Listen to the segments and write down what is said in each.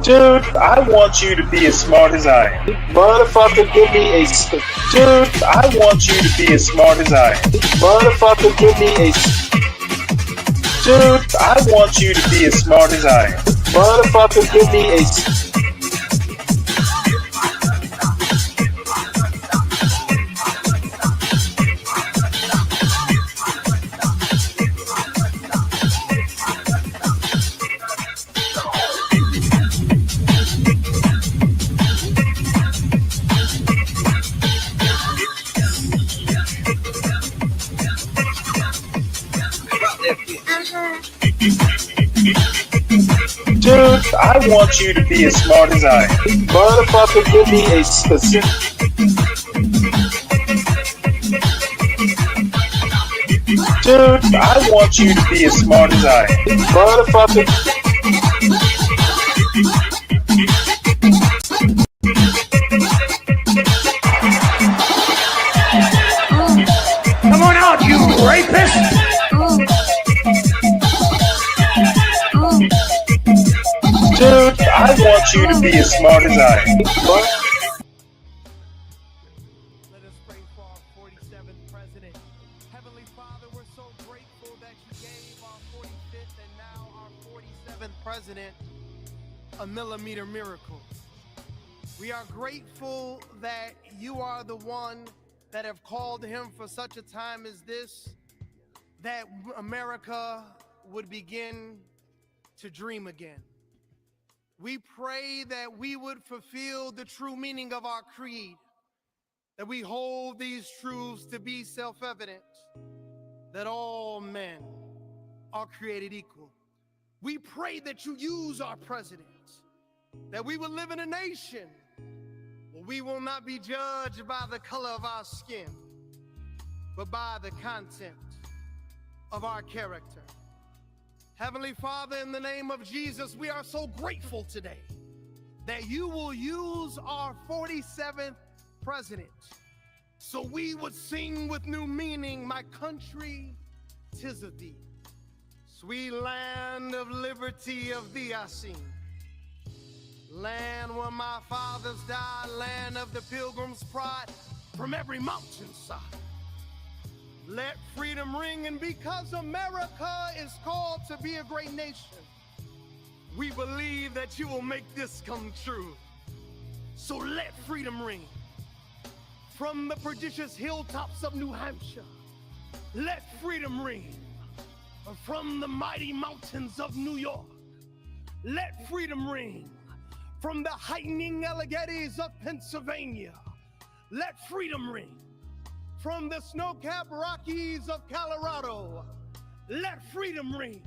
Dude, I want you to be as smart as I am. Motherfucker, give me a. Dude, I want you to be as smart as I am. Motherfucker, give me a. Dude, I want you to be as smart as I am. Motherfucker, give me a. Dude, I want you to be as smart as I am. Motherfucker, give me a specific. Dude, I want you to be as smart as I am. Motherfucker. Come on out, you rapist! Dude, I want you to be as smart as I am. Let us pray for our 47th president. Heavenly Father, we're so grateful that you gave our 45th and now our 47th president a millimeter miracle. We are grateful that you are the one that have called him for such a time as this, that America would begin to dream again. We pray that we would fulfill the true meaning of our creed, that we hold these truths to be self-evident, that all men are created equal. We pray that you use our president, that we will live in a nation where we will not be judged by the color of our skin, but by the content of our character. Heavenly Father, in the name of Jesus, we are so grateful today that you will use our 47th president so we would sing with new meaning, my country, 'tis of thee. Sweet land of liberty, of thee I sing. Land where my fathers died, land of the pilgrim's pride, from every mountainside. Let freedom ring, and because America is called to be a great nation, we believe that you will make this come true. So let freedom ring. From the prodigious hilltops of New Hampshire, let freedom ring. From the mighty mountains of New York, let freedom ring. From the heightening Alleghenies of Pennsylvania, let freedom ring. From the snow-capped Rockies of Colorado, let freedom ring.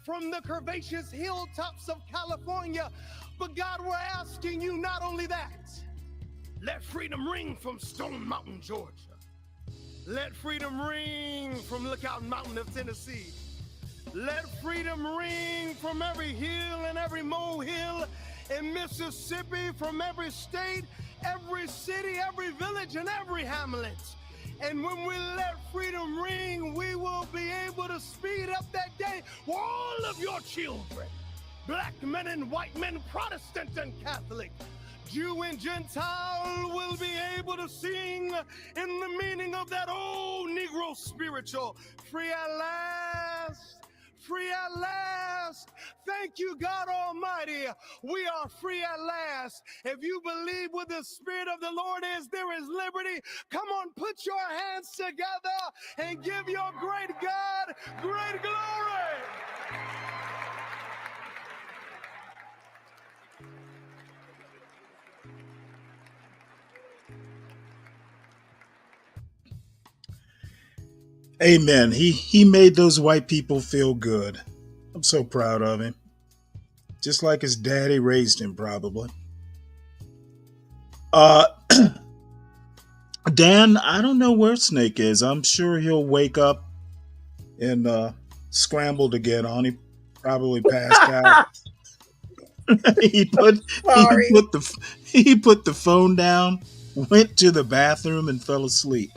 From the curvaceous hilltops of California, but God, we're asking you not only that, let freedom ring from Stone Mountain, Georgia. Let freedom ring from Lookout Mountain of Tennessee. Let freedom ring from every hill and every molehill in Mississippi, from every state, every city, every village, and every hamlet. And when we let freedom ring, we will be able to speed up that day where all of your children, black men and white men, Protestant and Catholic, Jew and Gentile, will be able to sing in the meaning of that old Negro spiritual, free at last. Free at last. Thank you, God Almighty. We are free at last. If you believe where the Spirit of the Lord is, there is liberty. Come on, put your hands together and give your great God great glory. Amen. He made those white people feel good. I'm so proud of him. Just like his daddy raised him, probably. Dan, I don't know where Snake is. I'm sure he'll wake up and scramble to get on. He probably passed out. he put the phone down, went to the bathroom, and fell asleep.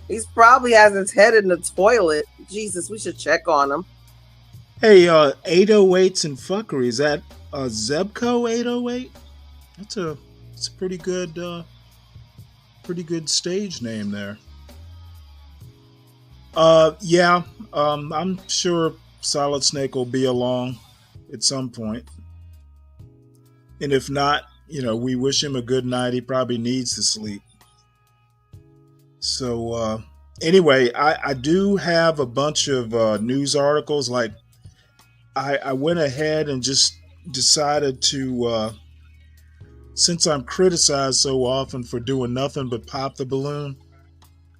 He's probably has his head in the toilet Jesus, we should check on them. Hey, 808s and fuckery. Is that Zebco 808? It's a pretty good stage name there. Yeah. I'm sure Solid Snake will be along at some point. And if not, we wish him a good night. He probably needs to sleep. So, anyway, I do have a bunch of news articles. Like, I went ahead and just decided to, since I'm criticized so often for doing nothing but pop the balloon,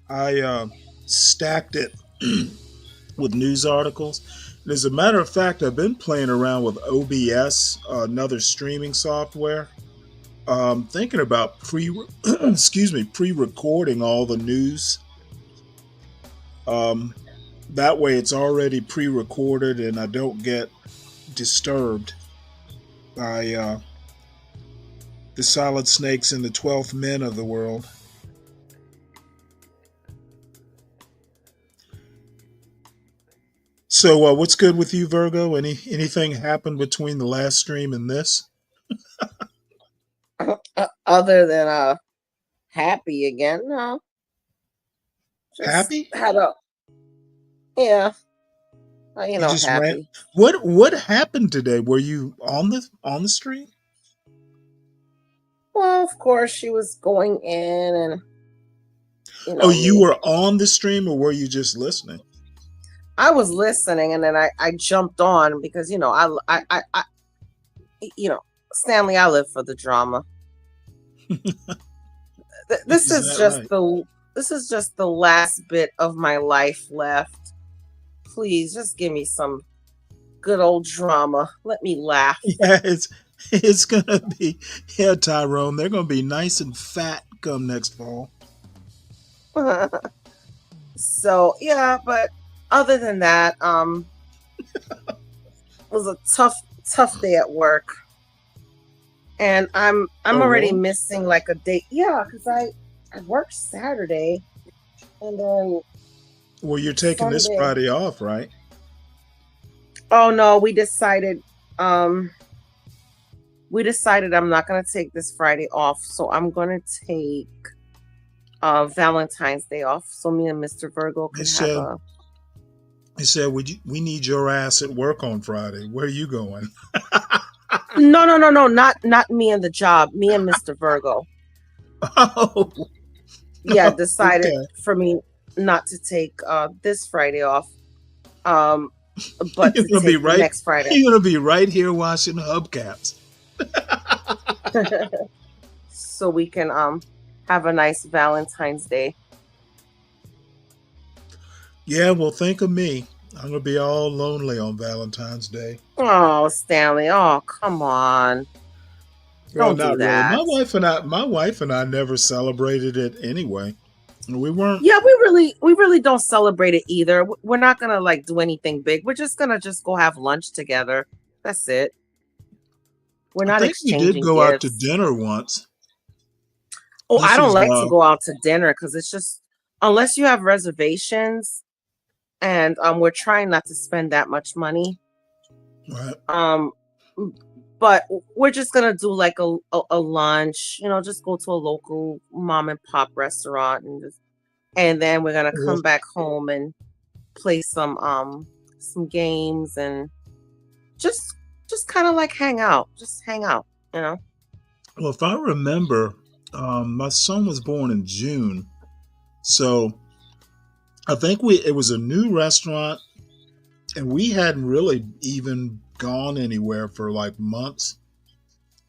I stacked it with news articles. And as a matter of fact, I've been playing around with OBS, another streaming software. Thinking about pre-recording all the news. That way, it's already pre-recorded, and I don't get disturbed by the Solid Snakes and the 12th Men of the world. So, what's good with you, Virgo? Anything happened between the last stream and this? Other than happy again, no. Just Happy? had a yeah, You just ran. happy. What happened today? Were you on the stream? Well, of course, she was going in, and Oh, you me. were on the stream, or were you just listening? I was listening, and then I jumped on because I Stanley, I live for the drama. This is just right? This is just the last bit of my life left. Please, just give me some good old drama. Let me laugh. Yeah, it's gonna be Tyrone. They're gonna be nice and fat come next fall. So yeah, but other than that, it was a tough day at work. And I'm already missing like a day. Yeah, because I worked Saturday, and then. Well, you're taking Sunday. This Friday off, right? Oh no, we decided I'm not gonna take this Friday off, so I'm gonna take Valentine's Day off. So me and Mr. Virgo can have a. He said, "We need your ass at work on Friday. Where are you going?" No, not me and the job. Me and Mr. Virgo. Oh. Yeah, decided for me not to take this Friday off. But to take next Friday. You're gonna be right here washing hubcaps. So we can have a nice Valentine's Day. Yeah, well, think of me. I'm gonna be all lonely on Valentine's Day. Oh, Stanley! Oh, come on! Well, don't do that. Really. My wife and I never celebrated it anyway. We weren't. Yeah, we really don't celebrate it either. We're not gonna like do anything big. We're just gonna go have lunch together. That's it. We're not exchanging gifts. We did go out to dinner once. Oh, I don't like to go out to dinner because it's just unless you have reservations. And we're trying not to spend that much money. Right. But we're just gonna do like a lunch, just go to a local mom and pop restaurant, and then we're gonna come back home and play some games and just kind of like hang out, Well, if I remember, my son was born in June, so. I think it was a new restaurant, and we hadn't really even gone anywhere for like months.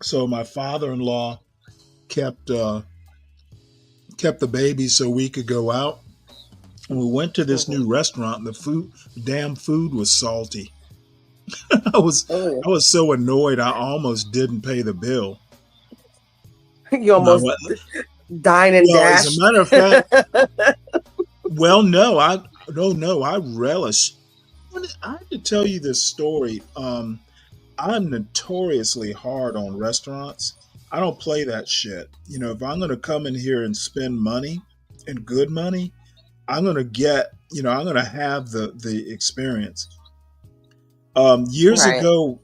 So my father-in-law kept the baby so we could go out. And we went to this new restaurant, and the damn food was salty. I was so annoyed. I almost didn't pay the bill. You almost dine and dash. As a matter of fact. Well, no, I relish. I have to tell you this story. I'm notoriously hard on restaurants. I don't play that shit. If I'm going to come in here and spend money and good money, I'm gonna get, I'm gonna have the experience. Years Right. ago,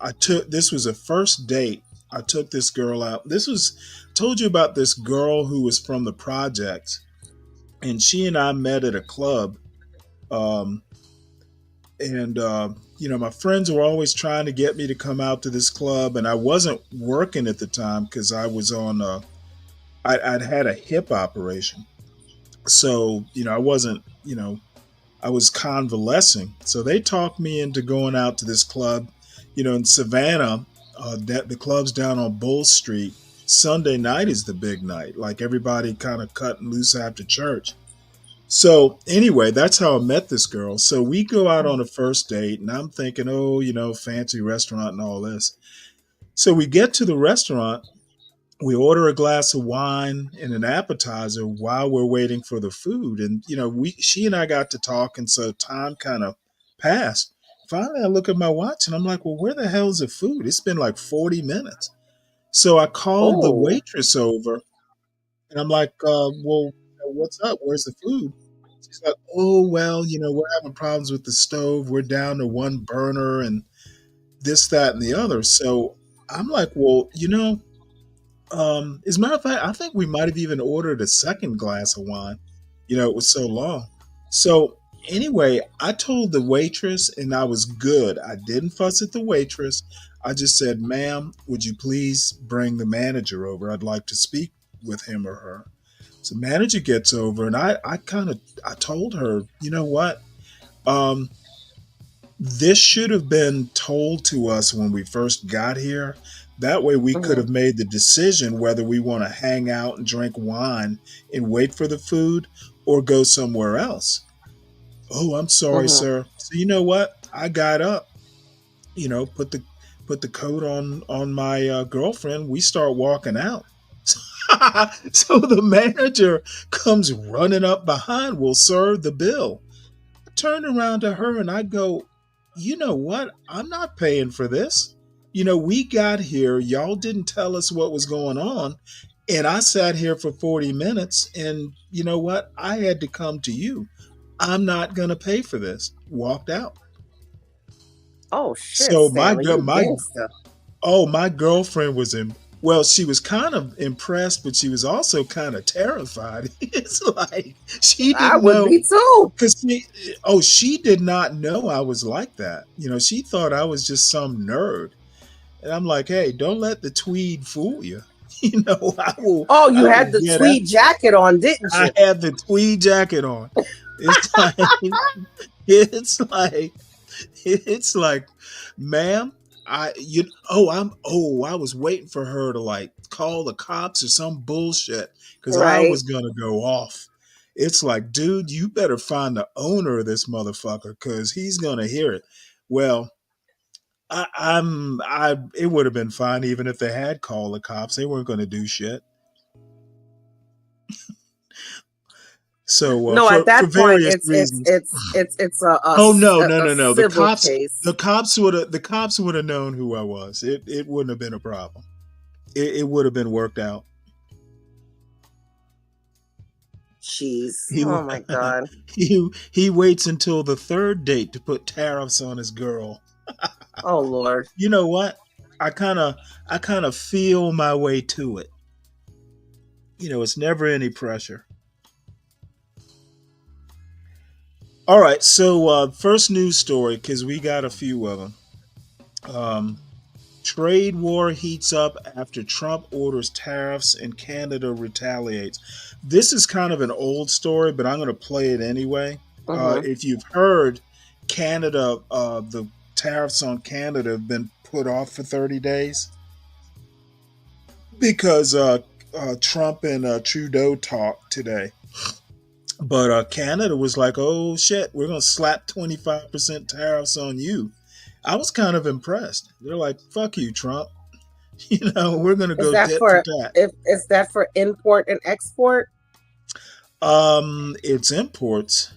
this was a first date. I took this girl out. Told you about this girl who was from the projects, and she and I met at a club. Um, and my friends were always trying to get me to come out to this club, and I wasn't working at the time because I was on. I'd had a hip operation, so I wasn't. I was convalescing. So they talked me into going out to this club, in Savannah. The club's down on Bull Street. Sunday night is the big night. Like everybody kind of cutting loose after church. So anyway, that's how I met this girl. So we go out on a first date, and I'm thinking, oh, fancy restaurant and all this. So we get to the restaurant, we order a glass of wine and an appetizer while we're waiting for the food. And, she and I got to talk. And so time kind of passed. Finally, I look at my watch and I'm like, well, where the hell's the food? It's been like 40 minutes. So I called the Oh. waitress over and I'm like, well, what's up? Where's the food? She's like, oh, well, we're having problems with the stove. We're down to one burner and this, that, and the other. So I'm like, well, as a matter of fact, I think we might have even ordered a second glass of wine. It was so long. So anyway, I told the waitress, and I was good. I didn't fuss at the waitress. I just said, "Ma'am, would you please bring the manager over? I'd like to speak with him or her." So manager gets over, and I told her, you know what? Um, this should have been told to us when we first got here. That way we could Hmm. have made the decision whether we want to hang out and drink wine and wait for the food or go somewhere else. Oh, I'm sorry, Hmm. sir. So you know what? I got up, put the coat on my girlfriend. We start walking out. So the manager comes running up behind. Will serve the bill. Turned around to her and I go, you know what? I'm not paying for this. We got here. Y'all didn't tell us what was going on. And I sat here for 40 minutes. And you know what? I had to come to you. I'm not going to pay for this. Walked out. Oh shit, So Stanley, you gangster. my girlfriend was in. Well, she was kind of impressed, but she was also kind of terrified. It's like she I didn't would know be too. because she did not know I was like that. She thought I was just some nerd. And I'm like, hey, don't let the tweed fool you. Oh, you I will had the get at tweed jacket on, didn't I you? had the tweed jacket on. It's like, it's like, it's like, ma'am, I was waiting for her to like call the cops or some bullshit because I Right. was gonna go off. It's like, dude, you better find the owner of this motherfucker because he's gonna hear it. Well, it would have been fine even if they had called the cops. They weren't gonna do shit. So No, at for that point, various reasons. it's a Oh no, a, no, a no, no. civil case. The cops would have known who I was. It wouldn't have been a problem. It would have been worked out. Jeez. He Oh my god. he waits until the third date to put tariffs on his girl. Oh Lord. You know what? I kind of I kind of feel my way to it. It's never any pressure. All right, so first news story because we got a few of them. Um, Trade war heats up after Trump orders tariffs and Canada retaliates. This is kind of an old story, but I'm going to play it anyway. Hmm. If you've heard, the tariffs on Canada have been put off for 30 days because Trump and Trudeau talked today. But Canada was like, oh shit, we're going to slap 25% tariffs on you. I was kind of impressed. They're like, fuck you, Trump. We're going to Is go that tit for for tat. if is that for import and export? It's imports,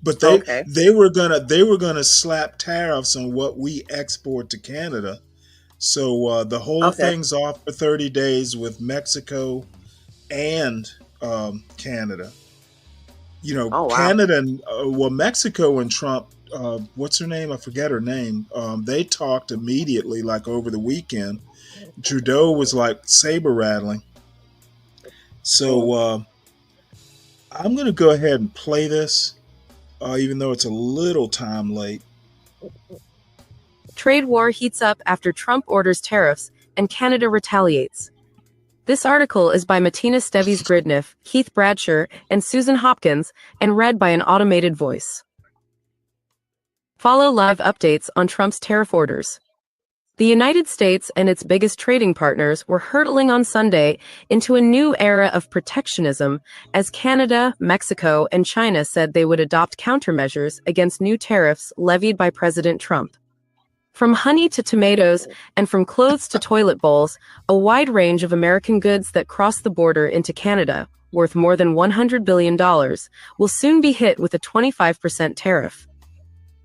but Okay. they were gonna slap tariffs on what we export to Canada. So the whole Okay. thing's off for 30 days with Mexico and Canada. Oh wow. Canada and Mexico and Trump. What's her name? I forget her name. They talked immediately, like over the weekend. Trudeau was like saber rattling. So I'm going to go ahead and play this, even though it's a little time late. Trade war heats up after Trump orders tariffs and Canada retaliates. This article is by Martina Steves Gridniff, Keith Bradsher, and Susan Hopkins, and read by an automated voice. Follow live updates on Trump's tariff orders. The United States and its biggest trading partners were hurtling on Sunday into a new era of protectionism as Canada, Mexico, and China said they would adopt countermeasures against new tariffs levied by President Trump. From honey to tomatoes and from clothes to toilet bowls, a wide range of American goods that cross the border into Canada, worth more than $100 billion, will soon be hit with a 25% tariff.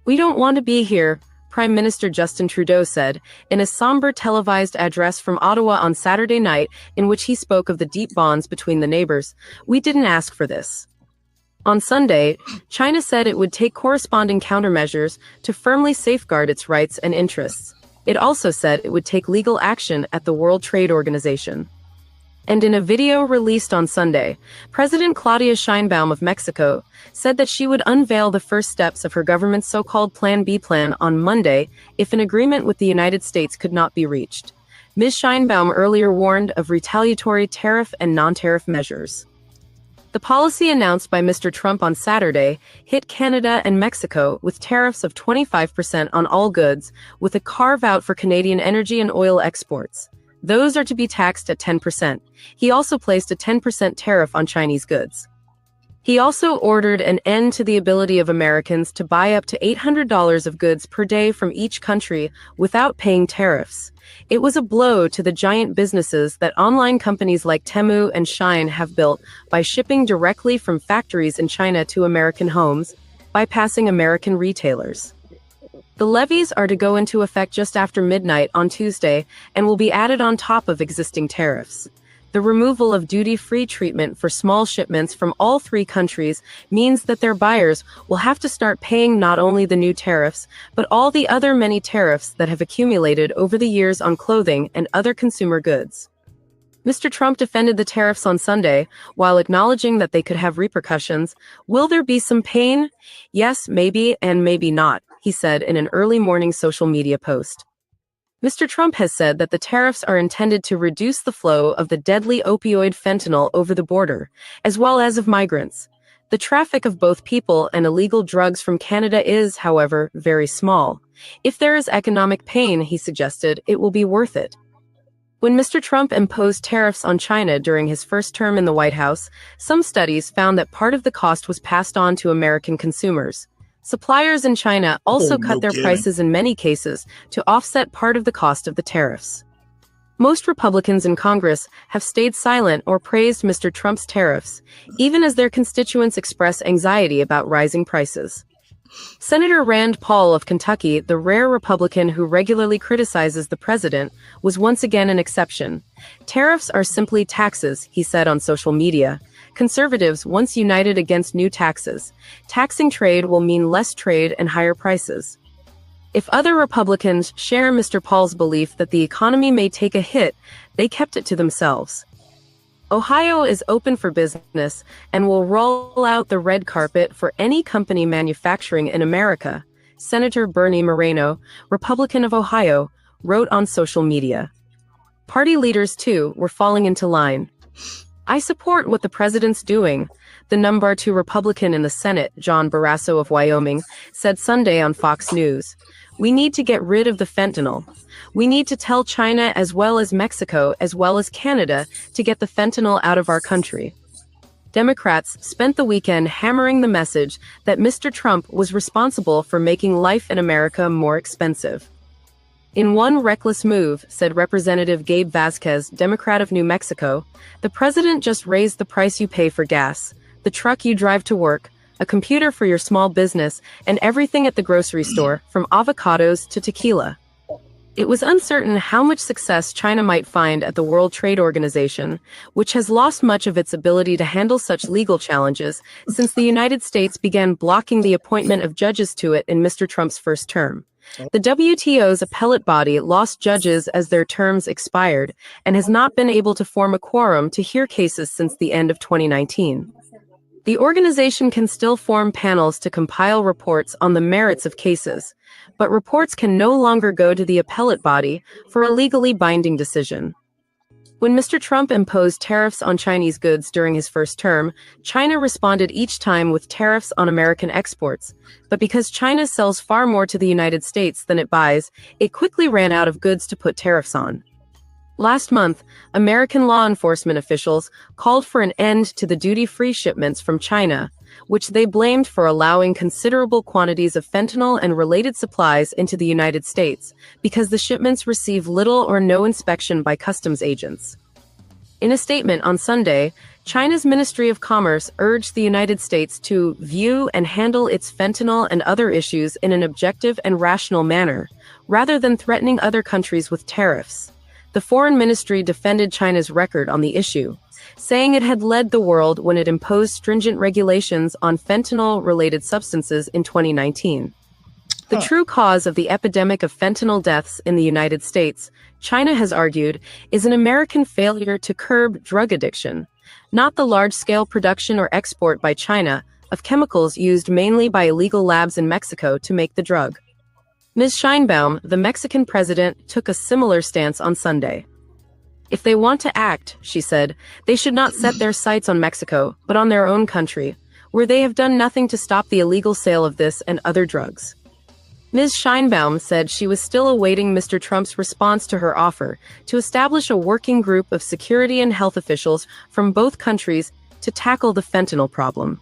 "We don't want to be here," Prime Minister Justin Trudeau said in a somber televised address from Ottawa on Saturday night in which he spoke of the deep bonds between the neighbors. "We didn't ask for this." On Sunday, China said it would take corresponding countermeasures to firmly safeguard its rights and interests. It also said it would take legal action at the World Trade Organization. And in a video released on Sunday, President Claudia Sheinbaum of Mexico said that she would unveil the first steps of her government's so-called Plan B plan on Monday if an agreement with the United States could not be reached. Ms. Sheinbaum earlier warned of retaliatory tariff and non-tariff measures. The policy announced by Mr. Trump on Saturday hit Canada and Mexico with tariffs of 25% on all goods, with a carve-out for Canadian energy and oil exports. Those are to be taxed at 10%. He also placed a 10% tariff on Chinese goods. He also ordered an end to the ability of Americans to buy up to $800 of goods per day from each country without paying tariffs. It was a blow to the giant businesses that online companies like Temu and Shein have built by shipping directly from factories in China to American homes, bypassing American retailers. The levies are to go into effect just after midnight on Tuesday and will be added on top of existing tariffs. The removal of duty-free treatment for small shipments from all three countries means that their buyers will have to start paying not only the new tariffs, but all the other many tariffs that have accumulated over the years on clothing and other consumer goods. Mr. Trump defended the tariffs on Sunday, while acknowledging that they could have repercussions. "Will there be some pain? Yes, maybe, and maybe not," he said in an early morning social media post. Mr. Trump has said that the tariffs are intended to reduce the flow of the deadly opioid fentanyl over the border, as well as of migrants. The traffic of both people and illegal drugs from Canada is, however, very small. If there is economic pain, he suggested, it will be worth it. When Mr. Trump imposed tariffs on China during his first term in the White House, some studies found that part of the cost was passed on to American consumers. Suppliers in China also cut their prices in many cases to offset part of the cost of the tariffs. Most Republicans in Congress have stayed silent or praised Mr. Trump's tariffs, even as their constituents express anxiety about rising prices. Senator Rand Paul of Kentucky, the rare Republican who regularly criticizes the president, was once again an exception. "Tariffs are simply taxes," he said on social media. Conservatives once united against new taxes. Taxing trade will mean less trade and higher prices. If other Republicans share Mr. Paul's belief that the economy may take a hit, they kept it to themselves. Ohio is open for business and will roll out the red carpet for any company manufacturing in America, Senator Bernie Moreno, Republican of Ohio, wrote on social media. Party leaders, too, were falling into line. "I support what the president's doing," the number 2 Republican in the Senate, John Barrasso of Wyoming, said Sunday on Fox News. "We need to get rid of the fentanyl. We need to tell China as well as Mexico as well as Canada to get the fentanyl out of our country." Democrats spent the weekend hammering the message that Mr. Trump was responsible for making life in America more expensive. "In one reckless move," said Representative Gabe Vasquez, Democrat of New Mexico, "the president just raised the price you pay for gas, the truck you drive to work, a computer for your small business, and everything at the grocery store, from avocados to tequila." It was uncertain how much success China might find at the World Trade Organization, which has lost much of its ability to handle such legal challenges since the United States began blocking the appointment of judges to it in Mr. Trump's first term. The WTO's appellate body lost judges as their terms expired and has not been able to form a quorum to hear cases since the end of 2019. The organization can still form panels to compile reports on the merits of cases, but reports can no longer go to the appellate body for a legally binding decision. When Mr. Trump imposed tariffs on Chinese goods during his first term, China responded each time with tariffs on American exports. But because China sells far more to the United States than it buys, it quickly ran out of goods to put tariffs on. Last month, American law enforcement officials called for an end to the duty-free shipments from China, which they blamed for allowing considerable quantities of fentanyl and related supplies into the United States, because the shipments receive little or no inspection by customs agents. In a statement on Sunday, China's Ministry of Commerce urged the United States to view and handle its fentanyl and other issues in an objective and rational manner, rather than threatening other countries with tariffs. The Foreign Ministry defended China's record on the issue, saying it had led the world when it imposed stringent regulations on fentanyl-related substances in 2019. The true cause of the epidemic of fentanyl deaths in the United States, China has argued, is an American failure to curb drug addiction, not the large-scale production or export by China of chemicals used mainly by illegal labs in Mexico to make the drug. Ms. Sheinbaum, the Mexican president, took a similar stance on Sunday. If they want to act, she said, they should not set their sights on Mexico, but on their own country, where they have done nothing to stop the illegal sale of this and other drugs. Ms. Sheinbaum said she was still awaiting Mr. Trump's response to her offer to establish a working group of security and health officials from both countries to tackle the fentanyl problem.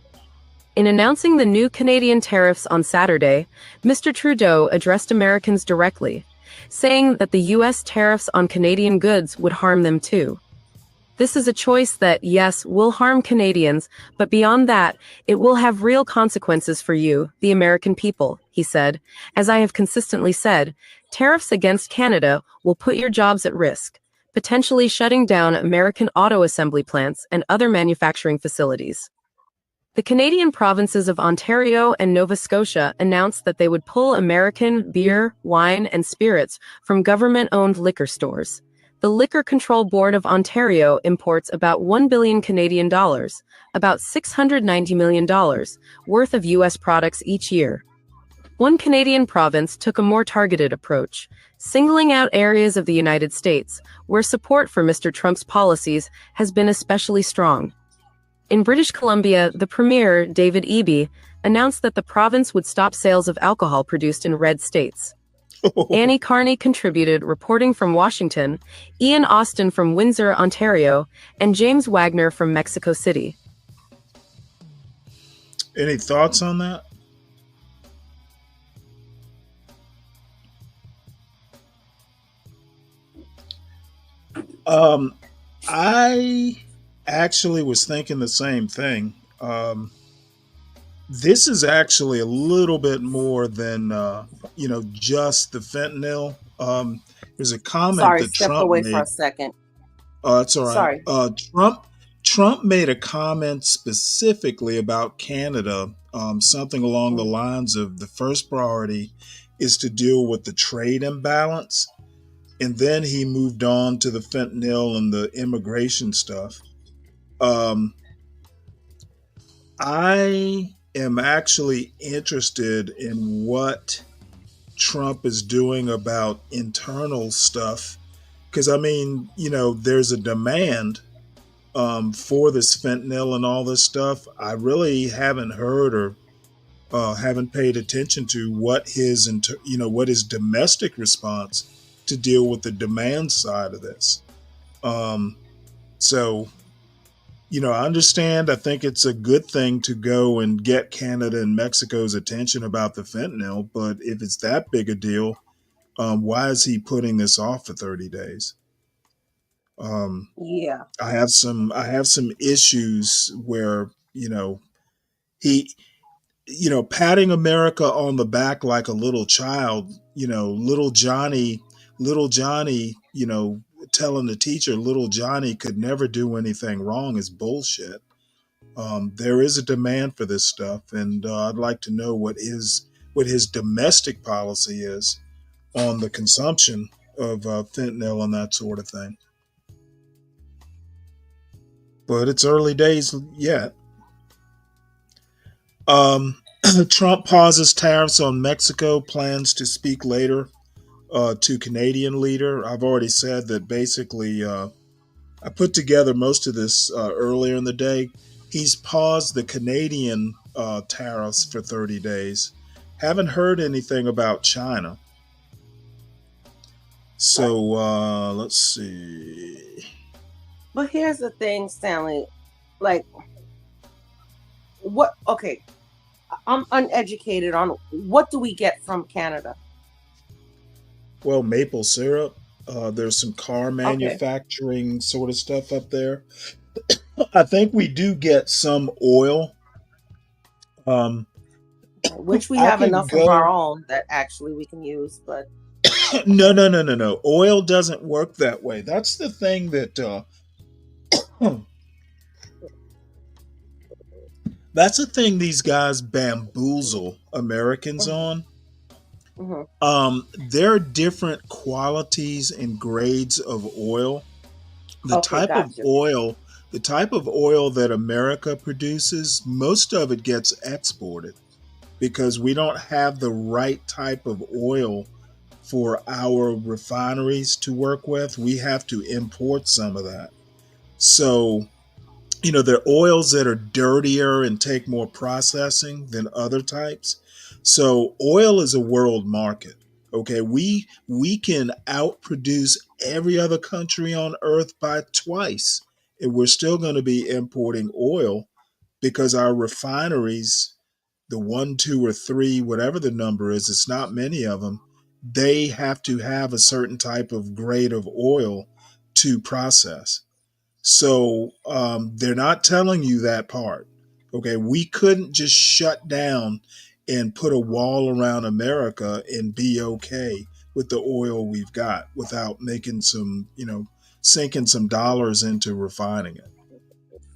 In announcing the new Canadian tariffs on Saturday, Mr. Trudeau addressed Americans directly, saying that the U.S. tariffs on Canadian goods would harm them too. This is a choice that, yes, will harm Canadians, but beyond that, it will have real consequences for you, the American people, he said. As I have consistently said, tariffs against Canada will put your jobs at risk, potentially shutting down American auto assembly plants and other manufacturing facilities. The Canadian provinces of Ontario and Nova Scotia announced that they would pull American beer, wine, and spirits from government-owned liquor stores. The Liquor Control Board of Ontario imports about 1 billion Canadian dollars, about $690 million, worth of U.S. products each year. One Canadian province took a more targeted approach, singling out areas of the United States where support for Mr. Trump's policies has been especially strong. In British Columbia, the Premier, David Eby, announced that the province would stop sales of alcohol produced in red states. Annie Carney contributed, reporting from Washington, Ian Austin from Windsor, Ontario, and James Wagner from Mexico City. Any thoughts on that? I actually was thinking the same thing. This is actually a little bit more than just the fentanyl. There's a comment Sorry, that stepped Trump away for made. a second. It's all right. Sorry. Trump made a comment specifically about Canada, something along the lines of the first priority is to deal with the trade imbalance. And then he moved on to the fentanyl and the immigration stuff. I am actually interested in what Trump is doing about internal stuff. Because, I mean, there's a demand for this fentanyl and all this stuff. I really haven't heard or haven't paid attention to what what his domestic response to deal with the demand side of this. So, I understand. I think it's a good thing to go and get Canada and Mexico's attention about the fentanyl. But if it's that big a deal, why is he putting this off for 30 days? Yeah. I have some issues where he patting America on the back like a little child. Little Johnny little Johnny, telling the teacher little Johnny could never do anything wrong is bullshit. There is a demand for this stuff, and I'd like to know what his domestic policy is on the consumption of fentanyl and that sort of thing. But it's early days yet. Um, Trump pauses tariffs on Mexico, plans to speak later to Canadian leader. I've already said that basically I put together most of this earlier in the day. He's paused the Canadian tariffs for 30 days. Haven't heard anything about China. So let's see. But here's the thing, Stanley. Like, what? Okay, I'm uneducated on what do we get from Canada? Well, maple syrup. There's some car Okay, manufacturing sort of stuff up there. I think we do get some oil. Um, which we I have can enough of our go. own that actually we can use. But No, no, no, no, no. Oil doesn't work that way. That's the thing that that's the thing these guys bamboozle Americans mhm, on. mhm. There are different qualities and grades of oil. The Okay, type of got you. oil, the type of oil that America produces, most of it gets exported because we don't have the right type of oil for our refineries to work with. We have to import some of that. So, there are oils that are dirtier and take more processing than other types. So oil is a world market. Okay, we can outproduce every other country on earth by twice, and we're still going to be importing oil because our refineries, the one, two, or three, whatever the number is, it's not many of them. They have to have a certain type of grade of oil to process. So they're not telling you that part. Okay, we couldn't just shut down and put a wall around America and be okay with the oil we've got without making some, sinking some dollars into refining it.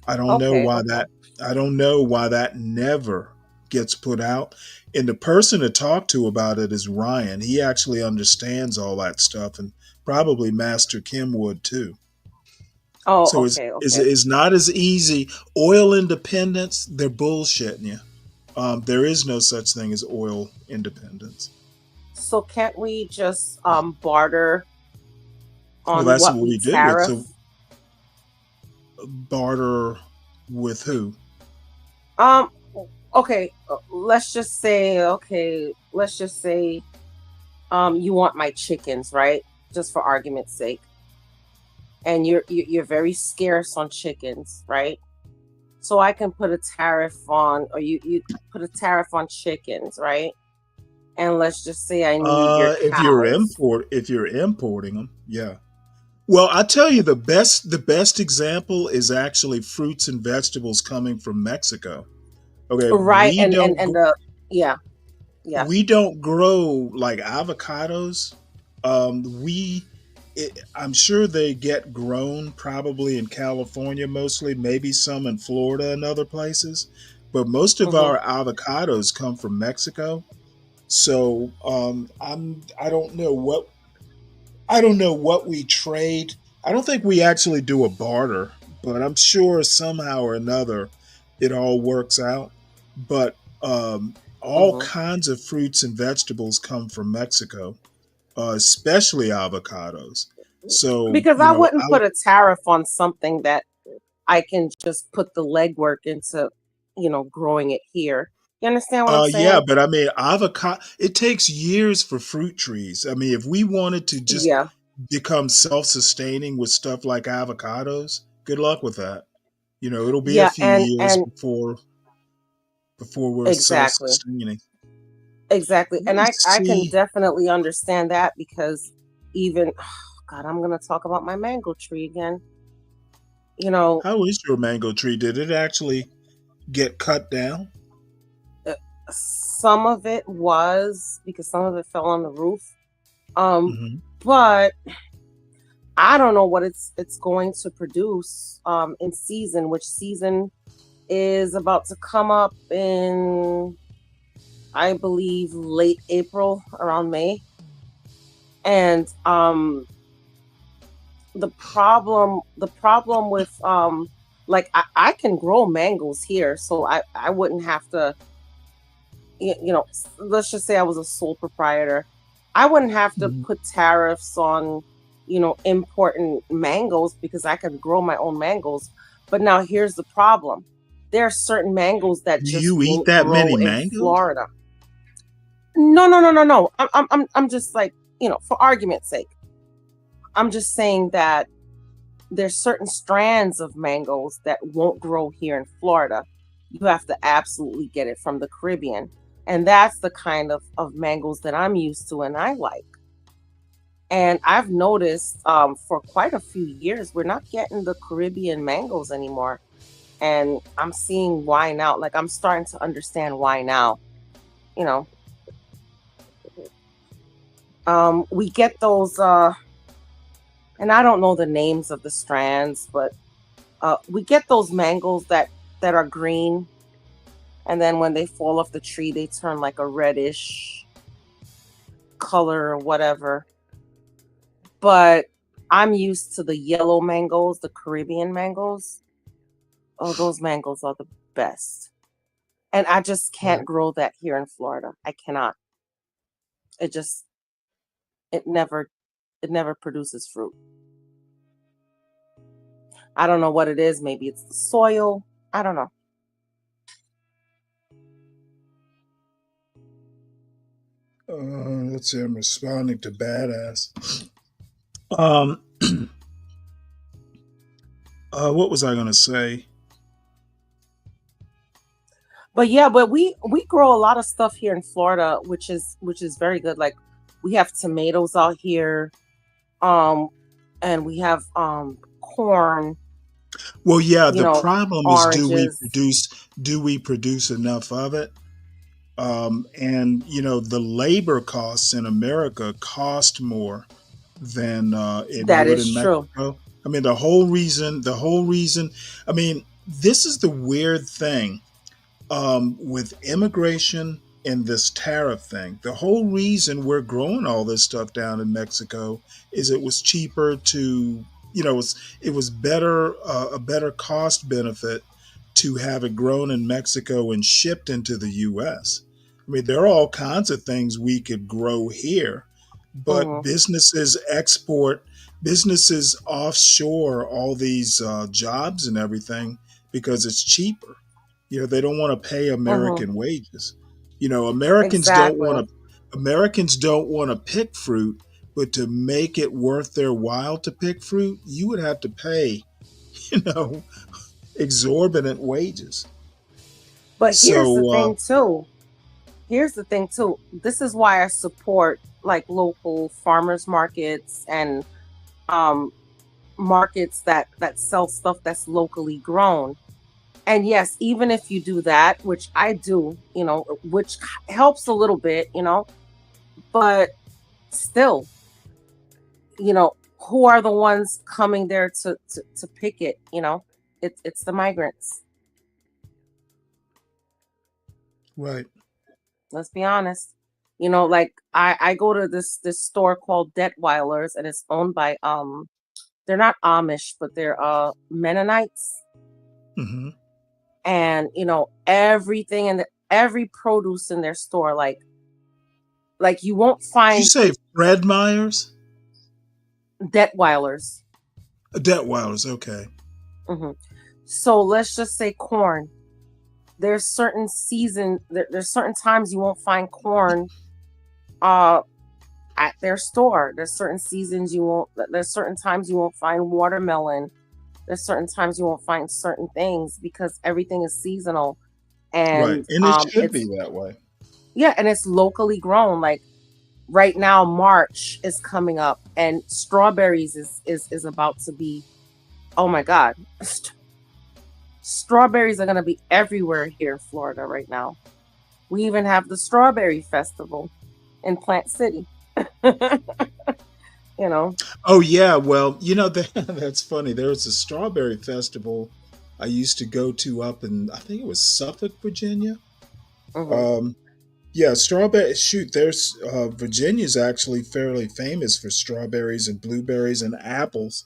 I don't know Okay, why okay. that. I don't know why that never gets put out. And the person to talk to about it is Ryan. He actually understands all that stuff, and probably Master Kim would too. Oh, So okay, okay. it's not as easy. Oil independence, they're bullshitting you. There is no such thing as oil independence. So can't we just barter Well, on that's what what we we do. It's a tariff? barter with who? Um, okay, let's just say you want my chickens, right? Just for argument's sake. And you're very scarce on chickens, right? So I can put a tariff on, or you put a tariff on chickens, right? And let's just say I need your cows. If you're importing them, yeah. Well, I tell you, the best example is actually fruits and vegetables coming from Mexico. Okay, Right, and the yeah, yeah. we don't grow like avocados. I'm sure they get grown probably in California mostly, maybe some in Florida and other places, but most of Hmm. our avocados come from Mexico. So I don't know what we trade. I don't think we actually do a barter, but I'm sure somehow or another it all works out. But all Hmm. kinds of fruits and vegetables come from Mexico, especially avocados. So, Because I wouldn't put a tariff on something that I can just put the legwork into, growing it here. You understand what I'm yeah, saying? but I mean, avocado, it takes years for fruit trees. I mean, if we wanted to just Yeah, become self sustaining with stuff like avocados, good luck with that. It'll be a yeah, few and years before we're exactly, self-sustaining. exactly. Let And me I can see. definitely understand that because even, God, I'm gonna talk about my mango tree again. You know, How is your mango tree? Did it actually get cut down? uh, some of it was because some of it fell on the roof. Um, Hmm. but I don't know what it's going to produce in season, which season is about to come up in, I believe, late April, around May. And the problem with like I can grow mangoes here, so I wouldn't have to, let's just say I was a sole proprietor. I wouldn't have to Mhm. put tariffs on, importing mangoes because I can grow my own mangoes. But now here's the problem. There are certain mangoes that Do just you eat won't that grow many in mangoes? Florida. No, no, no, no, no. I'm just like, for argument's sake, I'm just saying that there's certain strands of mangoes that won't grow here in Florida. You have to absolutely get it from the Caribbean. And that's the kind of mangoes that I'm used to and I like. And I've noticed for quite a few years, we're not getting the Caribbean mangoes anymore. And I'm seeing why now. Like, I'm starting to understand why now. You know, we get those, and I don't know the names of the strands, but we get those mangoes that are green, and then when they fall off the tree, they turn like a reddish color or whatever. But I'm used to the yellow mangoes, the Caribbean mangoes. Oh, those mangoes are the best. And I just can't Right. grow that here in Florida. I cannot. It just it never it never produces fruit. I don't know what it is. Maybe it's the soil. I don't know. Let's see. I'm responding to badass. Um, what was I gonna say? But yeah, but we grow a lot of stuff here in Florida, which is very good. Like we have tomatoes out here, um, and we have corn, Well, yeah. The problem is, oranges. do we produce enough of it? And the labor costs in America cost more than it That would is in true. Mexico. I mean, the whole reason. I mean, this is the weird thing with immigration and this tariff thing. The whole reason we're growing all this stuff down in Mexico is it was cheaper to, it was better, a better cost benefit to have it grown in Mexico and shipped into the U.S. I mean, there are all kinds of things we could grow here, but Hmm. businesses offshore all these jobs and everything because it's cheaper. They don't want to pay Hmm. American wages. Americans don't want Exactly. to pick fruit, but to make it worth their while to pick fruit, you would have to pay, you know, exorbitant wages. But here's the So, thing too. Here's the thing too. This is why I support like local farmers markets and um markets that sell stuff that's locally grown. And yes, even if you do that, which I do, which helps a little bit, but still, who are the ones coming there to pick it? It's the migrants. right. Let's be honest. Like I go to this store called Detweiler's, and it's owned by they're not Amish, but they're Mennonites. Hmm. And everything and every produce in their store, like you won't Did you find say Fred Meyers? Detweilers. Detweilers, okay. Hmm. So let's just say corn. There's certain there's certain times you won't find corn uh at their store. There's certain times you won't find watermelon. There's certain times you won't find certain things because everything is seasonal. Right. And And it should be it's that way. yeah, and it's locally grown. Like right now, March is coming up, and strawberries is about to be, oh my god. Strawberries are going to be everywhere here in Florida right now. We even have the strawberry festival in Plant City. you know. Oh yeah, well, that's funny. There was a strawberry festival I used to go to up in, I think it was Suffolk, Virginia. Hmm. Um, yeah, strawberry. Shoot, there's Virginia's actually fairly famous for strawberries and blueberries and apples.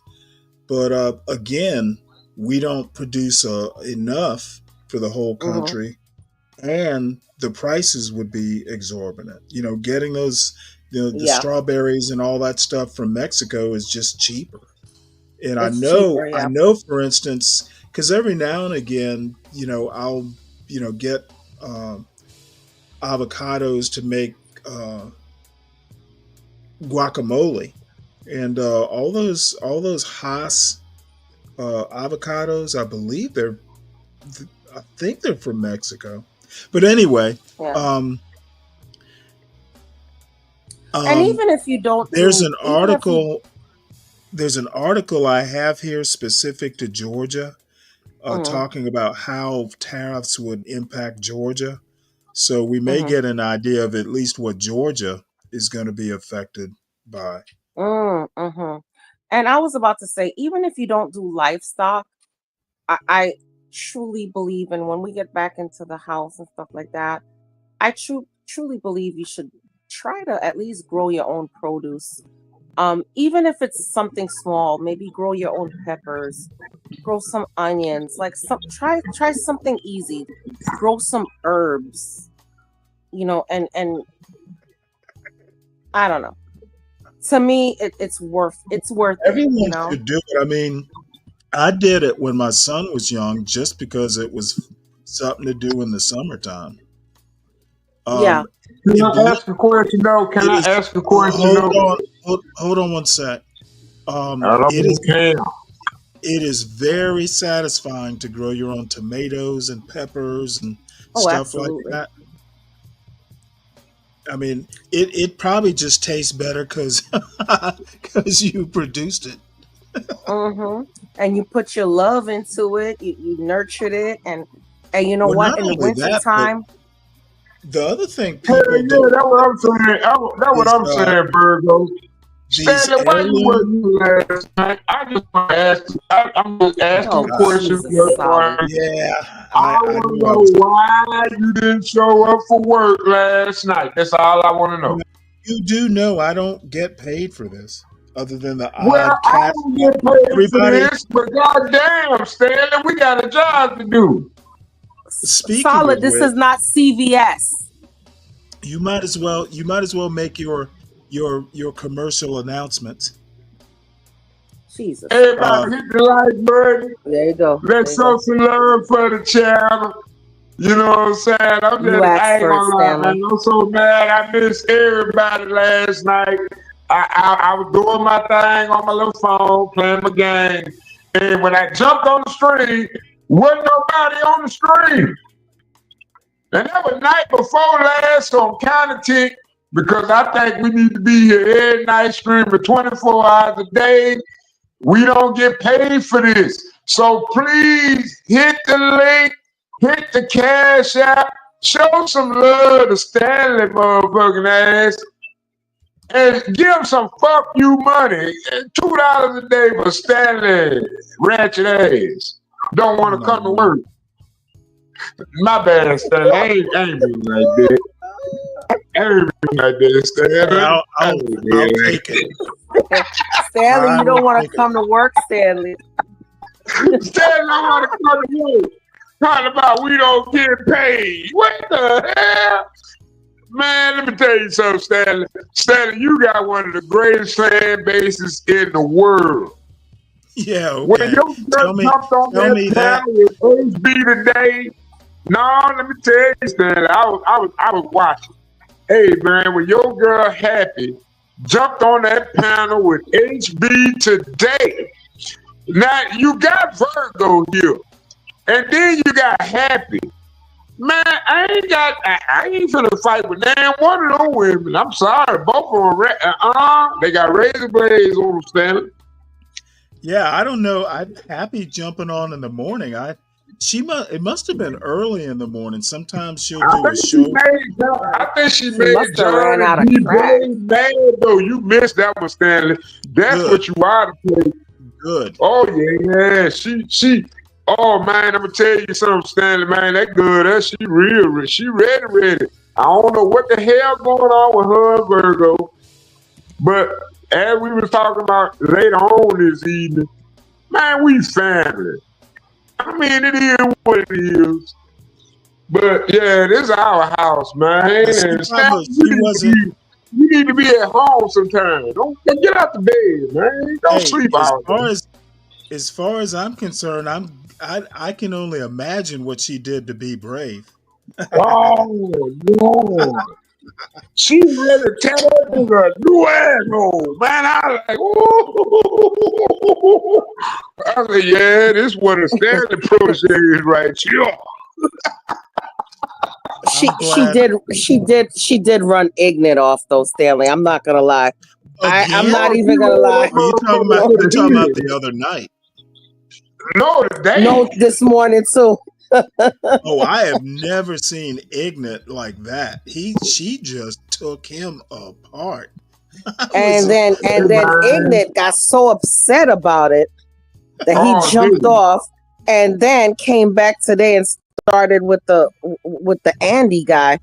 But again, we don't produce enough for the whole Hmm. country, and the prices would be exorbitant. Getting those the Yeah, strawberries and all that stuff from Mexico is just cheaper. And I it's know, cheaper. I Yeah. know, for instance, because every now and again, I'll get avocados to make guacamole, and all those Haas avocados. I think they're from Mexico. But anyway, Yeah. um, And um, even if you don't there's do, an even if you, article. There's an article I have here specific to Georgia, hmm talking about how tariffs would impact Georgia. So we may hmm get an idea of at least what Georgia is going to be affected by. hmm and I was about to say, even if you don't do livestock, I truly believe in when we get back into the house and stuff like that. I truly believe you should try to at least grow your own produce. Even if it's something small, maybe grow your own peppers, grow some onions, like try something easy, grow some herbs, and I don't know. To me, it's worth it, Everyone should do it. I mean, I did it when my son was young just because it was something to do in the summertime. Yeah. Um, Can and I believe ask a question though? Can it I is. ask a question Hold though? on, hold on one sec. I don't It is. care. It is very satisfying to grow your own tomatoes and peppers and Oh, stuff like absolutely. that. I mean, it probably just tastes better because because you produced it. Mm-hmm. And you put your love into it. You nurtured it, and you know Well, what? not In the only winter that, but time, the other thing Hell people do yeah, that's what I'm saying. That's what is I'm saying, Virgo. these Stanley, why you heirloom. wasn't here last night? I just want to ask. I'm just asking oh a Uh, question. Jesus, solid. yeah, I I want to knew I know was. why you didn't show up for work last night. That's all I want to know. Now, you do know I don't get paid for this, other than the Well, odd I cash. don't get paid for Everybody, this, but goddamn, Stanley, we got a job to do. speaking of Solid. This which, is not CVS. you might as well make your commercial announcements. Jesus Christ. Uh, Everybody hit the like button. There you go. There Let's you show go. some love for the channel. You know what I'm saying? You I asked ain't for it, gonna lie, Stanley. man. I'm so mad. I missed everybody last night. I was doing my thing on my little phone, playing my game. And when I jumped on the stream, wasn't nobody on the stream. And that was night before last, so I'm kind of ticked because I think we need to be here every night streaming 24 hours a day. We don't get paid for this. So please hit the link, hit the cash app, show some love to Stanley motherfucking ass, and give him some fuck you money. $2 a day for Stanley ratchet ass. Don't want to come to no, work. My bad, Stanley. I ain't mean like that. I ain't mean like that, Stanley. I'll take it. Stanley, I you will don't want take to it. come to work, Stanley. Stanley, I want to come to work. Talking about we don't get paid. What the hell? Man, let me tell you something, Stanley. Stanley, you got one of the greatest fan bases in the world. Yeah, When okay. your girl Tell me, jumped on tell that me that. panel with HB today, no, let me tell you, Stanley, I was watching. Hey, man, when your girl Happy jumped on that panel with HB today, now you got Virgo here, and then you got Happy. Man, I ain't finna fight with damn one of them women. I'm sorry, both of them, they got razor blades on them, Stanley. Yeah, I don't know. I'm happy jumping on in the morning. It must have been early in the morning. Sometimes she'll I do a think she show. made. I think she She must made have John ran and out of D. crack. Dave mad though. You missed that one, Stanley. That's Good, what you ought to play. good. Oh yeah. She. Oh man, I'm gonna tell you something, Stanley. Man, that good. That she real. She ready. I don't know what the hell going on with her and Virgo, but as we was talking about later on this evening, man, we family. I mean, it is what it is. But yeah, this is our house, man. Now, see, And Stanley, Papa, she wasn't. you need to be at home sometime. Don't get out the bed, man. Don't Hey, sleep as all day. far as I'm concerned, I can only imagine what she did to be brave. Oh no. She ready to tear that nigga a new asshole. Man, I like, ooh. I said, yeah, this what a Stanley protege is right here. She I'm she glad. did she did run Ignat off though, Stanley. I'm not gonna lie. I'm Again? not Oh, even you gonna ran lie. that Are you talking motherfucker about to you're talking about the the head. other night? No, today. No, this morning too. Oh, I have never seen Ignat like that. She just took him apart. I And was then Hey, and then man. Ignat got so upset about it that he Oh, jumped dude. off and then came back today and started with the Andy guy.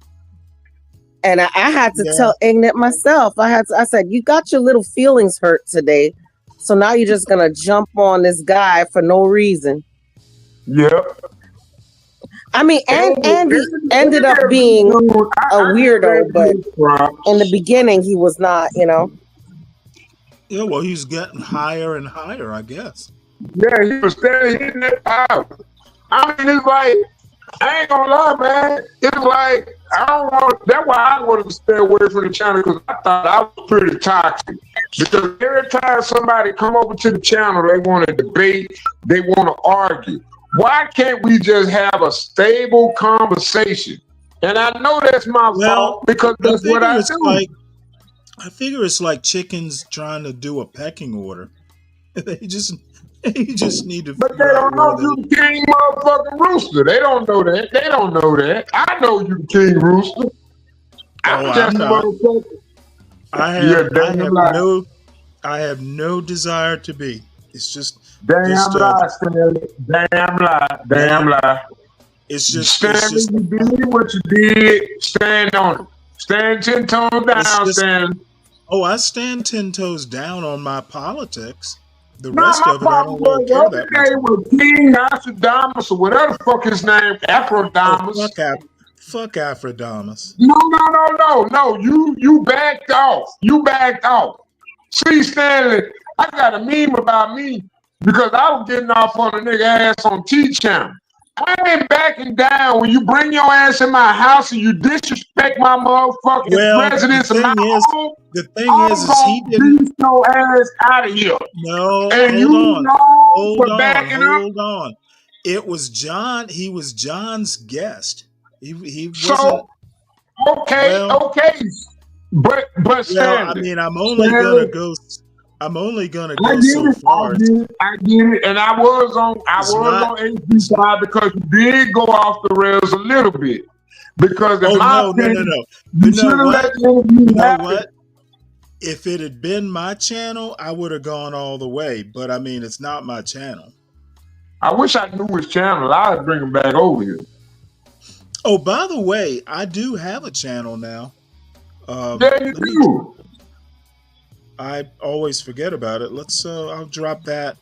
And I had to yeah, tell Ignat myself. I said, you got your little feelings hurt today. So now you're just gonna jump on this guy for no reason. Yep. I mean, and Andy ended up Every being dude, a I give weirdo, but Andy his props. in the beginning he was not. yeah. Well, he's getting higher and higher, I guess. Yeah, he was steady hitting that power. I mean, it's like, I ain't gonna lie, man. It's like, I don't want, that's why I wanted to stay away from the channel because I thought I was pretty toxic. Because every time somebody come over to the channel, they want to debate, they want to argue. Why can't we just have a stable conversation? And I know that's my Well, fault because I that's what figure I it's do. like I figure it's like chickens trying to do a pecking order. They just they just need to But they figure out don't where know they. you the king motherfucking rooster. They don't know that. They don't know that. I know you the king rooster. Oh, I'm I'm just a not. motherfucker. I Yeah, have I damn have lie. I have no desire to be. It's Damn just lie, Stanley. Damn lie. Damn no. lie. It's Stanley, just you did what you did. Stand on it. Stand 10 toes it's down, just. Stanley. Oh, I stand 10 toes down on my politics. The Now, rest my of it, I problem don't really was the care that much other day about. with King Nostradamus or whatever the fuck his name, Oh, Afrodamus. fuck Afrodamus. No. You backed off. You backed off. See, Stanley, I got a meme about me because I was getting off on a nigga ass on T Channel. I ain't backing down when you bring your ass in my house and you disrespect my motherfucking Well, residence of my home. the thing I'm is he gonna didn't. beat your ass out of here. No, And hold you on, know for backing up. hold on. It was John. He was John's guest. He wasn't. So okay, Well, okay. But I Stanley, mean, Stanley, I'm only gonna I go get so it. I far. get it. I get it. And I It's was not. on It's HB side because you did go off the rails a little bit. Because in Oh my opinion, no. You you know should have what? let the You interview know happen. what? If it had been my channel, I would have gone all the way. But I mean, it's not my channel. I wish I knew his channel. I'd bring him back over here. Oh, by the way, I do have a channel now. Yeah, you Let me. do. I always forget about it. Let's. I'll drop that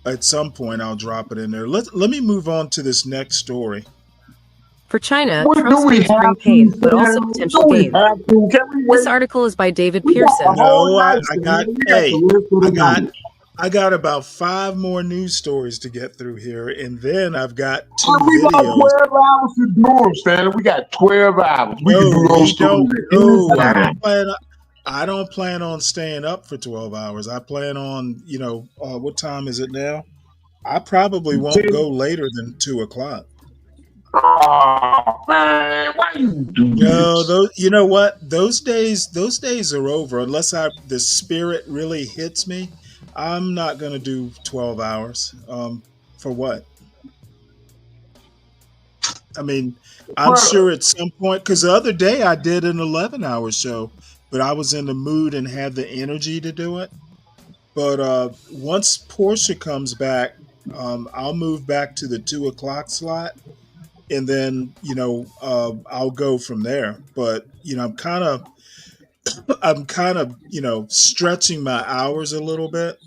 at some point. I'll drop it in there. Let me move on to this next story. For China, What do Trump's we moves bring have pain, to, but also Stanley? potential Do we gain. have to? Can we This wait? article is by David We got the Pearson. whole No, night, I got. Stanley. We got Hey, the rest of I the got. night. I got about 5 more news stories to get through here, and then I've got two And we got videos. 12 hours to do them, Stanley. We got 12 hours. We can No, do those we stories don't. at No, any time. I don't plan on staying up for 12 hours. I plan on, what time is it now? I probably won't go later than 2 o'clock. Oh, man, why you do No, this? those. You know what? Those days are over. Unless the spirit really hits me, I'm not gonna do 12 hours. For what? I mean, I'm Well, sure at some point, because the other day I did an 11-hour show, but I was in the mood and had the energy to do it. But once Portia comes back, I'll move back to the 2 o'clock slot, and then I'll go from there. But I'm kind of stretching my hours a little bit,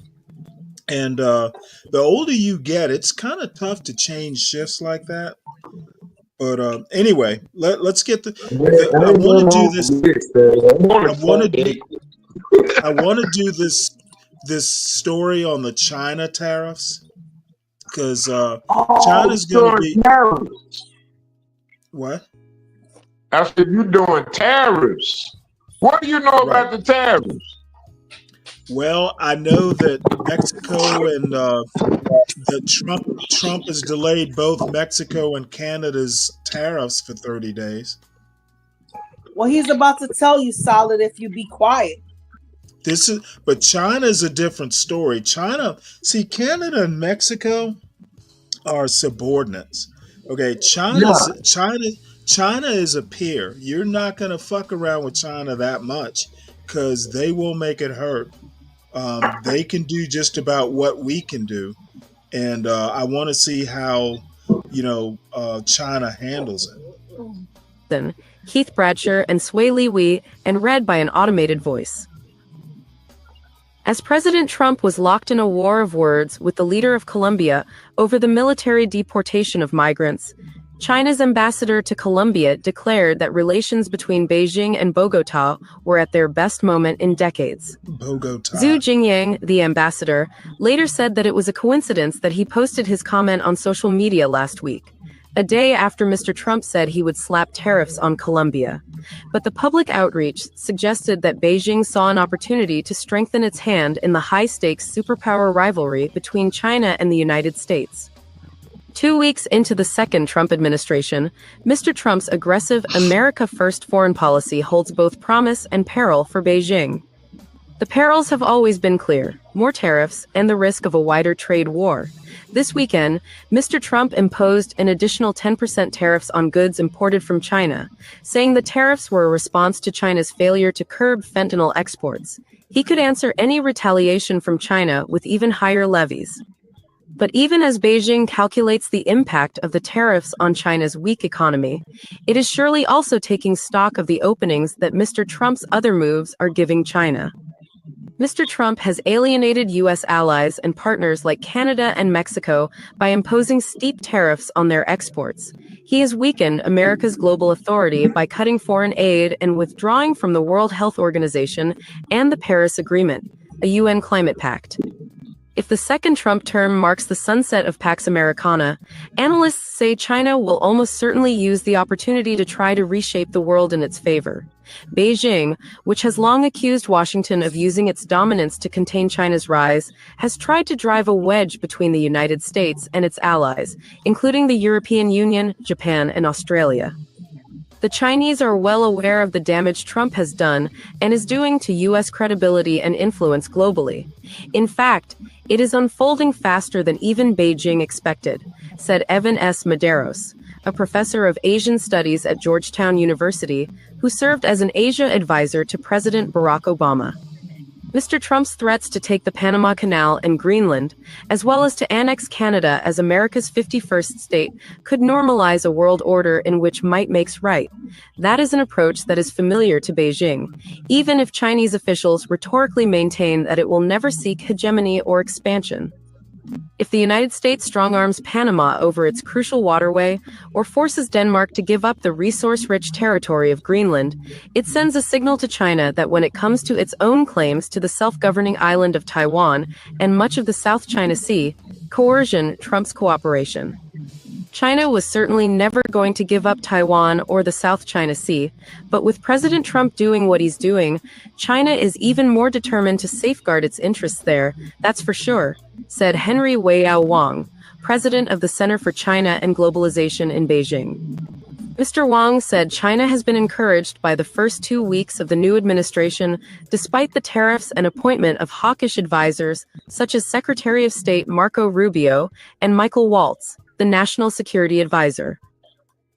and the older you get, it's kind of tough to change shifts like that. But anyway, let's get the. there I ain't want to nothing do wrong this. with this, man. I want I to want to fuck do. it. I want to do this story on the China tariffs because Oh, China's going to you're doing be tariffs. what? I said, you're doing tariffs. What do you know Right. about the tariffs? Well, I know that Mexico and the Trump has delayed both Mexico and Canada's tariffs for 30 days. Well, he's about to tell you, Solid, if you be quiet. But China is a different story. See, Canada and Mexico are subordinates. Okay, Yeah. China is a peer. You're not gonna fuck around with China that much because they will make it hurt. They can do just about what we can do, and I want to see how China handles it. Keith Bradsher and Sway Lee Wee, and read by an automated voice. As President Trump was locked in a war of words with the leader of Colombia over the military deportation of migrants, China's ambassador to Colombia declared that relations between Beijing and Bogota were at their best moment in decades. Zhu Bogota. Jingyang, the ambassador, later said that it was a coincidence that he posted his comment on social media last week, a day after Mr. Trump said he would slap tariffs on Colombia. But the public outreach suggested that Beijing saw an opportunity to strengthen its hand in the high-stakes superpower rivalry between China and the United States. 2 weeks into the second Trump administration, Mr. Trump's aggressive America First foreign policy holds both promise and peril for Beijing. The perils have always been clear: more tariffs and the risk of a wider trade war. This weekend, Mr. Trump imposed an additional 10% tariffs on goods imported from China, saying the tariffs were a response to China's failure to curb fentanyl exports. He could answer any retaliation from China with even higher levies. But even as Beijing calculates the impact of the tariffs on China's weak economy, it is surely also taking stock of the openings that Mr. Trump's other moves are giving China. Mr. Trump has alienated U.S. allies and partners like Canada and Mexico by imposing steep tariffs on their exports. He has weakened America's global authority by cutting foreign aid and withdrawing from the World Health Organization and the Paris Agreement, a UN climate pact. If the second Trump term marks the sunset of Pax Americana, analysts say China will almost certainly use the opportunity to try to reshape the world in its favor. Beijing, which has long accused Washington of using its dominance to contain China's rise, has tried to drive a wedge between the United States and its allies, including the European Union, Japan, and Australia. The Chinese are well aware of the damage Trump has done and is doing to U.S. credibility and influence globally. In fact, it is unfolding faster than even Beijing expected, said Evan S. Medeiros, a professor of Asian Studies at Georgetown University, who served as an Asia advisor to President Barack Obama. Mr. Trump's threats to take the Panama Canal and Greenland, as well as to annex Canada as America's 51st state, could normalize a world order in which might makes right. That is an approach that is familiar to Beijing, even if Chinese officials rhetorically maintain that it will never seek hegemony or expansion. If the United States strong-arms Panama over its crucial waterway or forces Denmark to give up the resource-rich territory of Greenland, it sends a signal to China that when it comes to its own claims to the self-governing island of Taiwan and much of the South China Sea, coercion trumps cooperation. China was certainly never going to give up Taiwan or the South China Sea, but with President Trump doing what he's doing, China is even more determined to safeguard its interests there, that's for sure, said Henry Weiyao Wang, president of the Center for China and Globalization in Beijing. Mr. Wang said China has been encouraged by the first 2 weeks of the new administration, despite the tariffs and appointment of hawkish advisors such as Secretary of State Marco Rubio and Michael Waltz, the National Security Advisor.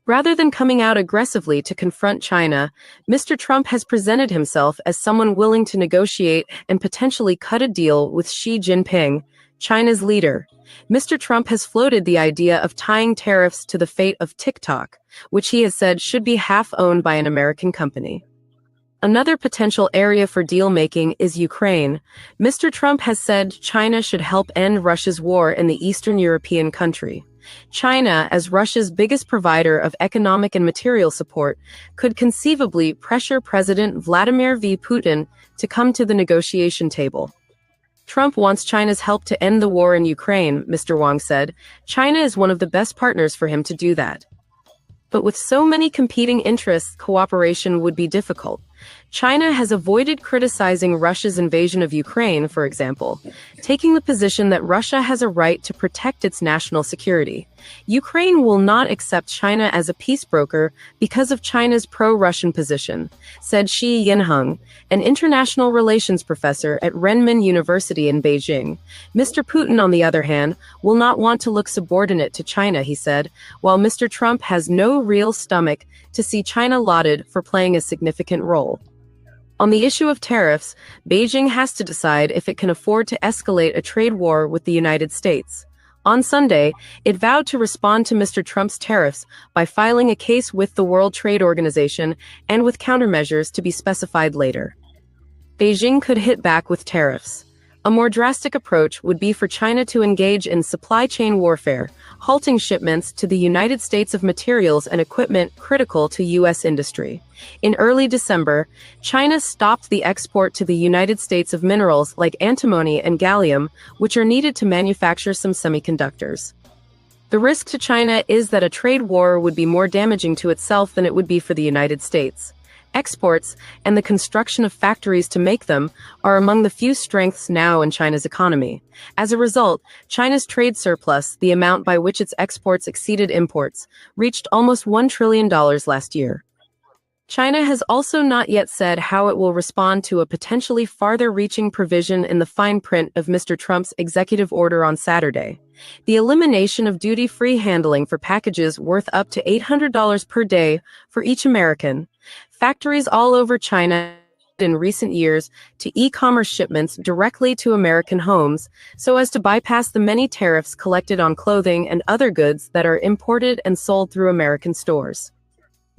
Rather than coming out aggressively to confront China, Mr. Trump has presented himself as someone willing to negotiate and potentially cut a deal with Xi Jinping, China's leader. Mr. Trump has floated the idea of tying tariffs to the fate of TikTok, which he has said should be half owned by an American company. Another potential area for deal making is Ukraine. Mr. Trump has said China should help end Russia's war in the Eastern European country. China, as Russia's biggest provider of economic and material support, could conceivably pressure President Vladimir Putin to come to the negotiation table. Trump wants China's help to end the war in Ukraine, Mr. Wang said. China is one of the best partners for him to do that. But with so many competing interests, cooperation would be difficult. China has avoided criticizing Russia's invasion of Ukraine, for example, taking the position that Russia has a right to protect its national security. Ukraine will not accept China as a peace broker because of China's pro-Russian position, said Shi Yinheng, an international relations professor at Renmin University in Beijing. Mr. Putin, on the other hand, will not want to look subordinate to China, he said, while Mr. Trump has no real stomach to see China lauded for playing a significant role. On the issue of tariffs, Beijing has to decide if it can afford to escalate a trade war with the United States. On Sunday, it vowed to respond to Mr. Trump's tariffs by filing a case with the World Trade Organization and with countermeasures to be specified later. Beijing could hit back with tariffs. A more drastic approach would be for China to engage in supply chain warfare, halting shipments to the United States of materials and equipment critical to U.S. industry. In early December, China stopped the export to the United States of minerals like antimony and gallium, which are needed to manufacture some semiconductors. The risk to China is that a trade war would be more damaging to itself than it would be for the United States. Exports and the construction of factories to make them are among the few strengths now in China's economy. As a result, China's trade surplus, the amount by which its exports exceeded imports, reached almost $1 trillion last year. China has also not yet said how it will respond to a potentially farther-reaching provision in the fine print of Mr. Trump's executive order on Saturday. The elimination of duty-free handling for packages worth up to $800 per day for each American. Factories all over China in recent years to e-commerce shipments directly to American homes so as to bypass the many tariffs collected on clothing and other goods that are imported and sold through American stores.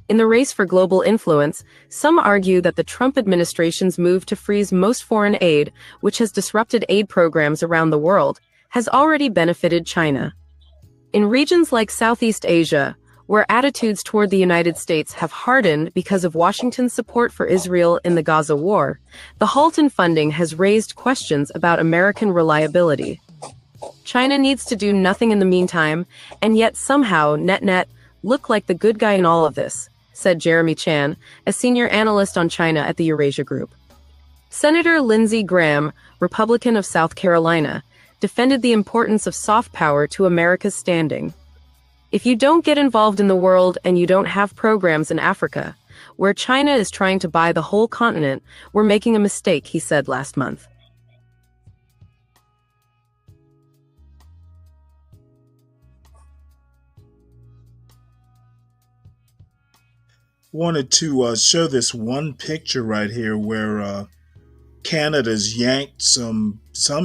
In the race for global influence, some argue that the Trump administration's move to freeze most foreign aid, which has disrupted aid programs around the world, has already benefited China. In regions like Southeast Asia, where attitudes toward the United States have hardened because of Washington's support for Israel in the Gaza war, the halt in funding has raised questions about American reliability. China needs to do nothing in the meantime, and yet somehow, net-net, look like the good guy in all of this, said Jeremy Chan, a senior analyst on China at the Eurasia Group. Senator Lindsey Graham, Republican of South Carolina, defended the importance of soft power to America's standing. If you don't get involved in the world and you don't have programs in Africa, where China is trying to buy the whole continent, we're making a mistake, he said last month. Wanted to show this one picture right here where Canada's yanked some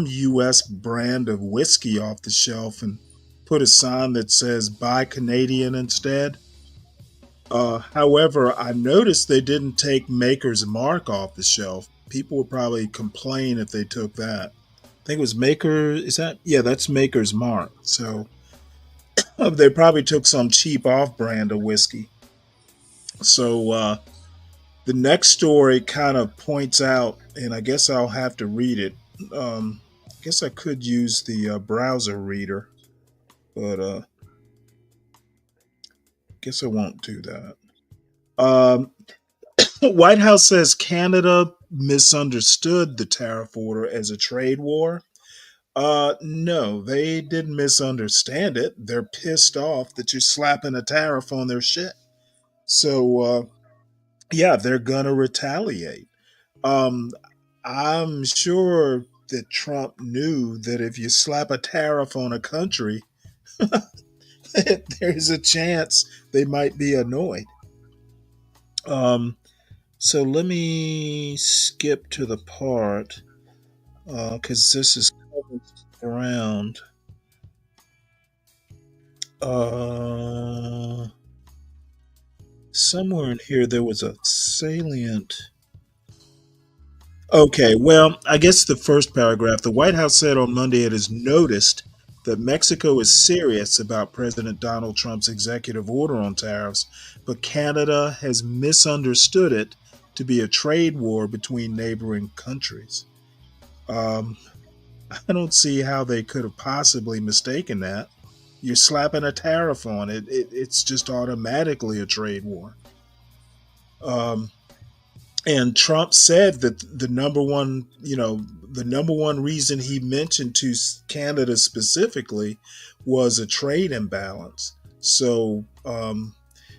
U.S. brand of whiskey off the shelf and put a sign that says "Buy Canadian" instead. However, I noticed they didn't take Maker's Mark off the shelf. People would probably complain if they took that. I think it was Maker. Is that? Yeah, that's Maker's Mark. So they probably took some cheap off-brand of whiskey. So the next story kind of points out, and I guess I'll have to read it. I guess I could use the browser reader, but guess I won't do that. Um, White House says Canada misunderstood the tariff order as a trade war. No, they didn't misunderstand it. They're pissed off that you're slapping a tariff on their shit. So, yeah, they're gonna retaliate. Um, I'm sure that Trump knew that if you slap a tariff on a country, there's a chance they might be annoyed. Um, so let me skip to the part because this is covering ground. Uh, Somewhere in here there was a salient. Okay, well, I guess the first paragraph. The White House said on Monday it has noticed that Mexico is serious about President Donald Trump's executive order on tariffs, but Canada has misunderstood it to be a trade war between neighboring countries. Um, I don't see how they could have possibly mistaken that. You're slapping a tariff on it, it's just automatically a trade war. Um, and Trump said that the number one reason he mentioned to Canada specifically was a trade imbalance. So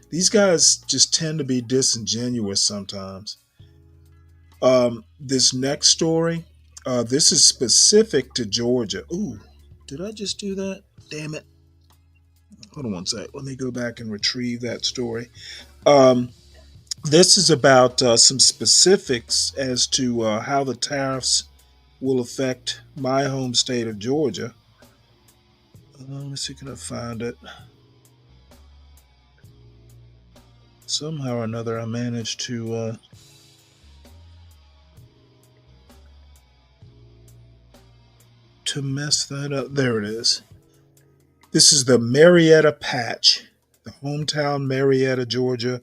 these guys just tend to be disingenuous sometimes. This next story, this is specific to Georgia. Ooh, did I just do that? Damn it. Hold on one sec. Let me go back and retrieve that story. Um, this is about some specifics as to how the tariffs will affect my home state of Georgia. Let me see, can I find it? Somehow or another, I managed to mess that up. There it is. This is the Marietta Patch, the hometown Marietta, Georgia,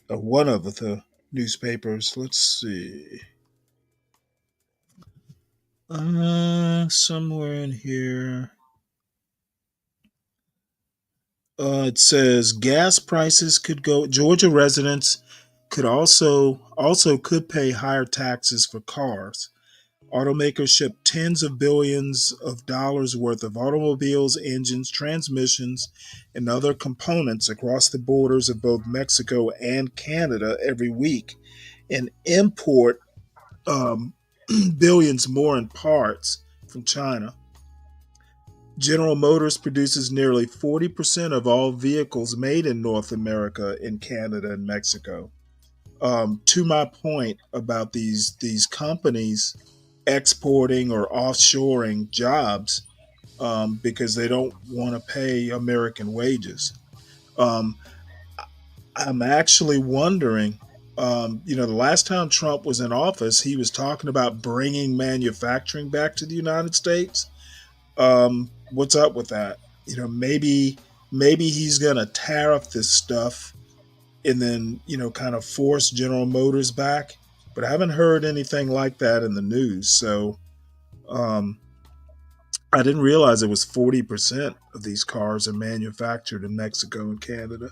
one of the newspapers. Let's see. Somewhere in here. It says gas prices could go. Georgia residents could also could pay higher taxes for cars. Automakers ship tens of billions of dollars worth of automobiles, engines, transmissions, and other components across the borders of both Mexico and Canada every week, and import um, billions more in parts from China. General Motors produces nearly 40% of all vehicles made in North America, in Canada, and Mexico. To my point about these companies exporting or offshoring jobs because they don't want to pay American wages. Um, I'm actually wondering. The last time Trump was in office, he was talking about bringing manufacturing back to the United States. What's up with that? Maybe he's gonna tariff this stuff and then kind of force General Motors back. But I haven't heard anything like that in the news. So um, I didn't realize it was 40% of these cars are manufactured in Mexico and Canada.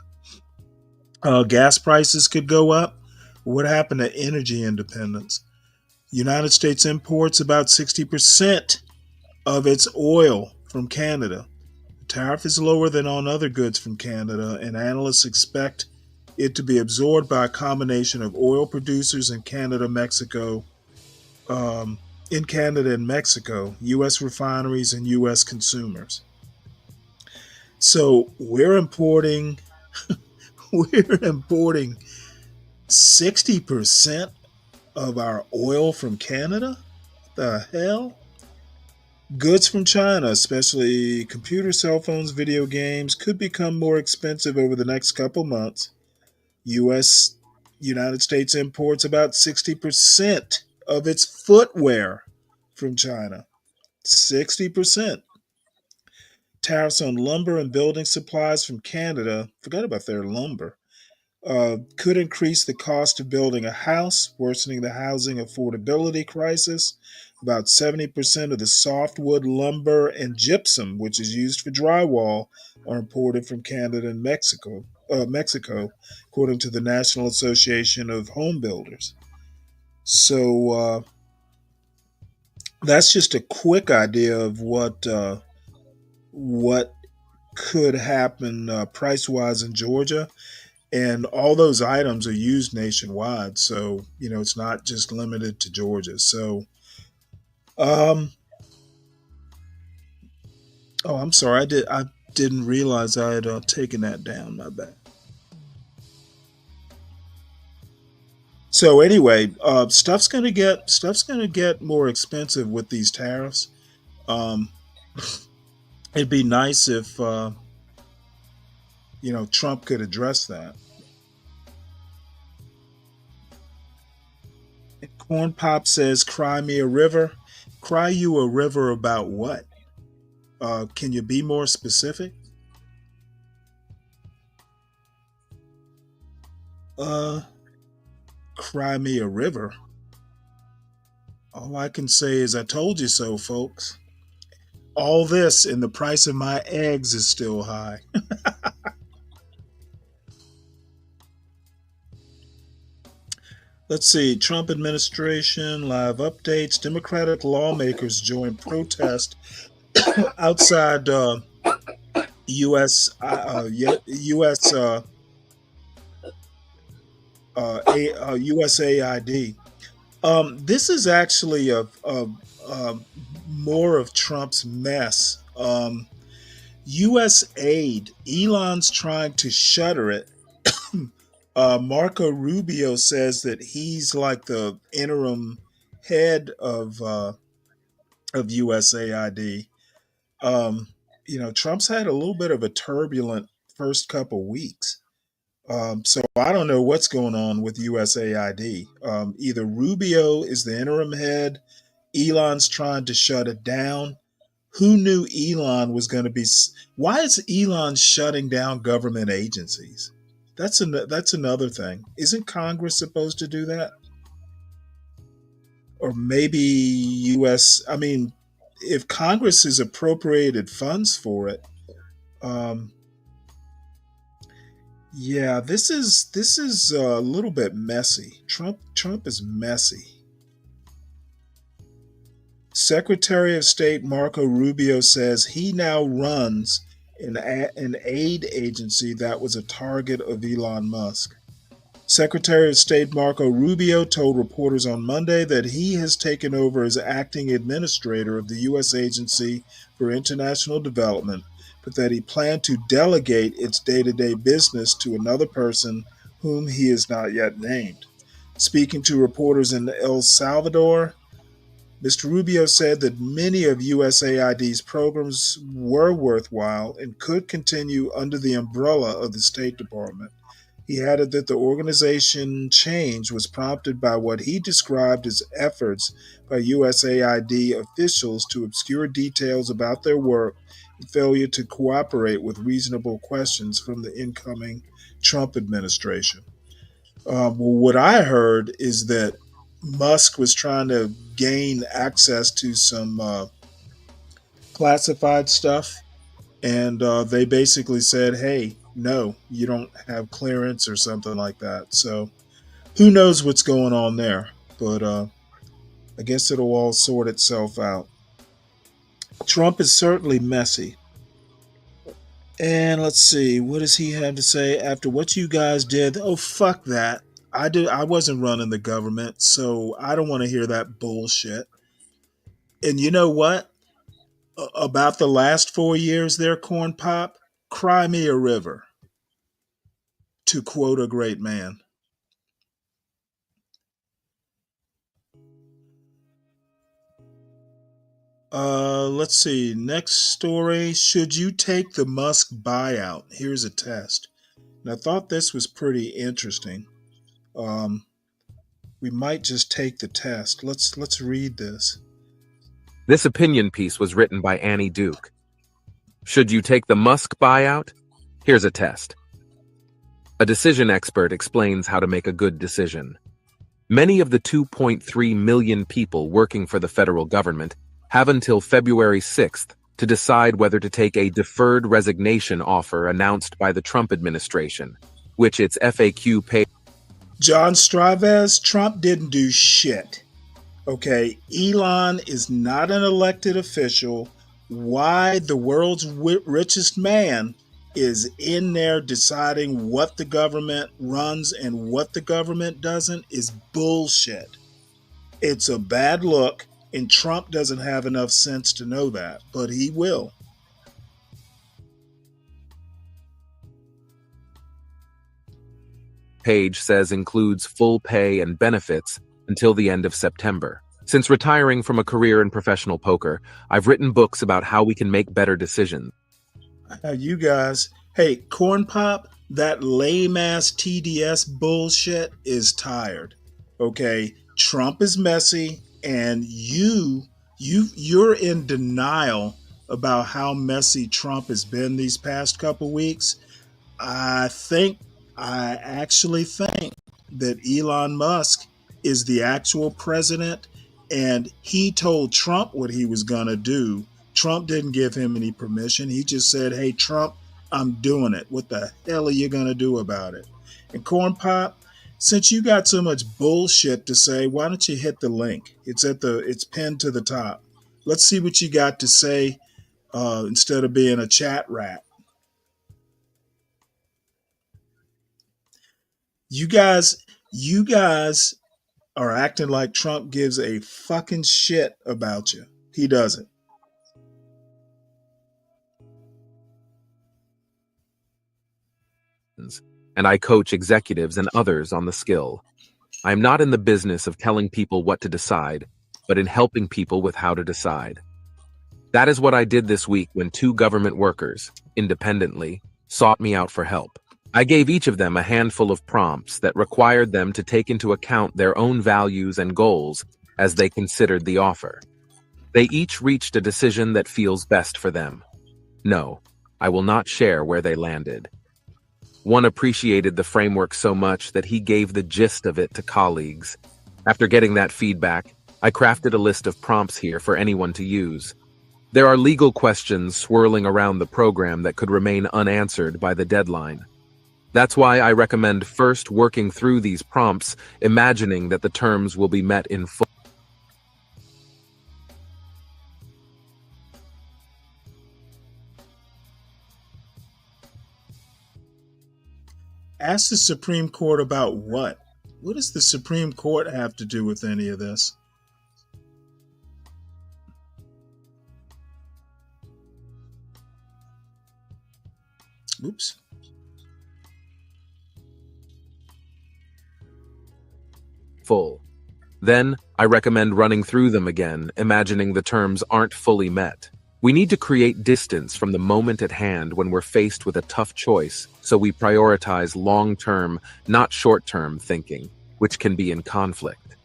Gas prices could go up. What happened to energy independence? United States imports about 60% of its oil from Canada. The tariff is lower than on other goods from Canada, and analysts expect it to be absorbed by a combination of oil producers um, in Canada and Mexico, U.S. refineries, and U.S. consumers. So we're importing 60% of our oil from Canada. What the hell? Goods from China, especially computer, cell phones, video games, could become more expensive over the next couple months. US United States imports about 60% of its footwear from China. 60%. Tariffs on lumber and building supplies from Canada, forgot about their lumber, could increase the cost of building a house, worsening the housing affordability crisis. About 70% of the softwood lumber and gypsum, which is used for drywall, are imported from Canada and Mexico, according to the National Association of Home Builders. So that's just a quick idea of what could happen price wise in Georgia. And all those items are used nationwide, so it's not just limited to Georgia. So um oh, I'm sorry, I Didn't realize I had taken that down. My bad. So anyway, stuff's gonna get more expensive with these tariffs. Um, it'd be nice if Trump could address that. And Corn Pop says, "Cry me a river." Cry you a river about what? Can you be more specific? Uh, Cry me a river. All I can say is, I told you so, folks. All this and the price of my eggs is still high. Let's see. Trump administration live updates. Democratic lawmakers join protest outside U.S. U.S. USAID. This is actually a more of Trump's mess. U.S. aid. Elon's trying to shutter it. Marco Rubio says that he's like the interim head of USAID. Um, Trump's had a little bit of a turbulent first couple weeks. So I don't know what's going on with USAID. Either Rubio is the interim head, Elon's trying to shut it down. Who knew Elon was going to be? Why is Elon shutting down government agencies? That's another thing. Isn't Congress supposed to do that? Or maybe U.S. I mean, if Congress has appropriated funds for it, um, yeah, this is a little bit messy. Trump is messy. Secretary of State Marco Rubio says he now runs an aid agency that was a target of Elon Musk. Secretary of State Marco Rubio told reporters on Monday that he has taken over as acting administrator of the U.S. Agency for International Development, but that he planned to delegate its day to day business to another person whom he has not yet named. Speaking to reporters in El Salvador, Mr. Rubio said that many of USAID's programs were worthwhile and could continue under the umbrella of the State Department. He added that the organization change was prompted by what he described as efforts by USAID officials to obscure details about their work and failure to cooperate with reasonable questions from the incoming Trump administration. Well, what I heard is that Musk was trying to gain access to some classified stuff, and they basically said, "Hey, no, you don't have clearance or something like that." So who knows what's going on there? But I guess it'll all sort itself out. Trump is certainly messy. And let's see, what does he have to say after what you guys did? Oh, fuck that. I wasn't running the government, so I don't want to hear that bullshit. And you know what? About the last 4 years there, Corn Pop, cry me a river, to quote a great man. Let's see. Next story. Should you take the Musk buyout? Here's a test. And I thought this was pretty interesting. Um, we might just take the test. Let's read this. This opinion piece was written by Annie Duke. Should you take the Musk buyout? Here's a test. A decision expert explains how to make a good decision. Many of the 2.3 million people working for the federal government have until February 6th to decide whether to take a deferred resignation offer announced by the Trump administration, which its FAQ page. John Straves, Trump didn't do shit. Okay, Elon is not an elected official. Why the world's richest man is in there deciding what the government runs and what the government doesn't is bullshit. It's a bad look, and Trump doesn't have enough sense to know that, but he will. page says includes full pay and benefits until the end of September. Since retiring from a career in professional poker, I've written books about how we can make better decisions. You guys, hey, Corn Pop, that lame ass TDS bullshit is tired. Okay, Trump is messy, and you're in denial about how messy Trump has been these past couple weeks. I actually think that Elon Musk is the actual president, and he told Trump what he was going to do. Trump didn't give him any permission. He just said, "Hey, Trump, I'm doing it. What the hell are you going to do about it?" And Corn Pop, since you got so much bullshit to say, why don't you hit the link? It's pinned to the top. Let's see what you got to say instead of being a chat rat. You guys are acting like Trump gives a fucking shit about you. He doesn't. And I coach executives and others on the skill. I am not in the business of telling people what to decide, but in helping people with how to decide. That is what I did this week when 2 government workers, independently, sought me out for help. I gave each of them a handful of prompts that required them to take into account their own values and goals as they considered the offer. They each reached a decision that feels best for them. No, I will not share where they landed. One appreciated the framework so much that he gave the gist of it to colleagues. After getting that feedback, I crafted a list of prompts here for anyone to use. There are legal questions swirling around the program that could remain unanswered by the deadline. That's why I recommend first working through these prompts, imagining that the terms will be met in full. Ask the Supreme Court about what? What does the Supreme Court have to do with any of this? Oops. Full. Then, I recommend running through them again, imagining the terms aren't fully met. We need to create distance from the moment at hand when we're faced with a tough choice, so we prioritize long-term, not short-term thinking, which can be in conflict.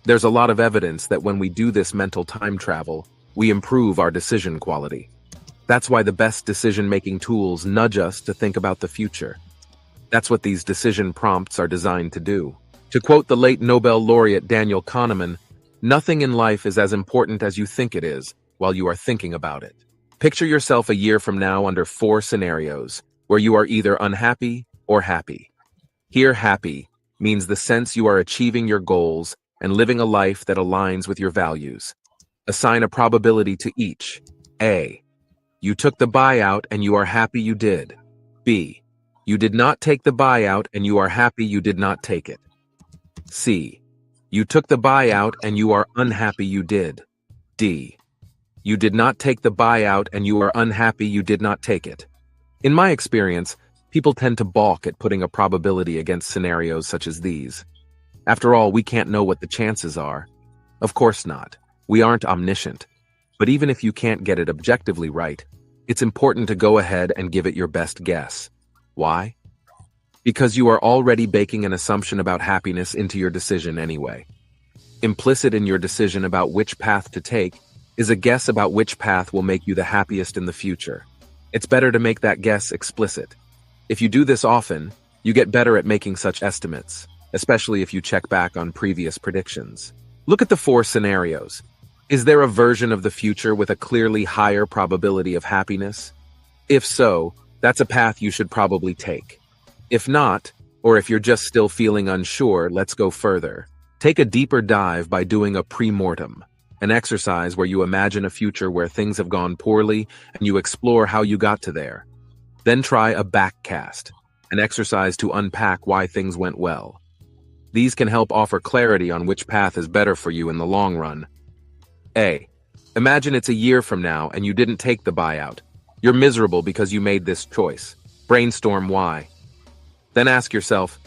There's a lot of evidence that when we do this mental time travel, we improve our decision quality. That's why the best decision-making tools nudge us to think about the future. That's what these decision prompts are designed to do. To quote the late Nobel laureate Daniel Kahneman, "Nothing in life is as important as you think it is while you are thinking about it." Picture yourself a year from now under 4 scenarios, where you are either unhappy or happy. Here, happy means the sense you are achieving your goals and living a life that aligns with your values. Assign a probability to each. A. You took the buyout and you are happy you did. B. You did not take the buyout and you are happy you did not take it. C. You took the buyout and you are unhappy you did. D. You did not take the buyout and you are unhappy you did not take it. In my experience, people tend to balk at putting a probability against scenarios such as these. After all, we can't know what the chances are. Of course not. We aren't omniscient. But even if you can't get it objectively right, it's important to go ahead and give it your best guess. Why? Because you are already baking an assumption about happiness into your decision anyway. Implicit in your decision about which path to take is a guess about which path will make you the happiest in the future. It's better to make that guess explicit. If you do this often, you get better at making such estimates, especially if you check back on previous predictions. Look at the 4 scenarios. Is there a version of the future with a clearly higher probability of happiness? If so, that's a path you should probably take. If not, or if you're just still feeling unsure, let's go further. Take a deeper dive by doing a pre-mortem, an exercise where you imagine a future where things have gone poorly and you explore how you got to there. Then try a backcast, an exercise to unpack why things went well. These can help offer clarity on which path is better for you in the long run. A. Imagine it's a year from now and you didn't take the buyout. You're miserable because you made this choice. Brainstorm why. Then ask yourself,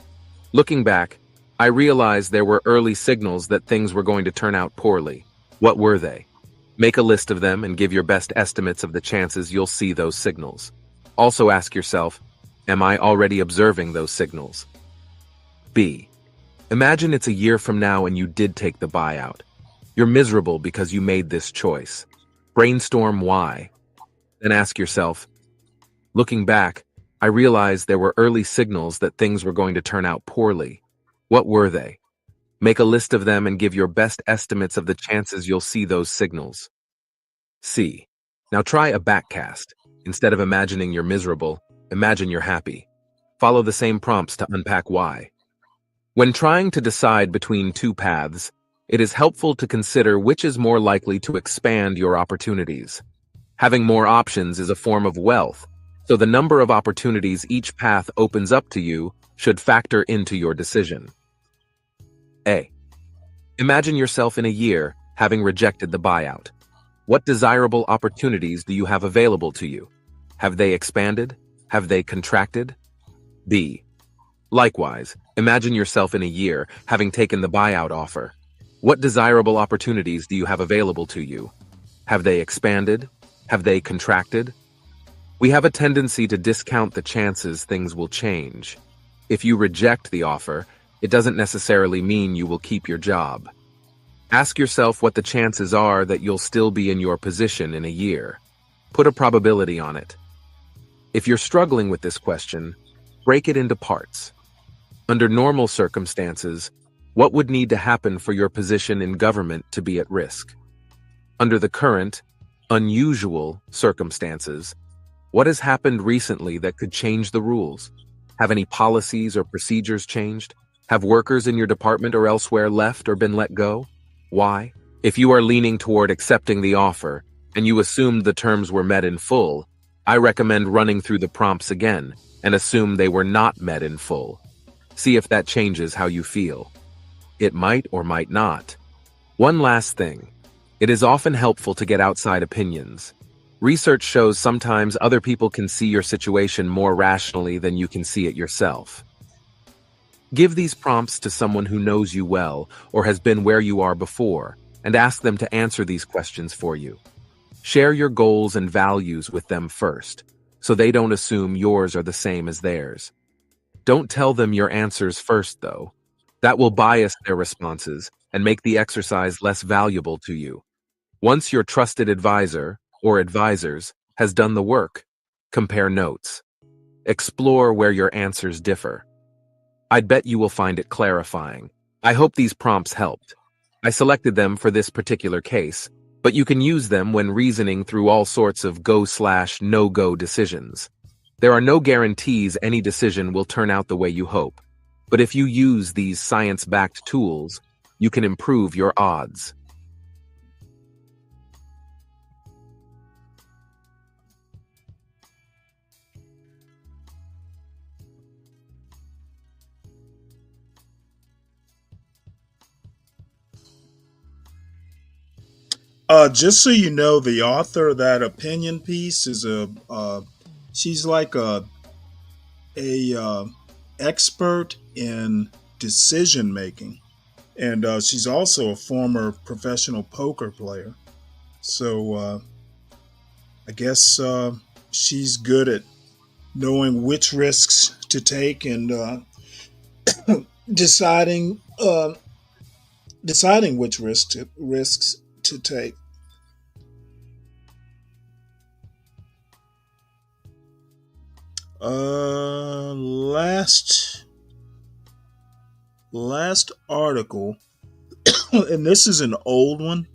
Looking back, I realized there were early signals that things were going to turn out poorly. What were they? Make a list of them and give your best estimates of the chances you'll see those signals. Also ask yourself, am I already observing those signals? B. Imagine it's a year from now and you did take the buyout. You're miserable because you made this choice. Brainstorm why. Then ask yourself, looking back, I realized there were early signals that things were going to turn out poorly. What were they? Make a list of them and give your best estimates of the chances you'll see those signals. C. Now try a backcast. Instead of imagining you're miserable, imagine you're happy. Follow the same prompts to unpack why. When trying to decide between two paths, it is helpful to consider which is more likely to expand your opportunities. Having more options is a form of wealth, so the number of opportunities each path opens up to you should factor into your decision. A. Imagine yourself in a year having rejected the buyout. What desirable opportunities do you have available to you? Have they expanded? Have they contracted? B. Likewise, imagine yourself in a year having taken the buyout offer. What desirable opportunities do you have available to you? Have they expanded? Have they contracted? We have a tendency to discount the chances things will change. If you reject the offer, it doesn't necessarily mean you will keep your job. Ask yourself what the chances are that you'll still be in your position in a year. Put a probability on it. If you're struggling with this question, break it into parts. Under normal circumstances, what would need to happen for your position in government to be at risk? Under the current, unusual circumstances, what has happened recently that could change the rules? Have any policies or procedures changed? Have workers in your department or elsewhere left or been let go? Why? If you are leaning toward accepting the offer and you assumed the terms were met in full, I recommend running through the prompts again and assume they were not met in full. See if that changes how you feel. It might or might not. One last thing. It is often helpful to get outside opinions. Research shows sometimes other people can see your situation more rationally than you can see it yourself. Give these prompts to someone who knows you well or has been where you are before, and ask them to answer these questions for you. Share your goals and values with them first, so they don't assume yours are the same as theirs. Don't tell them your answers first, though. That will bias their responses and make the exercise less valuable to you. Once your trusted advisor, or advisors, has done the work, compare notes. Explore where your answers differ. I'd bet you will find it clarifying. I hope these prompts helped. I selected them for this particular case, but you can use them when reasoning through all sorts of go/no-go decisions. There are no guarantees any decision will turn out the way you hope, but if you use these science-backed tools, you can improve your odds. Just so you know, the author of that opinion piece is she's like a expert in decision making, and she's also a former professional poker player. So I guess she's good at knowing which risks to take and deciding deciding which risks to take. Last article, and this is an old one.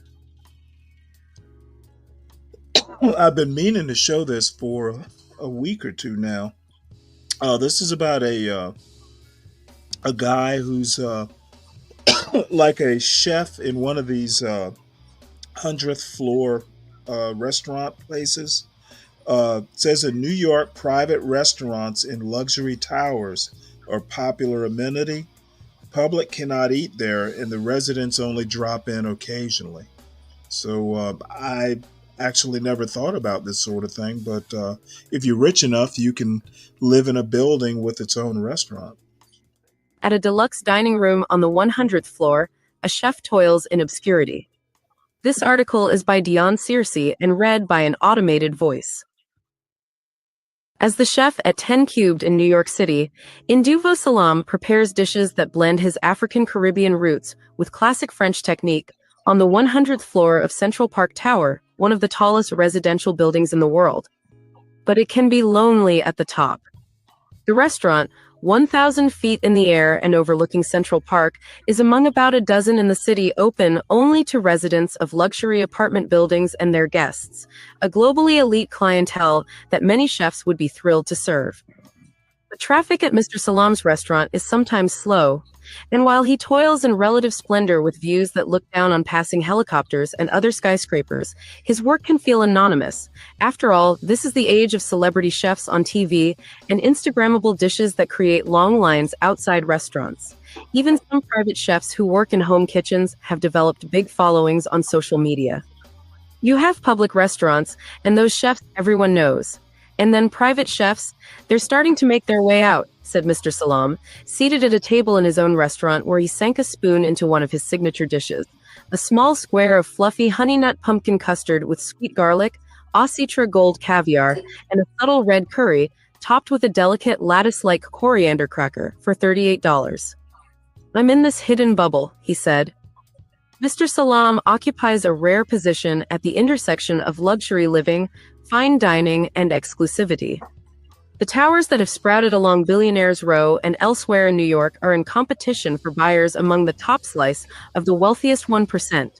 I've been meaning to show this for a week or two now. This is about a guy who's like a chef in one of these 100th floor restaurant places. Says in New York, private restaurants in luxury towers are popular amenity. Public cannot eat there, and the residents only drop in occasionally. So I actually never thought about this sort of thing, but if you're rich enough, you can live in a building with its own restaurant. At a deluxe dining room on the 100th floor, a chef toils in obscurity. This article is by Dion Searcy and read by an automated voice. As the chef at 10 Cubed in New York City, Induvo Salam prepares dishes that blend his African Caribbean roots with classic French technique on the 100th floor of Central Park Tower, one of the tallest residential buildings in the world. But it can be lonely at the top. The restaurant, 1,000 feet in the air and overlooking Central Park, is among about a dozen in the city, open only to residents of luxury apartment buildings and their guests, a globally elite clientele that many chefs would be thrilled to serve. The traffic at Mr. Salam's restaurant is sometimes slow, and while he toils in relative splendor with views that look down on passing helicopters and other skyscrapers, his work can feel anonymous. After all, this is the age of celebrity chefs on TV and Instagrammable dishes that create long lines outside restaurants. Even some private chefs who work in home kitchens have developed big followings on social media. You have public restaurants, and those chefs everyone knows. And then private chefs, they're starting to make their way out, said Mr. Salam, seated at a table in his own restaurant where he sank a spoon into one of his signature dishes, a small square of fluffy honey nut pumpkin custard with sweet garlic, Ocitra gold caviar, and a subtle red curry, topped with a delicate lattice-like coriander cracker for $38. I'm in this hidden bubble, he said. Mr. Salam occupies a rare position at the intersection of luxury living, fine dining, and exclusivity. The towers that have sprouted along Billionaires Row and elsewhere in New York are in competition for buyers among the top slice of the wealthiest 1%.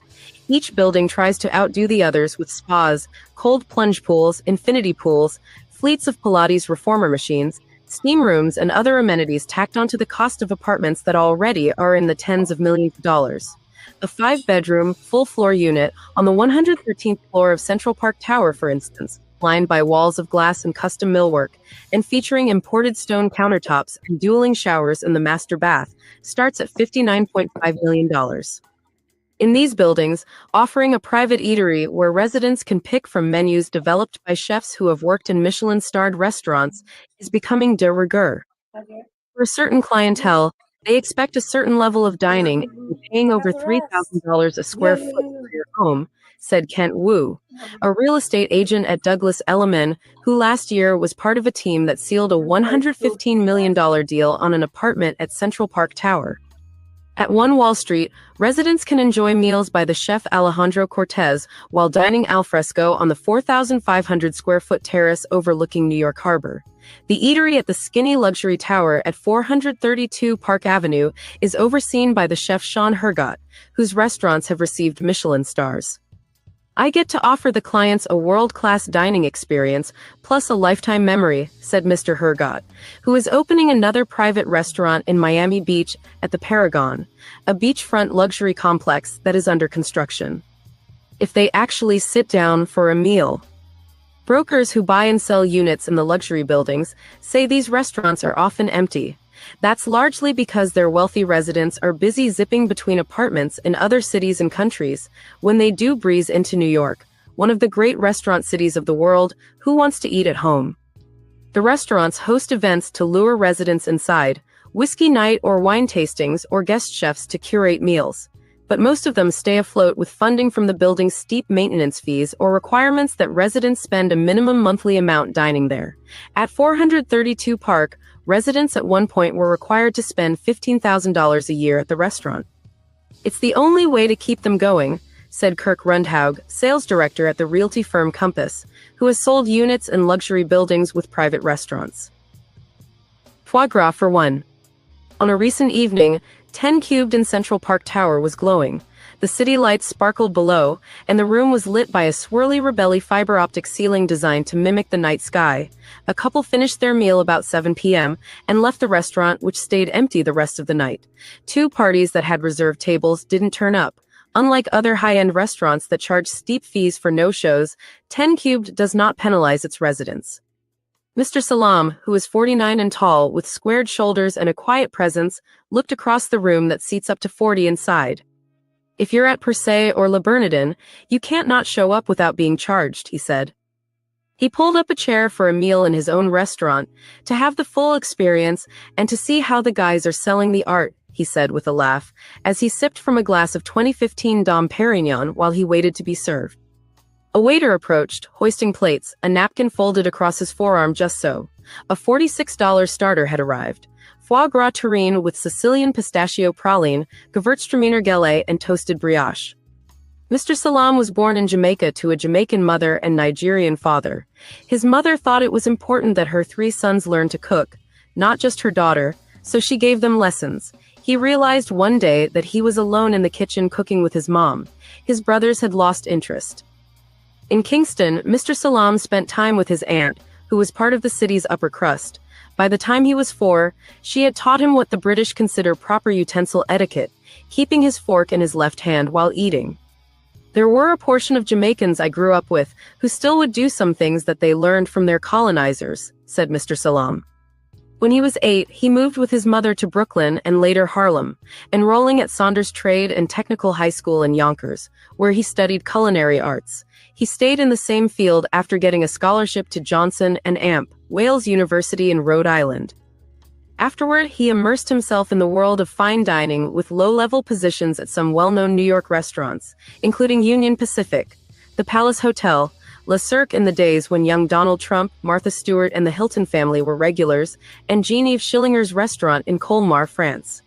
Each building tries to outdo the others with spas, cold plunge pools, infinity pools, fleets of Pilates reformer machines, steam rooms, and other amenities tacked onto the cost of apartments that already are in the tens of millions of dollars. A 5-bedroom, full-floor unit on the 113th floor of Central Park Tower, for instance, lined by walls of glass and custom millwork, and featuring imported stone countertops and dueling showers in the master bath, starts at $59.5 million. In these buildings, offering a private eatery where residents can pick from menus developed by chefs who have worked in Michelin-starred restaurants is becoming de rigueur. For a certain clientele, they expect a certain level of dining and paying over $3,000 a square foot for your home, said Kent Wu, a real estate agent at Douglas Elliman, who last year was part of a team that sealed a $115 million deal on an apartment at Central Park Tower. At One Wall Street, residents can enjoy meals by the chef Alejandro Cortez while dining al fresco on the 4,500 square foot terrace overlooking New York Harbor. The eatery at the skinny luxury tower at 432 Park Avenue is overseen by the chef Sean Hergott, whose restaurants have received Michelin stars. I get to offer the clients a world-class dining experience, plus a lifetime memory, said Mr. Hergott, who is opening another private restaurant in Miami Beach at the Paragon, a beachfront luxury complex that is under construction. If they actually sit down for a meal. Brokers who buy and sell units in the luxury buildings say these restaurants are often empty. That's largely because their wealthy residents are busy zipping between apartments in other cities and countries. When they do breeze into New York, one of the great restaurant cities of the world, who wants to eat at home? The restaurants host events to lure residents inside, whiskey night or wine tastings, or guest chefs to curate meals. But most of them stay afloat with funding from the building's steep maintenance fees or requirements that residents spend a minimum monthly amount dining there. At 432 Park, residents at one point were required to spend $15,000 a year at the restaurant. It's the only way to keep them going, said Kirk Rundhaug, sales director at the realty firm Compass, who has sold units in luxury buildings with private restaurants. Foie gras for one. On a recent evening, 10 Cubed in Central Park Tower was glowing. The city lights sparkled below, and the room was lit by a swirly Rebelli fiber optic ceiling designed to mimic the night sky. A couple finished their meal about 7 p.m. and left the restaurant, which stayed empty the rest of the night. 2 parties that had reserved tables didn't turn up. Unlike other high-end restaurants that charge steep fees for no-shows, 10 Cubed does not penalize its residents. Mr. Salam, who is 49 and tall, with squared shoulders and a quiet presence, looked across the room that seats up to 40 inside. If you're at Per Se or Le Bernardin, you can't not show up without being charged, he said. He pulled up a chair for a meal in his own restaurant, to have the full experience and to see how the guys are selling the art, he said with a laugh, as he sipped from a glass of 2015 Dom Perignon while he waited to be served. A waiter approached, hoisting plates, a napkin folded across his forearm just so. A $46 starter had arrived. Foie gras terrine with Sicilian pistachio praline, Gewürztraminer Gele, and toasted brioche. Mr. Salam was born in Jamaica to a Jamaican mother and Nigerian father. His mother thought it was important that her 3 sons learn to cook, not just her daughter, so she gave them lessons. He realized one day that he was alone in the kitchen cooking with his mom. His brothers had lost interest. In Kingston, Mr. Salam spent time with his aunt, who was part of the city's upper crust. By the time he was 4, she had taught him what the British consider proper utensil etiquette, keeping his fork in his left hand while eating. There were a portion of Jamaicans I grew up with who still would do some things that they learned from their colonizers, said Mr. Salam. When he was 8, he moved with his mother to Brooklyn and later Harlem, enrolling at Saunders Trade and Technical High School in Yonkers, where he studied culinary arts. He stayed in the same field after getting a scholarship to Johnson and Amp, Wales University in Rhode Island. Afterward, he immersed himself in the world of fine dining with low-level positions at some well-known New York restaurants, including Union Pacific, the Palace Hotel, Le Cirque in the days when young Donald Trump, Martha Stewart, and the Hilton family were regulars, and Jean-Yves Schillinger's restaurant in Colmar, France.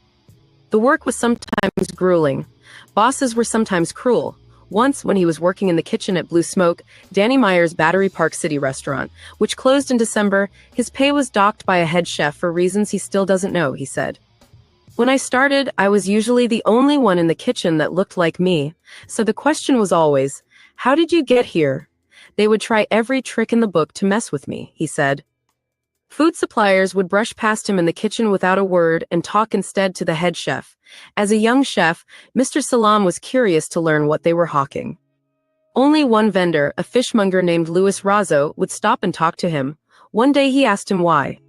The work was sometimes grueling. Bosses were sometimes cruel. Once, when he was working in the kitchen at Blue Smoke, Danny Meyer's Battery Park City restaurant, which closed in December, his pay was docked by a head chef for reasons he still doesn't know, he said. When I started, I was usually the only one in the kitchen that looked like me, so the question was always, how did you get here? They would try every trick in the book to mess with me, he said. Food suppliers would brush past him in the kitchen without a word and talk instead to the head chef. As a young chef, Mr. Salam was curious to learn what they were hawking. Only one vendor, a fishmonger named Louis Razzo, would stop and talk to him. One day he asked him why.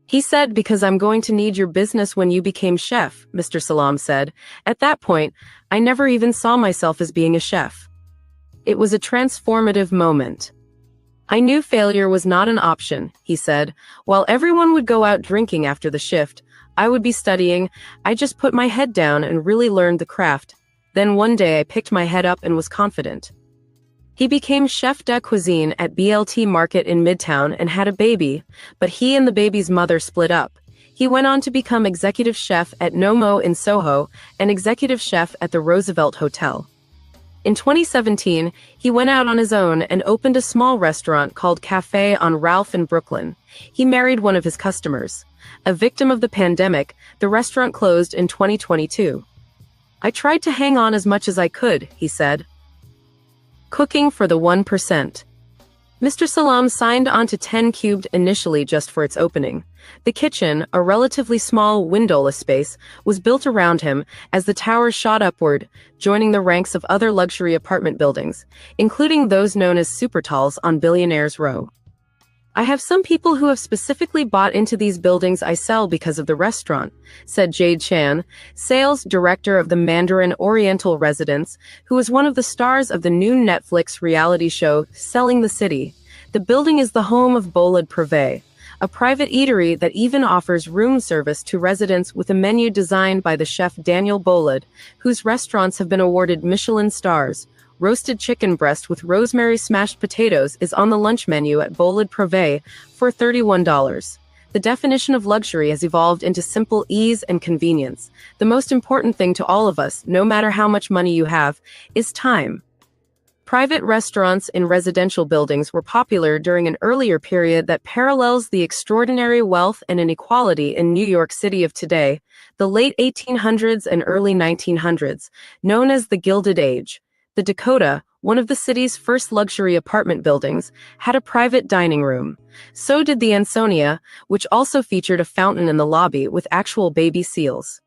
He said, because I'm going to need your business when you became chef, Mr. Salam said. At that point, I never even saw myself as being a chef. It was a transformative moment. I knew failure was not an option, he said. While everyone would go out drinking after the shift, I would be studying. I just put my head down and really learned the craft. Then one day I picked my head up and was confident. He became chef de cuisine at BLT Market in Midtown and had a baby, but he and the baby's mother split up. He went on to become executive chef at Nomo in Soho and executive chef at the Roosevelt Hotel. In 2017, he went out on his own and opened a small restaurant called Café on Ralph in Brooklyn. He married one of his customers. A victim of the pandemic, the restaurant closed in 2022. I tried to hang on as much as I could, he said. Cooking for the 1%. Mr. Salam signed on to 10 Cubed initially just for its opening. The kitchen, a relatively small windowless space, was built around him as the tower shot upward, joining the ranks of other luxury apartment buildings, including those known as supertalls on Billionaires Row. I have some people who have specifically bought into these buildings I sell because of the restaurant, said Jade Chan, sales director of the Mandarin Oriental Residence, who is one of the stars of the new Netflix reality show Selling the City. The building is the home of Bolid Privé, a private eatery that even offers room service to residents with a menu designed by the chef Daniel Bolid, whose restaurants have been awarded Michelin stars. Roasted chicken breast with rosemary smashed potatoes is on the lunch menu at Bolid Privé for $31. The definition of luxury has evolved into simple ease and convenience. The most important thing to all of us, no matter how much money you have, is time. Private restaurants in residential buildings were popular during an earlier period that parallels the extraordinary wealth and inequality in New York City of today, the late 1800s and early 1900s, known as the Gilded Age. The Dakota, one of the city's first luxury apartment buildings, had a private dining room. So did the Ansonia, which also featured a fountain in the lobby with actual baby seals.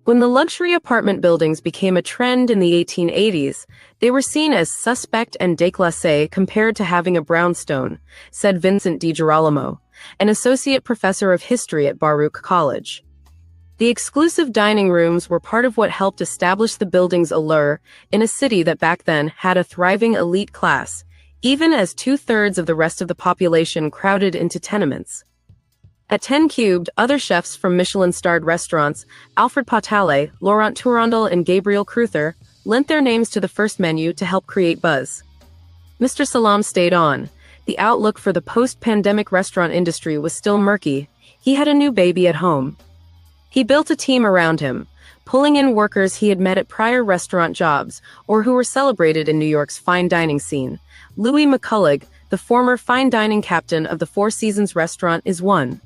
When the luxury apartment buildings became a trend in the 1880s, they were seen as suspect and déclassé compared to having a brownstone, said Vincent DiGirolamo, an associate professor of history at Baruch College. The exclusive dining rooms were part of what helped establish the building's allure in a city that back then had a thriving elite class. even as 2/3 of the rest of the population crowded into tenements. At 10 Cubed, other chefs from Michelin-starred restaurants, Alfred Patale, Laurent Tourandel, and Gabriel Cruther, lent their names to the first menu to help create buzz. Mr. Salam stayed on. The outlook for the post-pandemic restaurant industry was still murky. He had a new baby at home. He built a team around him, pulling in workers he had met at prior restaurant jobs or who were celebrated in New York's fine dining scene. Louis McCullough, the former fine dining captain of the Four Seasons restaurant, is one.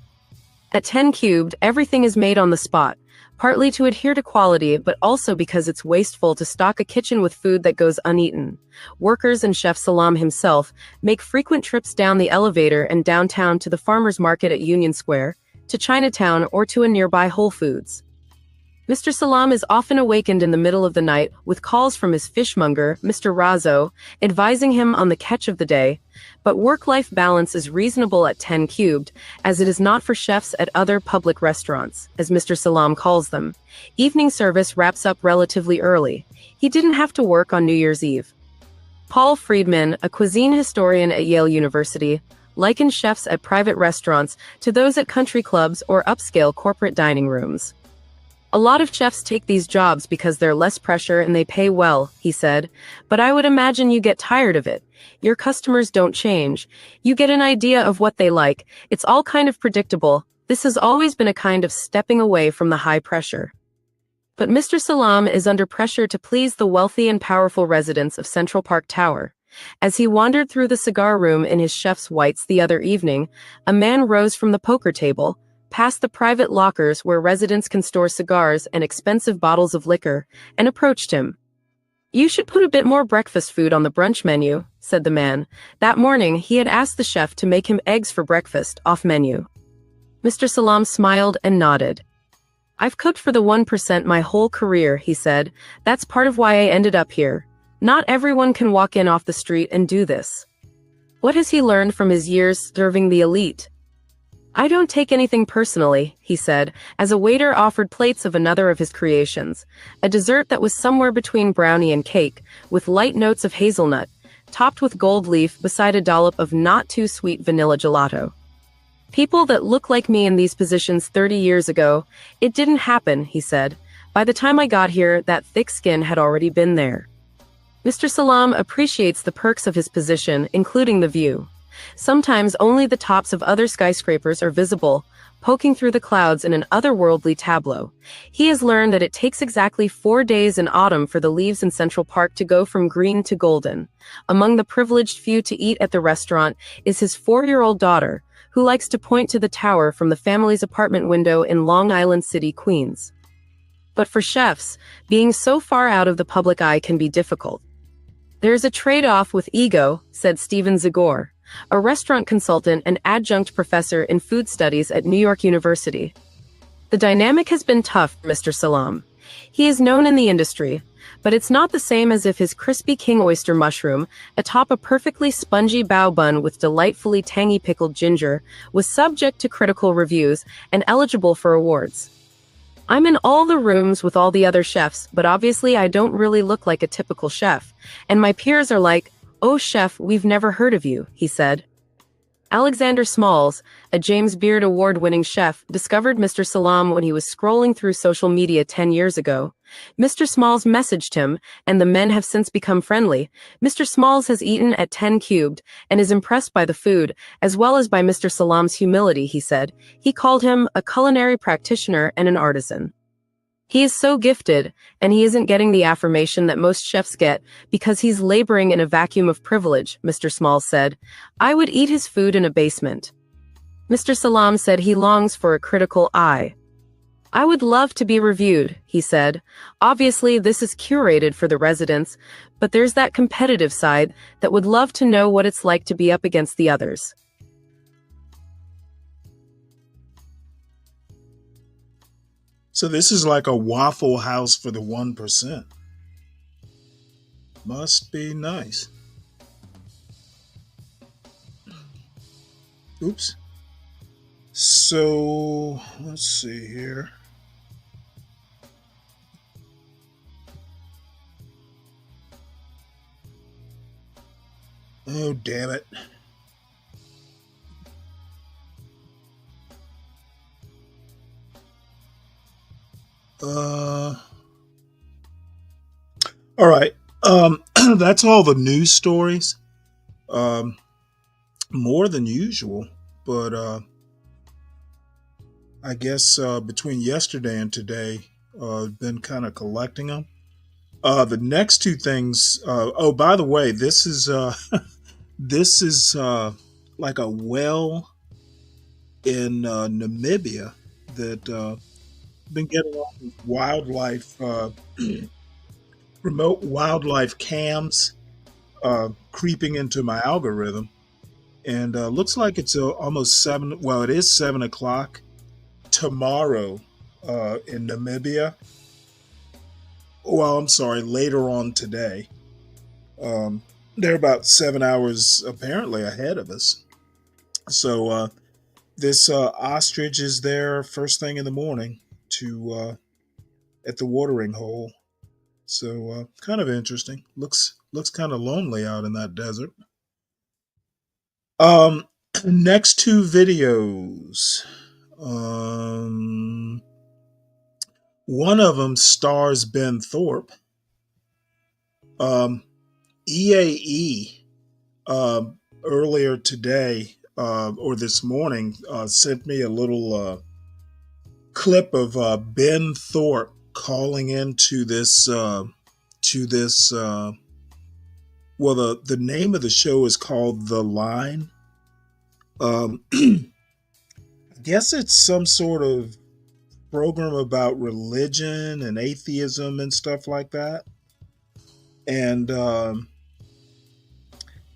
At 10 Cubed, everything is made on the spot, partly to adhere to quality but also because it's wasteful to stock a kitchen with food that goes uneaten. Workers and Chef Salam himself make frequent trips down the elevator and downtown to the farmers market at Union Square, to Chinatown, or to a nearby Whole Foods. Mr. Salam is often awakened in the middle of the night with calls from his fishmonger, Mr. Razzo, advising him on the catch of the day, but work-life balance is reasonable at 10 Cubed, as it is not for chefs at other public restaurants, as Mr. Salam calls them. Evening service wraps up relatively early. He didn't have to work on New Year's Eve. Paul Friedman, a cuisine historian at Yale University, likens chefs at private restaurants to those at country clubs or upscale corporate dining rooms. A lot of chefs take these jobs because they're less pressure and they pay well, he said, but I would imagine you get tired of it. Your customers don't change. You get an idea of what they like. It's all kind of predictable. This has always been a kind of stepping away from the high pressure. But Mr. Salam is under pressure to please the wealthy and powerful residents of Central Park Tower. As he wandered through the cigar room in his chef's whites the other evening, a man rose from the poker table, past the private lockers where residents can store cigars and expensive bottles of liquor, and approached him. "You should put a bit more breakfast food on the brunch menu," said the man. That morning, he had asked the chef to make him eggs for breakfast, off menu. Mr. Salam smiled and nodded. "I've cooked for the 1% my whole career," he said. "That's part of why I ended up here. Not everyone can walk in off the street and do this." What has he learned from his years serving the elite? "I don't take anything personally," he said, as a waiter offered plates of another of his creations, a dessert that was somewhere between brownie and cake, with light notes of hazelnut, topped with gold leaf beside a dollop of not-too-sweet vanilla gelato. "People that look like me in these positions 30 years ago, it didn't happen," he said. "By the time I got here, that thick skin had already been there." Mr. Salam appreciates the perks of his position, including the view. Sometimes only the tops of other skyscrapers are visible, poking through the clouds in an otherworldly tableau. He has learned that it takes exactly 4 days in autumn for the leaves in Central Park to go from green to golden. Among the privileged few to eat at the restaurant is his 4-year-old daughter, who likes to point to the tower from the family's apartment window in Long Island City, Queens. But for chefs, being so far out of the public eye can be difficult. "There's a trade-off with ego," said Stephen Zagor, a restaurant consultant and adjunct professor in food studies at New York University. "The dynamic has been tough for Mr. Salam. He is known in the industry, but it's not the same as if his crispy king oyster mushroom, atop a perfectly spongy bao bun with delightfully tangy pickled ginger, was subject to critical reviews and eligible for awards. I'm in all the rooms with all the other chefs, but obviously I don't really look like a typical chef, and my peers are like, 'Oh, chef, we've never heard of you,'" he said. Alexander Smalls, a James Beard Award-winning chef, discovered Mr. Salam when he was scrolling through social media 10 years ago. Mr. Smalls messaged him, and the men have since become friendly. Mr. Smalls has eaten at 10 Cubed and is impressed by the food, as well as by Mr. Salam's humility, he said. He called him a culinary practitioner and an artisan. "He is so gifted, and he isn't getting the affirmation that most chefs get because he's laboring in a vacuum of privilege," Mr. Smalls said. "I would eat his food in a basement." Mr. Salam said he longs for a critical eye. "I would love to be reviewed," he said. "Obviously, this is curated for the residents, but there's that competitive side that would love to know what it's like to be up against the others." So this is like a Waffle House for the 1%. Must be nice. Oops. So let's see here. Oh, damn it. All right. That's all the news stories. Um, More than usual, but I guess between yesterday and today, I've been kind of collecting them. The next two things. Oh, by the way, this is this is like a well in Namibia that been getting all these wildlife remote wildlife cams creeping into my algorithm, and looks like it's almost 7. Well, it is 7 o'clock tomorrow in Namibia. Well, I'm sorry, later on today. Um, they're about 7 hours apparently ahead of us. So this ostrich is there first thing in the morning to at the watering hole. So kind of interesting. Looks kind of lonely out in that desert. Um, Next two videos. Um, One of them stars Ben Thorpe. EAE earlier today or this morning sent me a little clip of Ben Thorpe calling into this to this. Well, the name of the show is called The Line. I guess it's some sort of program about religion and atheism and stuff like that. And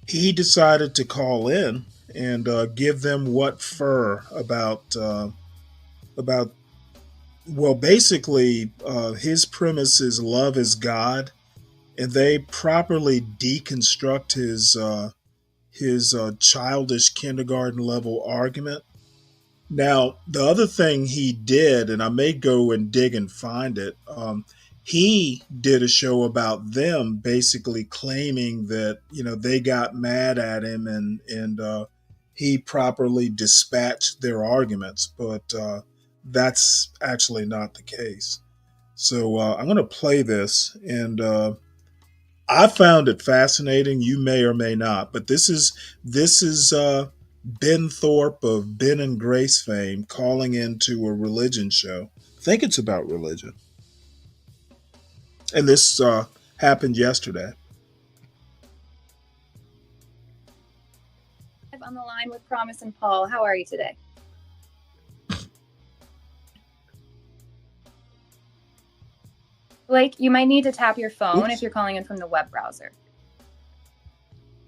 he decided to call in and give them what for about well, basically his premise is love is God, and they properly deconstruct his childish kindergarten level argument. Now, the other thing he did, and I may go and dig and find it, he did a show about them basically claiming that, they got mad at him and he properly dispatched their arguments, but that's actually not the case. So I'm going to play this, and I found it fascinating. You may or may not, but this is Ben Thorpe of Ben and Grace fame calling into a religion show. I think it's about religion, and this happened yesterday. On the line with Promise and Paul. How are you today? Blake, you might need to tap your phone if you're calling in from the web browser.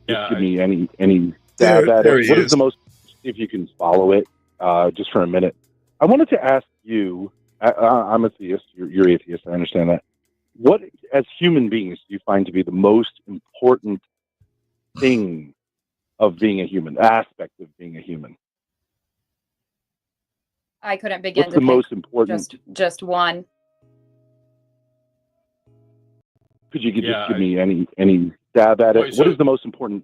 Yeah, give me any stab at it. What is the most, if you can follow it just for a minute? I wanted to ask you, I'm a theist, you're atheist, I understand that. What, as human beings, do you find to be the most important thing of being a human, aspect of being a human? I couldn't begin What's to the most important? Just one. Could you just give me any stab at it? What is the most important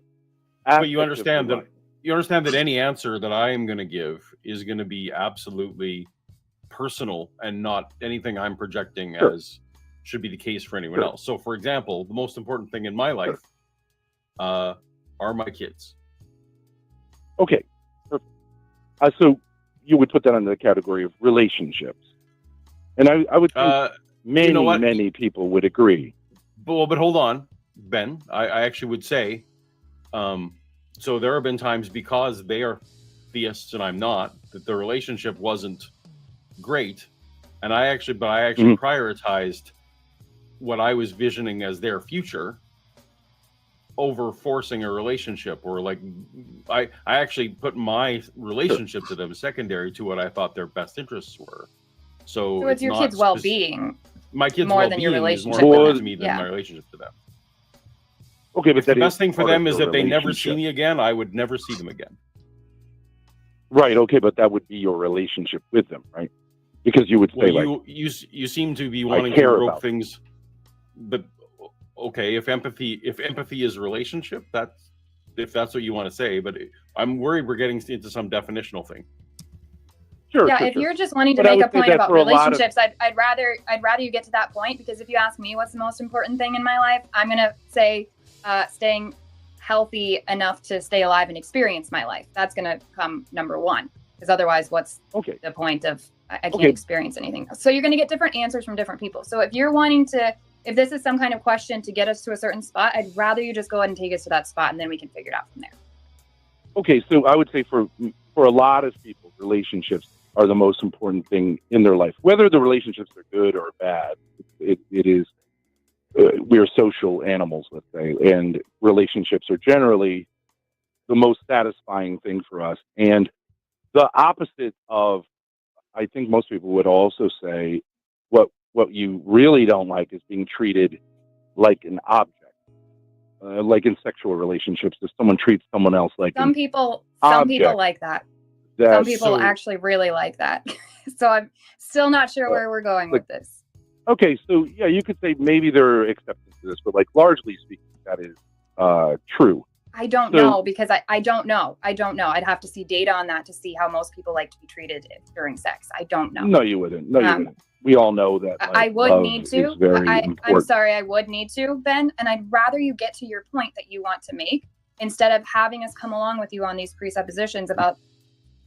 aspect? But you understand that any answer that I am going to give is going to be absolutely personal and not anything I'm projecting as should be the case for anyone else. So, for example, the most important thing in my life are my kids. Okay, perfect. So you would put that under the category of relationships, and I would think many people would agree. But hold on, Ben. I actually would say, so there have been times because they are theists and I'm not, that the relationship wasn't great, and I actually prioritized what I was visioning as their future over forcing a relationship, or like I actually put my relationship to them secondary to what I thought their best interests were. So it's your kids' well-being. My kids' more well-being than your relationship is more important with to me than my relationship to them. Okay, but the best thing for them is that they never see me again. I would never see them again. Right. Okay, but that would be your relationship with them, right? Because you would say, you seem to be wanting to provoke things, but okay, if empathy is a relationship, if that's what you want to say. But I'm worried we're getting into some definitional thing. Sure. Yeah, sure, if sure. you're just wanting to But I make a would say point that about for a lot of- relationships, I'd rather you get to that point, because if you ask me what's the most important thing in my life, I'm gonna say staying healthy enough to stay alive and experience my life. That's gonna come number one, because otherwise, what's the point of I can't experience anything. So you're gonna get different answers from different people. So if you're wanting to, if this is some kind of question to get us to a certain spot, I'd rather you just go ahead and take us to that spot, and then we can figure it out from there. Okay, so I would say for a lot of people, relationships are the most important thing in their life. Whether the relationships are good or bad, it is. We are social animals, let's say, and relationships are generally the most satisfying thing for us. And the opposite of, I think most people would also say, what you really don't like is being treated like an object. Like in sexual relationships, if someone treats someone else like some people like that. Some people actually really like that. So I'm still not sure where we're going with this. Okay, so yeah, you could say maybe there are exceptions to this, but like largely speaking, that is true. I don't know, because I don't know. I'd have to see data on that to see how most people like to be treated during sex. I don't know. No, you wouldn't. No, you wouldn't. We all know that. Like, I would need to. I'm sorry, I would need to, Ben. And I'd rather you get to your point that you want to make instead of having us come along with you on these presuppositions about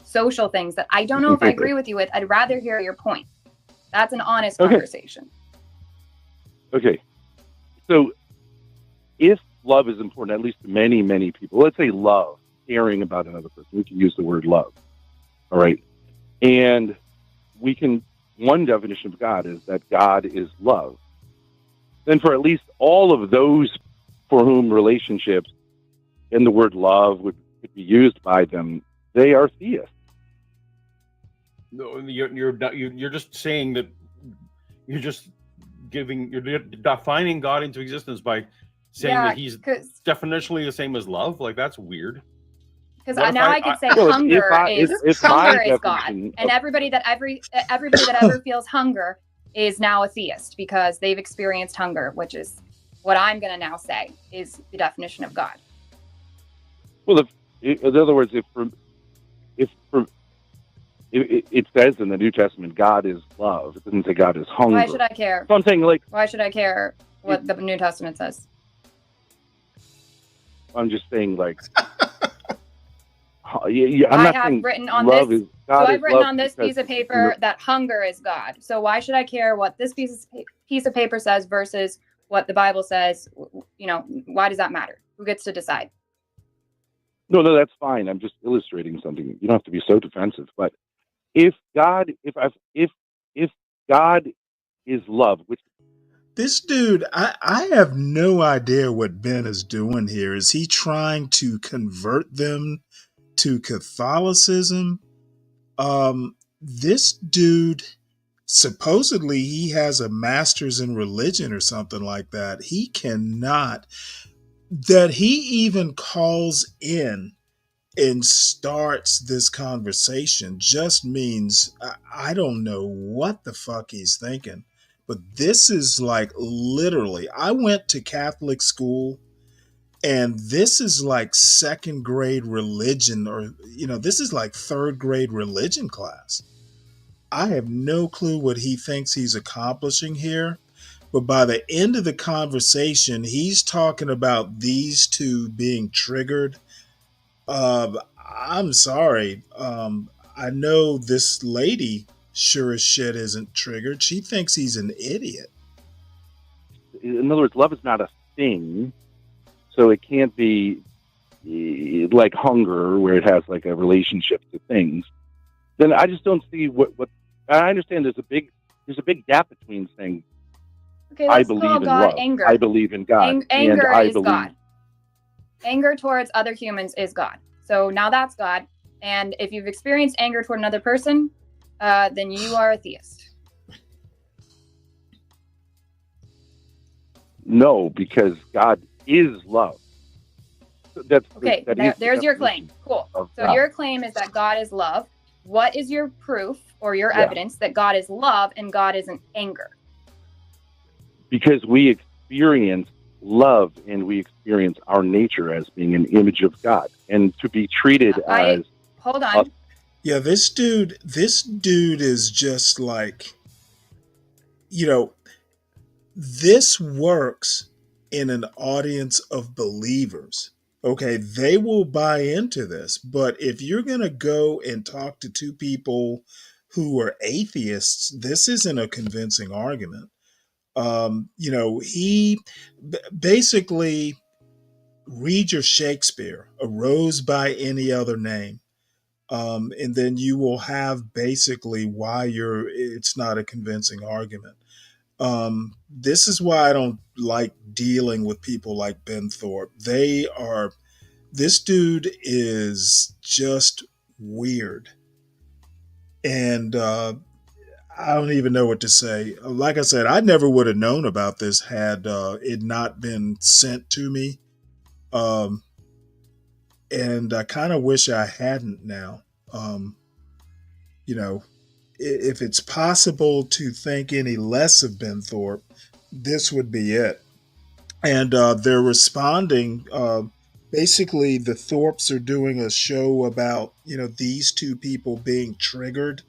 social things that I don't know if I agree with you with. I'd rather hear your point. That's an honest conversation. Okay. So if love is important, at least to many, many people, let's say love, caring about another person, we can use the word love. All right. And one definition of God is that God is love. Then for at least all of those for whom relationships and the word love could be used by them, they are theists. No, you're just saying that you're defining God into existence by saying that he's definitionally the same as love. Like, that's weird. Because now I could say hunger is God, and everybody that ever feels hunger is now a theist because they've experienced hunger, which is what I'm going to now say is the definition of God. Well, in other words, it says in the New Testament, God is love. It doesn't say God is hunger. Why should I care? So I'm saying, like, why should I care what the New Testament says? I'm just saying, like, I have written on this. So I've written on this piece of paper that hunger is God. So why should I care what this piece of paper says versus what the Bible says? You know, why does that matter? Who gets to decide? No, that's fine. I'm just illustrating something. You don't have to be so defensive. But if God is love, which this dude, I have no idea what Ben is doing here. Is he trying to convert them to Catholicism? This dude, supposedly he has a master's in religion or something like that. He cannot, that he even calls in and starts this conversation just means I don't know what the fuck he's thinking. But this is like literally, I went to Catholic school and this is like second grade religion, or, you know, this is like third grade religion class. I have no clue what he thinks he's accomplishing here. But by the end of the conversation, he's talking about these two being triggered. I'm sorry. I know this lady sure as shit isn't triggered. She thinks he's an idiot. In other words, love is not a thing. So it can't be like hunger where it has like a relationship to things. Then I just don't see what I understand there's a big gap between saying I believe in love. Anger. I believe in God. Anger is God. Anger towards other humans is God. So now that's God. And if you've experienced anger toward another person, then you are a theist. No, because God is love. That's okay. There's your claim. Cool. So your claim is that God is love. What is your proof or your evidence that God is love and God isn't anger? Because we experience love and we experience our nature as being an image of God, and to be treated as. Hold on. Yeah, this dude is just like, this works in an audience of believers. Okay, they will buy into this. But if you're going to go and talk to two people who are atheists, this isn't a convincing argument. He basically, read your Shakespeare, a rose by any other name. And then you will have basically why it's not a convincing argument. This is why I don't like dealing with people like Ben Thorpe. This dude is just weird. And I don't even know what to say. Like I said, I never would have known about this had it not been sent to me. And I kind of wish I hadn't now. If it's possible to think any less of Ben Thorpe, this would be it. And they're responding. Basically, the Thorpes are doing a show about these two people being triggered.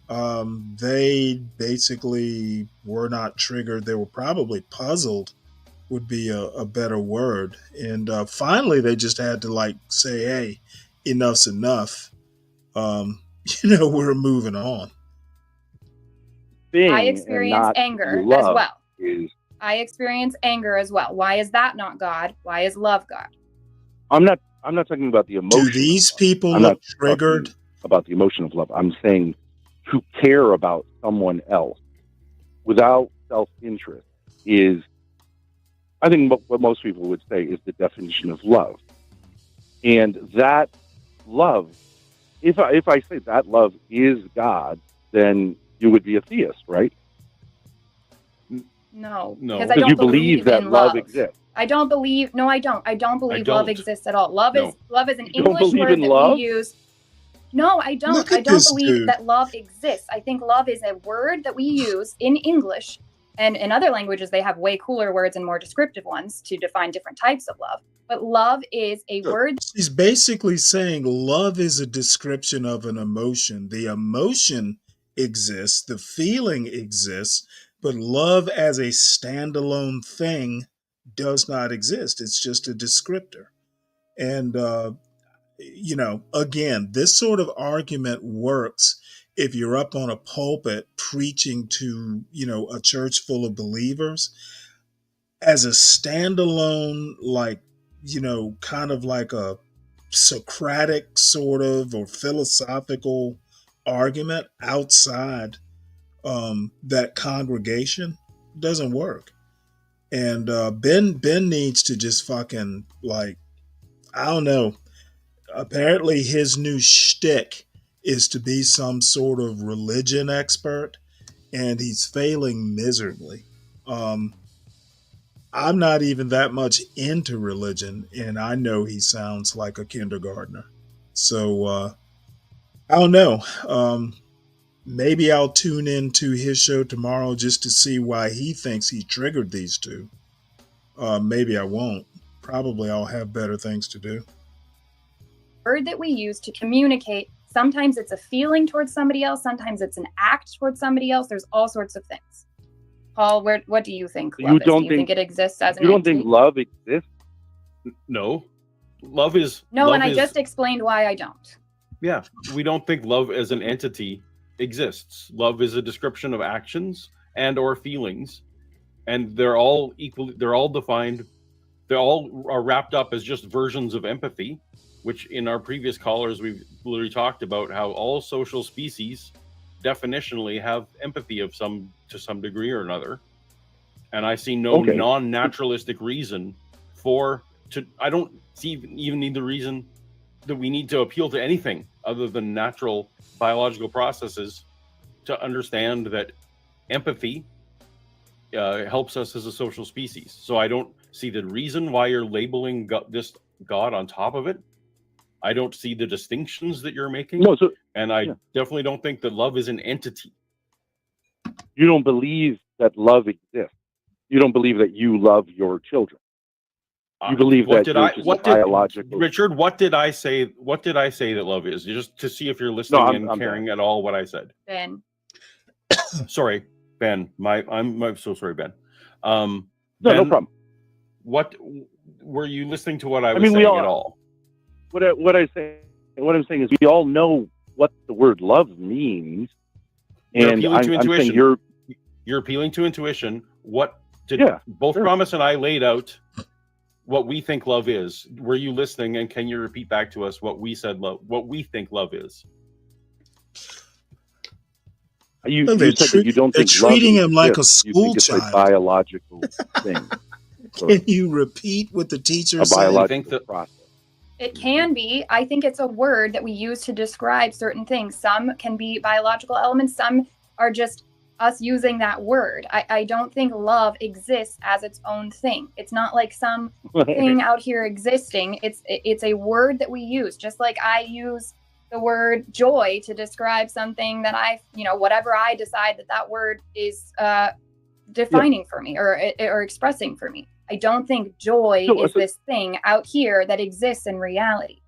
They basically were not triggered. They were probably puzzled, would be a better word. And finally, they just had to say, "Hey, enough's enough." We're moving on. I experience anger as well. I experience anger as well. Why is that not God? Why is love God? I'm not talking about the emotion. Do these people look triggered? About the emotion of love. I'm saying to care about someone else without self-interest is, I think, what most people would say is the definition of love. And that love, if I say that love is God, then you would be a theist, right? No, because I don't believe that love exists. I don't believe. No, I don't. I don't believe love exists at all. Love is an You don't English believe word in that love? we use. No, I don't. Look I at don't this believe dude. that love exists. I think love is a word that we use in English, and in other languages they have way cooler words and more descriptive ones to define different types of love. But love is a word. He's basically saying love is a description of an emotion. The emotion exists, the feeling exists, but love as a standalone thing does not exist. It's just a descriptor. And, again, this sort of argument works if you're up on a pulpit preaching to, a church full of believers. As a standalone, kind of like a Socratic sort of or philosophical argument outside that congregation, doesn't work. And Ben needs to just fucking I don't know. Apparently, his new shtick is to be some sort of religion expert, and he's failing miserably. I'm not even that much into religion, and I know he sounds like a kindergartner. So I don't know. Maybe I'll tune into his show tomorrow just to see why he thinks he triggered these two. Maybe I won't. Probably I'll have better things to do. Word that we use to communicate. Sometimes it's a feeling towards somebody else. Sometimes it's an act towards somebody else. There's all sorts of things. Paul, what do you think? Do you think it exists as an entity? You don't think love exists? No. Love is... No, and I just explained why I don't. Yeah, we don't think love as an entity exists. Love is a description of actions and or feelings, and they're all equally, they're all defined, they all are wrapped up as just versions of empathy, which in our previous callers we've literally talked about how all social species definitionally have empathy of to some degree or another. And I see no non-naturalistic reason I don't see even need the reason that we need to appeal to anything other than natural biological processes to understand that empathy helps us as a social species. So I don't see the reason why you're labeling this God on top of it. I don't see the distinctions that you're making. And I definitely don't think that love is an entity. You don't believe that love exists. You don't believe that you love your children. You believe What that did you're I? just What did biological. Richard? What did I say? What did I say that love is? Just to see if you're listening and caring at all. What I said. Ben. Sorry, Ben. I'm so sorry, Ben. No, Ben, no problem. What were you listening to? What I was mean, saying at all? What I'm saying is we all know what the word love means, and I'm saying you're appealing to intuition. What did both sure. Promise and I laid out what we think love is? Were you listening? And can you repeat back to us what we said love? What we think love is? You said that you don't think treating love him like a exists. You think it's school a biological thing. Can you repeat what the teacher said? Biological process. It can be. I think it's a word that we use to describe certain things. Some can be biological elements. Some are just us using that word. I don't think love exists as its own thing. It's not like some thing out here existing. It's a word that we use, just like I use the word joy to describe something that whatever I decide that word is defining for me or expressing for me. I don't think joy is this thing out here that exists in reality.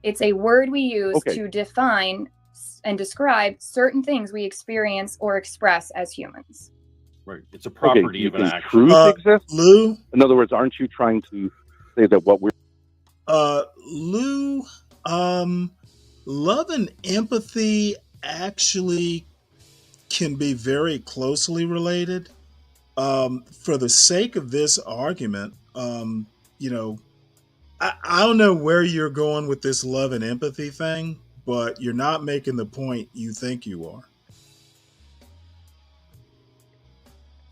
It's a word we use to define and describe certain things we experience or express as humans. Right. It's a property of an action. Truth exists? Lou? In other words, aren't you trying to say that what we're... Lou, love and empathy actually can be very closely related. For the sake of this argument, I don't know where you're going with this love and empathy thing, but you're not making the point you think you are.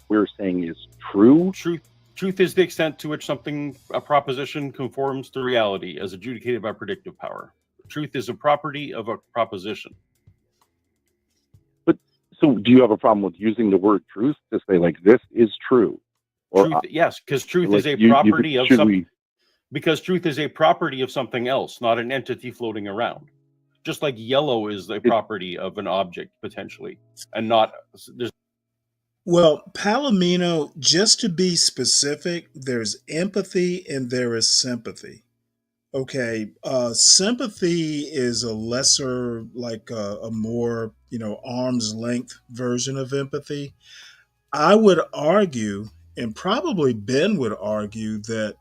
We're saying is true. Truth is the extent to which a proposition conforms to reality as adjudicated by predictive power. Truth is a property of a proposition. So do you have a problem with using the word truth to say, like, this is true? Or, yes, because truth is a property of something. Because truth is a property of something else, not an entity floating around. Just like yellow is the property of an object, potentially, and not... Well, Palomino, just to be specific, there's empathy and there is sympathy. Okay, sympathy is a lesser, like a more, arm's length version of empathy. I would argue, and probably Ben would argue, that,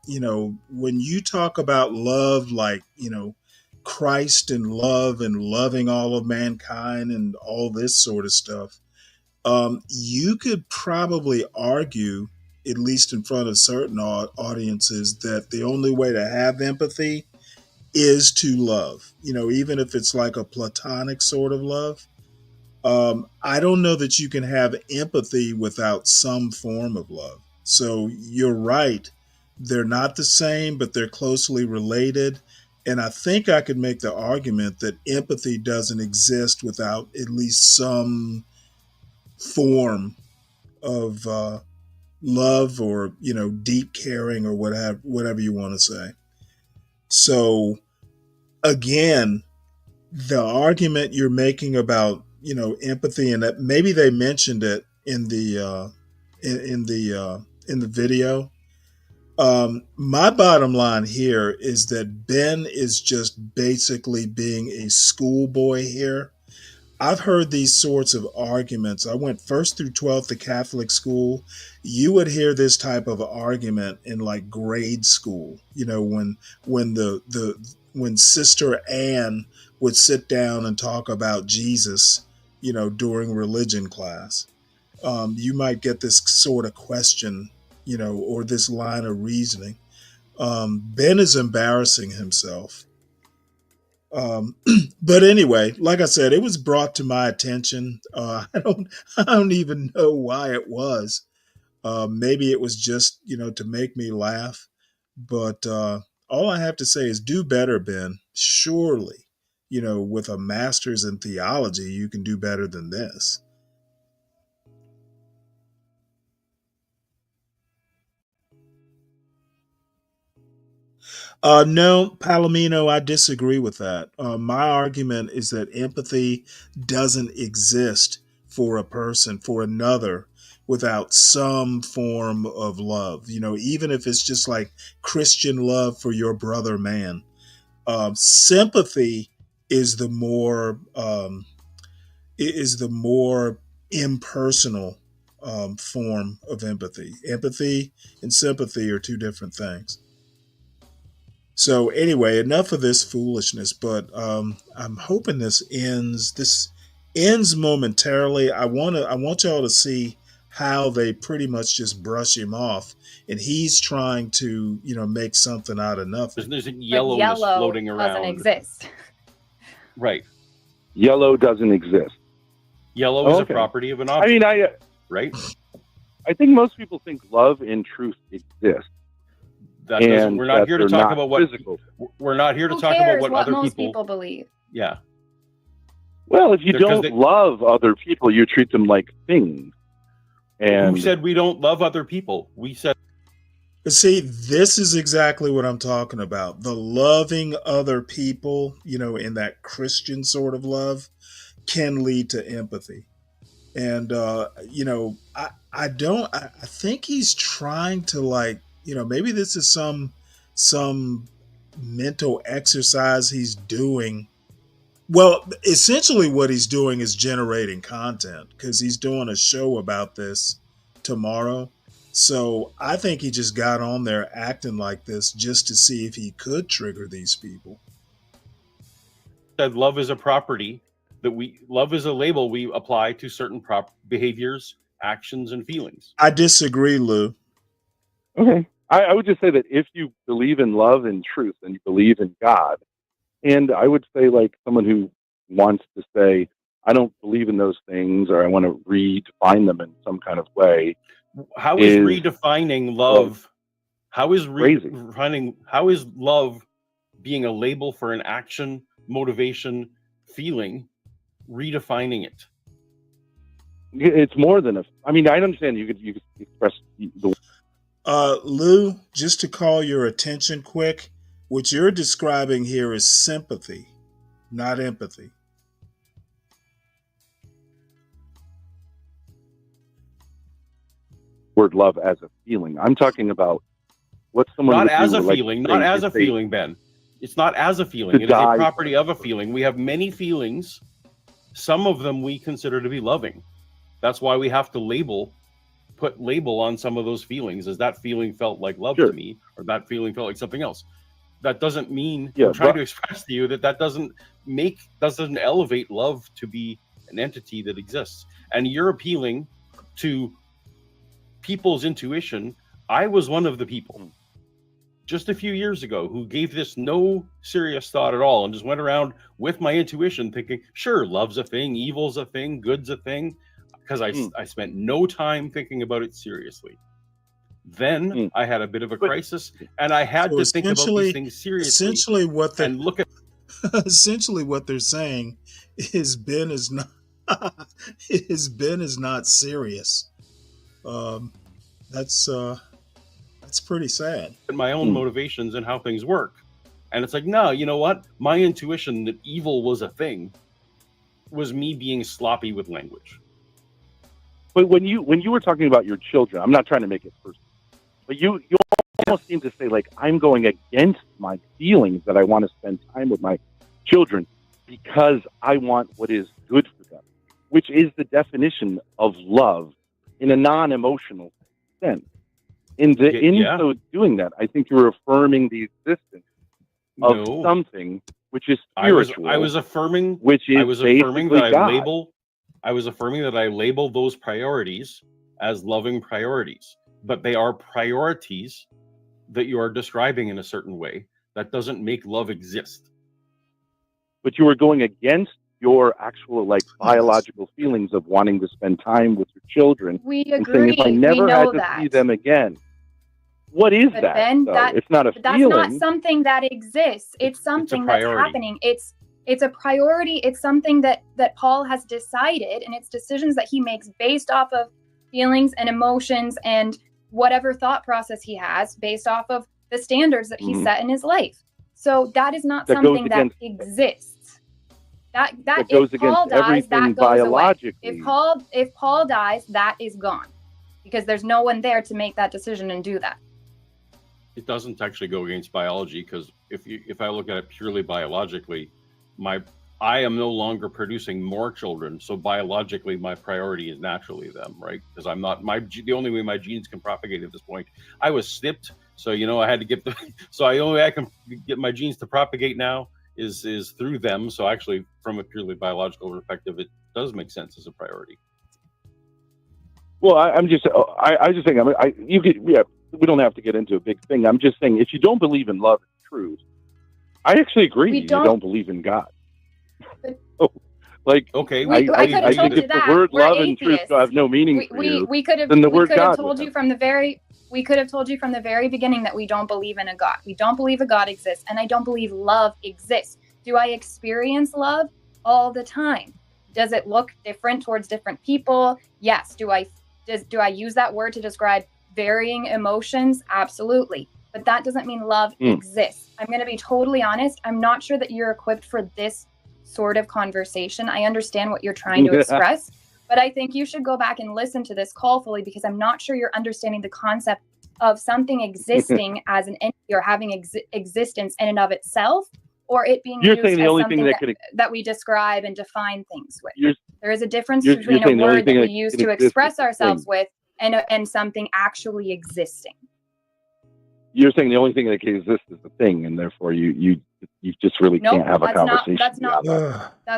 when you talk about love, like, Christ and love and loving all of mankind and all this sort of stuff, you could probably argue, at least in front of certain audiences, that the only way to have empathy is to love, even if it's like a platonic sort of love. I don't know that you can have empathy without some form of love. So you're right. They're not the same, but they're closely related. And I think I could make the argument that empathy doesn't exist without at least some form of love or, deep caring or whatever you want to say. So again, the argument you're making about empathy, and that maybe they mentioned it in the in the video. My bottom line here is that Ben is just basically being a schoolboy here. I've heard these sorts of arguments. I went 1st through 12th to Catholic school. You would hear this type of argument in like grade school. When Sister Anne would sit down and talk about Jesus, during religion class. You might get this sort of question, or this line of reasoning. Ben is embarrassing himself. But anyway, like I said, it was brought to my attention. I don't even know why it was. Maybe it was just, to make me laugh. But all I have to say is do better, Ben. Surely, with a master's in theology, you can do better than this. No, Palomino, I disagree with that. My argument is that empathy doesn't exist for a person, for another, without some form of love. Even if it's just like Christian love for your brother man. Sympathy is the more impersonal form of empathy. Empathy and sympathy are two different things. So anyway, enough of this foolishness. But I'm hoping this ends. This ends momentarily. I want y'all to see how they pretty much just brush him off, and he's trying to make something out of nothing. There's yellowness floating around. Doesn't exist. Right. Yellow doesn't exist. Yellow is a property of an object. I mean, right? I think most people think love and truth exist. That doesn't. We're not here to talk about what physical. We're not here to Who talk cares about what what other most people. people believe? Yeah. Well, if you don't love other people, you treat them like things. And who said we don't love other people? We said. See, this is exactly what I'm talking about. The loving other people, in that Christian sort of love, can lead to empathy. And I think he's trying to maybe this is some mental exercise he's doing. Well, essentially what he's doing is generating content because he's doing a show about this tomorrow. So I think he just got on there acting like this just to see if he could trigger these people. Said love is a property love is a label we apply to certain behaviors, actions, and feelings. I disagree, Lou. Okay. I would just say that if you believe in love and truth and you believe in God, and I would say like someone who wants to say, I don't believe in those things, or I want to redefine them in some kind of way. How is redefining love? How is love being a label for an action, motivation, feeling? Redefining it. It's more than I understand you could express the. Lou, just to call your attention quick, what you're describing here is sympathy, not empathy. Word love as a feeling. I'm talking about what someone not would as do, a like, feeling, not as a feeling, Ben. It's not as a feeling. It is a property of a feeling. We have many feelings. Some of them we consider to be loving. That's why we have to put label on some of those feelings. As that feeling felt like love to me, or that feeling felt like something else. That doesn't mean I'm trying to express to you that doesn't elevate love to be an entity that exists. And you're appealing to people's intuition. I was one of the people just a few years ago who gave this no serious thought at all and just went around with my intuition thinking, sure, love's a thing, evil's a thing, good's a thing, because I spent no time thinking about it seriously. Then I had a bit of a crisis and I had to think about these things seriously. Essentially what essentially what they're saying is Ben is not serious. That's pretty sad. My own motivations and how things work. And it's like, no, you know what? My intuition that evil was a thing was me being sloppy with language. But when you were talking about your children, I'm not trying to make it personal, but you almost seem to say, like, I'm going against my feelings that I want to spend time with my children because I want what is good for them, which is the definition of love in a non-emotional sense. So doing that, I think you're affirming the existence of something which is spiritual. I was affirming that I label those priorities as loving priorities, but they are priorities that you are describing in a certain way. That doesn't make love exist. But you were going against your actual, like, biological feelings of wanting to spend time with your children. We agree. And saying, if I never had to see them again. What is but that? Ben, it's not a feeling. That's not something that exists. It's something that's happening. It's a priority. It's something that Paul has decided, and it's decisions that he makes based off of feelings and emotions and whatever thought process he has based off of the standards that he set in his life. So that is not something that exists. That goes if Paul against dies, that everything goes away. biologically. If Paul dies, that is gone. because there's no one there to make that decision and do that. It doesn't actually go against biology, because if I look at it purely biologically, I am no longer producing more children, so biologically my priority is naturally them, right? Because I'm not the only way my genes can propagate at this point. I was snipped, so I had to get so the only way I can get my genes to propagate now is through them. So actually, from a purely biological perspective, it does make sense as a priority. Well, I just think we don't have to get into a big thing. I'm just saying, if you don't believe in love and truth, I actually agree. You don't believe in God. Okay, I could have told you if that the word we're love atheists. and truth have no meaning for you, we could have then the word God told you from the very beginning that we don't believe in a God. We don't believe a God exists, and I don't believe love exists. Do I experience love all the time? Does it look different towards different people? Yes. Do I use that word to describe varying emotions? Absolutely. But that doesn't mean love exists. I'm going to be totally honest. I'm not sure that you're equipped for this sort of conversation. I understand what you're trying to express, but I think you should go back and listen to this call fully, because I'm not sure you're understanding the concept of something existing as an entity or having existence in and of itself, or it being used as something that we describe and define things with. There is a difference between a word that we use to express ourselves with and something actually existing. You're saying the only thing that can exist is the thing, and therefore you just really can't have a conversation. That's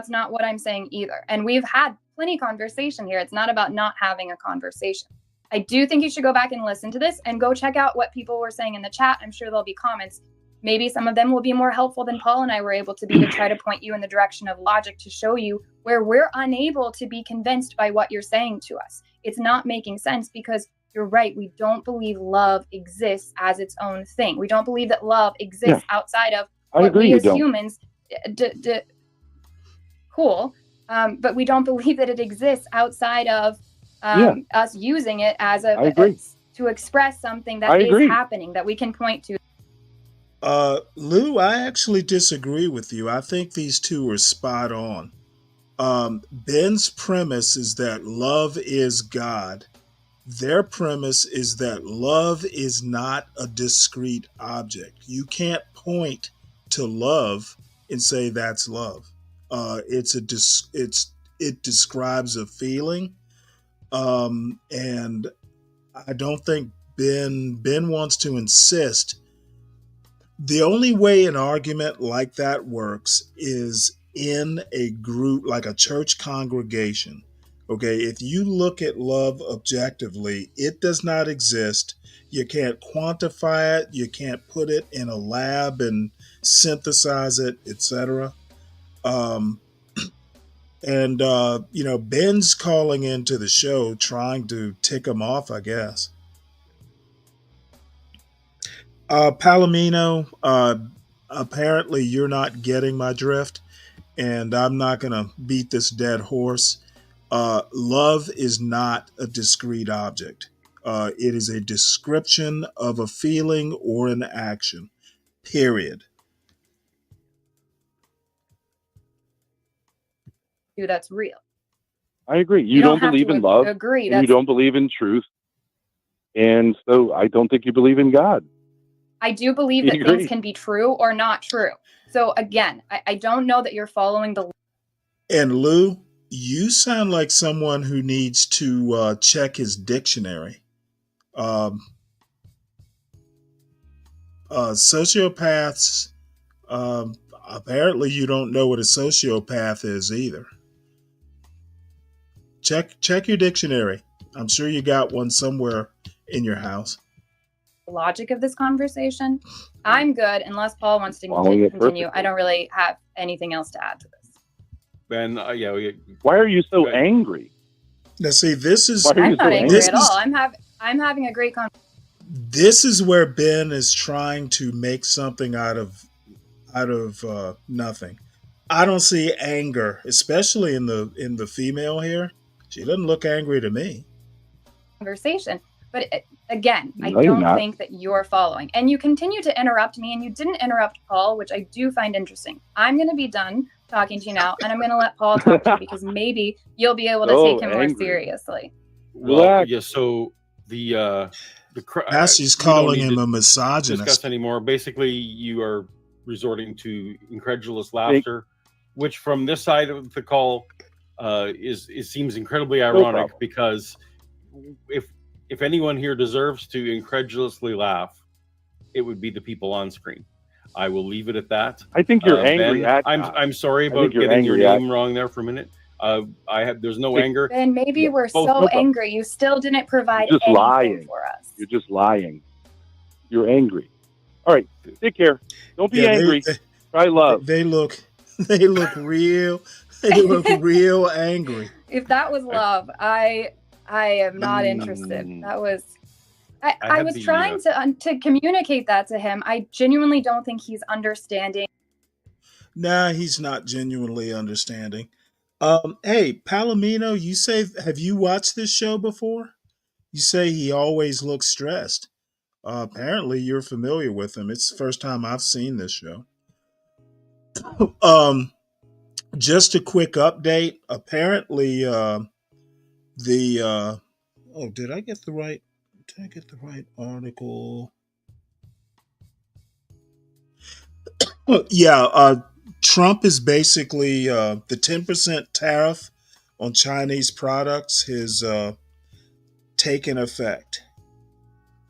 not what I'm saying either. And we've had plenty of conversation here. It's not about not having a conversation. I do think you should go back and listen to this and go check out what people were saying in the chat. I'm sure there'll be comments. Maybe some of them will be more helpful than Paul and I were able to be, to try to point you in the direction of logic, to show you where we're unable to be convinced by what you're saying to us. It's not making sense, because you're right. We don't believe love exists as its own thing. We don't believe that love exists outside of what we as humans cool. But we don't believe that it exists outside of us using it as to express something that is happening that we can point to. Lou, I actually disagree with you. I think these two are spot on. Ben's premise is that love is God. Their premise is that love is not a discrete object. You can't point to love and say that's love. It describes a feeling, and I don't think Ben wants to insist. The only way an argument like that works is in a group, like a church congregation. Okay, if you look at love objectively, it does not exist. You can't quantify it. You can't put it in a lab and synthesize it, etc. Ben's calling into the show trying to tick him off, I guess. Palomino, apparently you're not getting my drift, and I'm not going to beat this dead horse. Love is not a discrete object. It is a description of a feeling or an action, period. That's real. I agree. You don't believe in love. Agree. You don't believe in truth. And so I don't think you believe in God. I do believe that things can be true or not true. So again, I don't know that you're following the... And Lou, you sound like someone who needs to check his dictionary. Sociopaths, apparently you don't know what a sociopath is either. Check your dictionary. I'm sure you got one somewhere in your house. Logic of this conversation. I'm good unless Paul wants to continue. I don't really have anything else to add to this. Ben, why are you so angry? Now, see, this is... I'm not angry at all. I'm having a great conversation. This is where Ben is trying to make something out of nothing. I don't see anger, especially in the female here. She doesn't look angry to me. Conversation, but again, I don't think that you're following, and you continue to interrupt me, and you didn't interrupt Paul, which I do find interesting. I'm going to be done talking to you now, and I'm going to let Paul talk to you, because maybe you'll be able to take him more seriously. Well, yeah. So Now she's we don't calling need him to a discuss misogynist. anymore. Basically, you are resorting to incredulous laughter, which from this side of the call seems incredibly ironic because if anyone here deserves to incredulously laugh, it would be the people on screen. I will leave it at that. I think you're angry Ben, at. I'm sorry I about think you're getting your angry name wrong there for a minute. There's no anger. Ben, maybe Yeah, we're both- so no problem. angry. You still didn't provide You're just anything lying. for us. You're just lying. You're angry. All right, take care. Don't be Yeah, angry. Try love. They look real. They look real angry. If that was love, I am not interested. That was. I was trying to communicate that to him. I genuinely don't think he's understanding. Nah, he's not genuinely understanding. Hey, Palomino, you say, have you watched this show before? You say he always looks stressed. Apparently, you're familiar with him. It's the first time I've seen this show. Just a quick update. Apparently, did I get the right? Did I get the right article? Yeah, Trump is basically the 10% tariff on Chinese products has taken effect.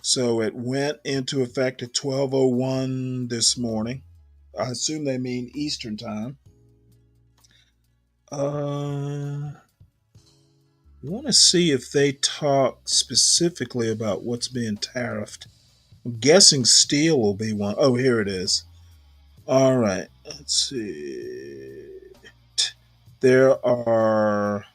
So it went into effect at 12:01 this morning. I assume they mean Eastern time. I want to see if they talk specifically about what's being tariffed. I'm guessing steel will be one. Oh, here it is. All right. Let's see. There are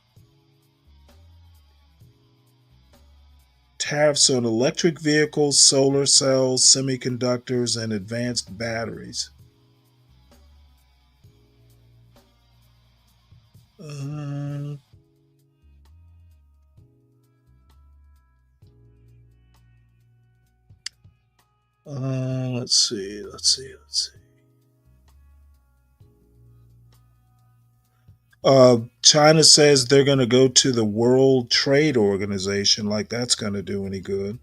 tariffs on electric vehicles, solar cells, semiconductors, and advanced batteries. Let's see. China says they're going to go to the World Trade Organization, like that's going to do any good.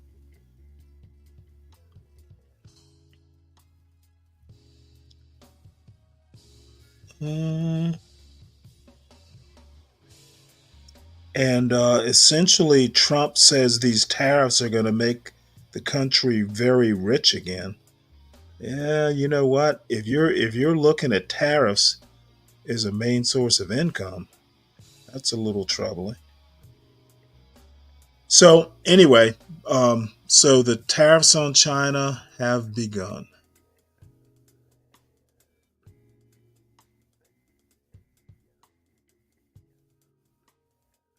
And essentially, Trump says these tariffs are going to make the country very rich again. Yeah, you know what? If you're looking at tariffs as a main source of income, that's a little troubling. So anyway, so the tariffs on China have begun.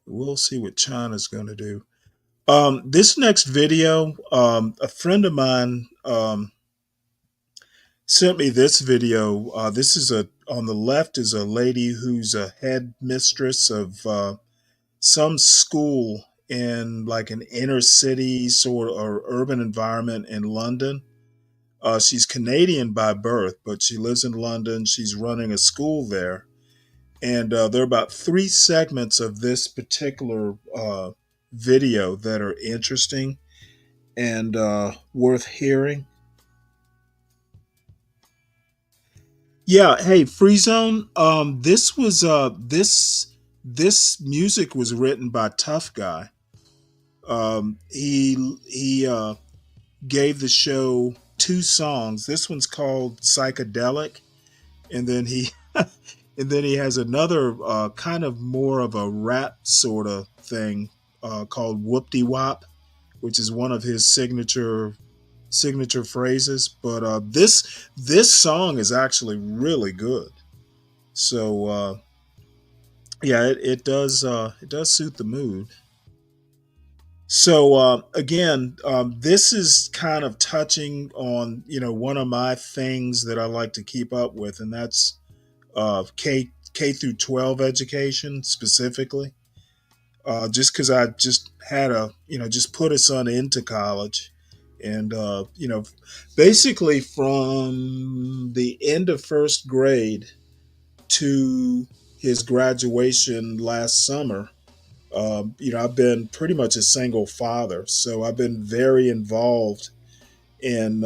We'll see what China's going to do. This next video, a friend of mine sent me this video. This is on the left is a lady who's a head mistress of some school in like an inner city sort of or urban environment in London. She's Canadian by birth, but she lives in London. She's running a school there. And there are about 3 segments of this particular video that are interesting and worth hearing. Yeah, hey, Free Zone. This was this music was written by Tough Guy. He gave the show 2 songs. This one's called Psychedelic, and then he has another kind of more of a rap sort of thing called Whoop-de Wop, which is one of his signature phrases. But this song is actually really good. So yeah, it does suit the mood. So again, this is kind of touching on one of my things that I like to keep up with, and that's K through 12 education specifically. Just because I just had just put a son into college, and basically from the end of first grade to his graduation last summer, I've been pretty much a single father, so I've been very involved in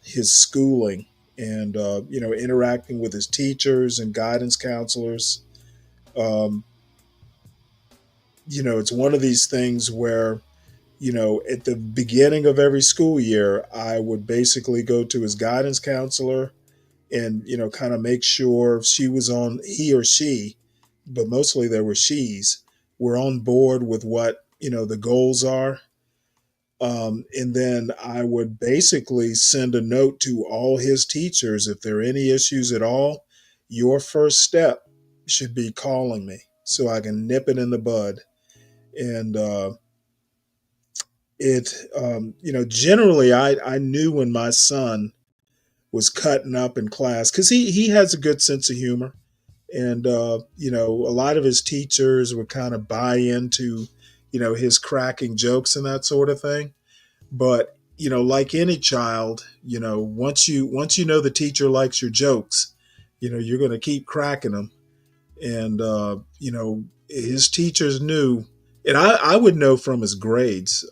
his schooling and interacting with his teachers and guidance counselors. Um, it's one of these things where at the beginning of every school year, I would basically go to his guidance counselor and kind of make sure he or she, but mostly there were she's, were on board with what the goals are. And then I would basically send a note to all his teachers: if there are any issues at all, your first step should be calling me so I can nip it in the bud. And generally I knew when my son was cutting up in class, because he has a good sense of humor. And a lot of his teachers would kind of buy into his cracking jokes and that sort of thing. But like any child, once you know the teacher likes your jokes, you're going to keep cracking them. And his teachers knew, and I would know from his grades.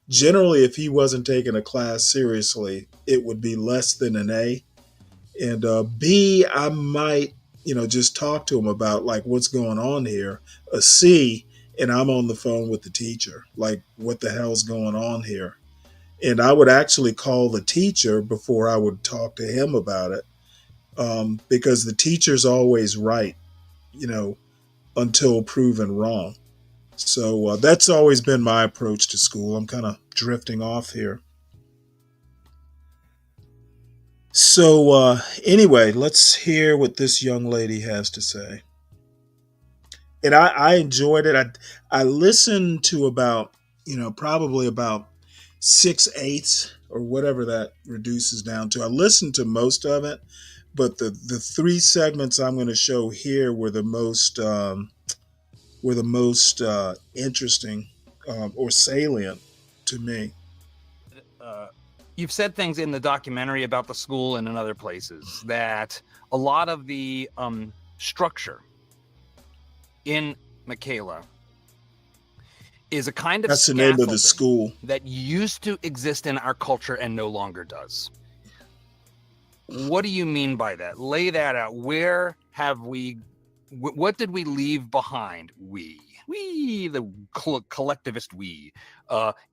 Generally, if he wasn't taking a class seriously, it would be less than an A. And B, I might just talk to him about like what's going on here. A C, and I'm on the phone with the teacher, like what the hell's going on here. And I would actually call the teacher before I would talk to him about it, because the teacher's always right, until proven wrong. So that's always been my approach to school. I'm kind of drifting off here. So anyway, let's hear what this young lady has to say. And I enjoyed it. I listened to about, probably about 6/8 or whatever that reduces down to. I listened to most of it, but the three segments I'm going to show here were the most interesting, or salient to me. You've said things in the documentary about the school and in other places that a lot of the structure in Michaela is a kind of That's the name of the school that used to exist in our culture and no longer does. What do you mean by that? Lay that out. Where have we, what did we leave behind? We, the collectivist we,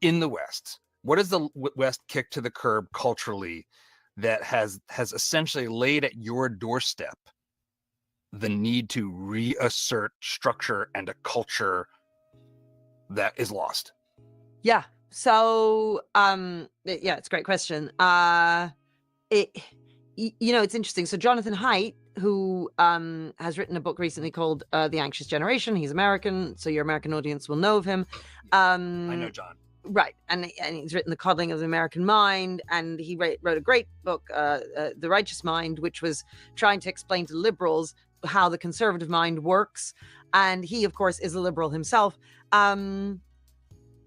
in the West. What has the West kicked to the curb culturally that has essentially laid at your doorstep the need to reassert structure and a culture that is lost? Yeah. So, it's a great question. It's interesting. So Jonathan Haidt, who has written a book recently called The Anxious Generation. He's American, so your American audience will know of him. I know John. Right. And he's written The Coddling of the American Mind, and he wrote a great book, The Righteous Mind, which was trying to explain to liberals how the conservative mind works. And he, of course, is a liberal himself. And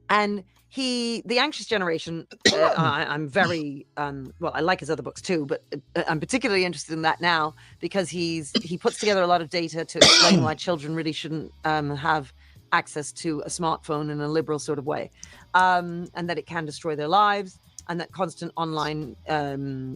The Anxious Generation, I'm very, I like his other books too, but I'm particularly interested in that now because he puts together a lot of data to explain why children really shouldn't have access to a smartphone in a liberal sort of way, and that it can destroy their lives, and that constant online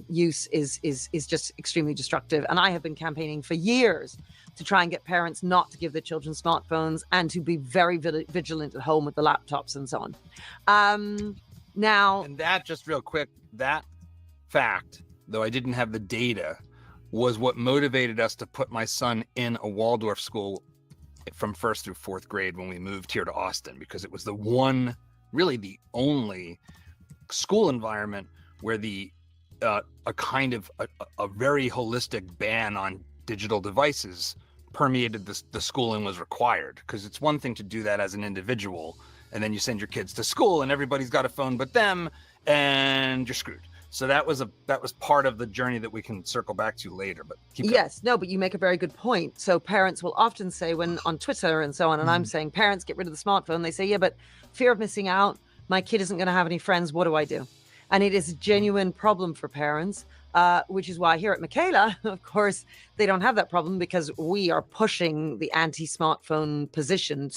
use is just extremely destructive. And I have been campaigning for years to try and get parents not to give their children smartphones and to be very vigilant at home with the laptops and so on. Now, and that, just real quick, that fact, though I didn't have the data, was what motivated us to put my son in a Waldorf school from 1st through 4th grade when we moved here to Austin, because it was the one, really the only school environment where a very holistic ban on digital devices permeated the school and was required. Because it's one thing to do that as an individual, and then you send your kids to school and everybody's got a phone but them, and you're screwed. So that was part of the journey that we can circle back to later. But keep going. Yes, no, but you make a very good point. So parents will often say, when on Twitter and so on, and I'm saying, parents, get rid of the smartphone. They say, yeah, but fear of missing out. My kid isn't going to have any friends. What do I do? and it is a genuine problem for parents, which is why here at Michaela, of course, they don't have that problem because we are pushing the anti-smartphone position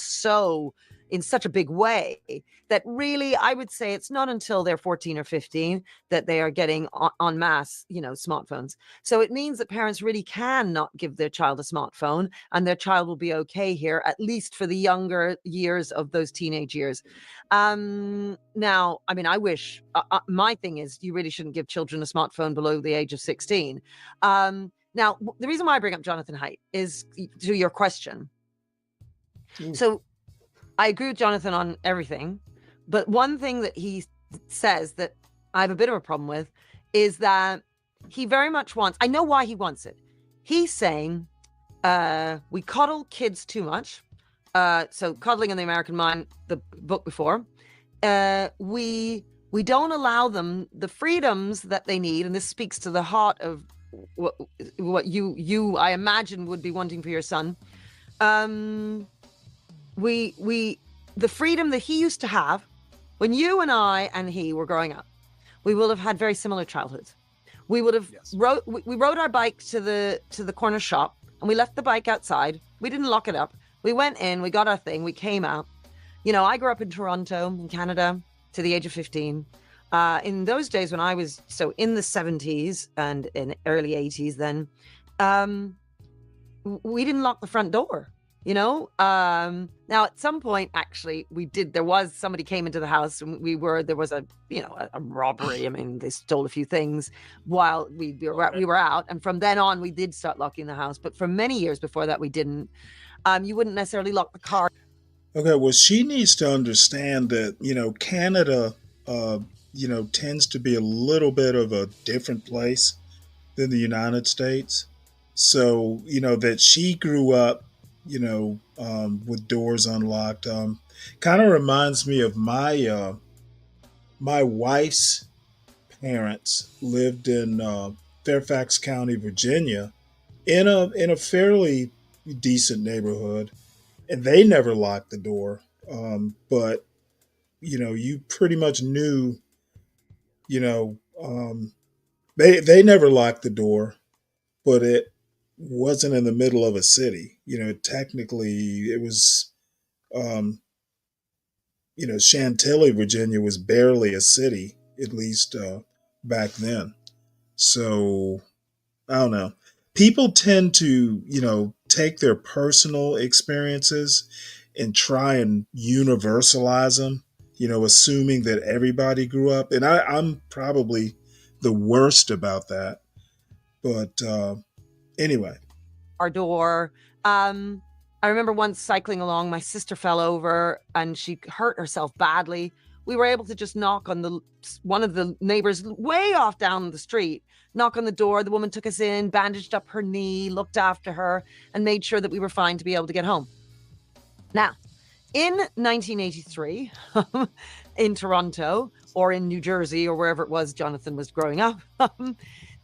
in such a big way that really, I would say it's not until they're 14 or 15 that they are getting en masse, smartphones. So it means that parents really can not give their child a smartphone, and their child will be okay here, at least for the younger years of those teenage years. Now, I mean, I wish, my thing is you really shouldn't give children a smartphone below the age of 16. Now, the reason why I bring up Jonathan Haidt is to your question. So I agree with Jonathan on everything, but one thing that he says that I have a bit of a problem with is that he very much wants, I know why he wants it. He's saying we coddle kids too much. So Coddling in the American Mind, the book before, we don't allow them the freedoms that they need. And this speaks to the heart of what you I imagine would be wanting for your son. The freedom that he used to have when you and I and he were growing up, we will have had very similar childhoods. We would have we rode our bike to the corner shop, and we left the bike outside. We didn't lock it up. We went in, we got our thing, we came out. I grew up in Toronto, in Canada, to the age of 15. In those days when I was in the 70s and in early 80s then, we didn't lock the front door. Now at some point, actually, somebody came into the house, and there was a robbery. I mean, they stole a few things while we were out. And from then on, we did start locking the house. But for many years before that, we didn't. You wouldn't necessarily lock the car. Okay, well, she needs to understand that, Canada, tends to be a little bit of a different place than the United States. So, that she grew up, with doors unlocked. Kind of reminds me of my wife's parents lived in Fairfax County, Virginia, in a fairly decent neighborhood, and they never locked the door. But you pretty much knew, they never locked the door, but it wasn't in the middle of a city. Technically it was, Chantilly, Virginia was barely a city, at least back then. So I don't know. People tend to, take their personal experiences and try and universalize them, assuming that everybody grew up. And I'm probably the worst about that. But anyway. Our door. I remember once cycling along, my sister fell over and she hurt herself badly. We were able to just knock on one of the neighbors way off down the street, knock on the door. The woman took us in, bandaged up her knee, looked after her, and made sure that we were fine to be able to get home. Now, in 1983, in Toronto or in New Jersey or wherever it was Jonathan was growing up,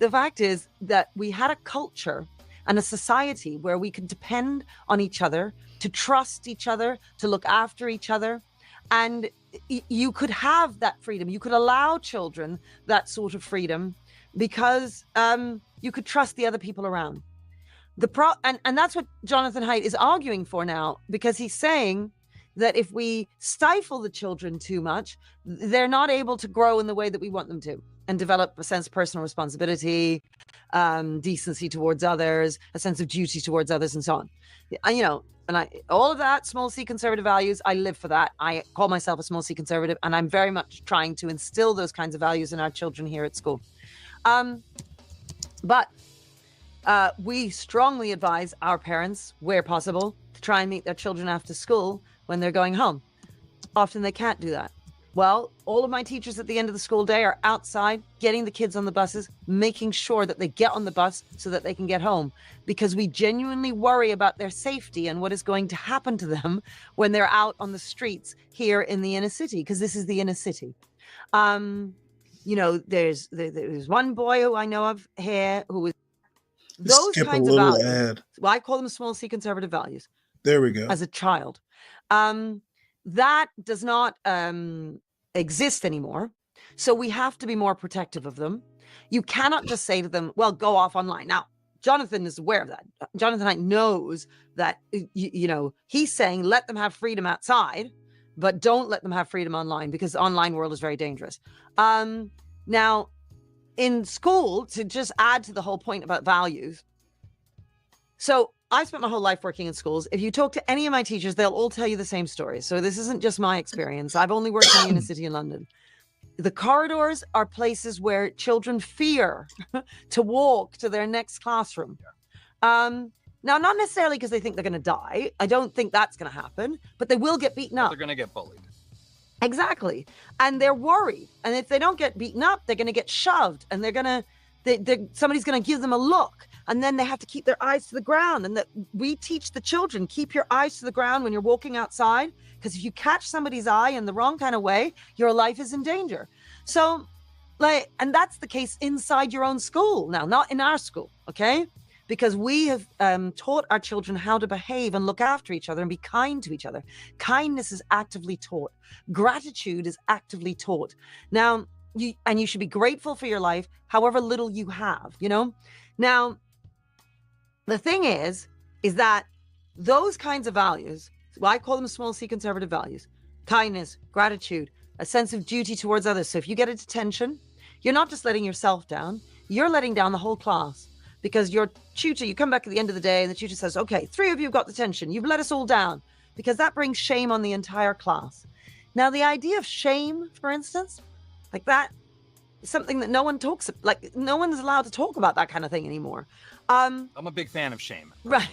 the fact is that we had a culture and a society where we could depend on each other, to trust each other, to look after each other. And you could have that freedom. You could allow children that sort of freedom because you could trust the other people around. And that's what Jonathan Haidt is arguing for now, because he's saying that if we stifle the children too much, they're not able to grow in the way that we want them to and develop a sense of personal responsibility, decency towards others, a sense of duty towards others, and so on. All of that, small c conservative values, I live for that. I call myself a small c conservative, and I'm very much trying to instill those kinds of values in our children here at school. But we strongly advise our parents, where possible, to try and meet their children after school when they're going home. Often they can't do that. Well, all of my teachers at the end of the school day are outside getting the kids on the buses, making sure that they get on the bus so that they can get home, because we genuinely worry about their safety and what is going to happen to them when they're out on the streets here in the inner city, because this is the inner city. There's one boy who I know of here who was those Skip kinds a of little values. ad. Well, I call them small c conservative values. There we go. As a child. That does not exist anymore. So we have to be more protective of them. You cannot just say to them, well, go off online. Now, Jonathan is aware of that. Jonathan knows that, he's saying let them have freedom outside, but don't let them have freedom online, because the online world is very dangerous. Now, in school, to just add to the whole point about values. So I spent my whole life working in schools. If you talk to any of my teachers, they'll all tell you the same story. So this isn't just my experience. I've only worked in Unity City in London. The corridors are places where children fear to walk to their next classroom. Now, not necessarily because they think they're going to die. I don't think that's going to happen, but they will get beaten up. They're going to get bullied. Exactly. And they're worried. And if they don't get beaten up, they're going to get shoved, and somebody's going to give them a look, and then they have to keep their eyes to the ground. And that we teach the children, keep your eyes to the ground when you're walking outside, because if you catch somebody's eye in the wrong kind of way, your life is in danger. So, and that's the case inside your own school. Now, not in our school, okay? Because we have taught our children how to behave and look after each other and be kind to each other. Kindness is actively taught. Gratitude is actively taught. Now, you should be grateful for your life, however little you have, Now, the thing is that those kinds of values, well, I call them small C conservative values: kindness, gratitude, a sense of duty towards others. So if you get a detention, you're not just letting yourself down, you're letting down the whole class. Because your tutor, you come back at the end of the day and the tutor says, okay, 3 of you have got detention. You've let us all down, because that brings shame on the entire class. Now, the idea of shame, for instance, like that is something that no one talks, no one's allowed to talk about that kind of thing anymore. I'm a big fan of shame. Right.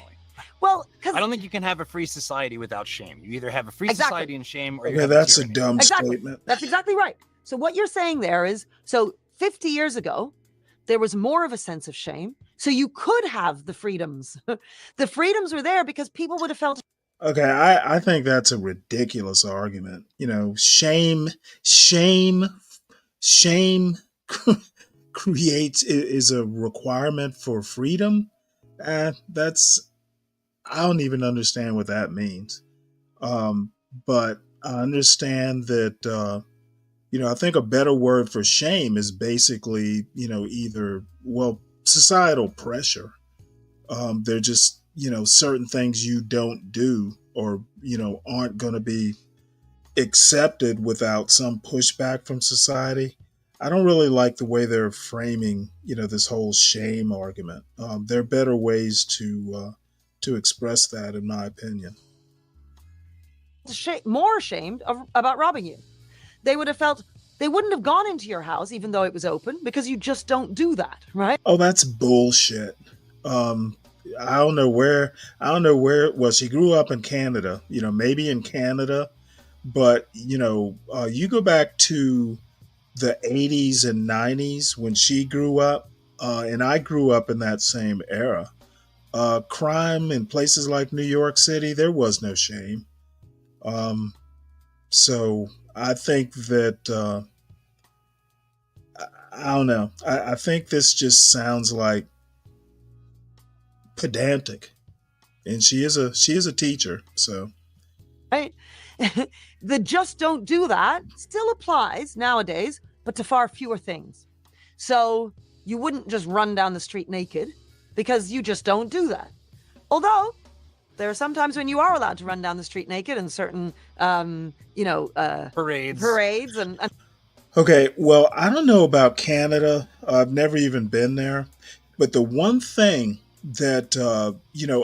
Well, I don't think you can have a free society without shame. You either have a free Exactly. society and shame, or you Yeah, have that's a tyranny. dumb Exactly. statement. That's exactly right. So what you're saying there is, 50 years ago, there was more of a sense of shame. So you could have the freedoms. The freedoms were there because people would have felt. Okay, I think that's a ridiculous argument. Shame creates is a requirement for freedom. I don't even understand what that means. But I understand that. I think a better word for shame is basically, either societal pressure. They're just certain things you don't do, or aren't going to be accepted without some pushback from society. I don't really like the way they're framing this whole shame argument. There are better ways to express that, in my opinion. More ashamed about robbing you. They would have felt they wouldn't have gone into your house even though it was open, because you just don't do that, right? Oh, that's bullshit. I don't know where. Well, she grew up in Canada. Maybe in Canada, but you go back to the 80s and 90s when she grew up, and I grew up in that same era. Crime in places like New York City, there was no shame. So I think that I don't know. I think this just sounds like pedantic, and she is a teacher, so right. The just don't do that still applies nowadays, but to far fewer things. So you wouldn't just run down the street naked, because you just don't do that. Although there are some times when you are allowed to run down the street naked in certain parades and Okay, well, I don't know about Canada. I've never even been there. But the one thing that,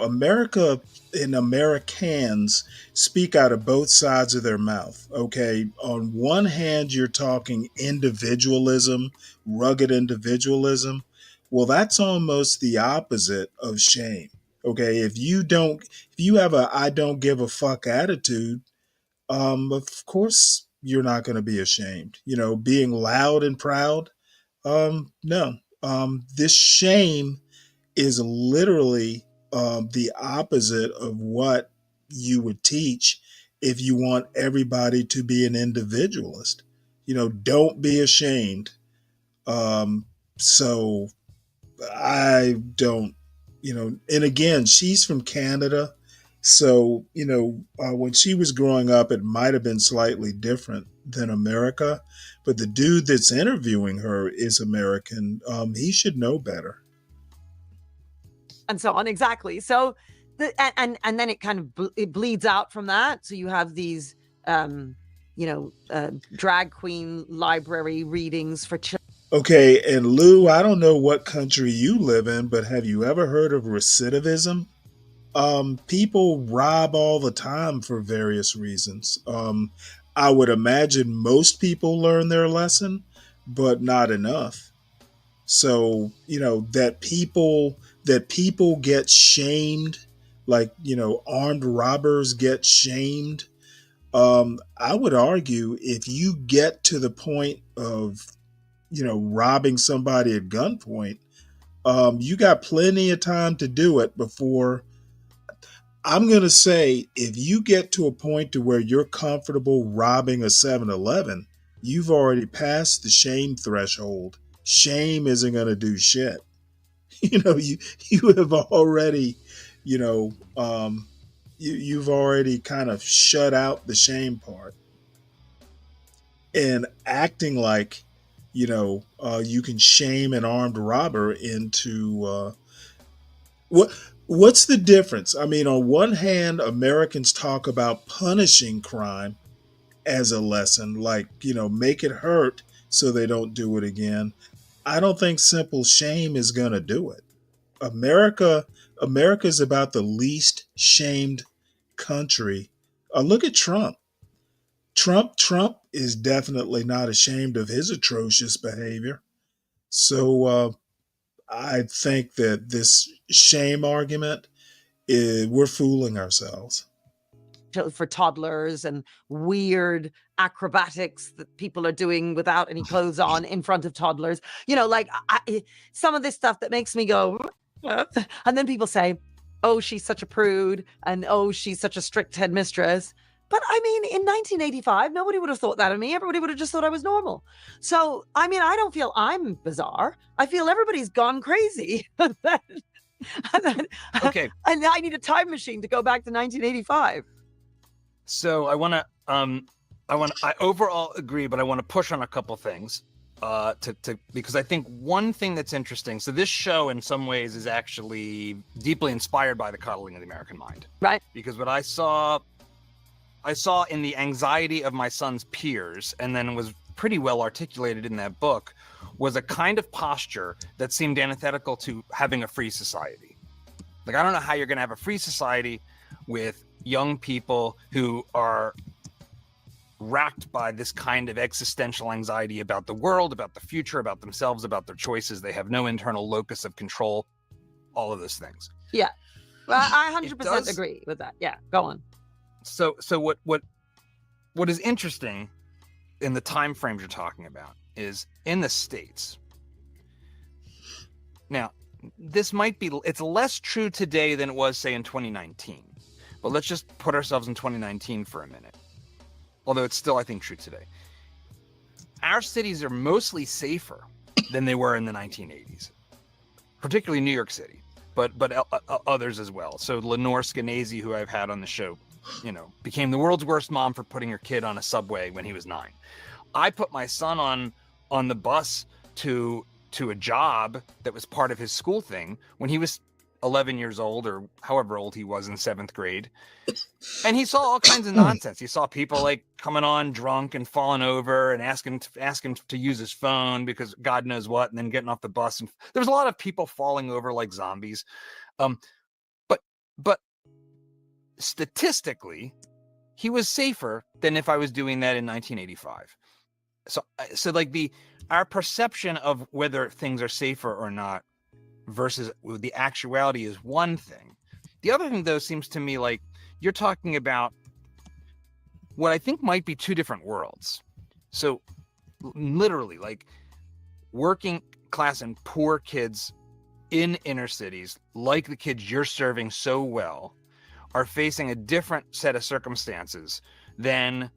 America and Americans speak out of both sides of their mouth. Okay, on one hand, you're talking individualism, rugged individualism. Well, that's almost the opposite of shame. Okay, if you have a I don't give a fuck attitude, of course you're not going to be ashamed. Being loud and proud. No. This shame is literally the opposite of what you would teach if you want everybody to be an individualist. Don't be ashamed. So I don't, and again, she's from Canada. So, when she was growing up, it might have been slightly different. than America, but the dude that's interviewing her is American. He should know better. And so on, exactly. So, and then it kind of it bleeds out from that. So you have these, drag queen library readings for children. Okay, and Lou, I don't know what country you live in, but have you ever heard of recidivism? People rob all the time for various reasons. I would imagine most people learn their lesson, but not enough. So, that people get shamed, like, armed robbers get shamed. I would argue if you get to the point of, robbing somebody at gunpoint, you got plenty of time to do it before. I'm going to say if you get to a point to where you're comfortable robbing a 7-Eleven, you've already passed the shame threshold. Shame isn't going to do shit. You have already, you've already kind of shut out the shame part. And acting like, you can shame an armed robber into what's the difference? I mean, on one hand, Americans talk about punishing crime as a lesson, like, make it hurt so they don't do it again. I don't think simple shame is going to do it. America's about the least shamed country. Look at Trump. Trump is definitely not ashamed of his atrocious behavior. So I think that this shame argument we're fooling ourselves. For toddlers and weird acrobatics that people are doing without any clothes on in front of toddlers. Some of this stuff that makes me go, and then people say, oh, she's such a prude, and oh, she's such a strict headmistress. But I mean, in 1985, nobody would have thought that of me. Everybody would have just thought I was normal. So, I mean, I don't feel I'm bizarre. I feel everybody's gone crazy. Okay. And I need a time machine to go back to 1985. So I overall agree, but I want to push on a couple things because I think one thing that's interesting. So this show in some ways is actually deeply inspired by the coddling of the American mind. Right. Because what I saw in the anxiety of my son's peers, and then was pretty well articulated in that book, was a kind of posture that seemed antithetical to having a free society. Like, I don't know how you're going to have a free society with young people who are racked by this kind of existential anxiety about the world, about the future, about themselves, about their choices. They have no internal locus of control, all of those things. Yeah. Well, I 100% agree with that. Yeah, go on. So what is interesting in the time frames you're talking about is in the States. Now, it's less true today than it was, say, in 2019. But let's just put ourselves in 2019 for a minute. Although it's still, I think, true today. Our cities are mostly safer than they were in the 1980s, particularly New York City, but others as well. So Lenore Skenazy, who I've had on the show, became the world's worst mom for putting her kid on a subway when he was 9. I put my son on the bus to a job that was part of his school thing when he was 11 years old, or however old he was in 7th grade. And he saw all kinds of nonsense. He saw people like coming on drunk and falling over and asking to use his phone because God knows what, and then getting off the bus. And there was a lot of people falling over like zombies. But statistically, he was safer than if I was doing that in 1985. So like our perception of whether things are safer or not versus the actuality is one thing. The other thing, though, seems to me like you're talking about what I think might be two different worlds. So literally, like, working class and poor kids in inner cities, like the kids you're serving so well, are facing a different set of circumstances than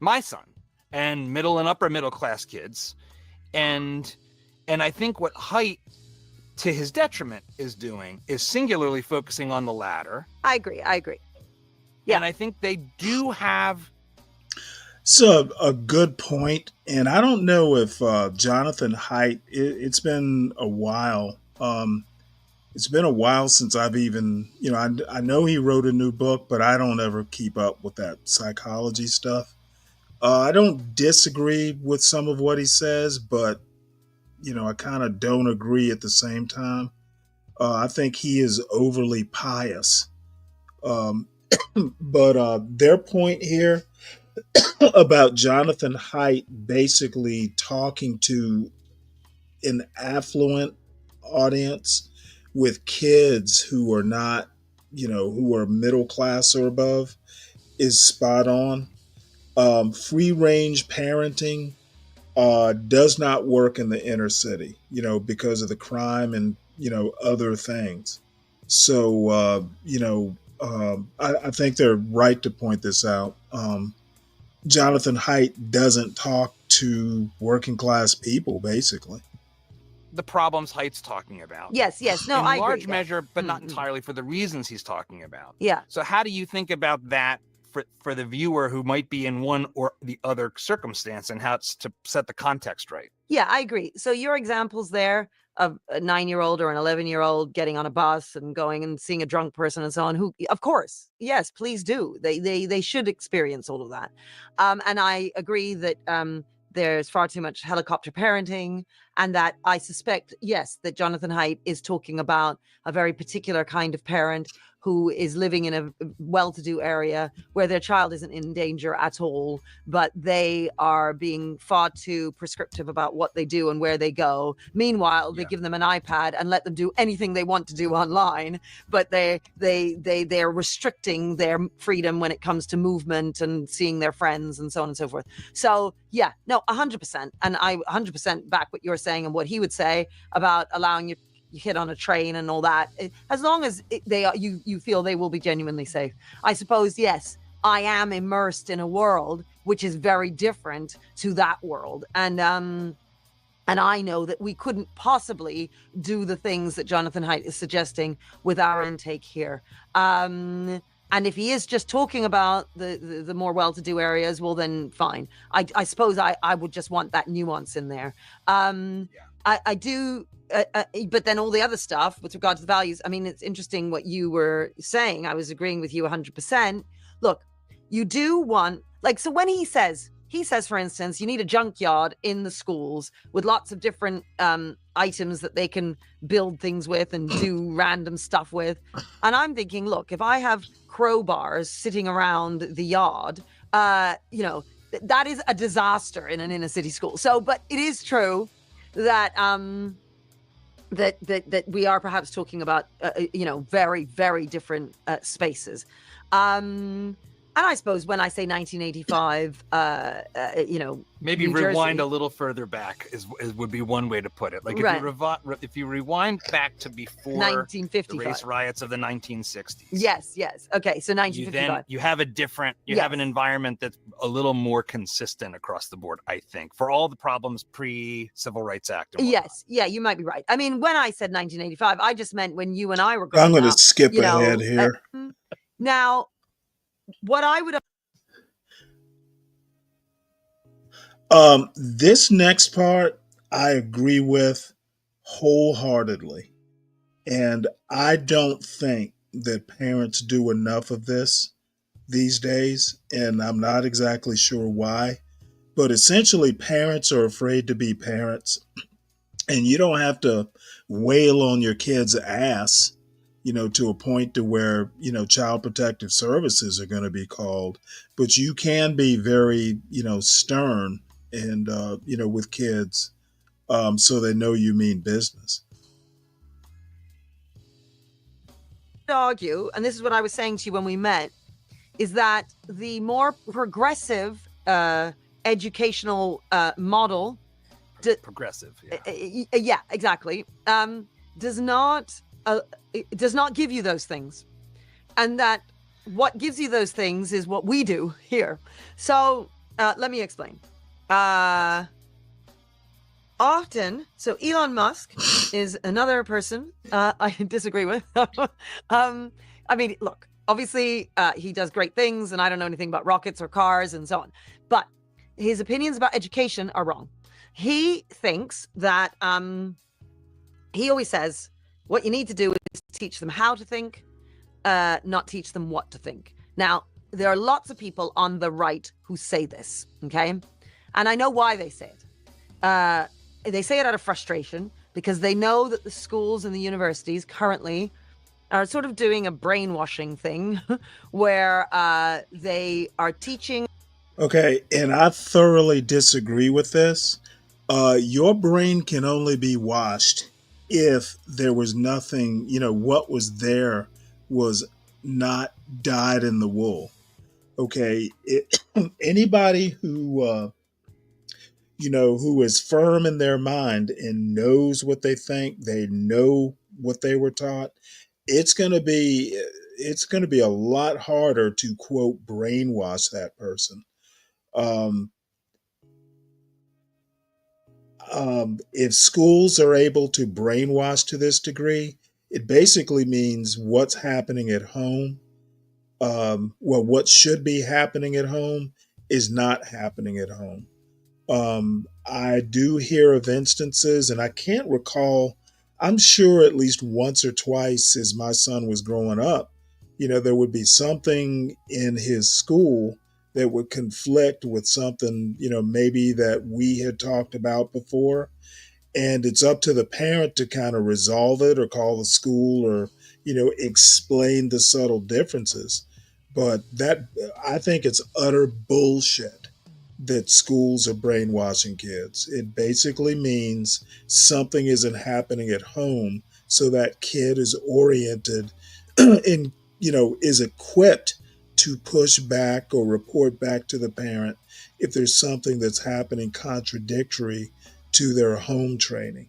my son and middle and upper middle class kids. And I think what Haidt, to his detriment, is doing is singularly focusing on the latter. I agree. Yeah. And I think they do have So a good point, and I don't know if Jonathan Haidt. It's been a while. It's been a while since I've even, I know he wrote a new book, but I don't ever keep up with that psychology stuff. I don't disagree with some of what he says, but I kind of don't agree at the same time. I think he is overly pious. Um, but their point here about Jonathan Haidt basically talking to an affluent audience with kids who are not, who are middle class or above is spot on. Free range parenting does not work in the inner city, because of the crime and, other things. So, I think they're right to point this out. Jonathan Haidt doesn't talk to working class people, basically. The problems Haidt's talking about. Yes, no, in I large agree, measure, but not entirely for the reasons he's talking about. Yeah. So how do you think about that for the viewer who might be in one or the other circumstance, and how it's to set the context right? Yeah, I agree. So your examples there of a 9-year-old or an 11-year-old getting on a bus and going and seeing a drunk person and so on, who, of course, yes, please do. They should experience all of that. And I agree that there's far too much helicopter parenting, and that I suspect, yes, that Jonathan Haidt is talking about a very particular kind of parent who is living in a well-to-do area where their child isn't in danger at all, but they are being far too prescriptive about what they do and where they go. Meanwhile, they give them an iPad and let them do anything they want to do online, but they're restricting their freedom when it comes to movement and seeing their friends and so on and so forth. So yeah, no, 100%. And I 100% back what you're saying and what he would say about allowing your kid on a train and all that, as long as you feel they will be genuinely safe. I suppose, yes, I am immersed in a world which is very different to that world, and I know that we couldn't possibly do the things that Jonathan Haidt is suggesting with our intake here. And if he is just talking about the more well-to-do areas, well, then fine. I suppose I would just want that nuance in there. I do, but then all the other stuff with regard to the values, I mean, it's interesting what you were saying. I was agreeing with you 100%. Look, you do want, like, so when he says, for instance, you need a junkyard in the schools with lots of different items that they can build things with and do random stuff with. And I'm thinking, look, if I have crowbars sitting around the yard, that is a disaster in an inner city school. So, but it is true that that we are perhaps talking about very, very different spaces. And I suppose when I say 1985, maybe New rewind Jersey, a little further back is would be one way to put it. Like if Right. if you rewind back to before the 1955. race riots of the 1960s. Yes. Okay, so You 1955. have a different, you have an environment that's a little more consistent across the board, I think, for all the problems pre-Civil Rights Act. And whatnot. Yes, yeah, you might be right. I mean, when I said 1985, I just meant when you and I were growing I'm going to up. skip ahead here. Now, what I would This next part, I agree with wholeheartedly. And I don't think that parents do enough of this these days. And I'm not exactly sure why. But essentially, parents are afraid to be parents. And you don't have to wail on your kid's ass, to a point to where, child protective services are going to be called. But you can be very, stern and, with kids, so they know you mean business. argue, and this is what I was saying to you when we met, is that the more progressive educational model, progressive, yeah, exactly, does not give you those things, and that what gives you those things is what we do here. So let me explain. Often, so Elon Musk is another person I disagree with. I mean, look, obviously, he does great things, and I don't know anything about rockets or cars and so on. But his opinions about education are wrong. He thinks that he always says what you need to do is teach them how to think, not teach them what to think. Now, there are lots of people on the right who say this, okay? And I know why they say it. They say it out of frustration because they know that the schools and the universities currently are sort of doing a brainwashing thing where they are teaching. Okay, and I thoroughly disagree with this. Your brain can only be washed if there was nothing, what was there was not dyed in the wool. Okay, anybody who is firm in their mind and knows what they think, they know what they were taught, it's going to be a lot harder to quote brainwash that person. Um, if schools are able to brainwash to this degree, it basically means what's happening at home. What should be happening at home is not happening at home. I do hear of instances, and I can't recall, I'm sure at least once or twice as my son was growing up, there would be something in his school that would conflict with something, maybe that we had talked about before. And it's up to the parent to kind of resolve it or call the school or, explain the subtle differences. But I think it's utter bullshit that schools are brainwashing kids. It basically means something isn't happening at home, so that kid is oriented and is equipped to push back or report back to the parent if there's something that's happening contradictory to their home training.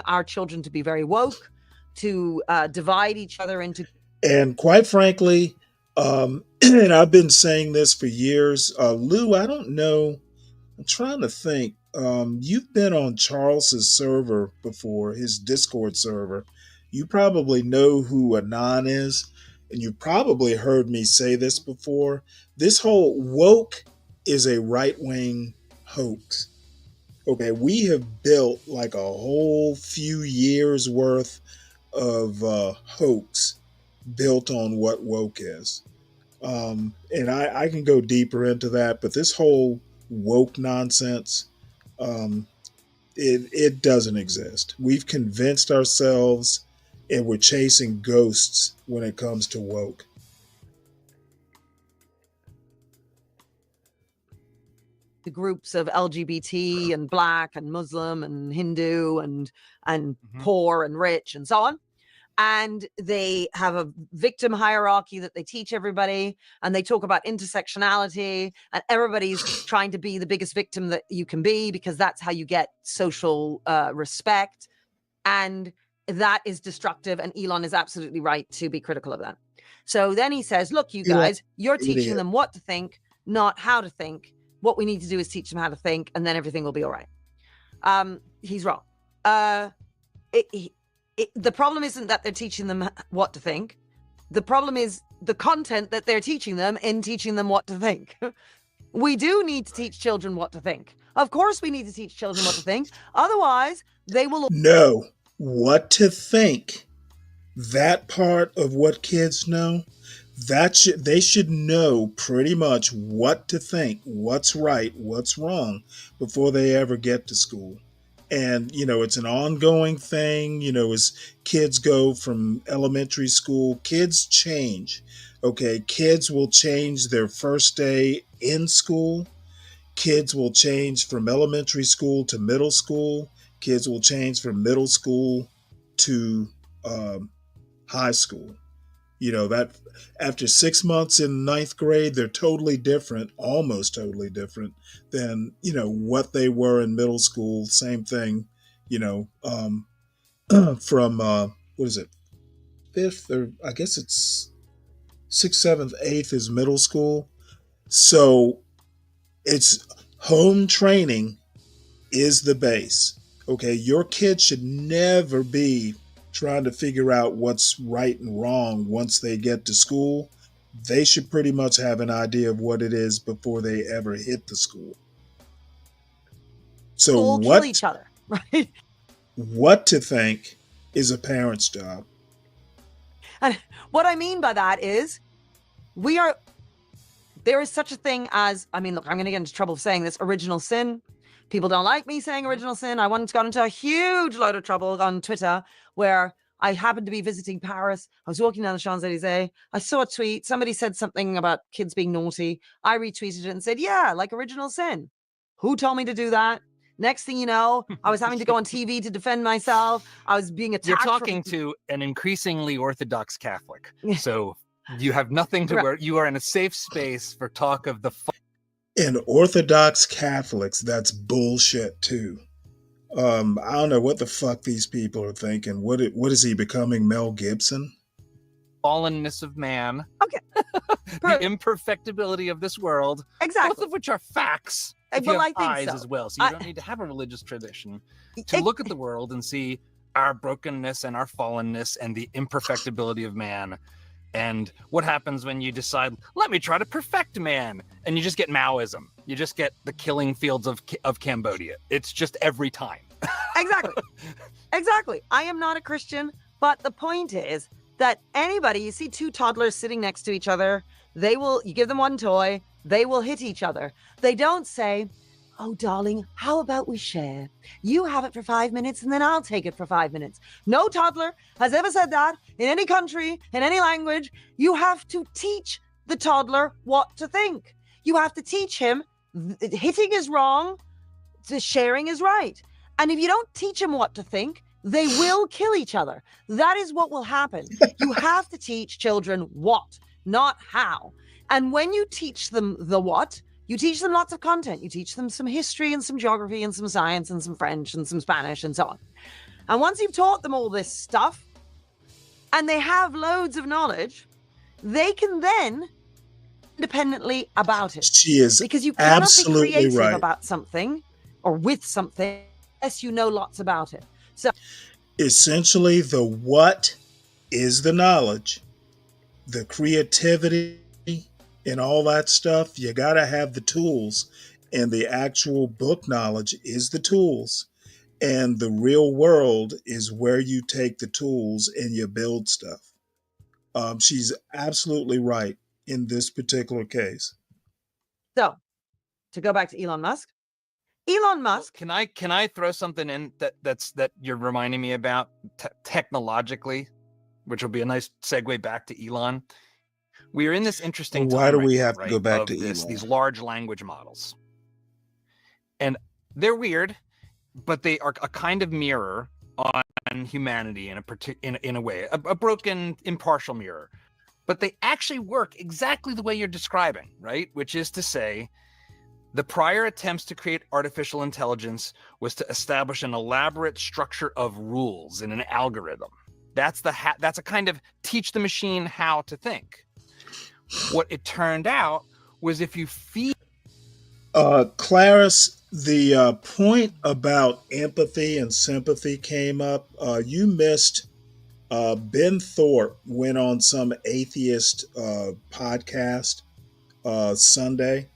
Our children to be very woke, to divide each other into. And quite frankly, and I've been saying this for years, Lou, I don't know. I'm trying to think. You've been on Charles's server before, his Discord server. You probably know who Anon is, and you've probably heard me say this before. This whole woke is a right-wing hoax. Okay, we have built like a whole few years worth of hoax built on what woke is. And I can go deeper into that, but this whole woke nonsense, it doesn't exist. We've convinced ourselves, and we're chasing ghosts when it comes to woke. The groups of LGBT and Black and Muslim and Hindu and poor and rich and so on. And they have a victim hierarchy that they teach everybody, and they talk about intersectionality, and everybody's trying to be the biggest victim that you can be because that's how you get social respect. And that is destructive, and Elon is absolutely right to be critical of that. So then he says, look, you guys, you're teaching them what to think, not how to think. What we need to do is teach them how to think, and then everything will be all right. He's wrong. The problem isn't that they're teaching them what to think. The problem is the content that they're teaching them in teaching them what to think. We do need to teach children what to think. Of course we need to teach children what to think. Otherwise, they will... No, what to think. That part of what kids know, they should know pretty much what to think, what's right, what's wrong, before they ever get to school. And, it's an ongoing thing, as kids go from elementary school, kids change. Okay, kids will change their first day in school. Kids will change from elementary school to middle school. Kids will change from middle school to high school. That after 6 months in ninth grade, they're totally different, almost totally different than, what they were in middle school. Same thing, from, what is it? Fifth, or I guess it's sixth, seventh, eighth is middle school. So it's home training is the base. Okay. Your kid should never be trying to figure out what's right and wrong once they get to school, they should pretty much have an idea of what it is before they ever hit the school. So all kill each other, right? What to think is a parent's job. And what I mean by that is there is such a thing as, I mean, look, I'm going to get into trouble saying this, original sin. People don't like me saying original sin. I once got into a huge load of trouble on Twitter where I happened to be visiting Paris. I was walking down the Champs-Elysees. I saw a tweet. Somebody said something about kids being naughty. I retweeted it and said, yeah, like original sin. Who told me to do that? Next thing you know, I was having to go on TV to defend myself. I was being attacked. You're talking to an increasingly Orthodox Catholic. So you have nothing to worry. You are in a safe space for talk of the... And Orthodox Catholics, that's bullshit too. I don't know what the fuck these people are thinking. What is he becoming, Mel Gibson? Fallenness of man. Okay. The imperfectibility of this world. Exactly. Both of which are facts. If Well, you I have think eyes so. as well. So you don't need to have a religious tradition to look at the world and see our brokenness and our fallenness and the imperfectibility of man. And what happens when you decide, let me try to perfect man? And you just get Maoism. You just get the killing fields of Cambodia. It's just every time. Exactly. Exactly. I am not a Christian, but the point is that anybody, you see two toddlers sitting next to each other, you give them one toy, they will hit each other. They don't say, oh, darling, how about we share? You have it for 5 minutes and then I'll take it for 5 minutes. No toddler has ever said that in any country, in any language. You have to teach the toddler what to think. You have to teach him hitting is wrong, sharing is right. And if you don't teach them what to think, they will kill each other. That is what will happen. You have to teach children what, not how. And when you teach them the what, you teach them lots of content. You teach them some history and some geography and some science and some French and some Spanish and so on. And once you've taught them all this stuff and they have loads of knowledge, they can then independently about it. She is because you cannot absolutely be creative right about something or with something unless you know lots about it. So essentially, the what is the knowledge, the creativity, and all that stuff. You got to have the tools, and the actual book knowledge is the tools, and the real world is where you take the tools and you build stuff. She's absolutely right in this particular case. So, to go back to Elon Musk. Can I throw something in that you're reminding me about technologically, which will be a nice segue back to Elon. We are in this interesting time. Why do right we now, have to right, go back of to Elon? these large language models? And they're weird, but they are a kind of mirror on humanity in a way, a broken, impartial mirror. But they actually work exactly the way you're describing, right? Which is to say, the prior attempts to create artificial intelligence was to establish an elaborate structure of rules in an algorithm. That's a kind of teach the machine how to think. What it turned out was if you feed... Clarice, the point about empathy and sympathy came up. You missed Ben Thorpe went on some atheist podcast Sunday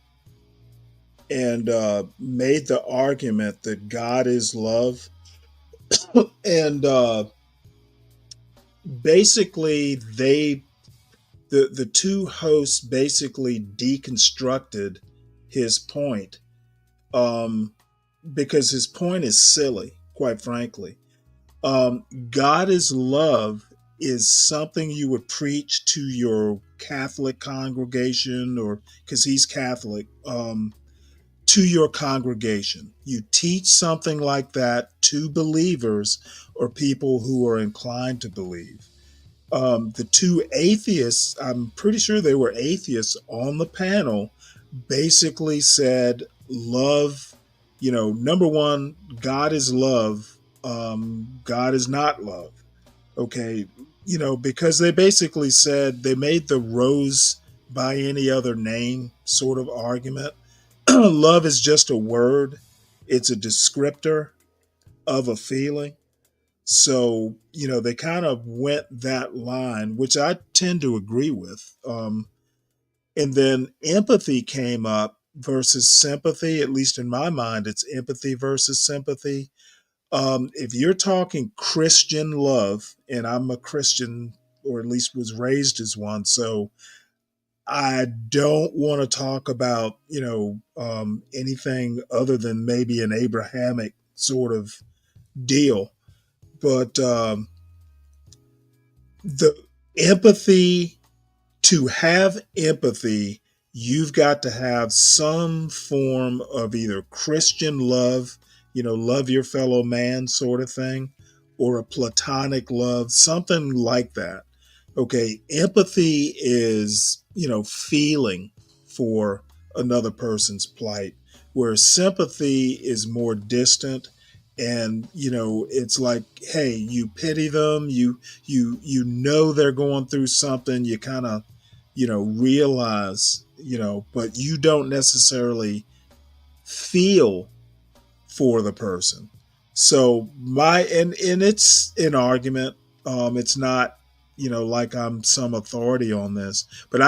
and made the argument that God is love. And basically the two hosts basically deconstructed his point because his point is silly, quite frankly. God is love is something you would preach to your Catholic congregation, or because he's Catholic, to your congregation. You teach something like that to believers or people who are inclined to believe. The two atheists, I'm pretty sure they were atheists on the panel, basically said love, number one, God is love. God is not love. Okay. Because they basically said they made the rose by any other name sort of argument. Love is just a word. It's a descriptor of a feeling. So, they kind of went that line, which I tend to agree with. And then empathy came up versus sympathy. At least in my mind, it's empathy versus sympathy. If you're talking Christian love, and I'm a Christian, or at least was raised as one, so I don't want to talk about, anything other than maybe an Abrahamic sort of deal. But the empathy, to have empathy, you've got to have some form of either Christian love, love your fellow man sort of thing, or a platonic love, something like that. Okay, empathy is, feeling for another person's plight, whereas sympathy is more distant. And it's like, hey, you pity them, you know they're going through something, you kind of realize, but you don't necessarily feel for the person. So and it's an argument. It's not, like I'm some authority on this, but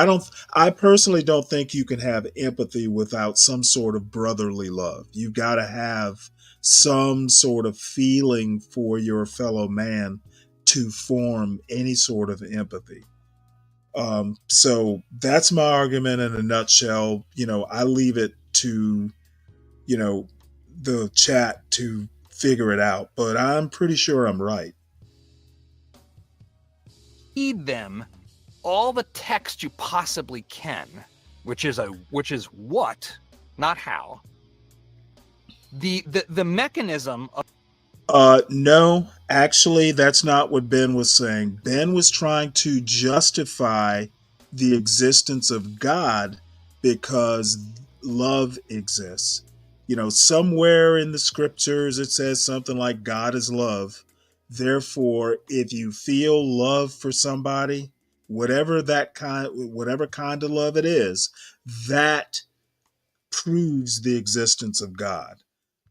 I personally don't think you can have empathy without some sort of brotherly love. You've got to have some sort of feeling for your fellow man to form any sort of empathy. So that's my argument in a nutshell. I leave it to, you know, the chat to figure it out, but I'm pretty sure I'm right. Feed them all the text you possibly can, which is what, not how. The mechanism of No, actually, that's not what Ben was saying. Ben was trying to justify the existence of God because love exists. Somewhere in the scriptures it says something like God is love. Therefore, if you feel love for somebody, whatever kind of love it is, that proves the existence of God.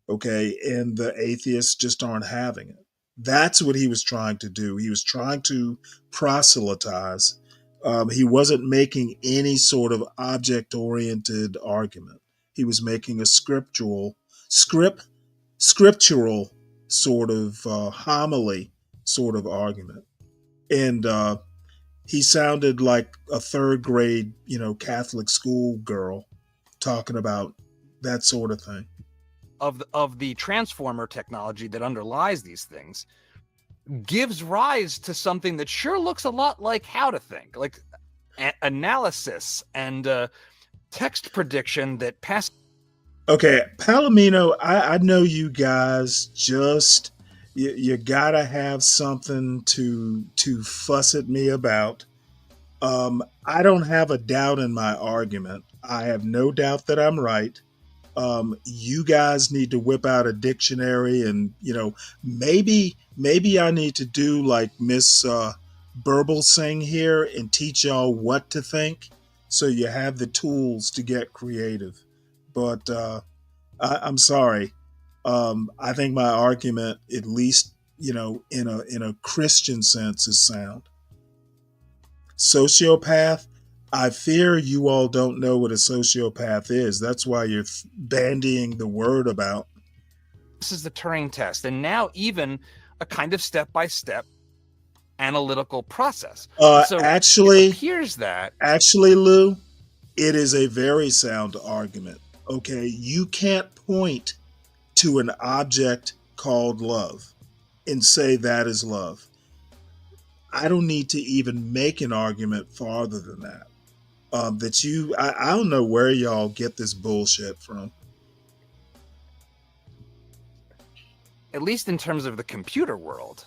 Okay, and the atheists just aren't having it. That's what he was trying to do. He was trying to proselytize. He wasn't making any sort of object-oriented argument. He was making a scriptural sort of homily sort of argument, and he sounded like a third grade, Catholic school girl talking about that sort of thing. Of the transformer technology that underlies these things gives rise to something that sure looks a lot like how to think, like analysis and text prediction that pass. Okay, Palomino, I know you guys just you gotta have something to fuss at me about. I don't have a doubt in my argument. I have no doubt that I'm right. You guys need to whip out a dictionary, and maybe I need to do like Miss Burble Sing here and teach y'all what to think, so you have the tools to get creative. But I'm sorry. I think my argument, at least in a Christian sense, is sound. Sociopath. I fear you all don't know what a sociopath is. That's why you're bandying the word about. This is the Turing test, and now even a kind of step-by-step analytical process. So actually, it appears that Lou, it is a very sound argument. Okay, you can't point to an object called love and say that is love. I don't need to even make an argument farther than that. I don't know where y'all get this bullshit from. At least in terms of the computer world,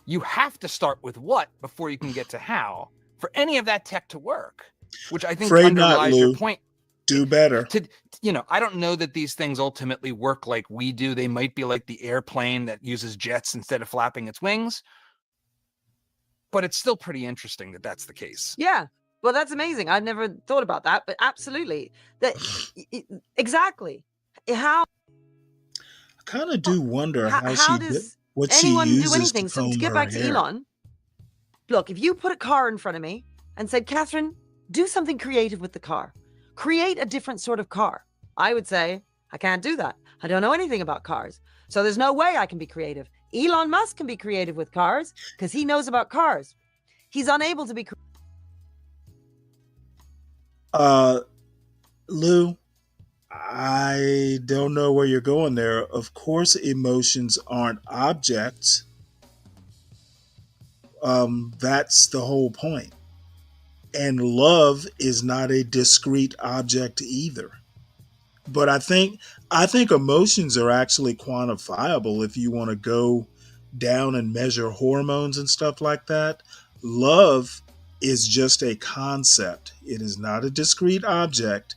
you have to start with what before you can get to how for any of that tech to work, which I think underlies your point. Do better. I don't know that these things ultimately work like we do. They might be like the airplane that uses jets instead of flapping its wings. But it's still pretty interesting that that's the case. Yeah. Well, that's amazing. I'd never thought about that, but absolutely. Exactly. How? I kind of do wonder how she does what she anyone do uses anything. to So to comb get her back to hair. Elon, look, if you put a car in front of me and said, Catherine, do something creative with the car. Create a different sort of car. I would say, I can't do that. I don't know anything about cars. So there's no way I can be creative. Elon Musk can be creative with cars because he knows about cars. He's unable to be. Lou, I don't know where you're going there. Of course, emotions aren't objects. That's the whole point. And love is not a discrete object either. But I think emotions are actually quantifiable if you want to go down and measure hormones and stuff like that. Love is just a concept. It is not a discrete object,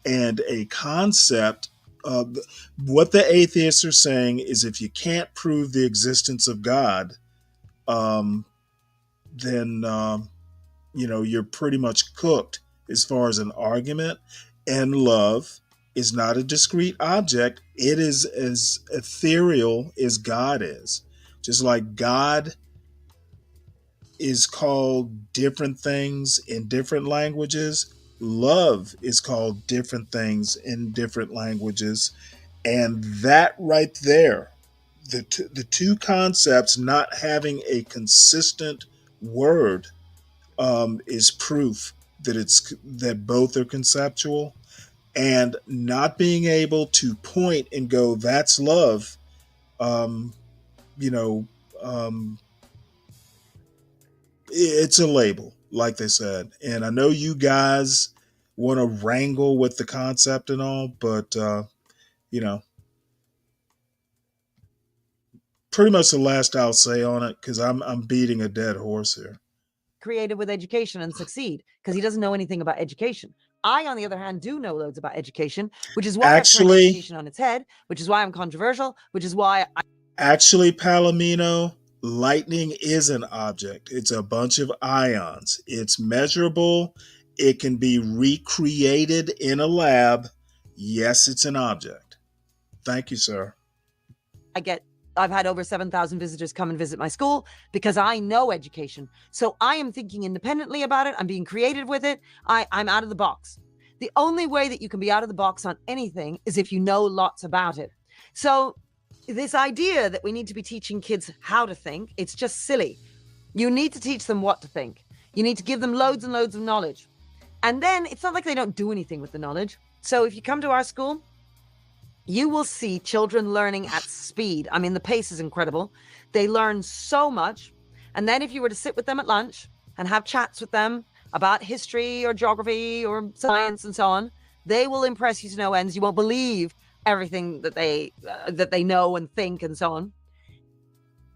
and a concept. What the atheists are saying is if you can't prove the existence of God, um, then you're pretty much cooked as far as an argument. And love is not a discrete object. It is as ethereal as God is. Just like God is called different things in different languages, love is called different things in different languages. And that right there, the two concepts not having a consistent word, is proof that both are conceptual, and not being able to point and go, "That's love." Um, you know, um, it's a label, like they said, and I know you guys want to wrangle with the concept and all, but you know, pretty much the last I'll say on it because I'm beating a dead horse here. Creative with education and succeed because he doesn't know anything about education. I, on the other hand, do know loads about education, which is why I've turned education on its head, which is why I'm controversial, which is why Actually, Palomino, lightning is an object. It's a bunch of ions. It's measurable. It can be recreated in a lab. Yes, it's an object. Thank you, sir. I've had over 7,000 visitors come and visit my school because I know education. So I am thinking independently about it. I'm being creative with it. I'm out of the box. The only way that you can be out of the box on anything is if you know lots about it. So this idea that we need to be teaching kids how to think, it's just silly. You need to teach them what to think. You need to give them loads and loads of knowledge. And then it's not like they don't do anything with the knowledge. So if you come to our school, you will see children learning at speed. I mean, the pace is incredible. They learn so much. And then if you were to sit with them at lunch and have chats with them about history or geography or science and so on, they will impress you to no ends. You won't believe everything that they know and think and so on.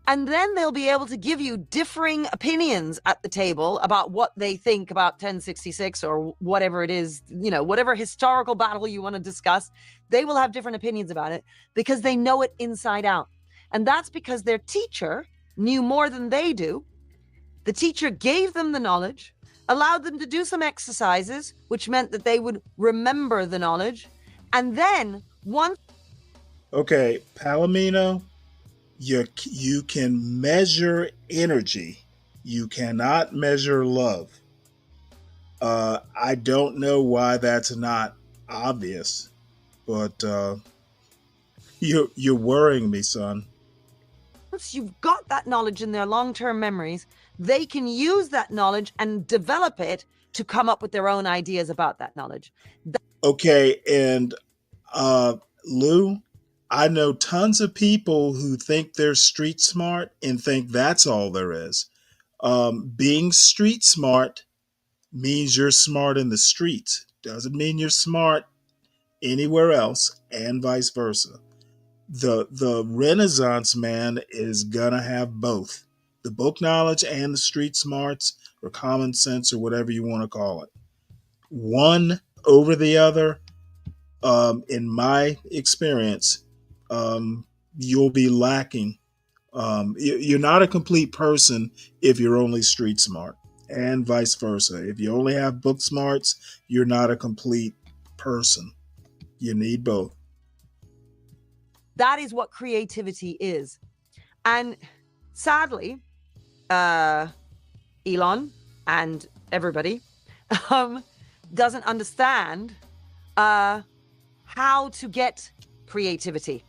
And then they'll be able to give you differing opinions at the table about what they think about 1066 or whatever it is, whatever historical battle you want to discuss. They will have different opinions about it because they know it inside out. And that's because their teacher knew more than they do. The teacher gave them the knowledge, allowed them to do some exercises, which meant that they would remember the knowledge. And then once... Okay, Palomino, you can measure energy. You cannot measure love. I don't know why that's not obvious, but you're worrying me, son. Once you've got that knowledge in their long-term memories, they can use that knowledge and develop it to come up with their own ideas about that knowledge. Okay, and Lou, I know tons of people who think they're street smart and think that's all there is. Being street smart means you're smart in the streets. Doesn't mean you're smart anywhere else, and vice versa. The Renaissance man is gonna have both the book knowledge and the street smarts or common sense or whatever you want to call it. One over the other, in my experience, you'll be lacking. You're not a complete person if you're only street smart, and vice versa. If you only have book smarts, you're not a complete person. You need both. That is what creativity is. And sadly, Elon and everybody doesn't understand how to get creativity.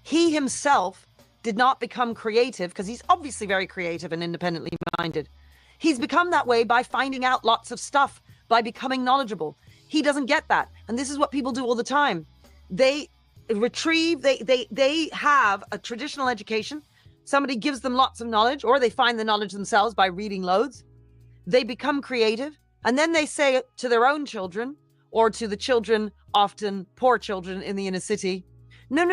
He himself did not become creative because he's obviously very creative and independently minded. He's become that way by finding out lots of stuff, by becoming knowledgeable. He doesn't get that. And this is what people do all the time. They retrieve, they have a traditional education. Somebody gives them lots of knowledge, or they find the knowledge themselves by reading loads. They become creative, and then they say to their own children, or to the children, often poor children in the inner city, no,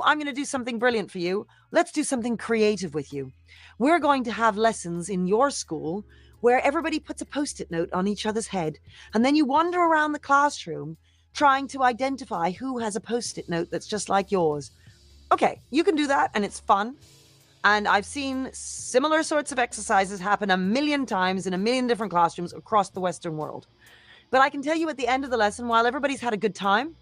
I'm going to do something brilliant for you. Let's do something creative with you. We're going to have lessons in your school where everybody puts a Post-it note on each other's head, and then you wander around the classroom trying to identify who has a Post-it note that's just like yours. Okay, you can do that, and it's fun. And I've seen similar sorts of exercises happen a million times in a million different classrooms across the Western world. But I can tell you at the end of the lesson, while everybody's had a good time,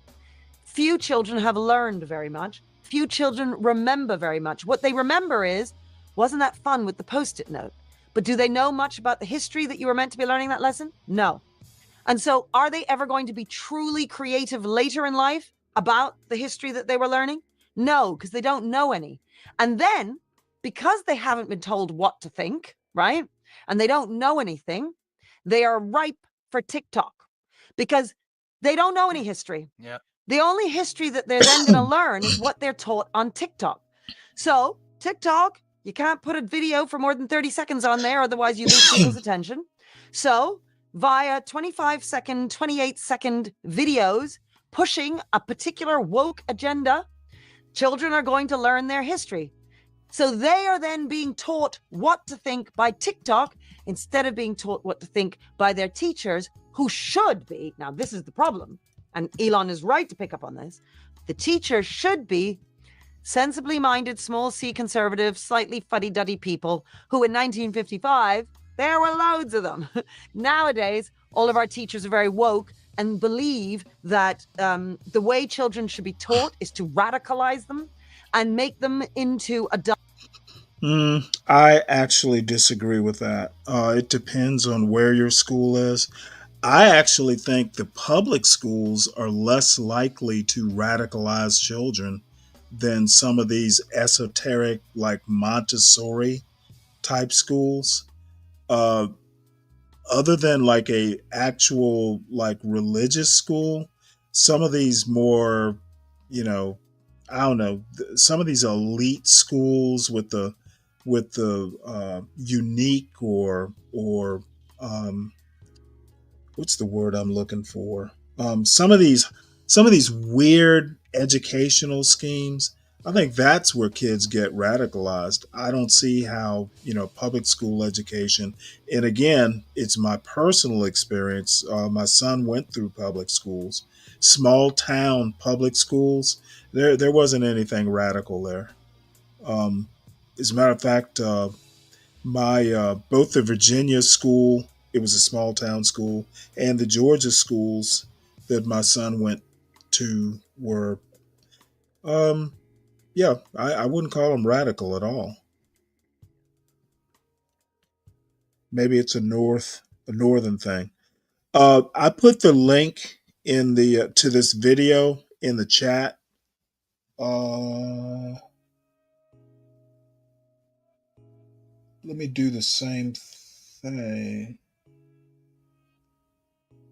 few children have learned very much. Few children remember very much. What they remember is, wasn't that fun with the Post-it note? But do they know much about the history that you were meant to be learning that lesson? No. And so are they ever going to be truly creative later in life about the history that they were learning? No, because they don't know any. And then, because they haven't been told what to think, right? And they don't know anything, they are ripe for TikTok because they don't know any history. Yeah. The only history that they're then going to learn is what they're taught on TikTok. So TikTok, you can't put a video for more than 30 seconds on there, otherwise you lose people's attention. So via 25-second, 28-second videos pushing a particular woke agenda, children are going to learn their history. So they are then being taught what to think by TikTok instead of being taught what to think by their teachers, who should be, now this is the problem, and Elon is right to pick up on this, the teacher should be sensibly minded, small c conservative, slightly fuddy-duddy people who in 1955, there were loads of them. Nowadays, all of our teachers are very woke and believe that the way children should be taught is to radicalize them and make them into adults. I actually disagree with that. It depends on where your school is. I actually think the public schools are less likely to radicalize children than some of these esoteric, like Montessori type schools. Other than like a actual like religious school, some of these more, you know, I don't know, some of these elite schools with the unique or what's the word I'm looking for? Some of these weird educational schemes. I think that's where kids get radicalized. I don't see how, public school education, and again, it's my personal experience. My son went through public schools, small town public schools. There wasn't anything radical there. As a matter of fact, my both the Virginia school, it was a small town school, and the Georgia schools that my son went to were, yeah, I wouldn't call them radical at all. Maybe it's a northern thing. I put the link in the to this video in the chat. Let me do the same thing.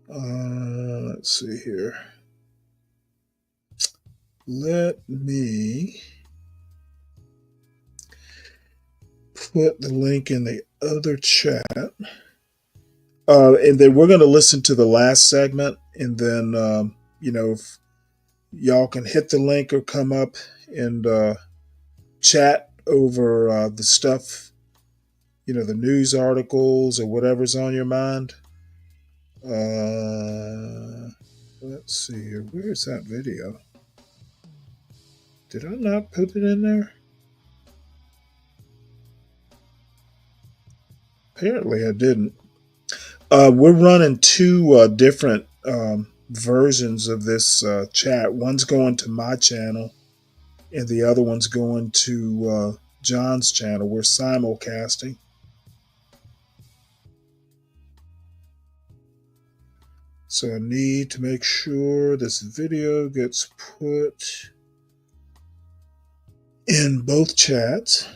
Let's see here. Let me put the link in the other chat. And then we're going to listen to the last segment. And then, if y'all can hit the link or come up and chat over the stuff, the news articles or whatever's on your mind. Let's see here. Where's that video? Did I not put it in there? Apparently I didn't. We're running two different versions of this chat. One's going to my channel, and the other one's going to John's channel. We're simulcasting. So I need to make sure this video gets put in both chats.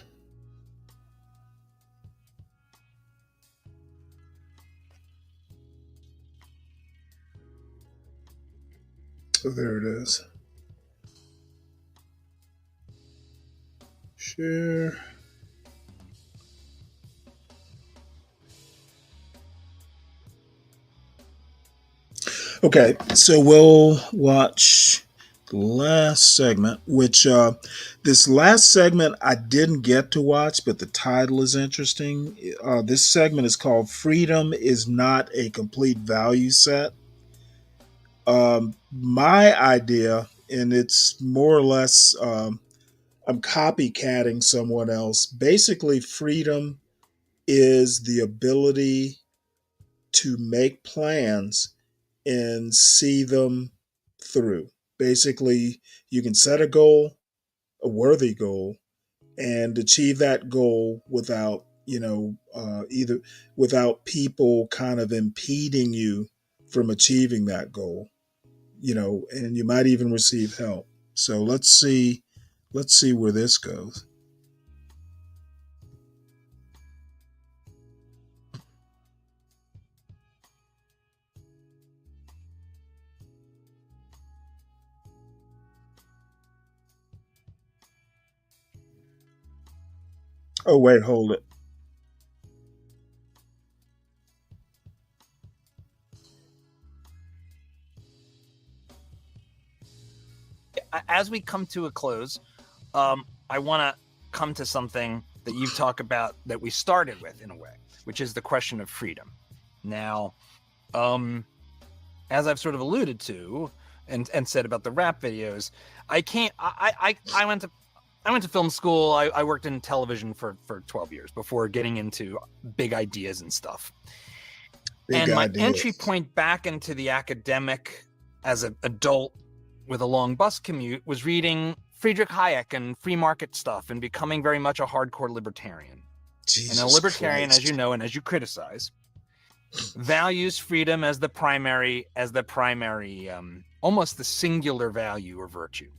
So there it is. Share. Okay, so we'll watch the last segment, which this last segment I didn't get to watch, but the title is interesting. This segment is called Freedom is Not a Complete Value Set. My idea, and it's more or less, I'm copycatting someone else. Basically, freedom is the ability to make plans and see them through. Basically, you can set a goal, a worthy goal, and achieve that goal without, either without people kind of impeding you from achieving that goal, and you might even receive help. So let's see where this goes. Oh, wait, hold it. As we come to a close, I want to come to something that you've talked about that we started with in a way, which is the question of freedom. Now, as I've sort of alluded to and said about the rap videos, I went to film school. I worked in television for 12 years before getting into big ideas and stuff. My entry point back into the academic as an adult with a long bus commute was reading Friedrich Hayek and free market stuff and becoming very much a hardcore libertarian. And a libertarian, as you know, and as you criticize, values freedom as the primary, almost the singular value or virtue.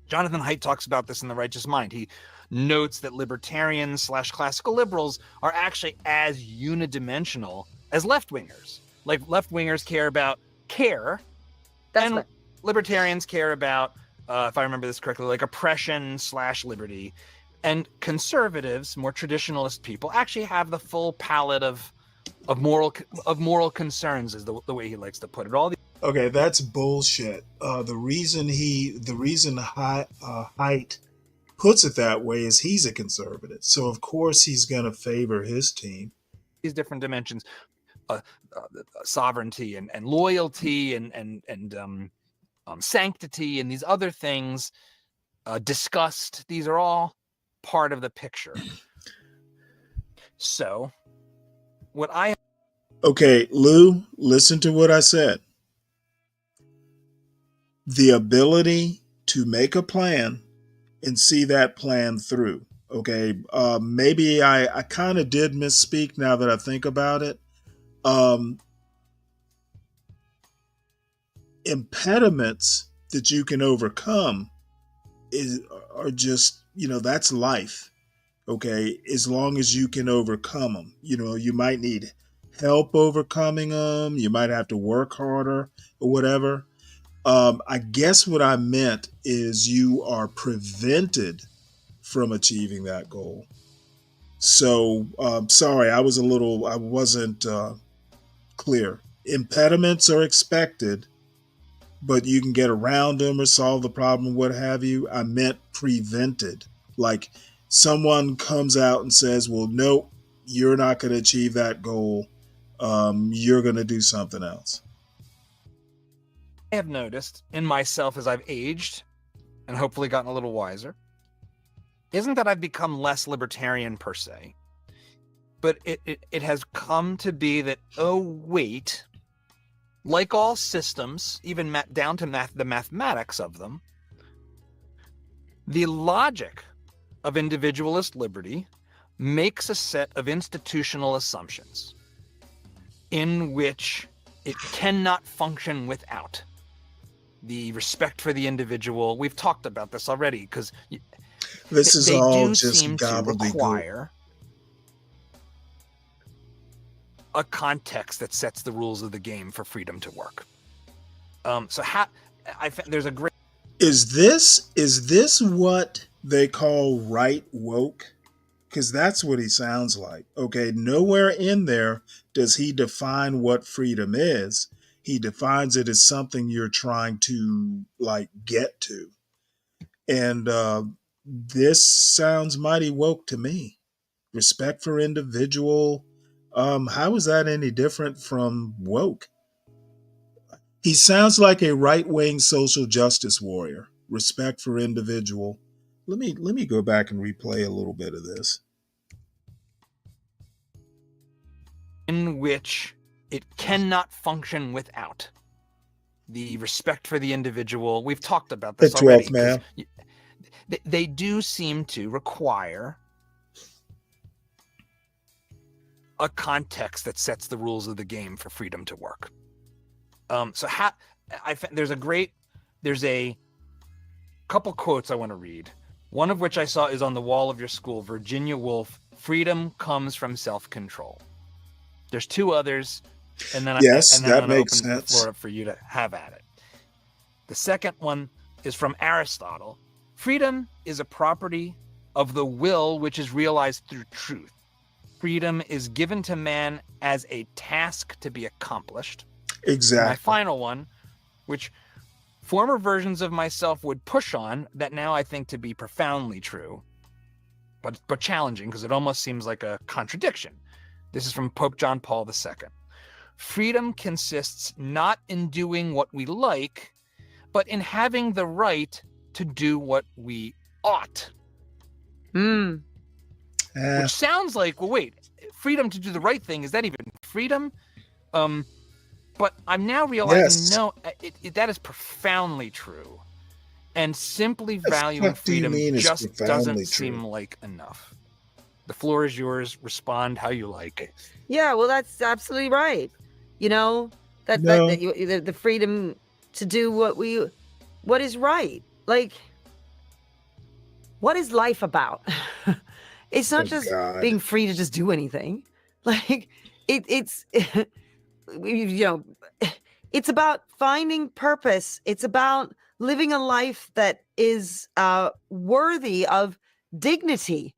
Jonathan Haidt talks about this in The Righteous Mind. He notes that libertarians / classical liberals are actually as unidimensional as left-wingers. Like left-wingers care about care, and libertarians care about, if I remember this correctly, like oppression / liberty. And conservatives, more traditionalist people, actually have the full palette of moral concerns, is the way he likes to put it. Okay, that's bullshit. The reason Haidt puts it that way is he's a conservative, so of course he's going to favor his team. These different dimensions, sovereignty and loyalty and sanctity and these other things, disgust. These are all part of the picture. So, Okay, Lou, listen to what I said. The ability to make a plan and see that plan through. Okay, maybe I kind of did misspeak now that I think about it. Impediments that you can overcome are just, that's life. Okay, as long as you can overcome them. You might need help overcoming them. You might have to work harder or whatever. I guess what I meant is you are prevented from achieving that goal. So, sorry, I wasn't clear. Impediments are expected, but you can get around them or solve the problem, what have you. I meant prevented. Like someone comes out and says, well, nope, you're not going to achieve that goal. You're going to do something else. I have noticed in myself as I've aged and hopefully gotten a little wiser isn't that I've become less libertarian per se, but it has come to be that, oh, wait, like all systems, even down to the mathematics of them, the logic of individualist liberty makes a set of institutional assumptions in which it cannot function without the respect for the individual. We've talked about this already because this is they all do just seem to gobbledygook. require a context that sets the rules of the game for freedom to work. There's a great. Is this what they call right woke? Because that's what he sounds like. Okay, nowhere in there does he define what freedom is. He defines it as something you're trying to like get to. And this sounds mighty woke to me. Respect for individual. How is that any different from woke? He sounds like a right-wing social justice warrior. Respect for individual. Let me go back and replay a little bit of this. In which it cannot function without the respect for the individual. We've talked about this already. 12th man. They do seem to require a context that sets the rules of the game for freedom to work. There's a couple quotes I want to read. One of which I saw is on the wall of your school, Virginia Woolf, "Freedom comes from self-control." There's two others, and then that makes open sense. the floor up for you to have at it. The second one is from Aristotle. "Freedom is a property of the will which is realized through truth. Freedom is given to man as a task to be accomplished." Exactly. My final one, which former versions of myself would push on, that now I think to be profoundly true, but challenging because it almost seems like a contradiction. This is from Pope John Paul II. "Freedom consists not in doing what we like, but in having the right to do what we ought." Which sounds like, well, wait, freedom to do the right thing, is that even freedom? But I'm now realizing, no, that is profoundly true. And simply valuing freedom just doesn't seem like enough. The floor is yours. Respond how you like. Yeah, well, that's absolutely right. You know, the freedom to do what is right. Like, what is life about? It's not just being free to just do anything. Like, it's it's about finding purpose. It's about living a life that is worthy of dignity.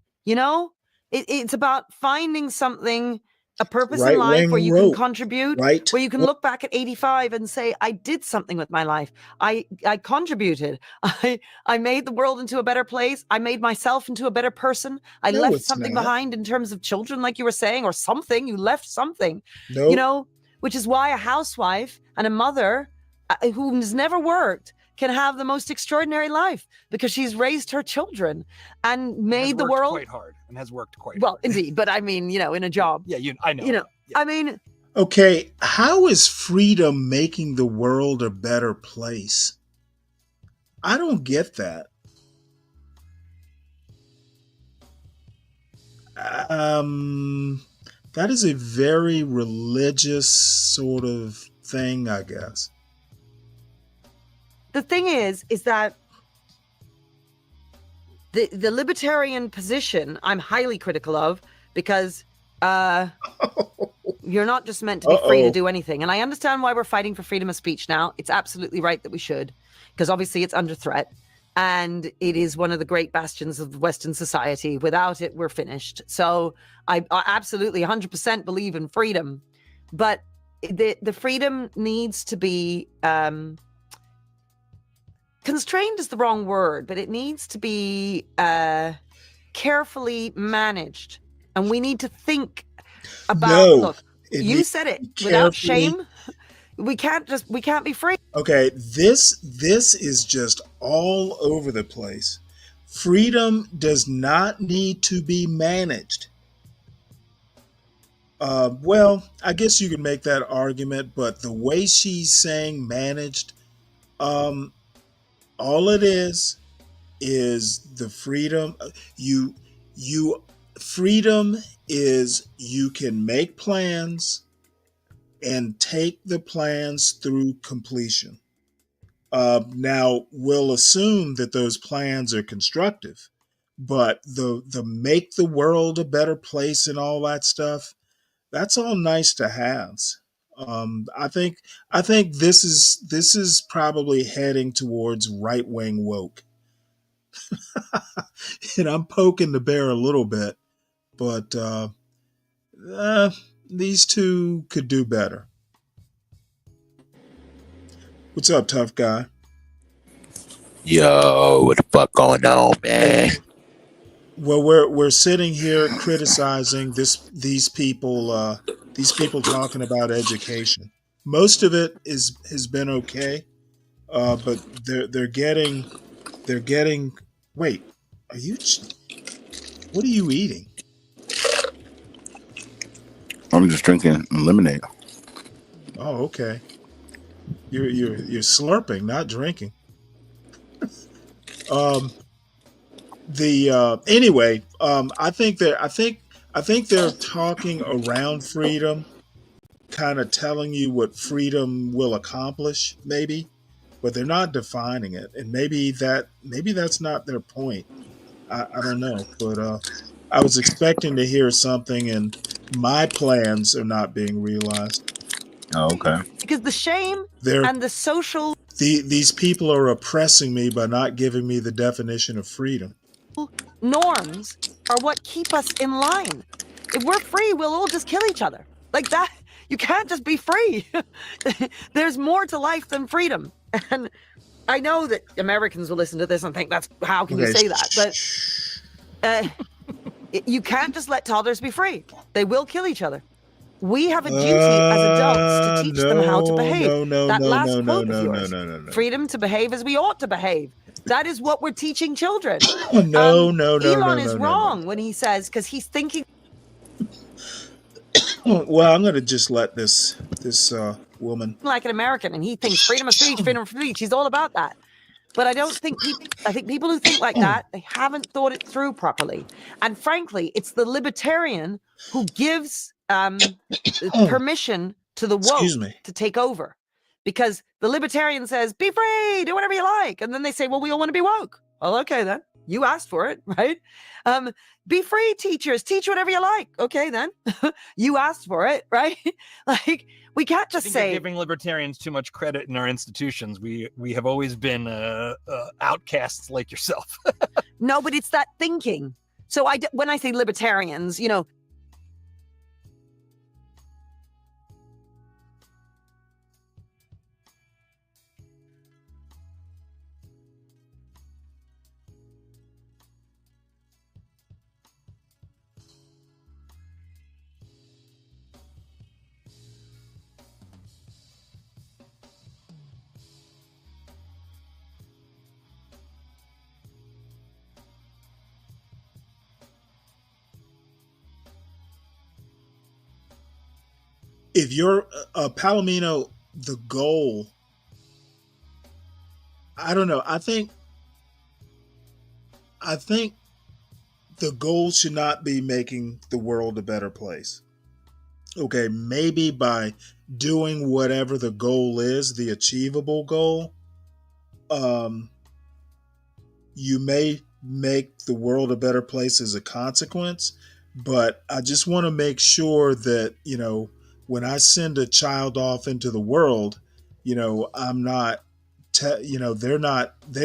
It's about finding something, a purpose in life where you can contribute, where you can look back at 85 and say, I did something with my life. I contributed. I made the world into a better place. I made myself into a better person. I left something behind in terms of children, like you were saying, or something. You left something, which is why a housewife and a mother who's never worked can have the most extraordinary life, because she's raised her children and made the world quite hard and has worked quite well, hard. Indeed. But I mean, in a job. Yeah, I know. Yeah. I mean, okay, how is freedom making the world a better place? I don't get that. That is a very religious sort of thing, I guess. The thing is that the libertarian position I'm highly critical of, because you're not just meant to be free to do anything. And I understand why we're fighting for freedom of speech now. It's absolutely right that we should, because obviously it's under threat. And it is one of the great bastions of Western society. Without it, we're finished. So I absolutely 100% believe in freedom. But the freedom needs to be... constrained is the wrong word, but it needs to be carefully managed. And we need to think about, look, you said it, without shame, we can't be free. Okay, this is just all over the place. Freedom does not need to be managed. Well, I guess you could make that argument, but the way she's saying managed, all it is is the freedom you you freedom is you can make plans and take the plans through completion. Now we'll assume that those plans are constructive, but the make the world a better place and all that stuff, that's all nice to haves. I think this is probably heading towards right wing woke, and I'm poking the bear a little bit, but uh, these two could do better. What's up, tough guy? Yo, what the fuck going on, man? Well, we're sitting here criticizing these people talking about education. Most of it is has been okay, but they're getting. Wait, are you? What are you eating? I'm just drinking lemonade. Oh, okay. You're slurping, not drinking. Um, the anyway, I think they're talking around freedom, kind of telling you what freedom will accomplish, maybe, but they're not defining it, and maybe that's not their point. I don't know, but I was expecting to hear something, and my plans are not being realized. Oh, okay. Because the shame They're and the social these people are oppressing me by not giving me the definition of freedom. norms are what keep us in line. If we're free, we'll all just kill each other. Like that, you can't just be free. There's more to life than freedom. And I know that Americans will listen to this and think, "That's how can you say that?" But you can't just let toddlers be free. They will kill each other. We have a duty as adults to teach them how to behave. That last quote of yours, no. freedom to behave as we ought to behave. That is what we're teaching children. No. Elon is wrong when he says, because he's thinking. Well, I'm going to just let this woman. Like an American, and he thinks freedom of speech, freedom of speech. He's all about that. But I think people who think like that, they haven't thought it through properly. And frankly, it's the libertarian who gives permission to the woke to take over. Because the libertarian says, be free, do whatever you like. And then they say, well, we all want to be woke. Well, okay, then. You asked for it, right? Be free, teachers. Teach whatever you like. Okay, then. You asked for it, right? Like, we can't just say... You're giving libertarians too much credit in our institutions. We have always been outcasts like yourself. No, but it's that thinking. So when I say libertarians, If you're Palomino, the goal, I don't know. I think the goal should not be making the world a better place. Okay, maybe by doing whatever the goal is, the achievable goal, um, you may make the world a better place as a consequence. But I just want to make sure that, when I send a child off into the world, I'm not, they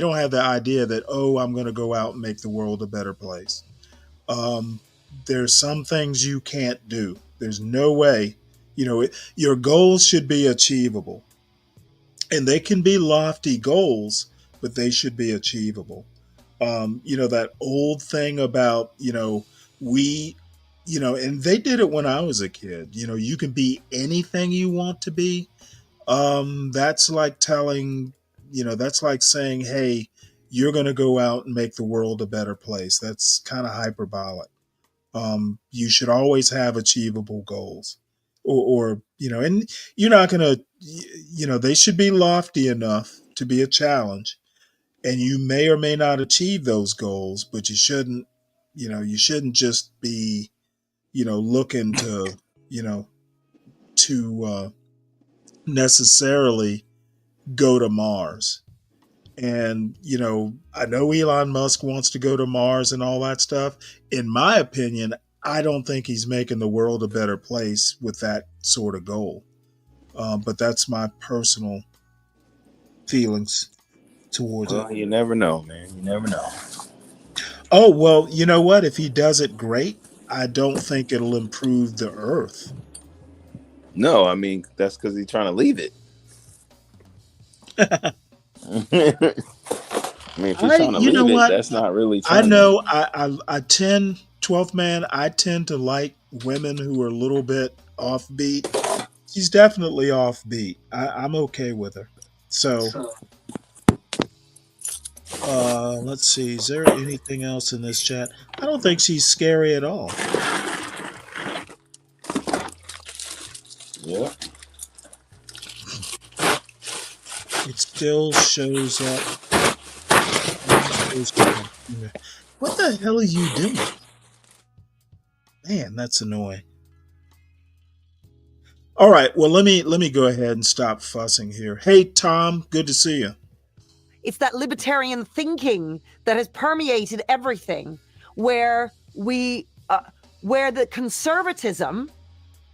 don't have the idea that, oh, I'm going to go out and make the world a better place. There's some things you can't do. There's no way, your goals should be achievable, and they can be lofty goals, but they should be achievable. That old thing about, we, and they did it when I was a kid, you can be anything you want to be. That's like that's like saying, hey, you're going to go out and make the world a better place. That's kind of hyperbolic. You should always have achievable goals, or and you're not going to, they should be lofty enough to be a challenge. and you may or may not achieve those goals, but you shouldn't just be, looking to, you know, to necessarily go to Mars. And, I know Elon Musk wants to go to Mars and all that stuff. In my opinion, I don't think he's making the world a better place with that sort of goal. But that's my personal feelings towards it. Well, you never know, man. You never know. Oh, well, you know what? If he does it great, I don't think it'll improve the Earth. No, I mean, that's because he's trying to leave it. I mean, if he's trying to leave it, that's not really I trying know I tend, 12th man, I tend to like women who are a little bit offbeat. She's definitely offbeat. I'm okay with her. So, let's see. Is there anything else in this chat? I don't think she's scary at all. Yeah. It still shows up. What the hell are you doing? Man, that's annoying. All right, well let me go ahead and stop fussing here. Hey Tom, good to see you. It's that libertarian thinking that has permeated everything, where where the conservatism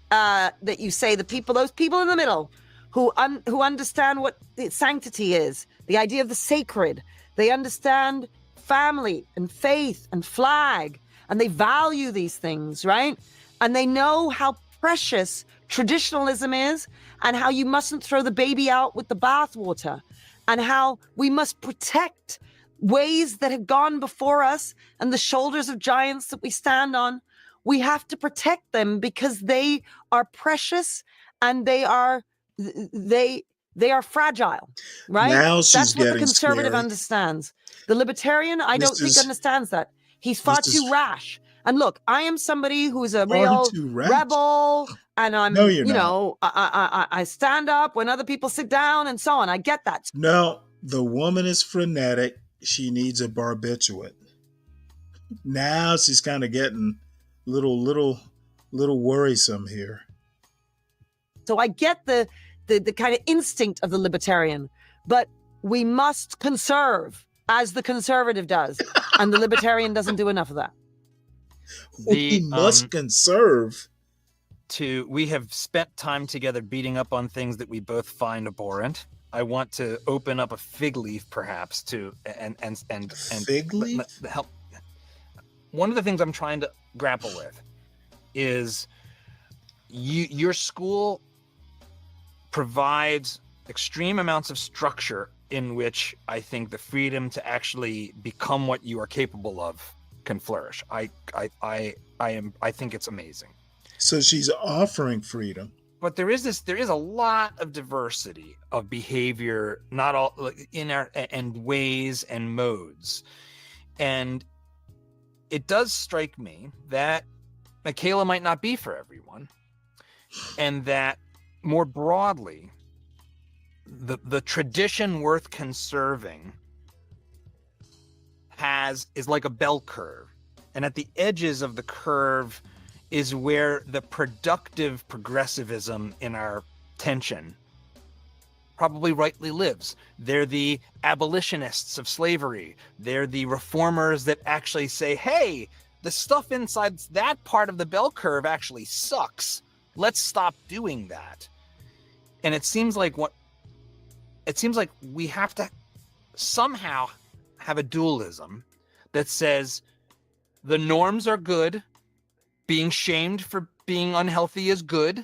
that you say, those people in the middle who understand what sanctity is, the idea of the sacred, they understand family and faith and flag, and they value these things, right? And they know how precious traditionalism is, and how you mustn't throw the baby out with the bathwater, and how we must protect ways that have gone before us and the shoulders of giants that we stand on. We have to protect them because they are precious and they are fragile, right? Now she's That's what the getting conservative scary. understands. The libertarian, I don't think understands that. He's far too rash. And look, I am somebody who is a real rebel, and I'm, No, you're not. I stand up when other people sit down and so on. I get that. No, the woman is frenetic. She needs a barbiturate. Now she's kind of getting little worrisome here. So I get the kind of instinct of the libertarian, but we must conserve as the conservative does, and the libertarian doesn't do enough of that. We must conserve. We have spent time together beating up on things that we both find abhorrent. I want to open up a fig leaf, perhaps, and fig leaf help. One of the things I'm trying to grapple with is your school provides extreme amounts of structure in which I think the freedom to actually become what you are capable of can flourish. I think it's amazing. So she's offering freedom. But there is a lot of diversity of behavior, not all in our and ways and modes. And it does strike me that Michaela might not be for everyone. And that more broadly, the tradition worth conserving is like a bell curve. And at the edges of the curve is where the productive progressivism in our tension probably rightly lives. They're the abolitionists of slavery. They're the reformers that actually say, hey, the stuff inside that part of the bell curve actually sucks. Let's stop doing that. And it seems like we have to somehow have a dualism that says the norms are good, being shamed for being unhealthy is good,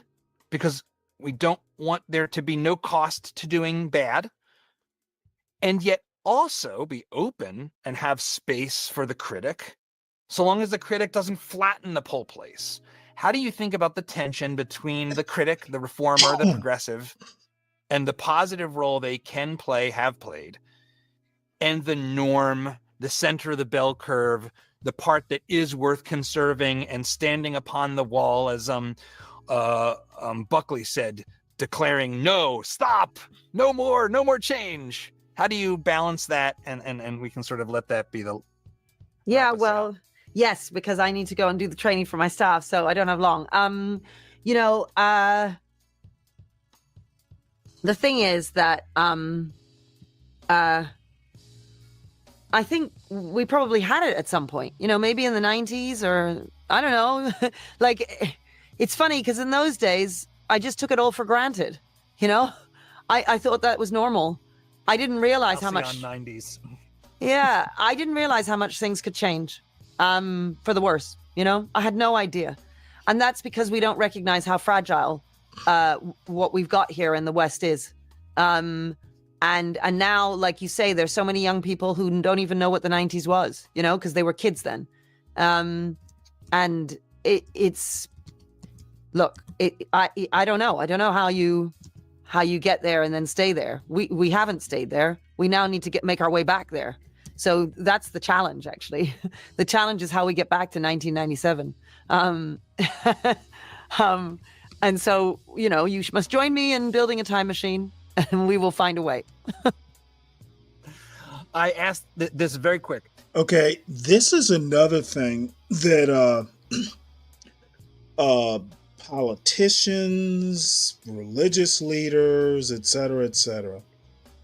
because we don't want there to be no cost to doing bad, and yet also be open and have space for the critic, so long as the critic doesn't flatten the whole place. How do you think about the tension between the critic, the reformer, the progressive, and the positive role they can play, have played, and the norm, the center of the bell curve, the part that is worth conserving and standing upon the wall, as Buckley said, declaring, no, stop, no more change. how do you balance that? And we can sort of let that be the. Yeah, well, yes, because I need to go and do the training for my staff, so I don't have long. The thing is that I think we probably had it at some point, maybe in the 90s, or I don't know. Like, it's funny because in those days, I just took it all for granted. I thought that was normal. I didn't realize how much. 90s. Yeah, I didn't realize how much things could change for the worse. I had no idea. And that's because we don't recognize how fragile what we've got here in the West is. And now, like you say, there's so many young people who don't even know what the 90s was, because they were kids then. And it's, look, I don't know. I don't know how you get there and then stay there. We haven't stayed there. We now need to make our way back there. So that's the challenge, actually. The challenge is how we get back to 1997. And so, you must join me in building a time machine, and we will find a way. I asked this very quick. Okay, this is another thing that politicians, religious leaders, etc.,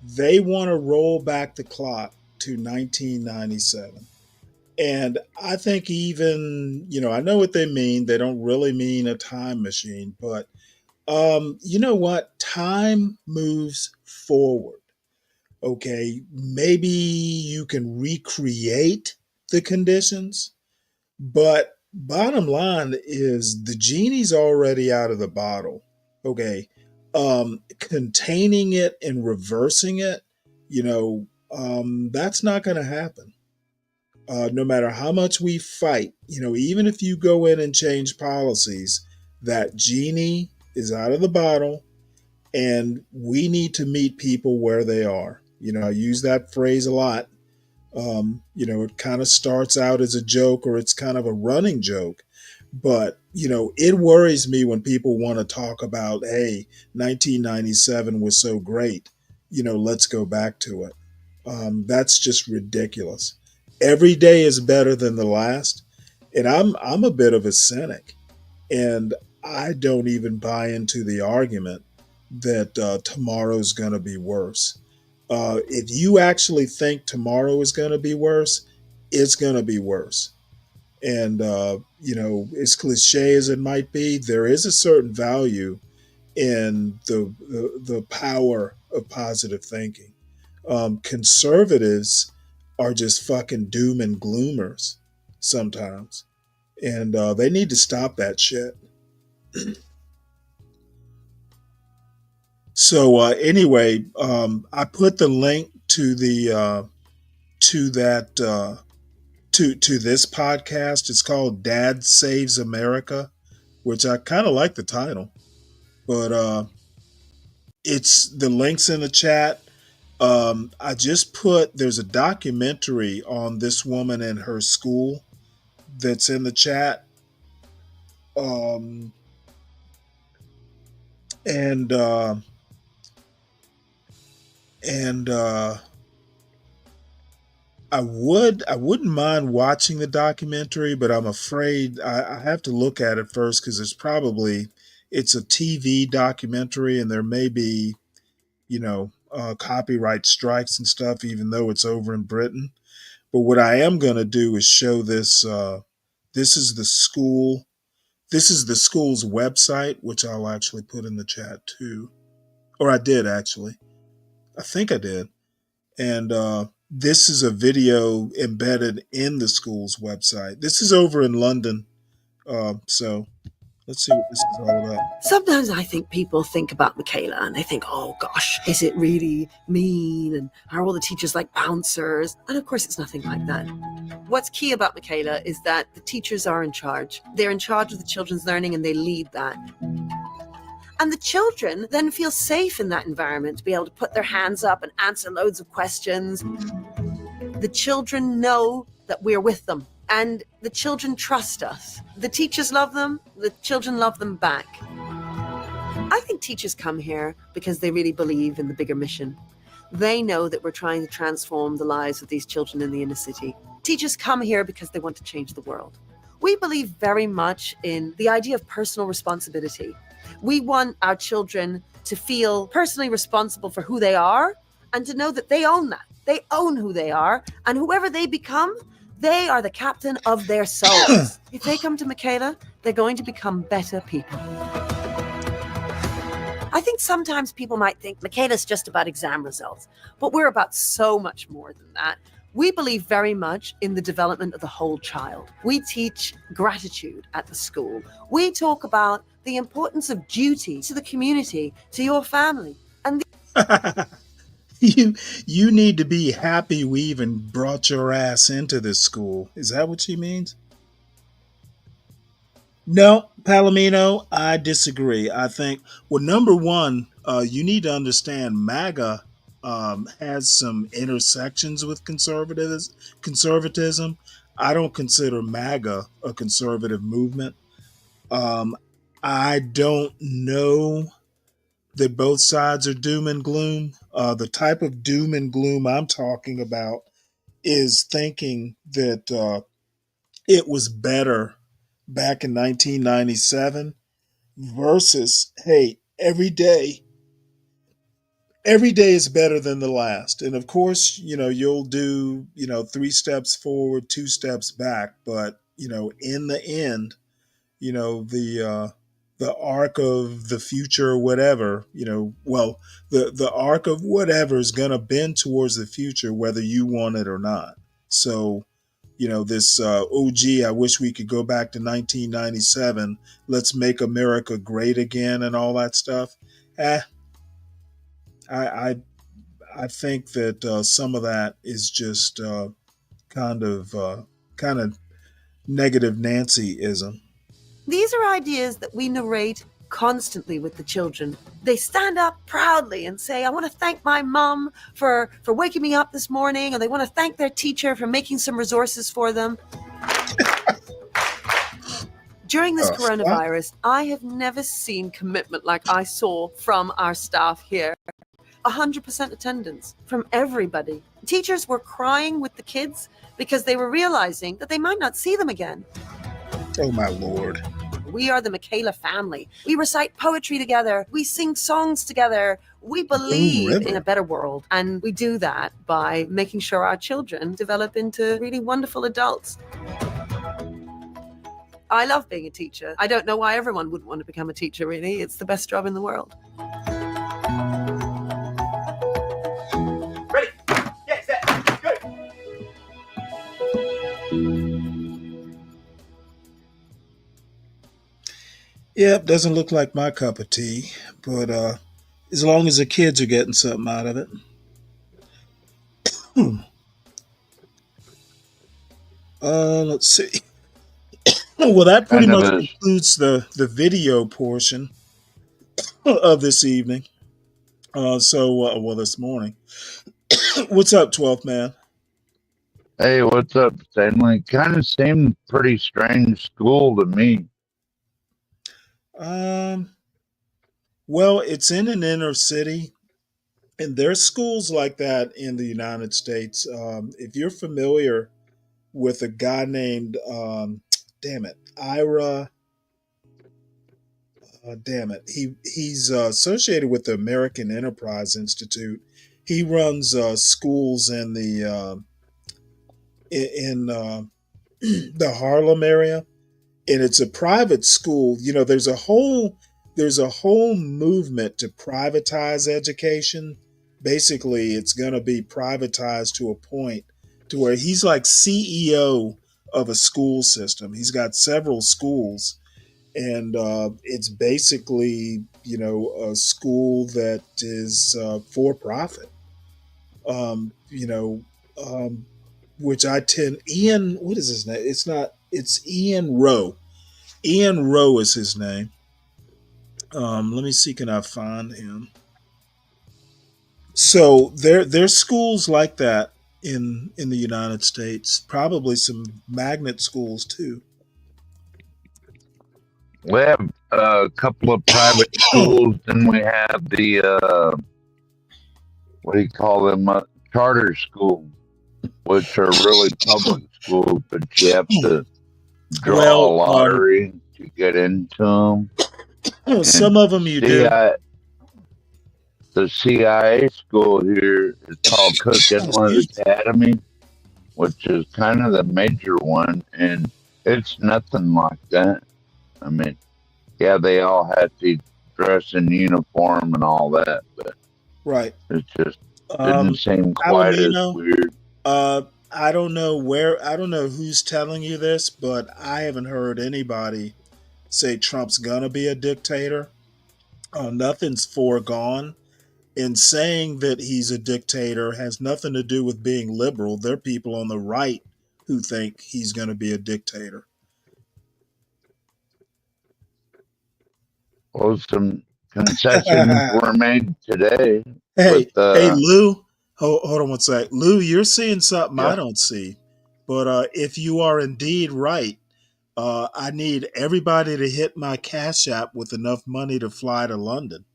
they want to roll back the clock to 1997. And I think even, I know what they mean. They don't really mean a time machine, but you know what? Time moves forward. Okay, maybe you can recreate the conditions, but bottom line is the genie's already out of the bottle. Okay, containing it and reversing it, that's not going to happen. No matter how much we fight, even if you go in and change policies, that genie is out of the bottle, and we need to meet people where they are. I use that phrase a lot. It kind of starts out as a joke, or it's kind of a running joke. But, it worries me when people want to talk about, hey, 1997 was so great. Let's go back to it. That's just ridiculous. Every day is better than the last. And I'm a bit of a cynic. And I don't even buy into the argument that tomorrow's going to be worse. If you actually think tomorrow is going to be worse, it's going to be worse. And, as cliche as it might be, there is a certain value in the power of positive thinking. Conservatives are just fucking doom and gloomers sometimes. And they need to stop that shit. So anyway, I put the link to the to this podcast. It's called Dad Saves America, which I kind of like the title, but it's the links in the chat. I just there's a documentary on this woman and her school that's in the chat. And I wouldn't mind watching the documentary, but I'm afraid I have to look at it first because it's a TV documentary, and there may be, copyright strikes and stuff, even though it's over in Britain. But what I am going to do is show this. This is the school. This is the school's website, which I'll actually put in the chat too. Or I did actually. I think I did. And this is a video embedded in the school's website. This is over in London. So let's see what this is all about. Sometimes I think people think about Michaela and they think, oh gosh, is it really mean? And are all the teachers like bouncers? And of course, it's nothing like that. What's key about Michaela is that the teachers are in charge. They're in charge of the children's learning and they lead that. And the children then feel safe in that environment to be able to put their hands up and answer loads of questions. The children know that we're with them, and the children trust us. The teachers love them, the children love them back. I think teachers come here because they really believe in the bigger mission. They know that we're trying to transform the lives of these children in the inner city. Teachers come here because they want to change the world. We believe very much in the idea of personal responsibility. We want our children to feel personally responsible for who they are and to know that they own that. They own who they are, and whoever they become, they are the captain of their souls. If they come to Michaela, they're going to become better people. I think sometimes people might think Michaela's just about exam results, but we're about so much more than that. We believe very much in the development of the whole child. We teach gratitude at the school. We talk about the importance of duty to the community, to your family. And you need to be happy we even brought your ass into this school. Is that what she means? No, Palomino, I disagree. I think, well, number one, you need to understand MAGA has some intersections with conservatism. I don't consider MAGA a conservative movement. I don't know that both sides are doom and gloom. The type of doom and gloom I'm talking about is thinking that it was better back in 1997 versus, hey, every day is better than the last. And of course, you'll do, 3 steps forward, 2 steps back. But, in the end, the arc of the future or whatever, well, the arc of whatever is going to bend towards the future, whether you want it or not. So, this OG, I wish we could go back to 1997. Let's make America great again and all that stuff. I I think that some of that is just kind of negative Nancyism. these are ideas that we narrate constantly with the children. They stand up proudly and say, I want to thank my mom for waking me up this morning, or they want to thank their teacher for making some resources for them. During this coronavirus, I have never seen commitment like I saw from our staff here. 100% attendance from everybody. Teachers were crying with the kids because they were realizing that they might not see them again. Oh my Lord. We are the Michaela family. We recite poetry together. We sing songs together. We believe in a better world. And we do that by making sure our children develop into really wonderful adults. I love being a teacher. I don't know why everyone wouldn't want to become a teacher, really. It's the best job in the world. Ready? Get set. Good. Yep, doesn't look like my cup of tea, but as long as the kids are getting something out of it. Let's see. Well, that pretty much concludes the video portion of this evening. Well, this morning. What's up, 12th man? Hey, what's up, Stanley? Kind of seemed pretty strange school to me. Well, it's in an inner city, and there's schools like that in the United States. If you're familiar with a guy named, Ira, he's associated with the American Enterprise Institute. He runs schools in the the Harlem area, and it's a private school. You know, there's a whole movement to privatize education. Basically, it's going to be privatized to a point to where he's like CEO of a school system. He's got several schools, and it's basically, a school that is for profit. You know, which I tend Ian. What is his name? It's Ian Rowe. Ian Rowe is his name. Let me see. Can I find him? So there's schools like that in the United States. Probably some magnet schools too. We have a couple of private schools, and we have what do you call them? Charter schools, which are really public schools, but you have to draw a Well, lottery to get into them. some of them you do. The CIA school here is called Cook Inlet Excuse me. Academy, which is kind of the major one, and it's nothing like that. I mean, yeah, they all have to dress in uniform and all that, but Right. it just didn't seem quite as Palomino. weird. I don't know who's telling you this, but I haven't heard anybody say Trump's gonna be a dictator. Nothing's foregone. In saying that he's a dictator has nothing to do with being liberal. There are people on the right who think he's going to be a dictator. Well, some concessions were made today. Hey, Lou, hold on one sec. Lou, you're seeing something Yeah. I don't see. But if you are indeed right, I need everybody to hit my Cash App with enough money to fly to London.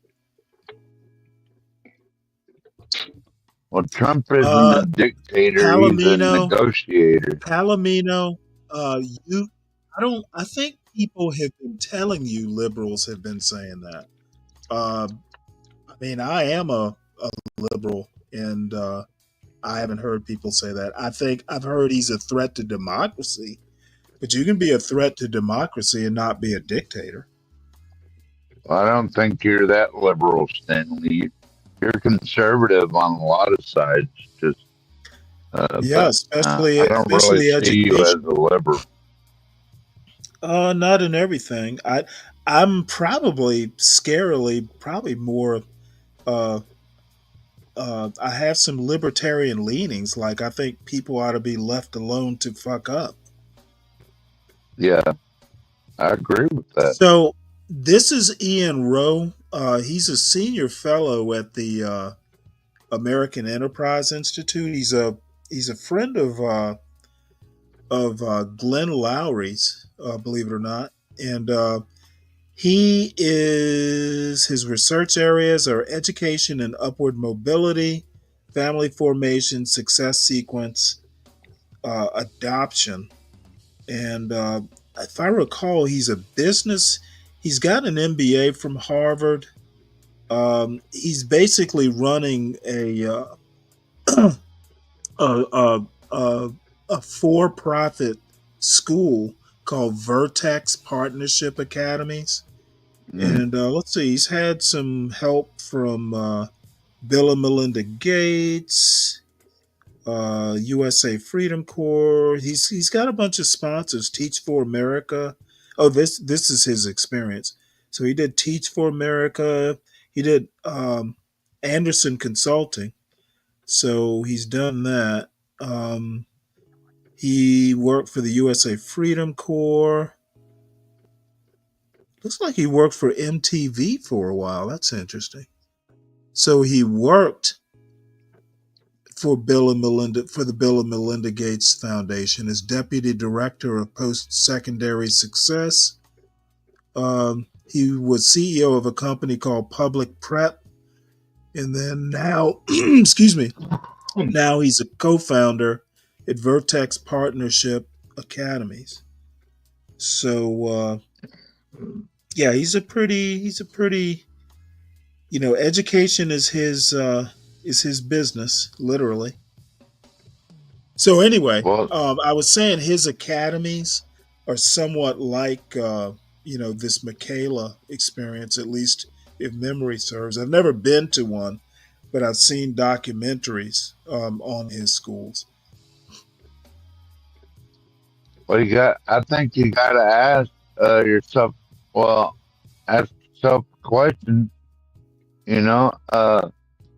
Well, Trump isn't a dictator; he's a negotiator. Palomino, I think people have been telling you, liberals have been saying that. I mean, I am a liberal, and I haven't heard people say that. I think I've heard he's a threat to democracy, but you can be a threat to democracy and not be a dictator. Well, I don't think you're that liberal, Stanley. You're conservative on a lot of sides. Just yeah, especially I don't really see you as a liberal. Not in everything. I'm probably scarily more. I have some libertarian leanings. Like I think people ought to be left alone to fuck up. Yeah, I agree with that. So this is Ian Rowe. He's a senior fellow at the American Enterprise Institute. He's a friend of Glenn Lowry's, believe it or not, and his research areas are education and upward mobility, family formation, success sequence, adoption, and if I recall, he's got an MBA from Harvard. He's basically running a for-profit school called Vertex Partnership Academies. And let's see, he's had some help from Bill and Melinda Gates, USA Freedom Corps. He's got a bunch of sponsors. Teach for America. Oh, this is his experience. So he did Teach for America. He did Anderson Consulting. So he's done that. He worked for the USA Freedom Corps. Looks like he worked for MTV for a while. That's interesting. So he worked for the Bill and Melinda Gates Foundation as deputy director of post-secondary success. He was CEO of a company called Public Prep, and then now, excuse me, now he's a co-founder at Vertex Partnership Academies. So, yeah, he's a pretty, education is his business, literally. So anyway, I was saying his academies are somewhat like, this Michaela experience, at least if memory serves. I've never been to one, but I've seen documentaries on his schools. Well, I think you got to ask yourself. Well, ask yourself a question.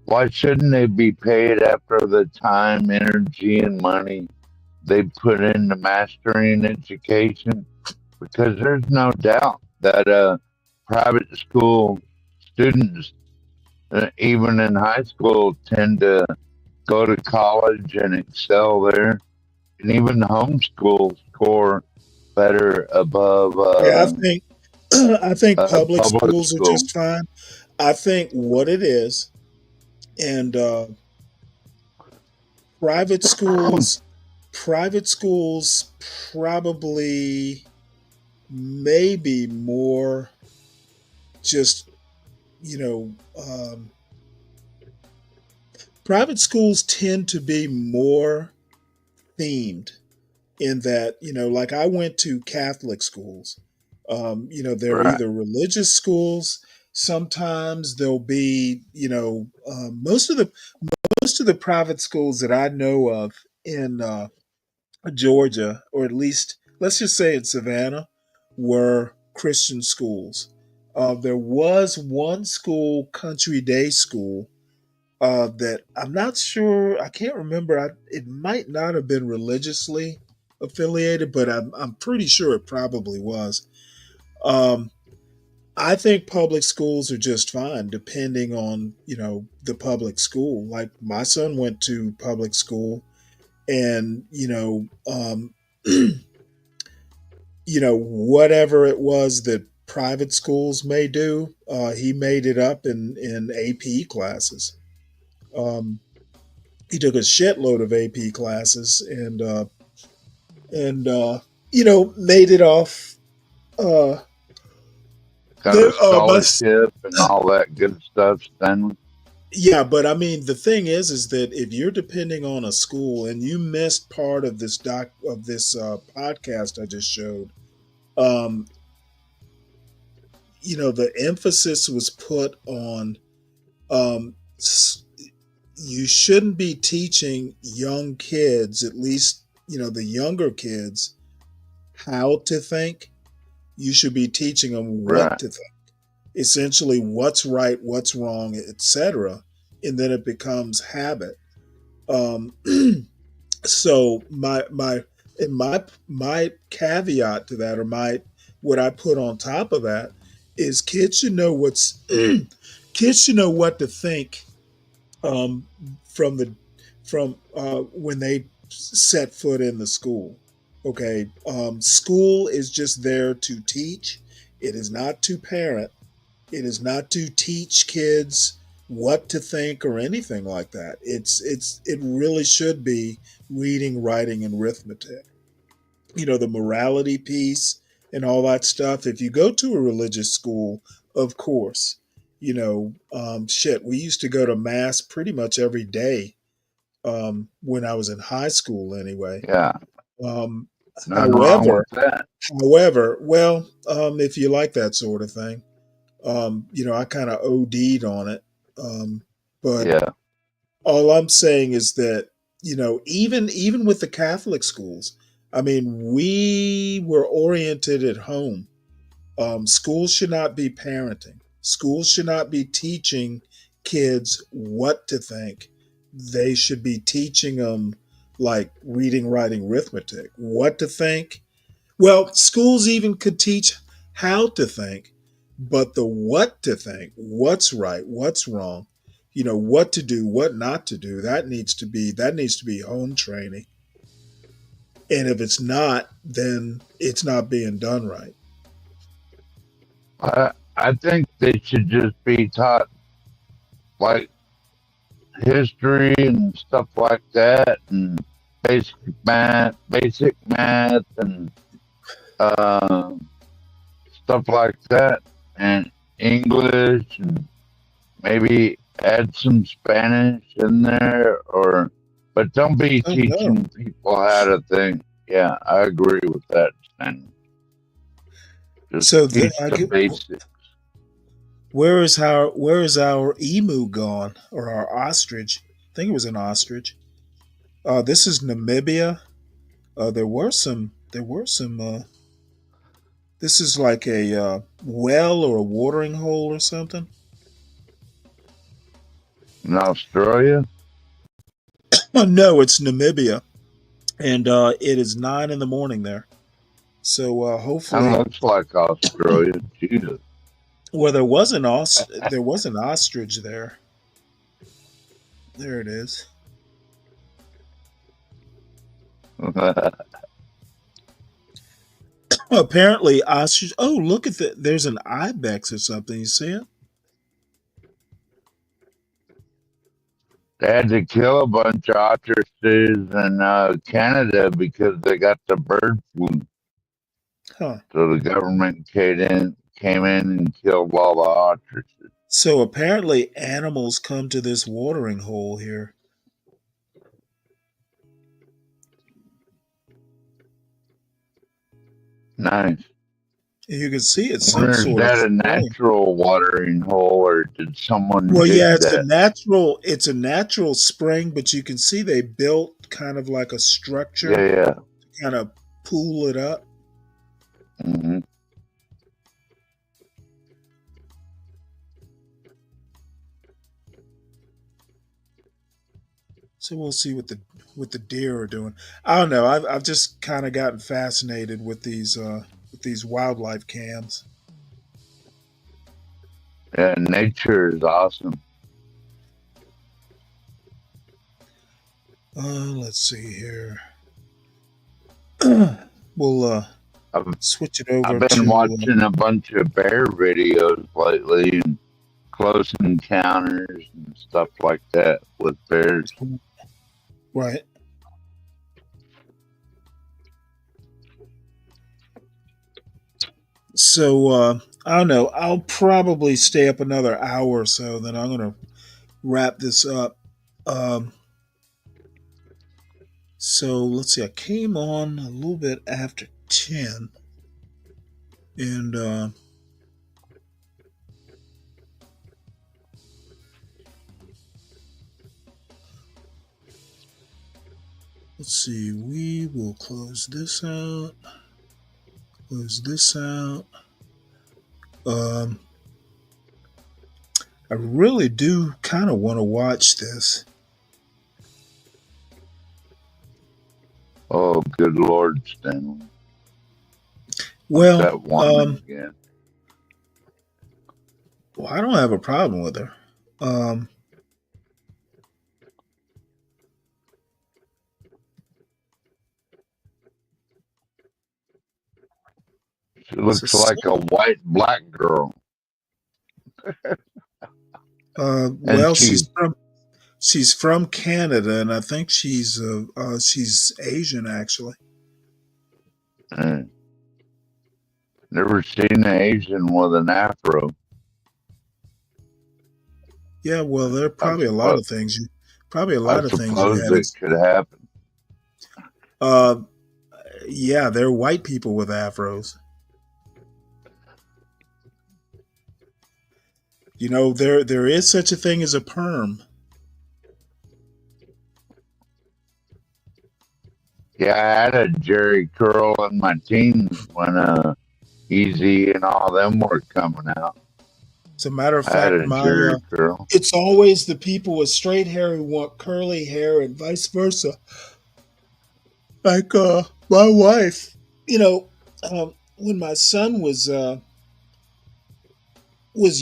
Why shouldn't they be paid after the time, energy, and money they put into mastering education? Because there's no doubt that private school students, even in high school, tend to go to college and excel there. And even homeschool score better above. I think public schools are just fine. I think what it is, and private schools, private schools probably maybe more just, you know, private schools tend to be more themed in that, like I went to Catholic schools. They're Right. either religious schools. Sometimes they'll be, most of the private schools that I know of in Georgia, or at least let's just say in Savannah, were Christian schools. There was one school, Country Day School, that I'm not sure. I can't remember. It might not have been religiously affiliated, but I'm pretty sure it probably was. Um, I think public schools are just fine, depending on the public school. Like my son went to public school, and whatever it was that private schools may do, he made it up in AP classes. Um, he took a shitload of AP classes and made it off. Uh, Got a my scholarship and all that good stuff, Stanley. Yeah, but I mean, the thing is that if you're depending on a school and you missed part of this podcast I just showed, um, the emphasis was put on um, you shouldn't be teaching young kids, at least the younger kids, how to think. You should be teaching them what Right. to think. Essentially, what's right, what's wrong, etc. And then it becomes habit. Um, so my caveat to that, or my what I put on top of that, is kids should know kids should know what to think um, from when they set foot in the school. Okay, school is just there to teach. It is not to parent. It is not to teach kids what to think or anything like that. It really should be reading, writing, and arithmetic. The morality piece and all that stuff. If you go to a religious school, of course, shit. We used to go to mass pretty much every day when I was in high school, anyway. Yeah. Um, Nothing wrong however, with that. well, if you like that sort of thing. I kind of OD'd on it. But Yeah. all I'm saying is that, even with the Catholic schools, I mean, we were oriented at home. Schools should not be parenting. Schools should not be teaching kids what to think. They should be teaching them like reading, writing, arithmetic, what to think. Well, schools even could teach how to think, but the what to think, what's right, what's wrong, what to do, what not to do, that needs to be home training. And if it's not, then it's not being done right. I think they should just be taught like history and stuff like that, and basic math, and uh, stuff like that, and English, and maybe add some Spanish in there, but don't be Oh no. teaching people how to think. Yeah, I agree with that, and just So teach the basics. where is our emu gone, or our ostrich? I think it was an ostrich. This is Namibia. There were some. This is like a well or a watering hole or something. In Australia? Oh, no, it's Namibia, and it is 9 in the morning there. So Kind hopefully, of looks like Australia. Jesus. well, there was an ostrich there. There it is. Apparently, ostrich. Oh, look at that! There's an ibex or something. You see it? They had to kill a bunch of ostriches in Canada because they got the bird flu. Huh. So the government came in and killed all the ostriches. So apparently animals come to this watering hole here. Nice. You can see it's I some wonder, is sort of that a spring. natural watering hole, or did someone Well, dig yeah, that? it's a natural spring, but you can see they built kind of like a structure Yeah. to kind of pool it up. Mm-hmm. So we'll see what the deer are doing. I don't know. I've just kind of gotten fascinated with these wildlife cams. Yeah, nature is awesome. Let's see here. We'll switch it over I've been to. watching a bunch of bear videos lately and close encounters and stuff like that with bears. Right. So I don't know. I'll probably stay up another hour or so. Then I'm gonna wrap this up. So let's see. I came on a little bit after 10, and let's see. We will close this out. Close this out. I really do kind of want to watch this. Oh, good Lord, Stanley. Well, that woman again. Well, I don't have a problem with her. She looks like a white black girl. Well, she's from Canada, and I think she's Asian actually. Never seen an Asian with an afro. Yeah, well, there are probably a lot of things. Probably a lot of things you had. It could happen. Yeah, there are white people with afros. You know, there is such a thing as a perm. Yeah, I had a Jerry curl in my teens when Easy and all them were coming out. As a matter of I had fact, a Jerry curl. it's always the people with straight hair who want curly hair, and vice versa. Like my wife, you know, when my son was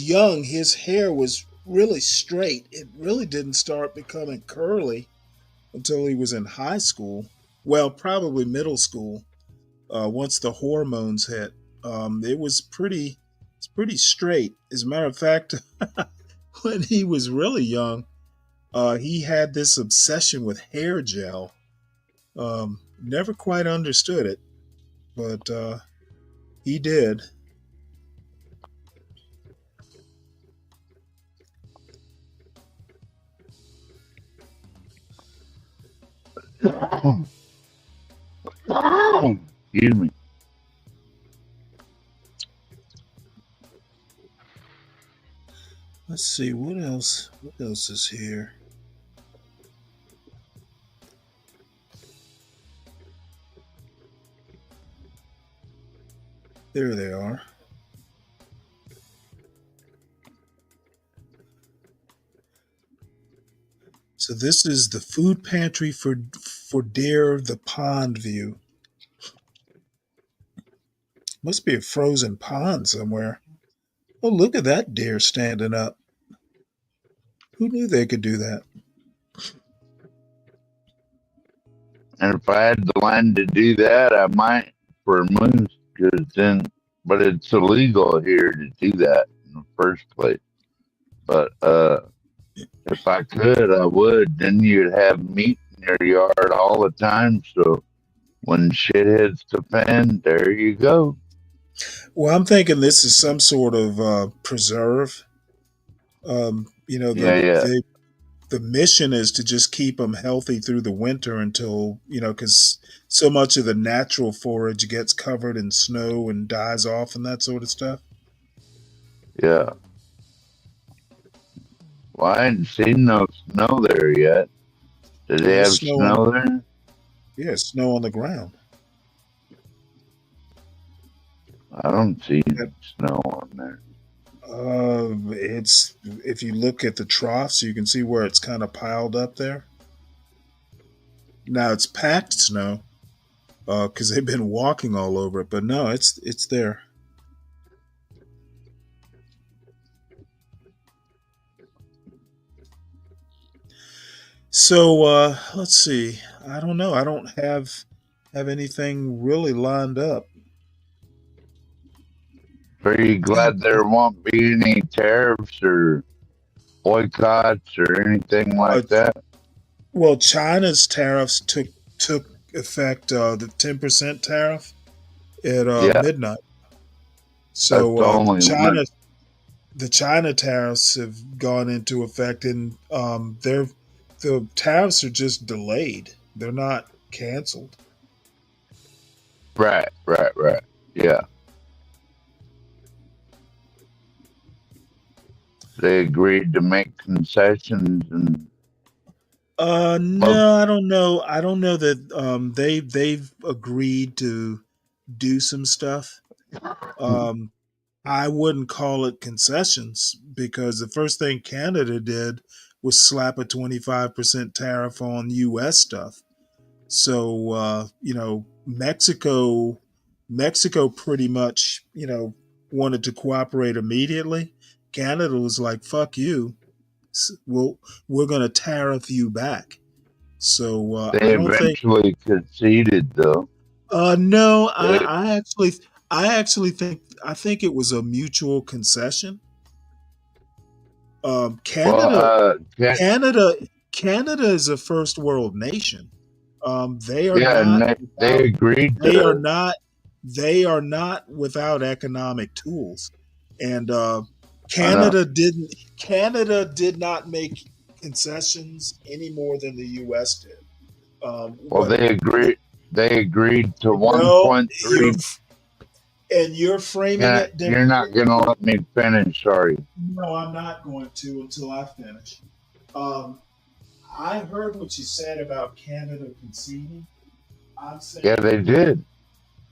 young, his hair was really straight. It really didn't start becoming curly until he was in high school. Well, probably middle school. Once the hormones hit, it's pretty straight. As a matter of fact, when he was really young, he had this obsession with hair gel. Never quite understood it, but he did. Excuse me. Let's see what else. What else is here? There they are. So this is the food pantry for deer, the pond view. Must be a frozen pond somewhere. Oh, look at that deer standing up. Who knew they could do that? And if I had the land to do that, I might for moose, but it's illegal here to do that in the first place. But If I could, I would. Then you'd have meat in your yard all the time. So when shit hits the fan, there you go. Well, I'm thinking this is some sort of preserve. Yeah, yeah, The mission is to just keep them healthy through the winter until because so much of the natural forage gets covered in snow and dies off and that sort of stuff. yeah. Well, I hadn't seen no snow there yet. Do Oh, they there's have snow on. snow there? Yeah, snow on the ground. I don't see snow on there. It's if you look at the troughs, you can see where it's kind of piled up there. Now it's packed snow because they've been walking all over it, but no, it's there. So let's see. I don't know. I don't have anything really lined up. Are you glad there won't be any tariffs or boycotts or anything Uh, like that? well, China's tariffs took effect. The 10% tariff at Yeah, midnight. that's So the only one. The China tariffs have gone into effect, and the tariffs are just delayed. They're not canceled. Right, right, right. Yeah. They agreed to make concessions and No, I don't know. I don't know that they've agreed to do some stuff. Um, I wouldn't call it concessions because the first thing Canada did was slap a 25% tariff on US stuff. So Mexico pretty much, wanted to cooperate immediately. Canada was like, "Fuck you. We're going to tariff you back." So they I don't think. eventually conceded though. No, They, I think it was a mutual concession. well, Canada, can, Canada, Canada is a first world nation. They are yeah, and not they without. agreed They are to. not. They are not without economic tools, and I know. Canada did not make concessions any more than the U.S. did. Well, What? They agreed to No, 1.3. you're framing it You're not differently. gonna let me finish. Sorry. No, I'm not going to until I finish. Um, I heard what you said about Canada conceding. I'm Yeah, saying they did.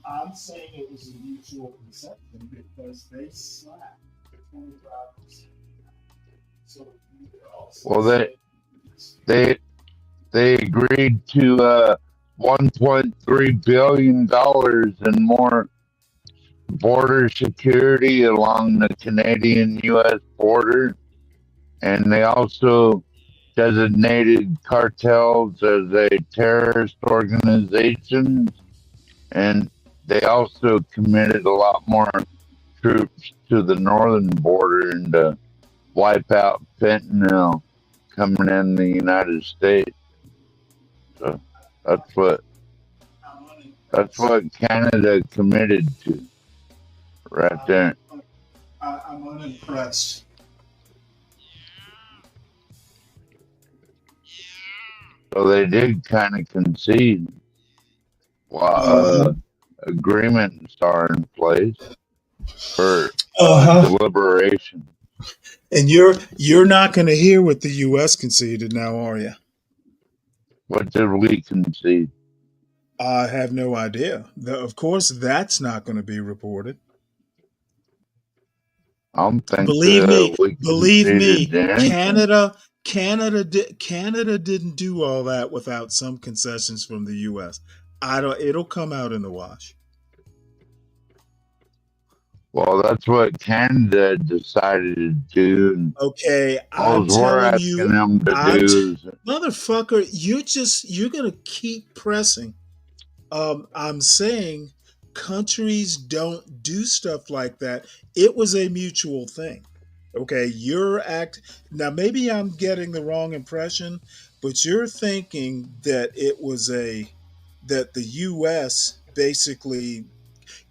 I'm saying it was a mutual concession because they slapped 25%. So you could also Well, say they they agreed to 1.3 billion dollars and more border security along the Canadian-U.S. border, and they also designated cartels as a terrorist organization, and they also committed a lot more troops to the northern border and to wipe out fentanyl coming in the United States. So that's what I'm that's unimpressed. what Canada committed to right there. I'm unimpressed. So they did kind of concede while Uh agreements are in place for huh. deliberation. And you're not going to hear what the U.S. conceded now, are you? What did we concede? I have no idea. Of course, that's not going to be reported. I don't think Believe me, we believe conceded me, anything. Canada didn't do all that without some concessions from the US. I don't It'll come out in the wash. Well, that's what Canada decided to do. And Okay, all I'm we're telling asking you, them to I'm t- do is, motherfucker, you're going to keep pressing. I'm saying countries don't do stuff like that. It was a mutual thing. Okay, now. Maybe I'm getting the wrong impression, but you're thinking that that the U.S. basically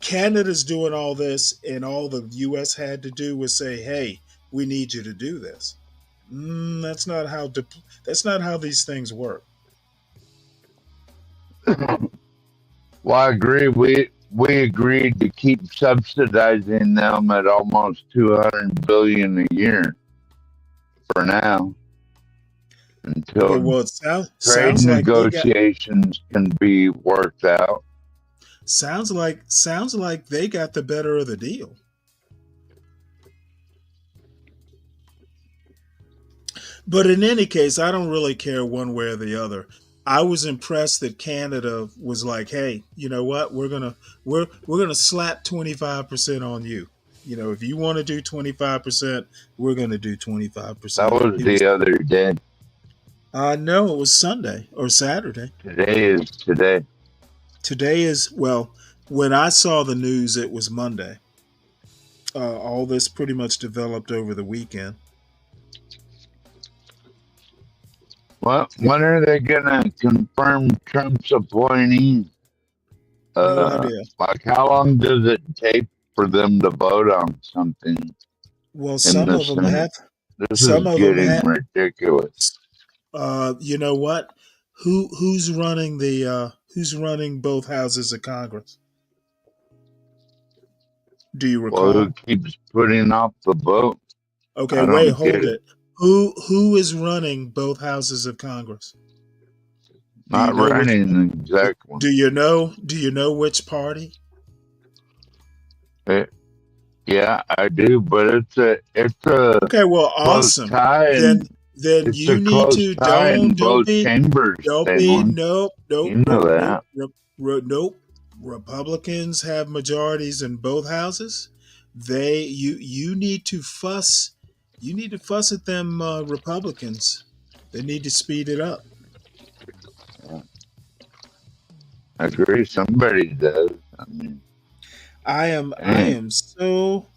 Canada's doing all this, and all the U.S. had to do was say, "Hey, we need you to do this." That's not how. That's not how these things work. Well, I agree. We agreed to keep subsidizing them at almost 200 billion a year for now, Okay, until well, it trade sounds like they got negotiations can be worked out. sounds like they got the better of the deal. But in any case, I don't really care one way or the other. I was impressed that Canada was like, "Hey, you know what? We're gonna slap 25% on you. You know, if you want to do 25%, we're gonna do That 25%." was It was the other day. no, it was Sunday or Saturday. Today is today. Today is well. When I saw the news, it was Monday. All this pretty much developed over the weekend. When are they gonna confirm Trump's appointee? No idea. Like, how long does it take for them to vote on something Well, in some the of them have. Senate? This is Some of them getting have. ridiculous. You know what? Who's running both houses of Congress? Do you Well, who recall? keeps putting off the vote? Okay, I wait, don't get hold it. it. Who is running both houses of Congress? Do you Not know which? running exactly. Do you know? Do you know which party? Yeah, I do, but it's a Okay, well, close awesome. tie, Then and then it's a you need close to tie in don't both be chambers, Stanley. nope You know that. nope. Republicans have majorities in both houses. You need to fuss. You need to fuss at them Republicans. They need to speed it up. I agree. Somebody does. I mean, I dang. am so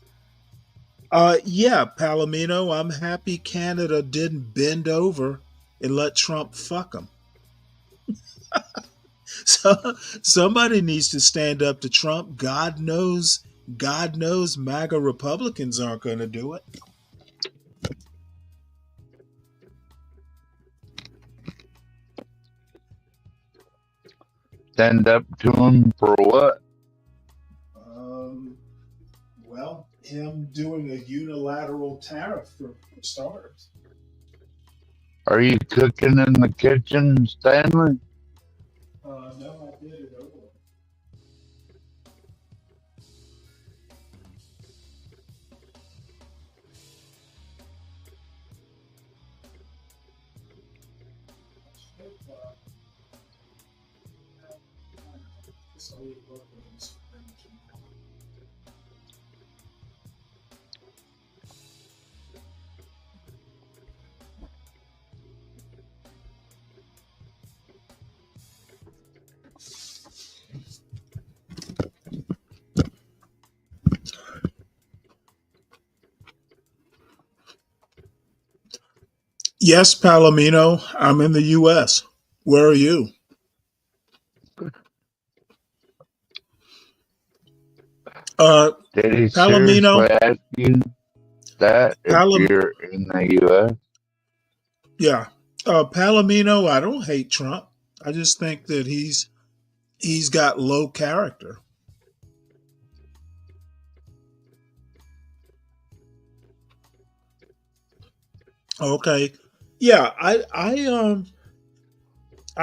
yeah, Palomino, I'm happy Canada didn't bend over and let Trump fuck them. So somebody needs to stand up to Trump. God knows MAGA Republicans aren't going to do it. Stand up to him for what? Well, him doing a unilateral tariff for starters. Are you cooking in the kitchen, Stanley? No, I did it over. Yes, Palomino, I'm in the U.S. Where are you? Did he Palomino, seriously ask you that if Palom, you're in the U.S.? yeah, Palomino. I don't hate Trump. I just think that he's got low character. Okay, yeah, I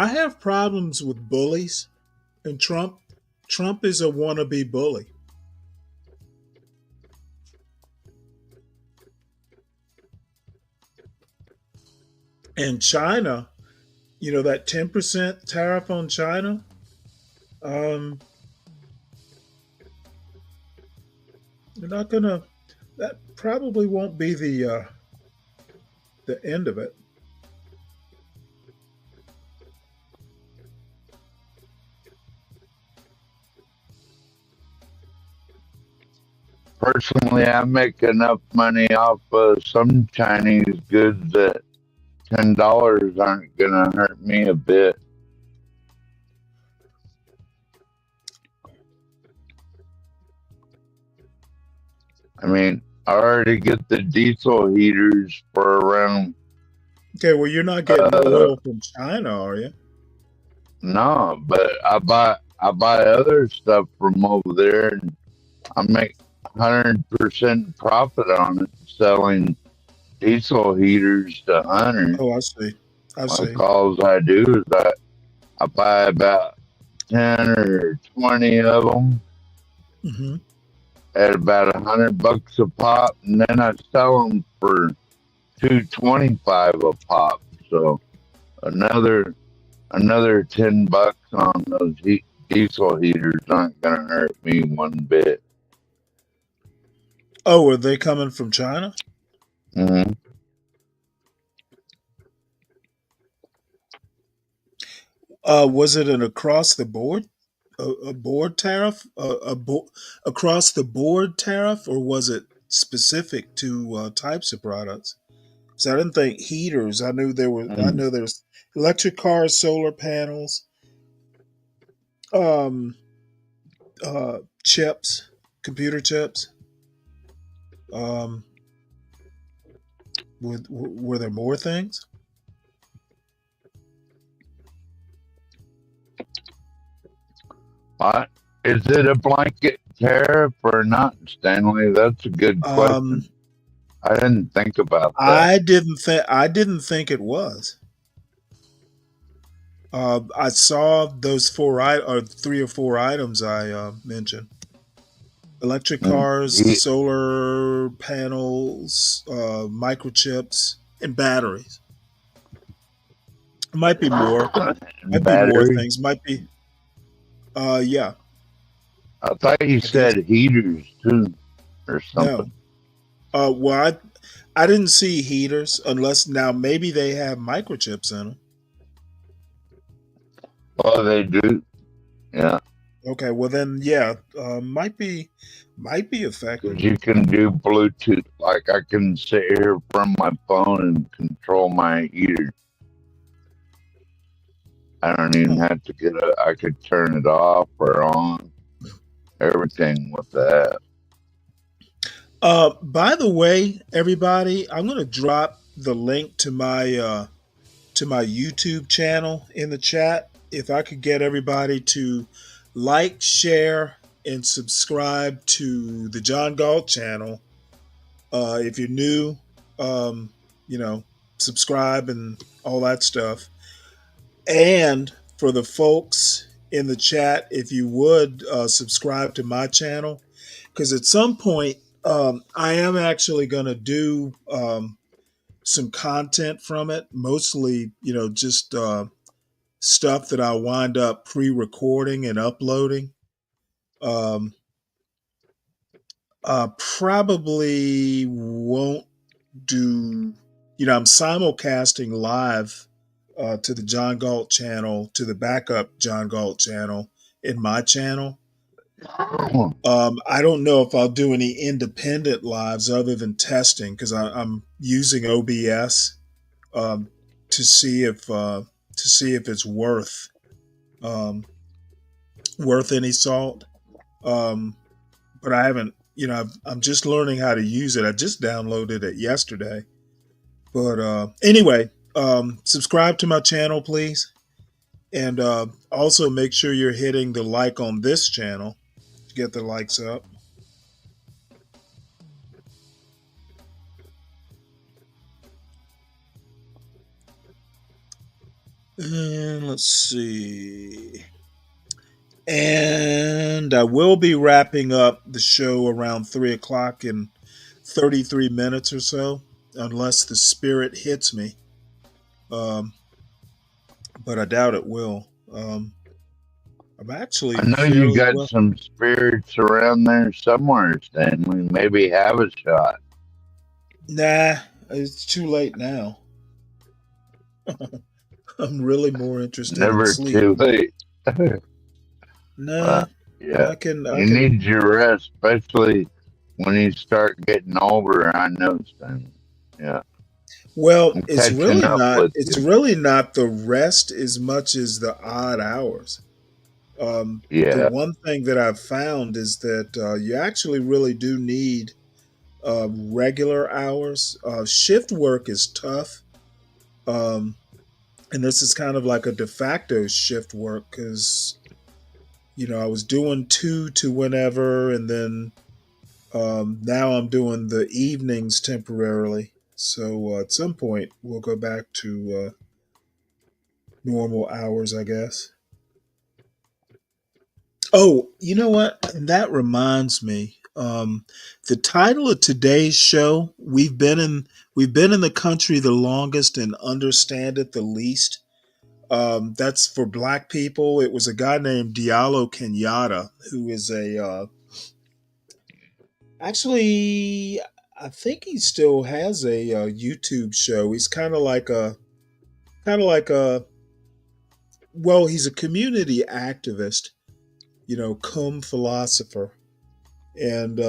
have problems with bullies, and Trump is a wannabe bully. And China, that 10% tariff on China. Um, they're not gonna. That probably won't be the end of it. personally, I make enough money off of some Chinese goods that $10 aren't gonna hurt me a bit. I mean, I already get the diesel heaters for around. Okay, well, you're not getting oil from China, are you? No, but I buy other stuff from over there, and I make 100% profit on it selling diesel heaters to hunters. Oh, I see. I see. Like all I do is I buy about 10 or 20 of them Mm-hmm. at about $100 a pop, and then I sell them for $225 a pop. So another $10 on those diesel heaters aren't gonna hurt me one bit. Oh, are they coming from China? Mm-hmm. Was it an across the board, a board tariff, across the board tariff, or was it specific to types of products? So I didn't think heaters. I knew there were. I know there's electric cars, solar panels, chips, computer chips. Were there more things? Is it a blanket tariff or not, Stanley? That's a good question. I didn't think about that. I didn't think it was. I saw those three or four items I mentioned: electric cars, solar panels, microchips, and batteries. Might be more. Might be more things. Might be. Yeah. I thought you said heaters too, or something. No. Well, I didn't see heaters unless now maybe they have microchips in them. Oh, they do. Yeah. Okay. Well, then, yeah, might be affected. You can do Bluetooth. Like I can sit here from my phone and control my heater. I don't even have to I could turn it off or on. Everything with that. By the way, everybody, I'm going to drop the link to my YouTube channel in the chat. If I could get everybody to like, share, and subscribe to the John Galt channel. If you're new, subscribe and all that stuff. And for the folks in the chat, if you would subscribe to my channel, because at some point I am actually going to do some content from it, mostly, just stuff that I wind up pre-recording and uploading. Probably won't do, I'm simulcasting live to the John Galt channel, to the backup John Galt channel in my channel. I don't know if I'll do any independent lives other than testing, because I'm using OBS to see if it's worth any salt. But I haven't, I'm just learning how to use it. I just downloaded it yesterday. But anyway, subscribe to my channel, please. And also make sure you're hitting the like on this channel to get the likes up. And let's see. And I will be wrapping up the show around 3 o'clock in 33 minutes or so, unless the spirit hits me. But I doubt it will. I'm actually. I know you got some spirits around there somewhere, Stanley. Maybe have a shot. Nah, it's too late now. I'm really more interested in sleep. Never too late. Nah, yeah. I can. You need your rest, especially when you start getting older, I know, Stanley. Yeah, Well, I'm catching up with it's you. really not the rest as much as the odd hours. The Yeah, one thing that I've found is that you actually really do need regular hours. Shift work is tough. Um, and this is kind of like a de facto shift work because, I was doing two to whenever, and then now I'm doing the evenings temporarily. So at some point, we'll go back to normal hours, I guess. Oh, you know what? And that reminds me. The title of today's show, we've been in the country the longest and understand it the least. That's for black people. It was a guy named Diallo Kenyatta, who is actually, I think he still has a YouTube show. He's kind of like a, well, he's a community activist, cum philosopher. And,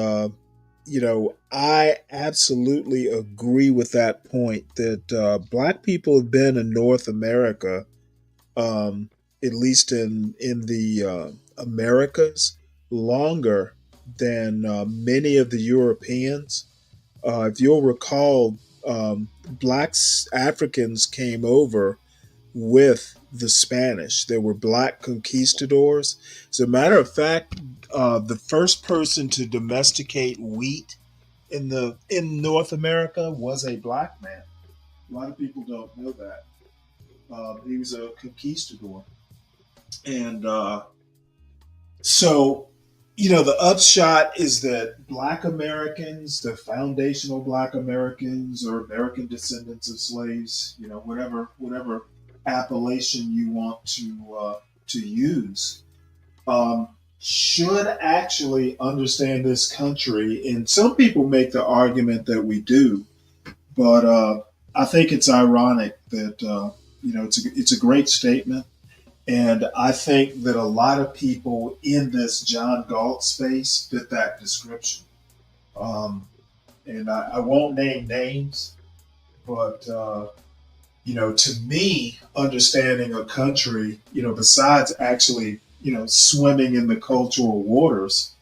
I absolutely agree with that point that black people have been in North America, um, at least in the Americas, longer than many of the Europeans. If you'll recall, blacks Africans came over with the Spanish. There were black conquistadors. As a matter of fact, the first person to domesticate wheat in North America was a black man. A lot of people don't know that. He was a conquistador, and so the upshot is that Black Americans, the foundational Black Americans, or American descendants of slaves, whatever appellation you want to use, um, should actually understand this country. And some people make the argument that we do, but I think it's ironic that it's a great statement, and I think that a lot of people in this John Galt space fit that description. Um, and I won't name names, but to me, understanding a country, besides actually, swimming in the cultural waters,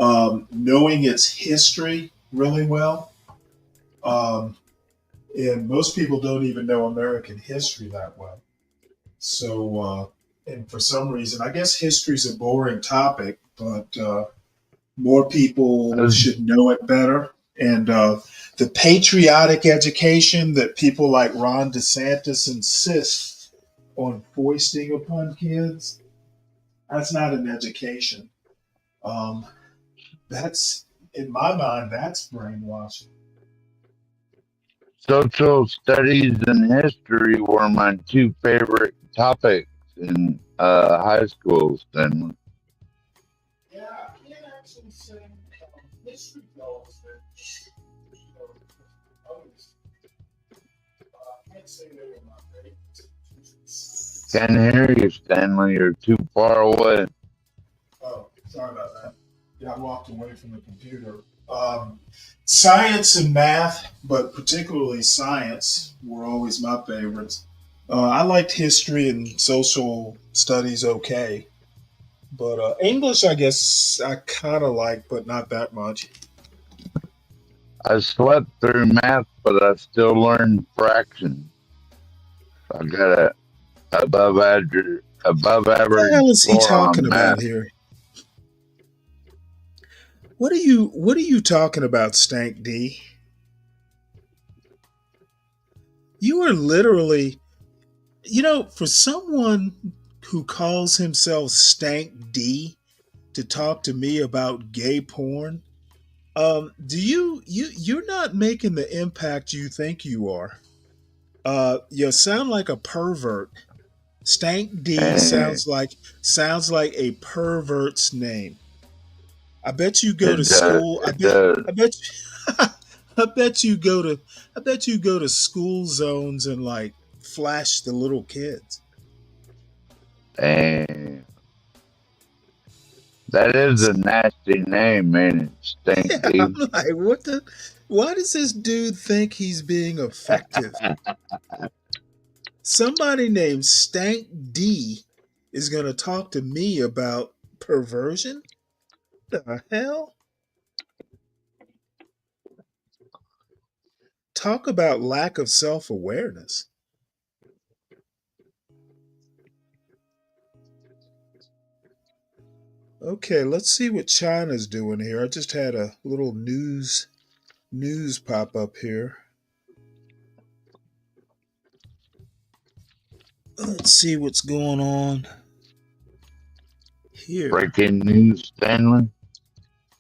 knowing its history really well. Um, and most people don't even know American history that well. So, and for some reason, I guess history is a boring topic, but more people As- should know it better. And the patriotic education that people like Ron DeSantis insist on foisting upon kids, that's not an education. Um, that's, in my mind, that's brainwashing. social studies and history were my two favorite topics in high school, Stanley. Yeah, I can't actually say history goes that others. I can't say they were my favorites. Can't hear you, Stanley. You're too far away. Oh, sorry about that. Yeah, I walked away from the computer. Science and math, but particularly science, were always my favorites. I liked history and social studies okay, but English, I guess, I kind of like, but not that much. I slept through math, but I still learned fractions. I got a above What the hell average is he score talking on about math. here? What are you talking about, Stank D? You are literally, for someone who calls himself Stank D to talk to me about gay porn, do you're not making the impact you think you are. You sound like a pervert. Stank D And sounds like a pervert's name. I bet you go to it does. school. It does. I bet you, I bet you go to I bet you go to school zones and like flash the little kids. And That is a nasty name, man. Stank Yeah, D. I'm like, what the? Why does this dude think he's being effective? Somebody named Stank D is going to talk to me about perversion? The hell? Talk about lack of self awareness. Okay, let's see what China's doing here. I just had a little news pop up here. Let's see what's going on here. Breaking news, Stanley.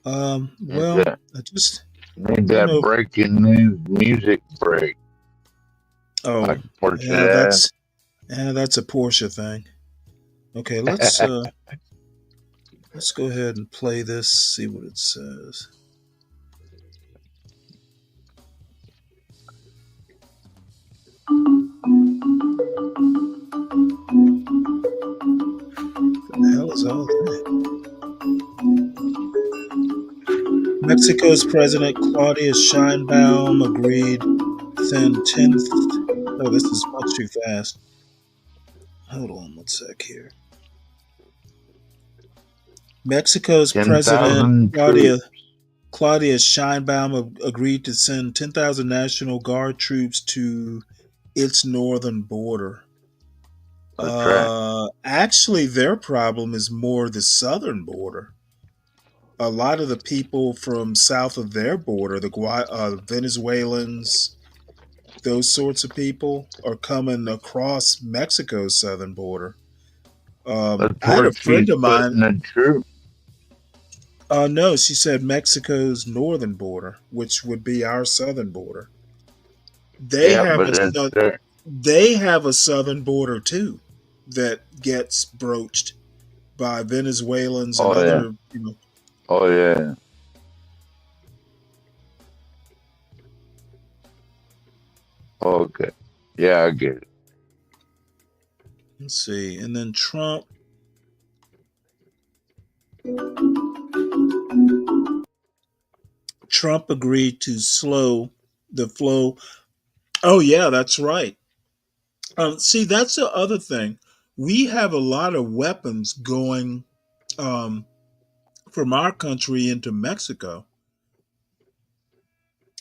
Well, I just need that breaking news music break. Oh, like yeah, that's a Porsche thing. Okay, let's go ahead and play this. See what it says. What the hell is all that? Mexico's President Claudia Sheinbaum agreed to send 10th. Oh, this is much too fast. Hold on one sec here. Mexico's President Claudia Sheinbaum agreed to send 10,000 National Guard troops to its northern border. Actually, their problem is more the southern border. A lot of the people from south of their border, the Venezuelans, those sorts of people, are coming across Mexico's southern border. I had a friend of mine. No, she said Mexico's northern border, which would be our southern border. They have a southern border too that gets broached by Venezuelans and other. Oh yeah. Okay. Yeah, I get it. Let's see, and then Trump. Trump agreed to slow the flow. Oh yeah, that's right. See, that's the other thing. We have a lot of weapons going from our country into Mexico.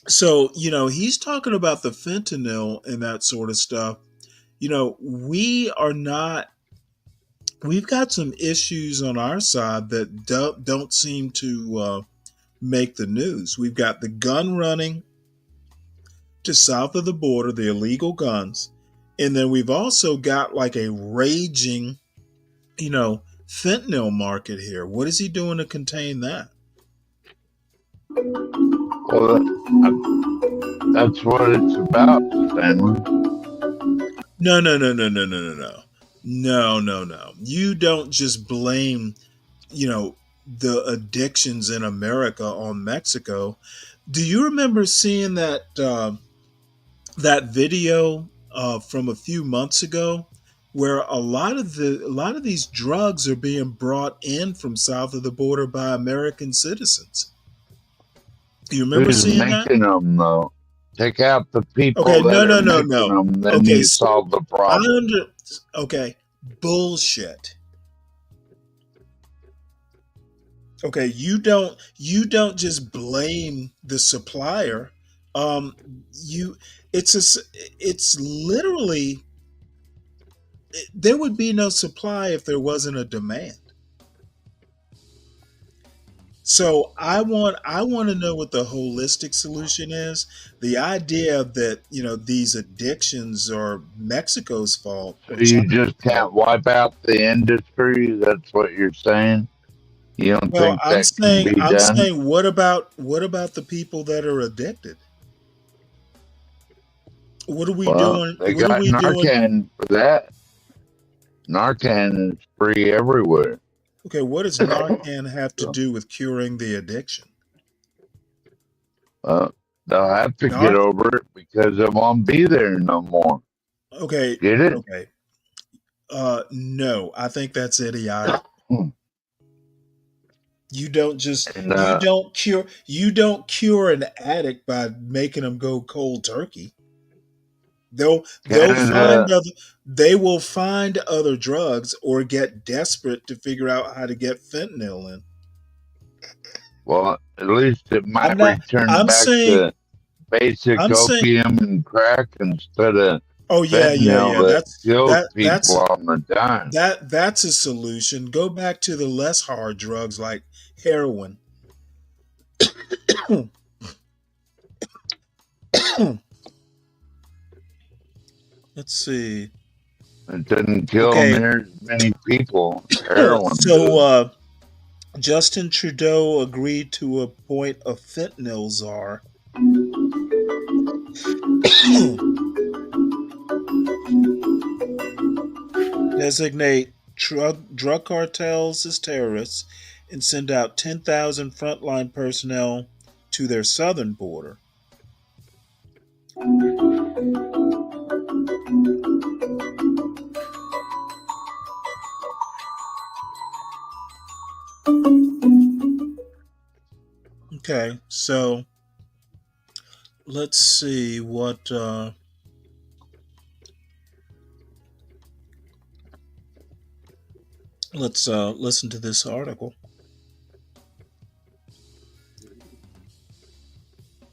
So, he's talking about the fentanyl and that sort of stuff. We've got some issues on our side that don't seem to make the news. We've got the gun running to south of the border, the illegal guns. And then we've also got like a raging, fentanyl market here. What is he doing to contain that? Well, that's what it's about, Stanley. No. You don't just blame, the addictions in America on Mexico. Do you remember seeing that that video from a few months ago, where a lot of these drugs are being brought in from south of the border by American citizens? Do you remember seeing that? Who's making them though? Take out the people Okay, that no. making them, then Okay, you solve the problem. Okay, bullshit. Okay, you don't just blame the supplier. It's literally, there would be no supply if there wasn't a demand. So I want to know what the holistic solution is. The idea that these addictions are Mexico's fault. So you just can't wipe out the industry. That's what you're saying. You don't think that can be done? I'm saying, what about the people that are addicted? What are we doing? They What got are we Narcan doing? for that. Narcan is free everywhere. Okay, what does Narcan have to do with curing the addiction? They'll have to get over it because it won't be there no more. Okay. Get it? Okay. No, I think that's idiotic. You don't just And you don't cure an addict by making them go cold turkey. They'll find Canada, other they will find other drugs or get desperate to figure out how to get fentanyl in. well, at least it I'm might not return I'm back saying to basic I'm saying opium and crack instead of oh yeah. fentanyl that That's kills people that's all the time. that's a solution. Go back to the less hard drugs like heroin. Let's see. It doesn't kill Okay. near as many people as heroin So does. Justin Trudeau agreed to appoint a fentanyl czar. Designate drug cartels as terrorists and send out 10,000 frontline personnel to their southern border. Okay, so let's see what let's listen to this article.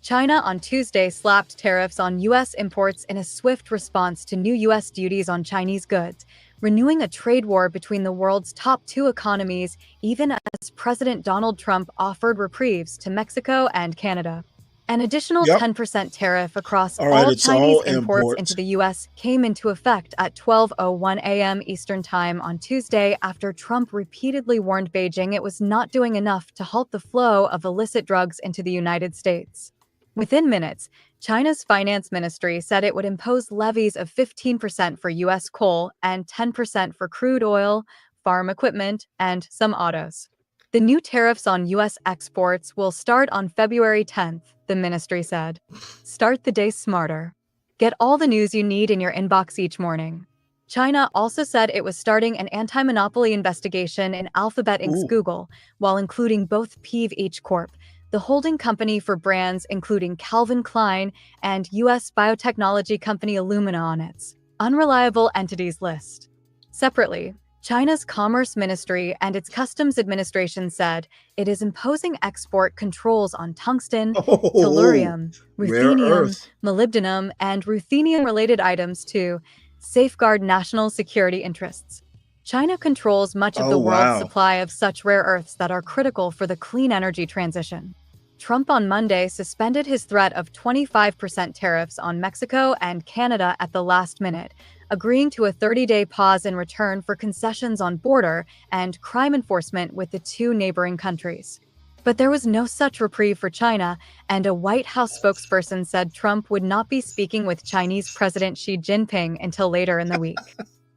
China on Tuesday slapped tariffs on U.S. imports in a swift response to new U.S. duties on Chinese goods, renewing a trade war between the world's top two economies, even as President Donald Trump offered reprieves to Mexico and Canada. An additional Yep. 10% tariff across All right, all it's Chinese all imports imports. into the U.S. came into effect at 12:01 a.m. Eastern Time on Tuesday after Trump repeatedly warned Beijing it was not doing enough to halt the flow of illicit drugs into the United States. Within minutes, China's finance ministry said it would impose levies of 15% for U.S. coal and 10% for crude oil, farm equipment, and some autos. The new tariffs on U.S. exports will start on February 10th, the ministry said. Start the day smarter. Get all the news you need in your inbox each morning. China also said it was starting an anti-monopoly investigation in Alphabet Inc.'s Ooh. Google, while including both PeveH Corp., the holding company for brands including Calvin Klein and U.S. biotechnology company Illumina on its unreliable entities list. Separately, China's Commerce Ministry and its Customs Administration said it is imposing export controls on tungsten, tellurium, rare ruthenium, earth. molybdenum, and ruthenium-related items to safeguard national security interests. China controls much of Oh, the world's wow. supply of such rare earths that are critical for the clean energy transition. Trump on Monday suspended his threat of 25% tariffs on Mexico and Canada at the last minute, agreeing to a 30-day pause in return for concessions on border and crime enforcement with the two neighboring countries. But there was no such reprieve for China, and a White House spokesperson said Trump would not be speaking with Chinese President Xi Jinping until later in the week.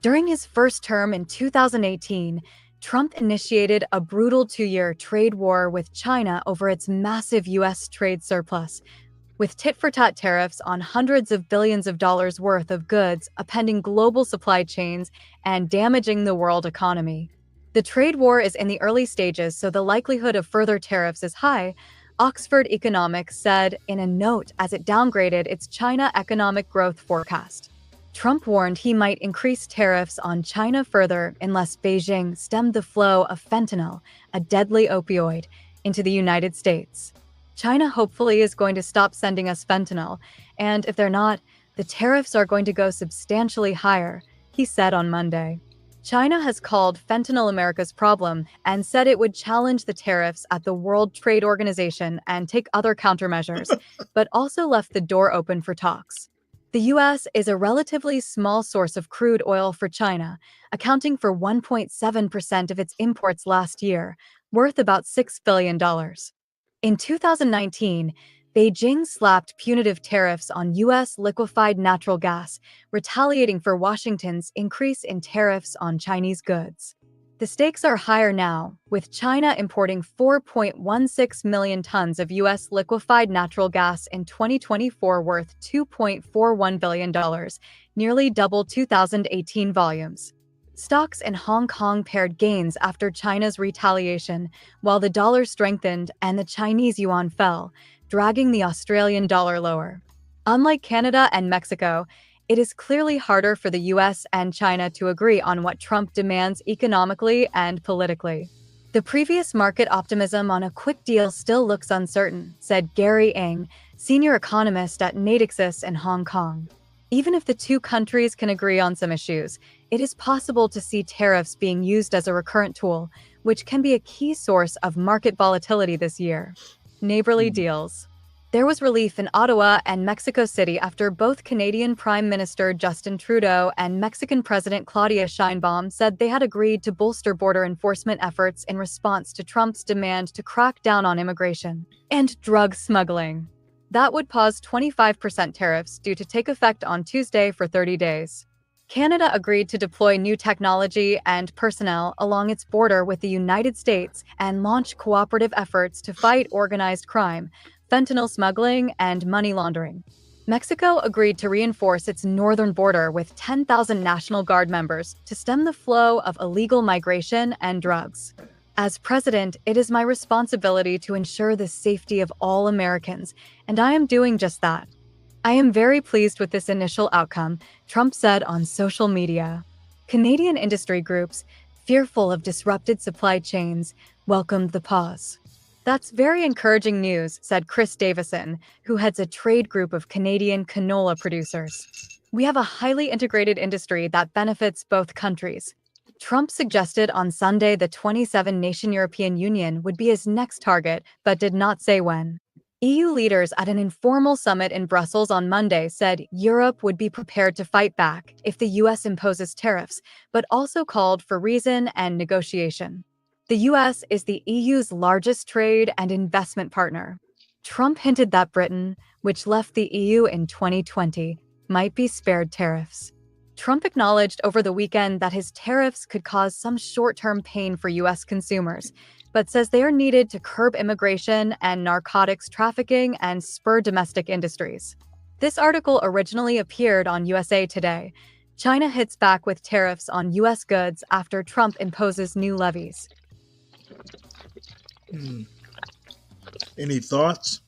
During his first term in 2018, Trump initiated a brutal 2-year trade war with China over its massive U.S. trade surplus, with tit-for-tat tariffs on hundreds of billions of dollars worth of goods upending global supply chains and damaging the world economy. The trade war is in the early stages, so the likelihood of further tariffs is high, Oxford Economics said in a note as it downgraded its China economic growth forecast. Trump warned he might increase tariffs on China further unless Beijing stemmed the flow of fentanyl, a deadly opioid, into the United States. China hopefully is going to stop sending us fentanyl, and if they're not, the tariffs are going to go substantially higher, he said on Monday. China has called fentanyl America's problem and said it would challenge the tariffs at the World Trade Organization and take other countermeasures, but also left the door open for talks. The U.S. is a relatively small source of crude oil for China, accounting for 1.7% of its imports last year, worth about $6 billion. In 2019, Beijing slapped punitive tariffs on U.S. liquefied natural gas, retaliating for Washington's increase in tariffs on Chinese goods. The stakes are higher now, with China importing 4.16 million tons of U.S. liquefied natural gas in 2024 worth $2.41 billion, nearly double 2018 volumes. Stocks in Hong Kong paired gains after China's retaliation, while the dollar strengthened and the Chinese yuan fell, dragging the Australian dollar lower. Unlike Canada and Mexico, it is clearly harder for the US and China to agree on what Trump demands economically and politically. The previous market optimism on a quick deal still looks uncertain, said Gary Ng, senior economist at Natixis in Hong Kong. Even if the two countries can agree on some issues, it is possible to see tariffs being used as a recurrent tool, which can be a key source of market volatility this year. Neighborly deals. There was relief in Ottawa and Mexico City after both Canadian Prime Minister Justin Trudeau and Mexican President Claudia Sheinbaum said they had agreed to bolster border enforcement efforts in response to Trump's demand to crack down on immigration and drug smuggling. That would pause 25% tariffs due to take effect on Tuesday for 30 days. Canada agreed to deploy new technology and personnel along its border with the United States and launch cooperative efforts to fight organized crime, fentanyl smuggling, and money laundering. Mexico agreed to reinforce its northern border with 10,000 National Guard members to stem the flow of illegal migration and drugs. As president, it is my responsibility to ensure the safety of all Americans, and I am doing just that. I am very pleased with this initial outcome, Trump said on social media. Canadian industry groups, fearful of disrupted supply chains, welcomed the pause. That's very encouraging news, said Chris Davison, who heads a trade group of Canadian canola producers. We have a highly integrated industry that benefits both countries. Trump suggested on Sunday the 27-nation European Union would be his next target, but did not say when. EU leaders at an informal summit in Brussels on Monday said Europe would be prepared to fight back if the US imposes tariffs, but also called for reason and negotiation. The US is the EU's largest trade and investment partner. Trump hinted that Britain, which left the EU in 2020, might be spared tariffs. Trump acknowledged over the weekend that his tariffs could cause some short-term pain for U.S. consumers, but says they are needed to curb immigration and narcotics trafficking and spur domestic industries. This article originally appeared on USA Today. China hits back with tariffs on U.S. goods after Trump imposes new levies. Any thoughts?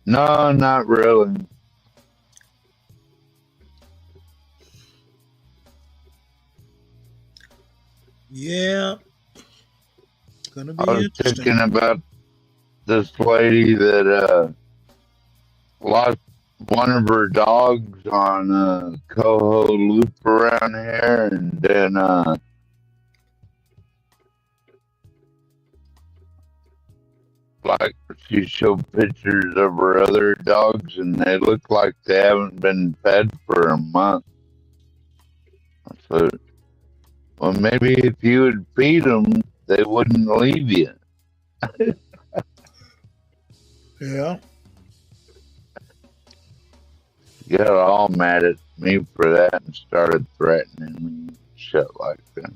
No, not really. Yeah. Gonna be I was interesting. thinking about this lady that lost one of her dogs on Coho Loop around here, and then like she showed pictures of her other dogs, and they look like they haven't been fed for a month. So, well, maybe if you would feed them, they wouldn't leave you. Yeah. She got all mad at me for that and started threatening me. Shit like that.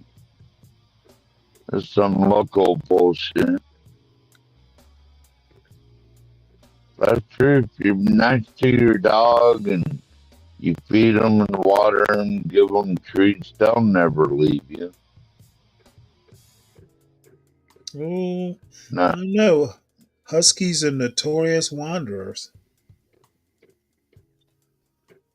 There's some local bullshit. That's true. If you're nice to your dog and you feed them and water them, give them treats, they'll never leave you. Oh, No. I don't know. Huskies are notorious wanderers.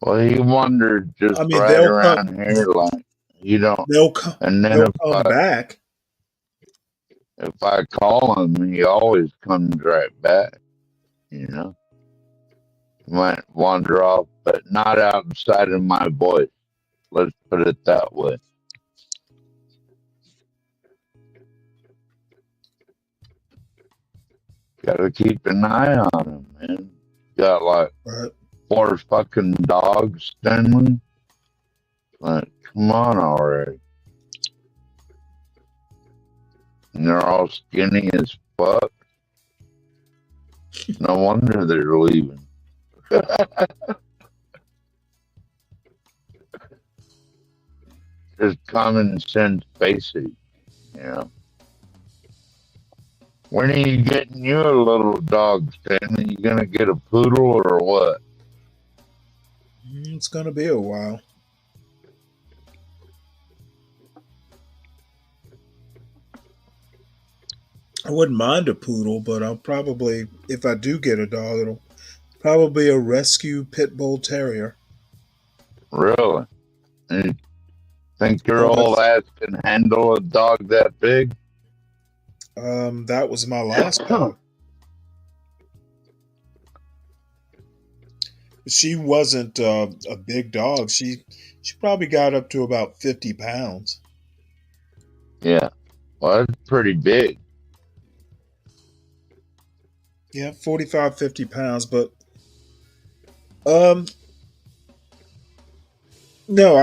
Well, he wandered just I mean, right they'll come. around here, like you don't. They'll come. And then They'll come back. if I call him, he always comes right back. You know, he might wander off, but not outside of my voice. Let's put it that way. Gotta keep an eye on him, man. Got like 4 fucking dogs, Stanley. Like, come on already. And they're all skinny as fuck. No wonder they're leaving. Just common sense basic, you know. When are you getting you a little dog, Stanley? You gonna get a poodle or what? It's going to be a while. I wouldn't mind a poodle, but I'll probably, if I do get a dog, it'll probably be a rescue pit bull terrier. Really? You think your Oh, old ass can handle a dog that big? That was my last dog. She wasn't a big dog. She probably got up to about 50 pounds. Yeah. Well, that's pretty big. Yeah, 45, 50 pounds. But um, no,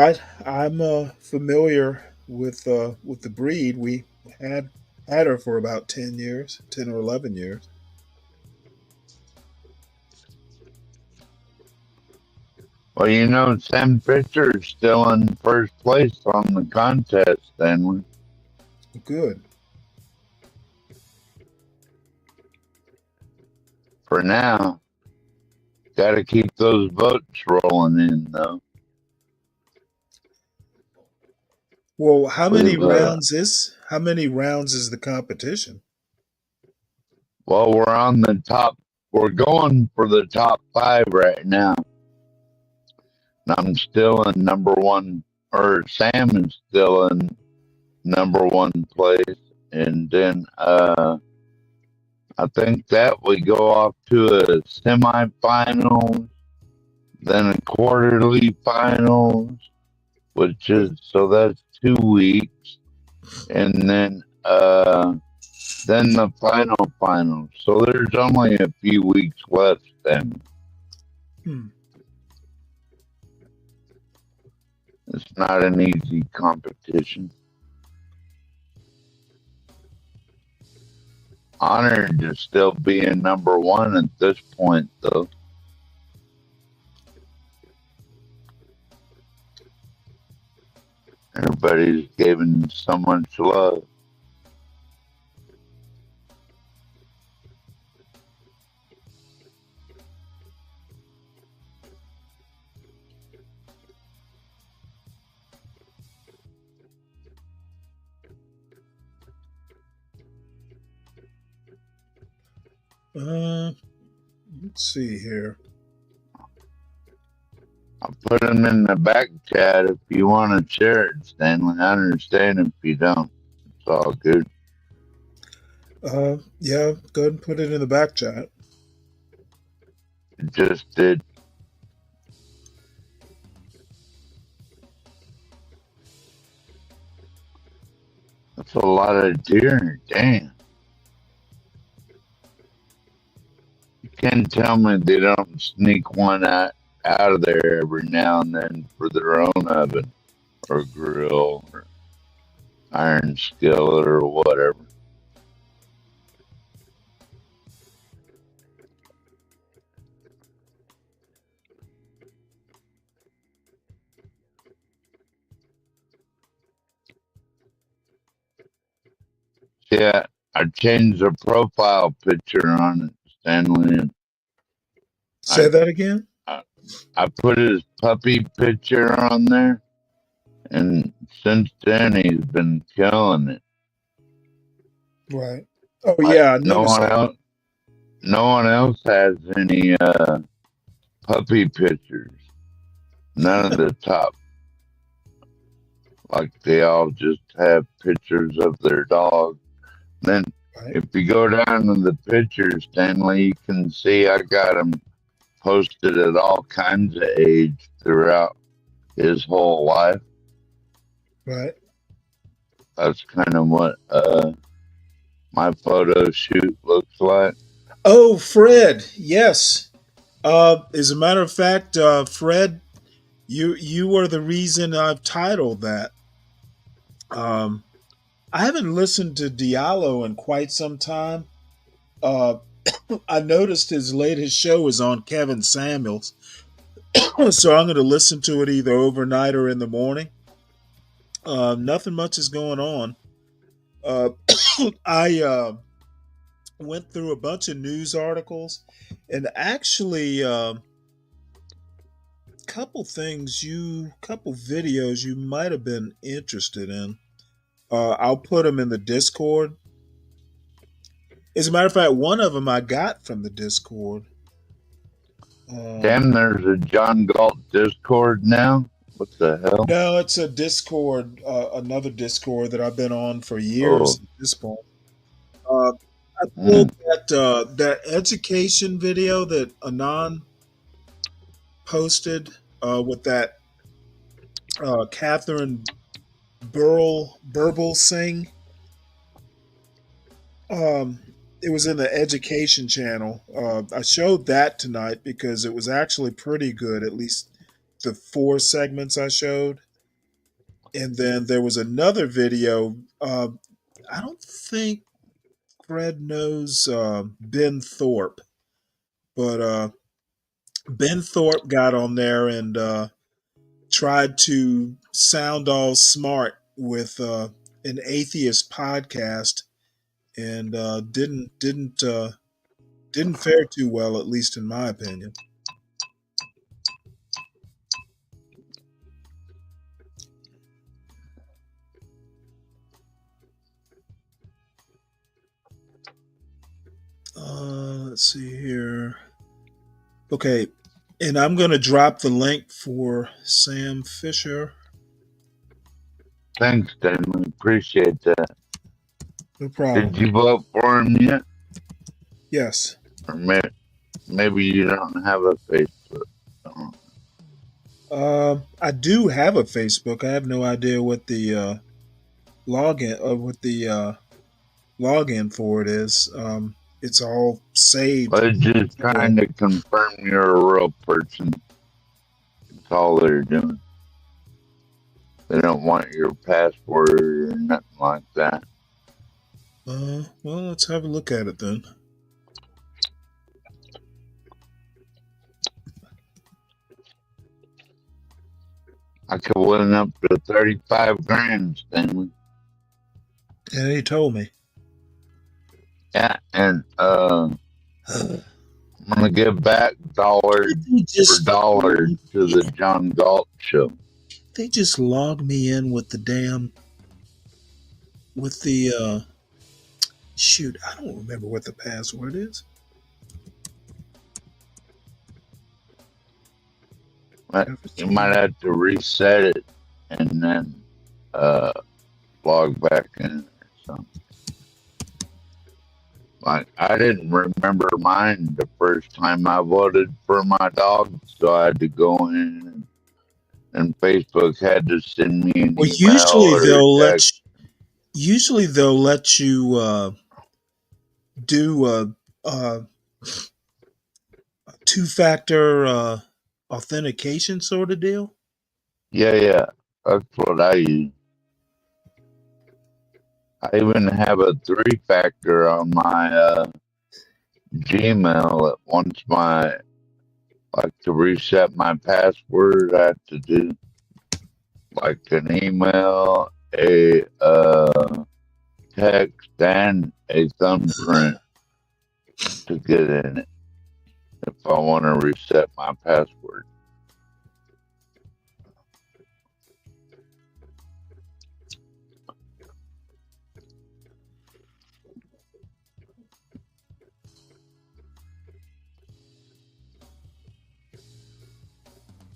I'm familiar with the breed. We had her for about 10 years, 10 or 11 years. Well, you know, Sam Fisher is still in first place on the contest, Stanley. Good. For now. Got to keep those votes rolling in, though. Well, how many rounds is the competition? Well, we're on the top. We're going for the top 5 right now. And I'm still in number 1, or Sam is still in number 1 place. And then I think that we go off to a semifinals, then a quarterly finals, which is, so that's 2 weeks. And then the final. So there's only a few weeks left then. It's not an easy competition. Honored to still be in number 1 at this point, though. Everybody's giving so much love. Let's see here. I'll put them in the back chat if you want to share it, Stanley. I understand if you don't. It's all good. Yeah, go ahead and put it in the back chat. It just did. That's a lot of deer. Damn. You can't tell me they don't sneak one out of there every now and then for their own oven or grill or iron skillet or whatever. Yeah, I changed the profile picture on it, Stanley. Say that again? I put his puppy picture on there, and since then he's been killing it. Right. Oh yeah, I noticed that. No one else has any puppy pictures. None of the top. Like they all just have pictures of their dog. Then if you go down to the pictures, Stanley, you can see I got them posted at all kinds of age throughout his whole life. Right. That's kind of what my photo shoot looks like. Oh, Fred, yes. As a matter of fact, Fred, you were the reason I've titled that. I haven't listened to Diallo in quite some time. I noticed his latest show is on Kevin Samuels, so I'm going to listen to it either overnight or in the morning. Nothing much is going on. I went through a bunch of news articles, and actually, couple couple videos you might have been interested in. I'll put them in the Discord. As a matter of fact, one of them I got from the Discord. Damn, there's a John Galt Discord now. What the hell? No, it's a Discord, another Discord that I've been on for years Oh. at this point. I pulled that education video that Anon posted with that Catherine Burble sing. It was in the education channel. I showed that tonight because it was actually pretty good, at least the 4 segments I showed. And then there was another video. I don't think Fred knows Ben Thorpe, but Ben Thorpe got on there and tried to sound all smart with an atheist podcast, and didn't fare too well, at least in my opinion. Let's see here. Okay, and I'm going to drop the link for Sam Fisher. Thanks, Stanley. Appreciate that. No problem. Did you vote for him yet? Yes. Or maybe you don't have a Facebook. I do have a Facebook. I have no idea what the login for it is. It's all saved. But just trying to confirm you're a real person. That's all they're doing. They don't want your password or nothing like that. Well, let's have a look at it then. I could win up to 35 grand, Stanley. Yeah, he told me. Yeah, and I'm gonna give back dollar for dollar to the John Galt show. They just logged me in with the shoot, I don't remember what the password is. You might have to reset it and then log back in or something. Like, I didn't remember mine the first time I voted for my dog, so I had to go in and Facebook had to send me an email. Usually they'll let you do a 2-factor authentication sort of deal. Yeah, that's what I use. I even have a 3-factor on my Gmail. That once to reset my password, I have to do like an email, a text, and a thumbprint to get in it if I want to reset my password.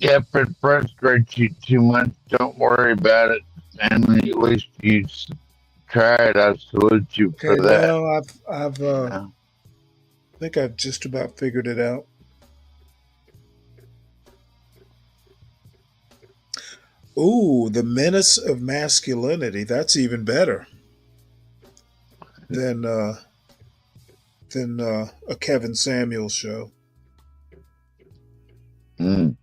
Yeah, if it frustrates you too much, don't worry about it, Stanley. At least you tried. I salute you for that. No, I think I've just about figured it out. Ooh, the menace of masculinity. That's even better than a Kevin Samuels show. Mm.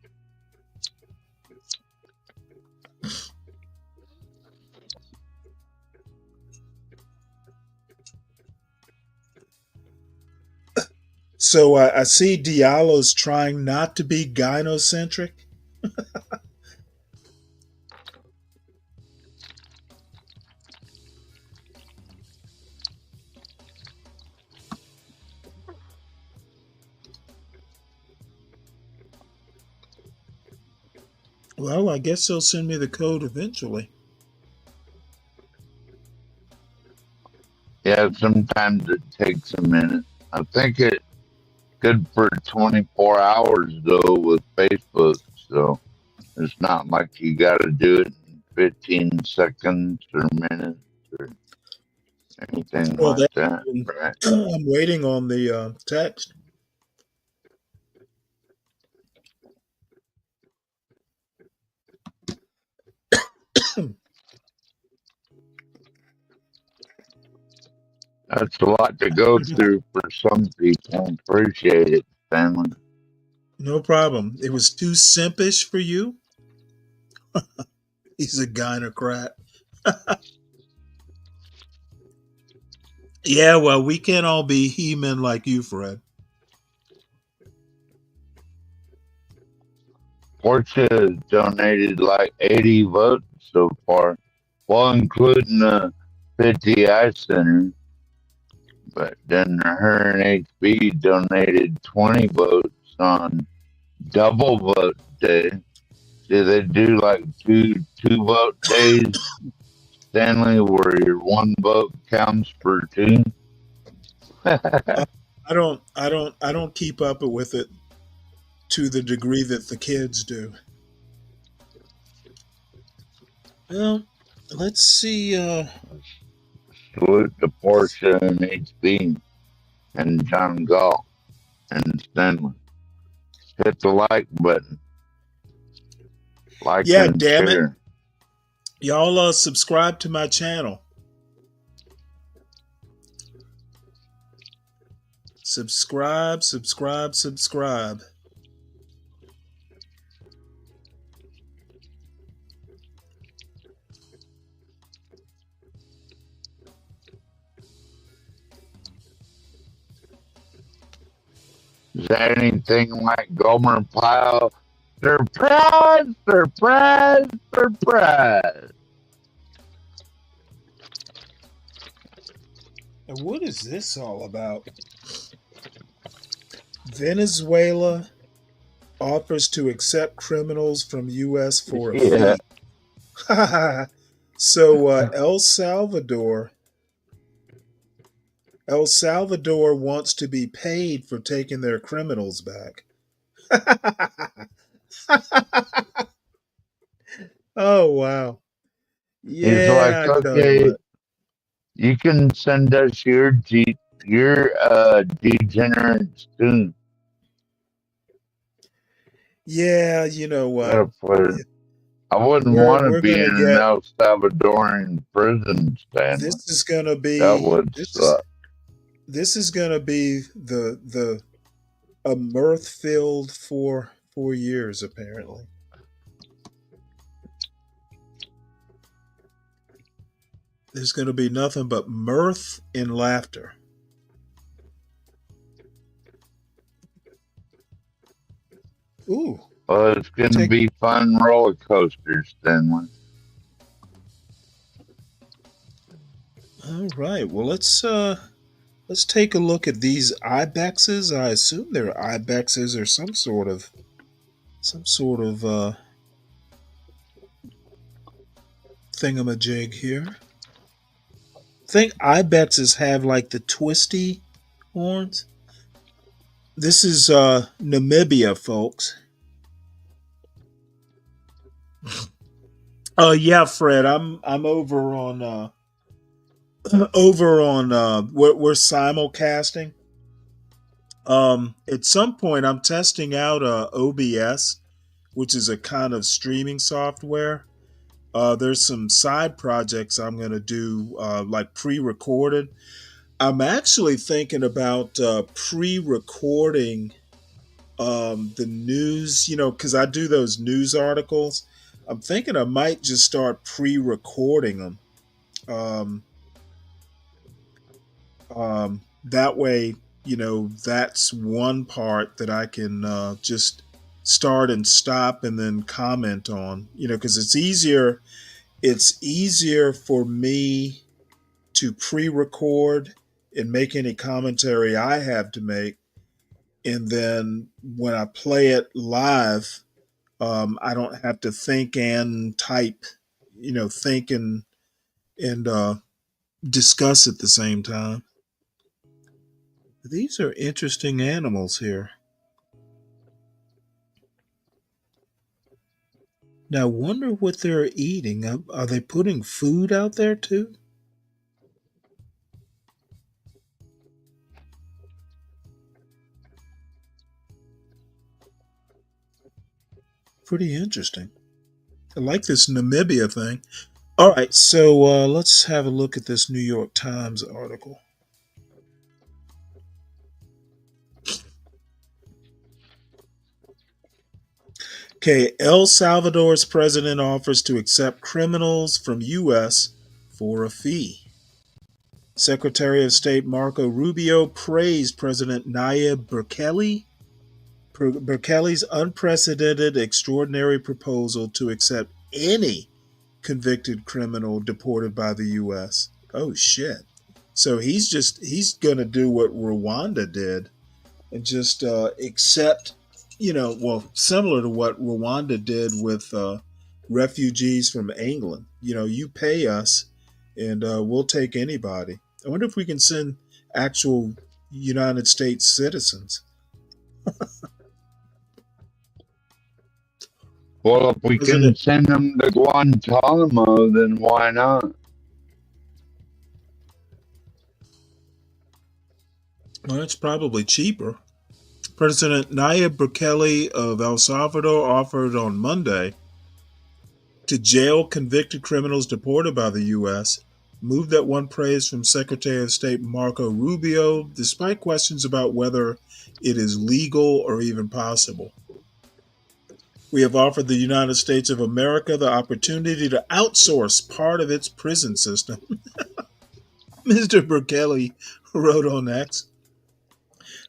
So I see Diallo's trying not to be gynocentric. Well, I guess they'll send me the code eventually. Yeah, sometimes it takes a minute. I think it's good for 24 hours though with Facebook, so it's not like you got to do it in 15 seconds or minutes or anything Well, like that, right? I'm waiting on the text. That's a lot to go through for some people. Appreciate it, family. No problem. It was too simpish for you. He's a gynocrat. Yeah, well, we can't all be he-men like you, Fred. Portia has donated like 80 votes so far, well, including the 50 I sent her. But then her and HB donated 20 votes on double vote day. Do they do like two vote days, Stanley, where your one vote counts for two? I don't keep up with it to the degree that the kids do. Well, let's see. Salute to Portia and HB and John Gall and Stanley. Hit the like button. Like Yeah, and damn share. it. Y'all subscribe to my channel. Subscribe. Is that anything like Gomer Pyle? Surprise, surprise, surprise. And what is this all about? Venezuela offers to accept criminals from U.S. for a Yeah. fee. So El Salvador wants to be paid for taking their criminals back. Oh wow. He's like, Yeah, I tell you okay, what. you can send us your degenerates too. Yeah, you know what? Gotta put it. I wouldn't We're want to we're be in gonna an get El Salvadorian prison, Stanley. this is gonna That be would suck. this is gonna be the a mirth filled 4 years apparently. There's gonna be nothing but mirth and laughter. Ooh. Well, it's going to be fun roller coasters, Stanley. All right. Well, let's take a look at these ibexes. I assume they're ibexes or some sort of thingamajig here. I think ibexes have like the twisty horns. This is Namibia, folks. Yeah, Fred. I'm over on we're simulcasting. At some point I'm testing out OBS, which is a kind of streaming software. There's some side projects I'm going to do, like pre-recorded. I'm actually thinking about pre-recording the news, because I do those news articles. I'm thinking I might just start pre-recording them. That way, that's one part that I can just start and stop and then comment on, because it's easier for me to pre-record and make any commentary I have to make, and then when I play it live, I don't have to think and type, think and discuss at the same time. These are interesting animals here. Now, I wonder what they're eating. Are they putting food out there too? Pretty interesting. I like this Namibia thing. All right, so let's have a look at this New York Times article. Okay, El Salvador's president offers to accept criminals from U.S. for a fee. Secretary of State Marco Rubio praised President Nayib Bukele's unprecedented extraordinary proposal to accept any convicted criminal deported by the U.S. Oh shit! So he's going to do what Rwanda did and just accept, well, similar to what Rwanda did with refugees from England. You pay us, and we'll take anybody. I wonder if we can send actual United States citizens. Well, if we can send them to Guantanamo, then why not? Well, it's probably cheaper. President Nayib Bukele of El Salvador offered on Monday to jail convicted criminals deported by the U.S., move that won praise from Secretary of State Marco Rubio, despite questions about whether it is legal or even possible. We have offered the United States of America the opportunity to outsource part of its prison system. Mr. Bukele wrote on X,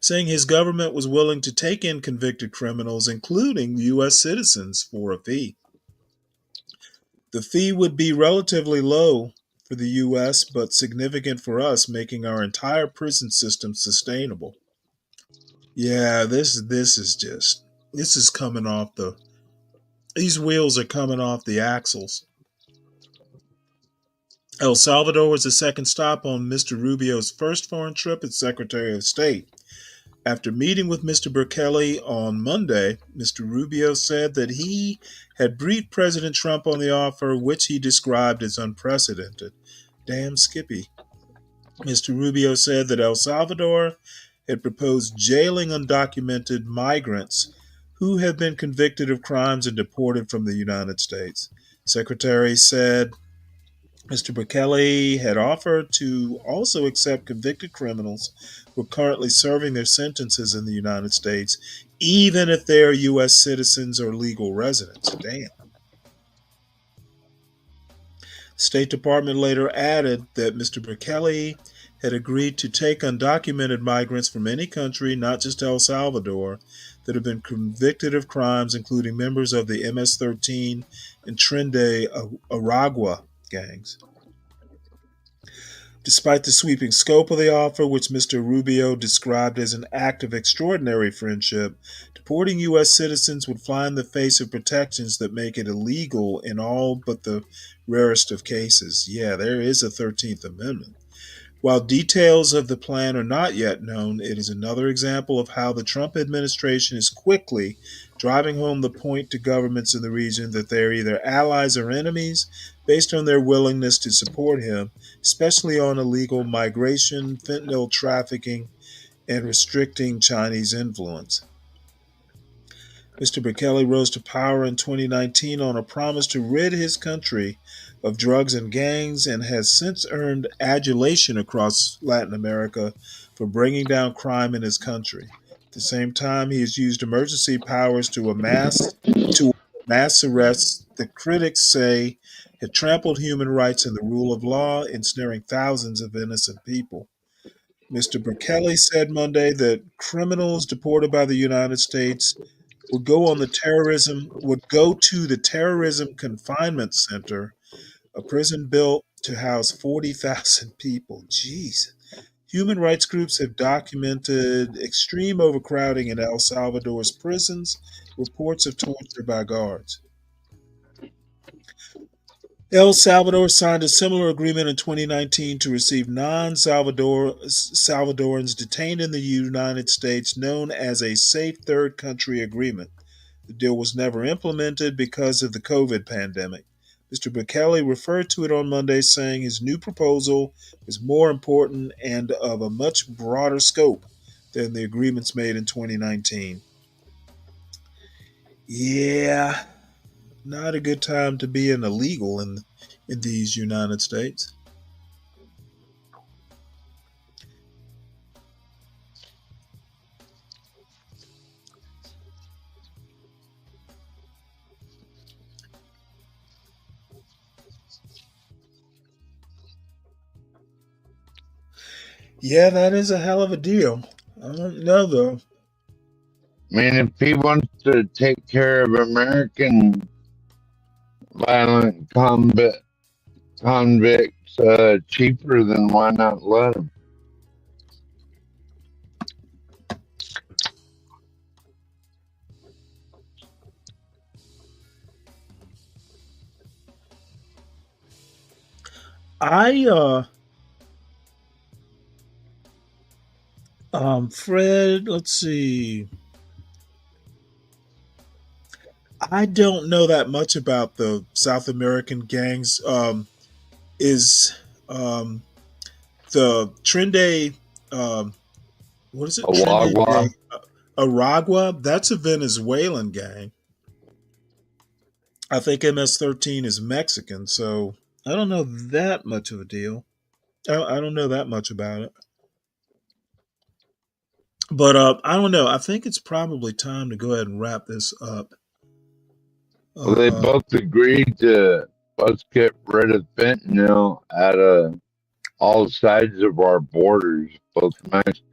saying his government was willing to take in convicted criminals, including U.S. citizens, for a fee. The fee would be relatively low for the U.S., but significant for us, making our entire prison system sustainable. Yeah, this is coming off these wheels are coming off the axles. El Salvador was the second stop on Mr. Rubio's first foreign trip as Secretary of State. After meeting with Mr. Bukele on Monday, Mr. Rubio said that he had briefed President Trump on the offer, which he described as unprecedented. Damn Skippy. Mr. Rubio said that El Salvador had proposed jailing undocumented migrants who have been convicted of crimes and deported from the United States. Secretary said Mr. Bukele had offered to also accept convicted criminals who are currently serving their sentences in the United States, even if they are U.S. citizens or legal residents. Damn. The State Department later added that Mr. Bukele had agreed to take undocumented migrants from any country, not just El Salvador, that have been convicted of crimes, including members of the MS-13 and Tren de Aragua gangs. Despite the sweeping scope of the offer, which Mr. Rubio described as an act of extraordinary friendship, deporting U.S. citizens would fly in the face of protections that make it illegal in all but the rarest of cases. Yeah, there is a 13th Amendment. While details of the plan are not yet known, it is another example of how the Trump administration is quickly driving home the point to governments in the region that they are either allies or enemies based on their willingness to support him, especially on illegal migration, fentanyl trafficking, and restricting Chinese influence. Mr. Bukele rose to power in 2019 on a promise to rid his country of drugs and gangs and has since earned adulation across Latin America for bringing down crime in his country. At the same time, he has used emergency powers to mass arrests that critics say have trampled human rights and the rule of law, ensnaring thousands of innocent people. Mr. Bukele said Monday that criminals deported by the United States would go to the terrorism confinement center, a prison built to house 40,000 people. Jeez. Human rights groups have documented extreme overcrowding in El Salvador's prisons reports of torture by guards. El Salvador signed a similar agreement in 2019 to receive non-Salvadorans detained in the United States, known as a Safe Third Country Agreement. The deal was never implemented because of the COVID pandemic. Mr. Bukele referred to it on Monday, saying his new proposal is more important and of a much broader scope than the agreements made in 2019. Yeah, not a good time to be an illegal in these United States. Yeah, that is a hell of a deal. I don't know though. I mean, if he wants to take care of American violent convicts cheaper, then why not let him? Fred, let's see. I don't know that much about the South American gangs. Is the Trinde, what is it? Trinde Agua. de Aragua? That's a Venezuelan gang. I think MS-13 is Mexican, so I don't know that much of a deal. I don't know that much about it. But I don't know. I think it's probably time to go ahead and wrap this up. Well, they both agreed to let's get rid of fentanyl at all sides of our borders, both Mexico,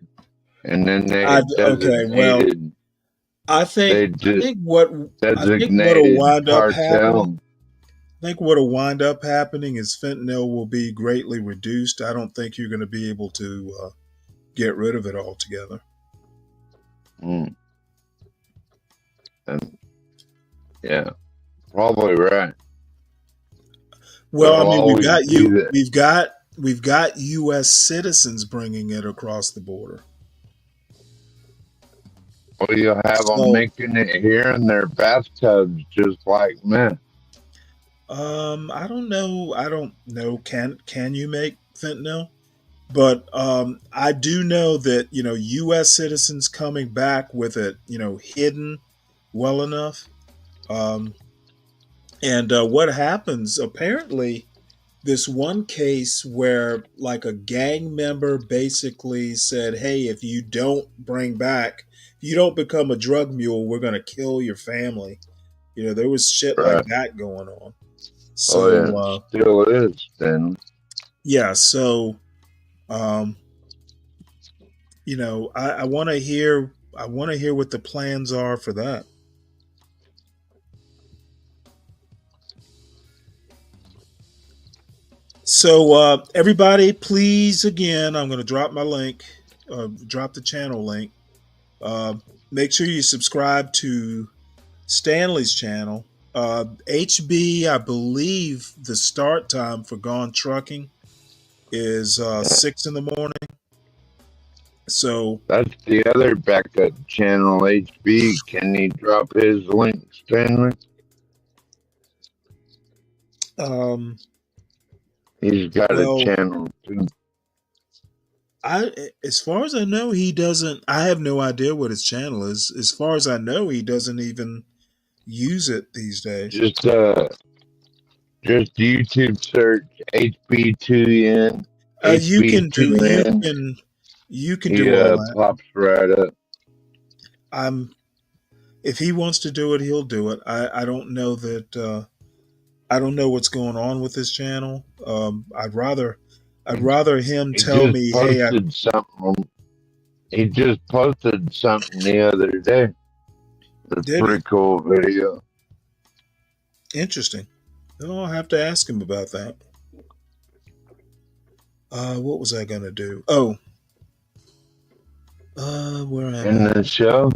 and then they Okay, well, designated. I think what'll Designated wind up happening. cartel. I think what'll wind up happening is fentanyl will be greatly reduced. I don't think you're going to be able to get rid of it altogether. Mm. And yeah, probably right. Well, I mean, There'll we've got U.S. citizens bringing it across the border. Well, you'll have them making it here in their bathtubs, just like men. I don't know. I don't know. Can you make fentanyl? But I do know that U.S. citizens coming back with it, hidden well enough. And what happens? Apparently, this one case where like a gang member basically said, "Hey, if you don't if you don't become a drug mule, we're going to kill your family." There was shit like that going on. So, still is then. Yeah. So, I want to hear. I want to hear what the plans are for that. So, everybody, please, again, I'm going to drop my link, drop the channel link. Make sure you subscribe to Stanley's channel. HB, I believe the start time for Gone Trucking is 6 in the morning. So that's the other backup channel, HB. Can he drop his link, Stanley? He's got a channel too. As far as I know, he doesn't. I have no idea what his channel is. As far as I know, he doesn't even use it these days. Just YouTube search HB2N. You can do all that. Pops right up. If he wants to do it, he'll do it. I don't know that. I don't know what's going on with his channel. I'd rather him tell me, "Hey, he just posted something the other day. That's a pretty cool video. Interesting. I'll have to ask him about that. What was I gonna do? Oh, where am I? In the show.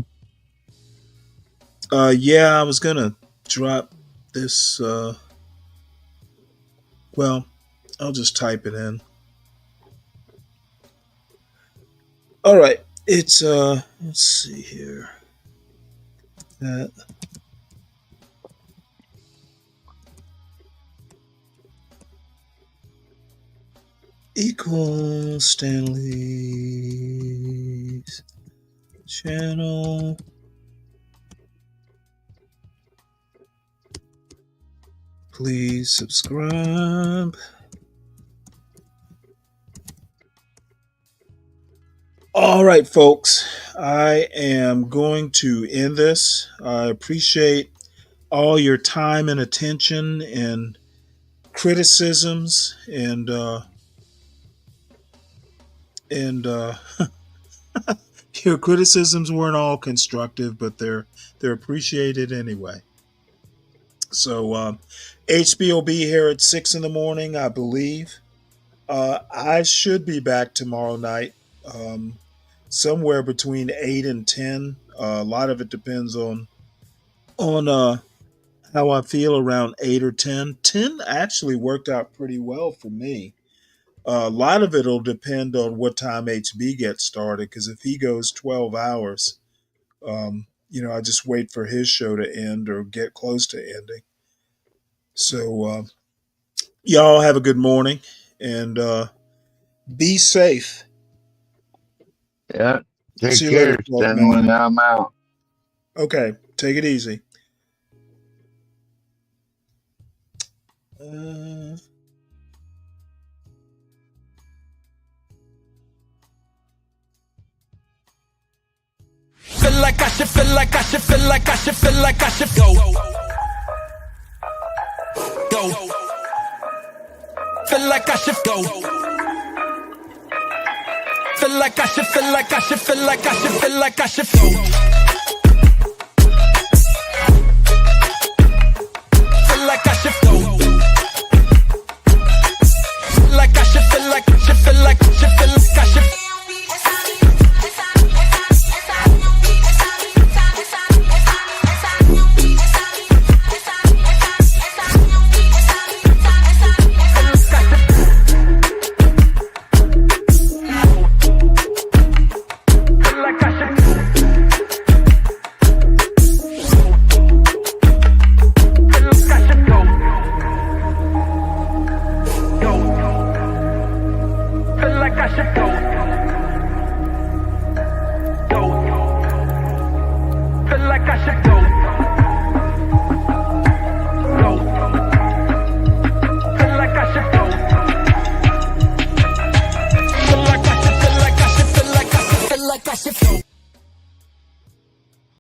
Yeah, I was gonna drop this. Well, I'll just type it in. All right, it's let's see here. That equals Stanley's channel. Please subscribe. All right, folks, I am going to end this. I appreciate all your time and attention and criticisms and your criticisms weren't all constructive, but they're appreciated anyway. So HBOB here at 6 in the morning, I believe. I should be back tomorrow night, somewhere between 8 and 10. A lot of it depends on how I feel around 8 or 10. 10 actually worked out pretty well for me. A lot of it will depend on what time HB gets started, because if he goes 12 hours, I just wait for his show to end or get close to ending. So, y'all have a good morning and be safe. Yeah. Take See you care, later, Stanley. I'm out. Okay, take it easy. Feel like I should, feel like I should, feel like I should, feel like I should go. Go. Feel like I should go. Feel like I should, feel like I should, feel like I should, feel like I should go. Feel like I should go. Feel like I should, feel like I should, feel like I should, feel like I should. Go.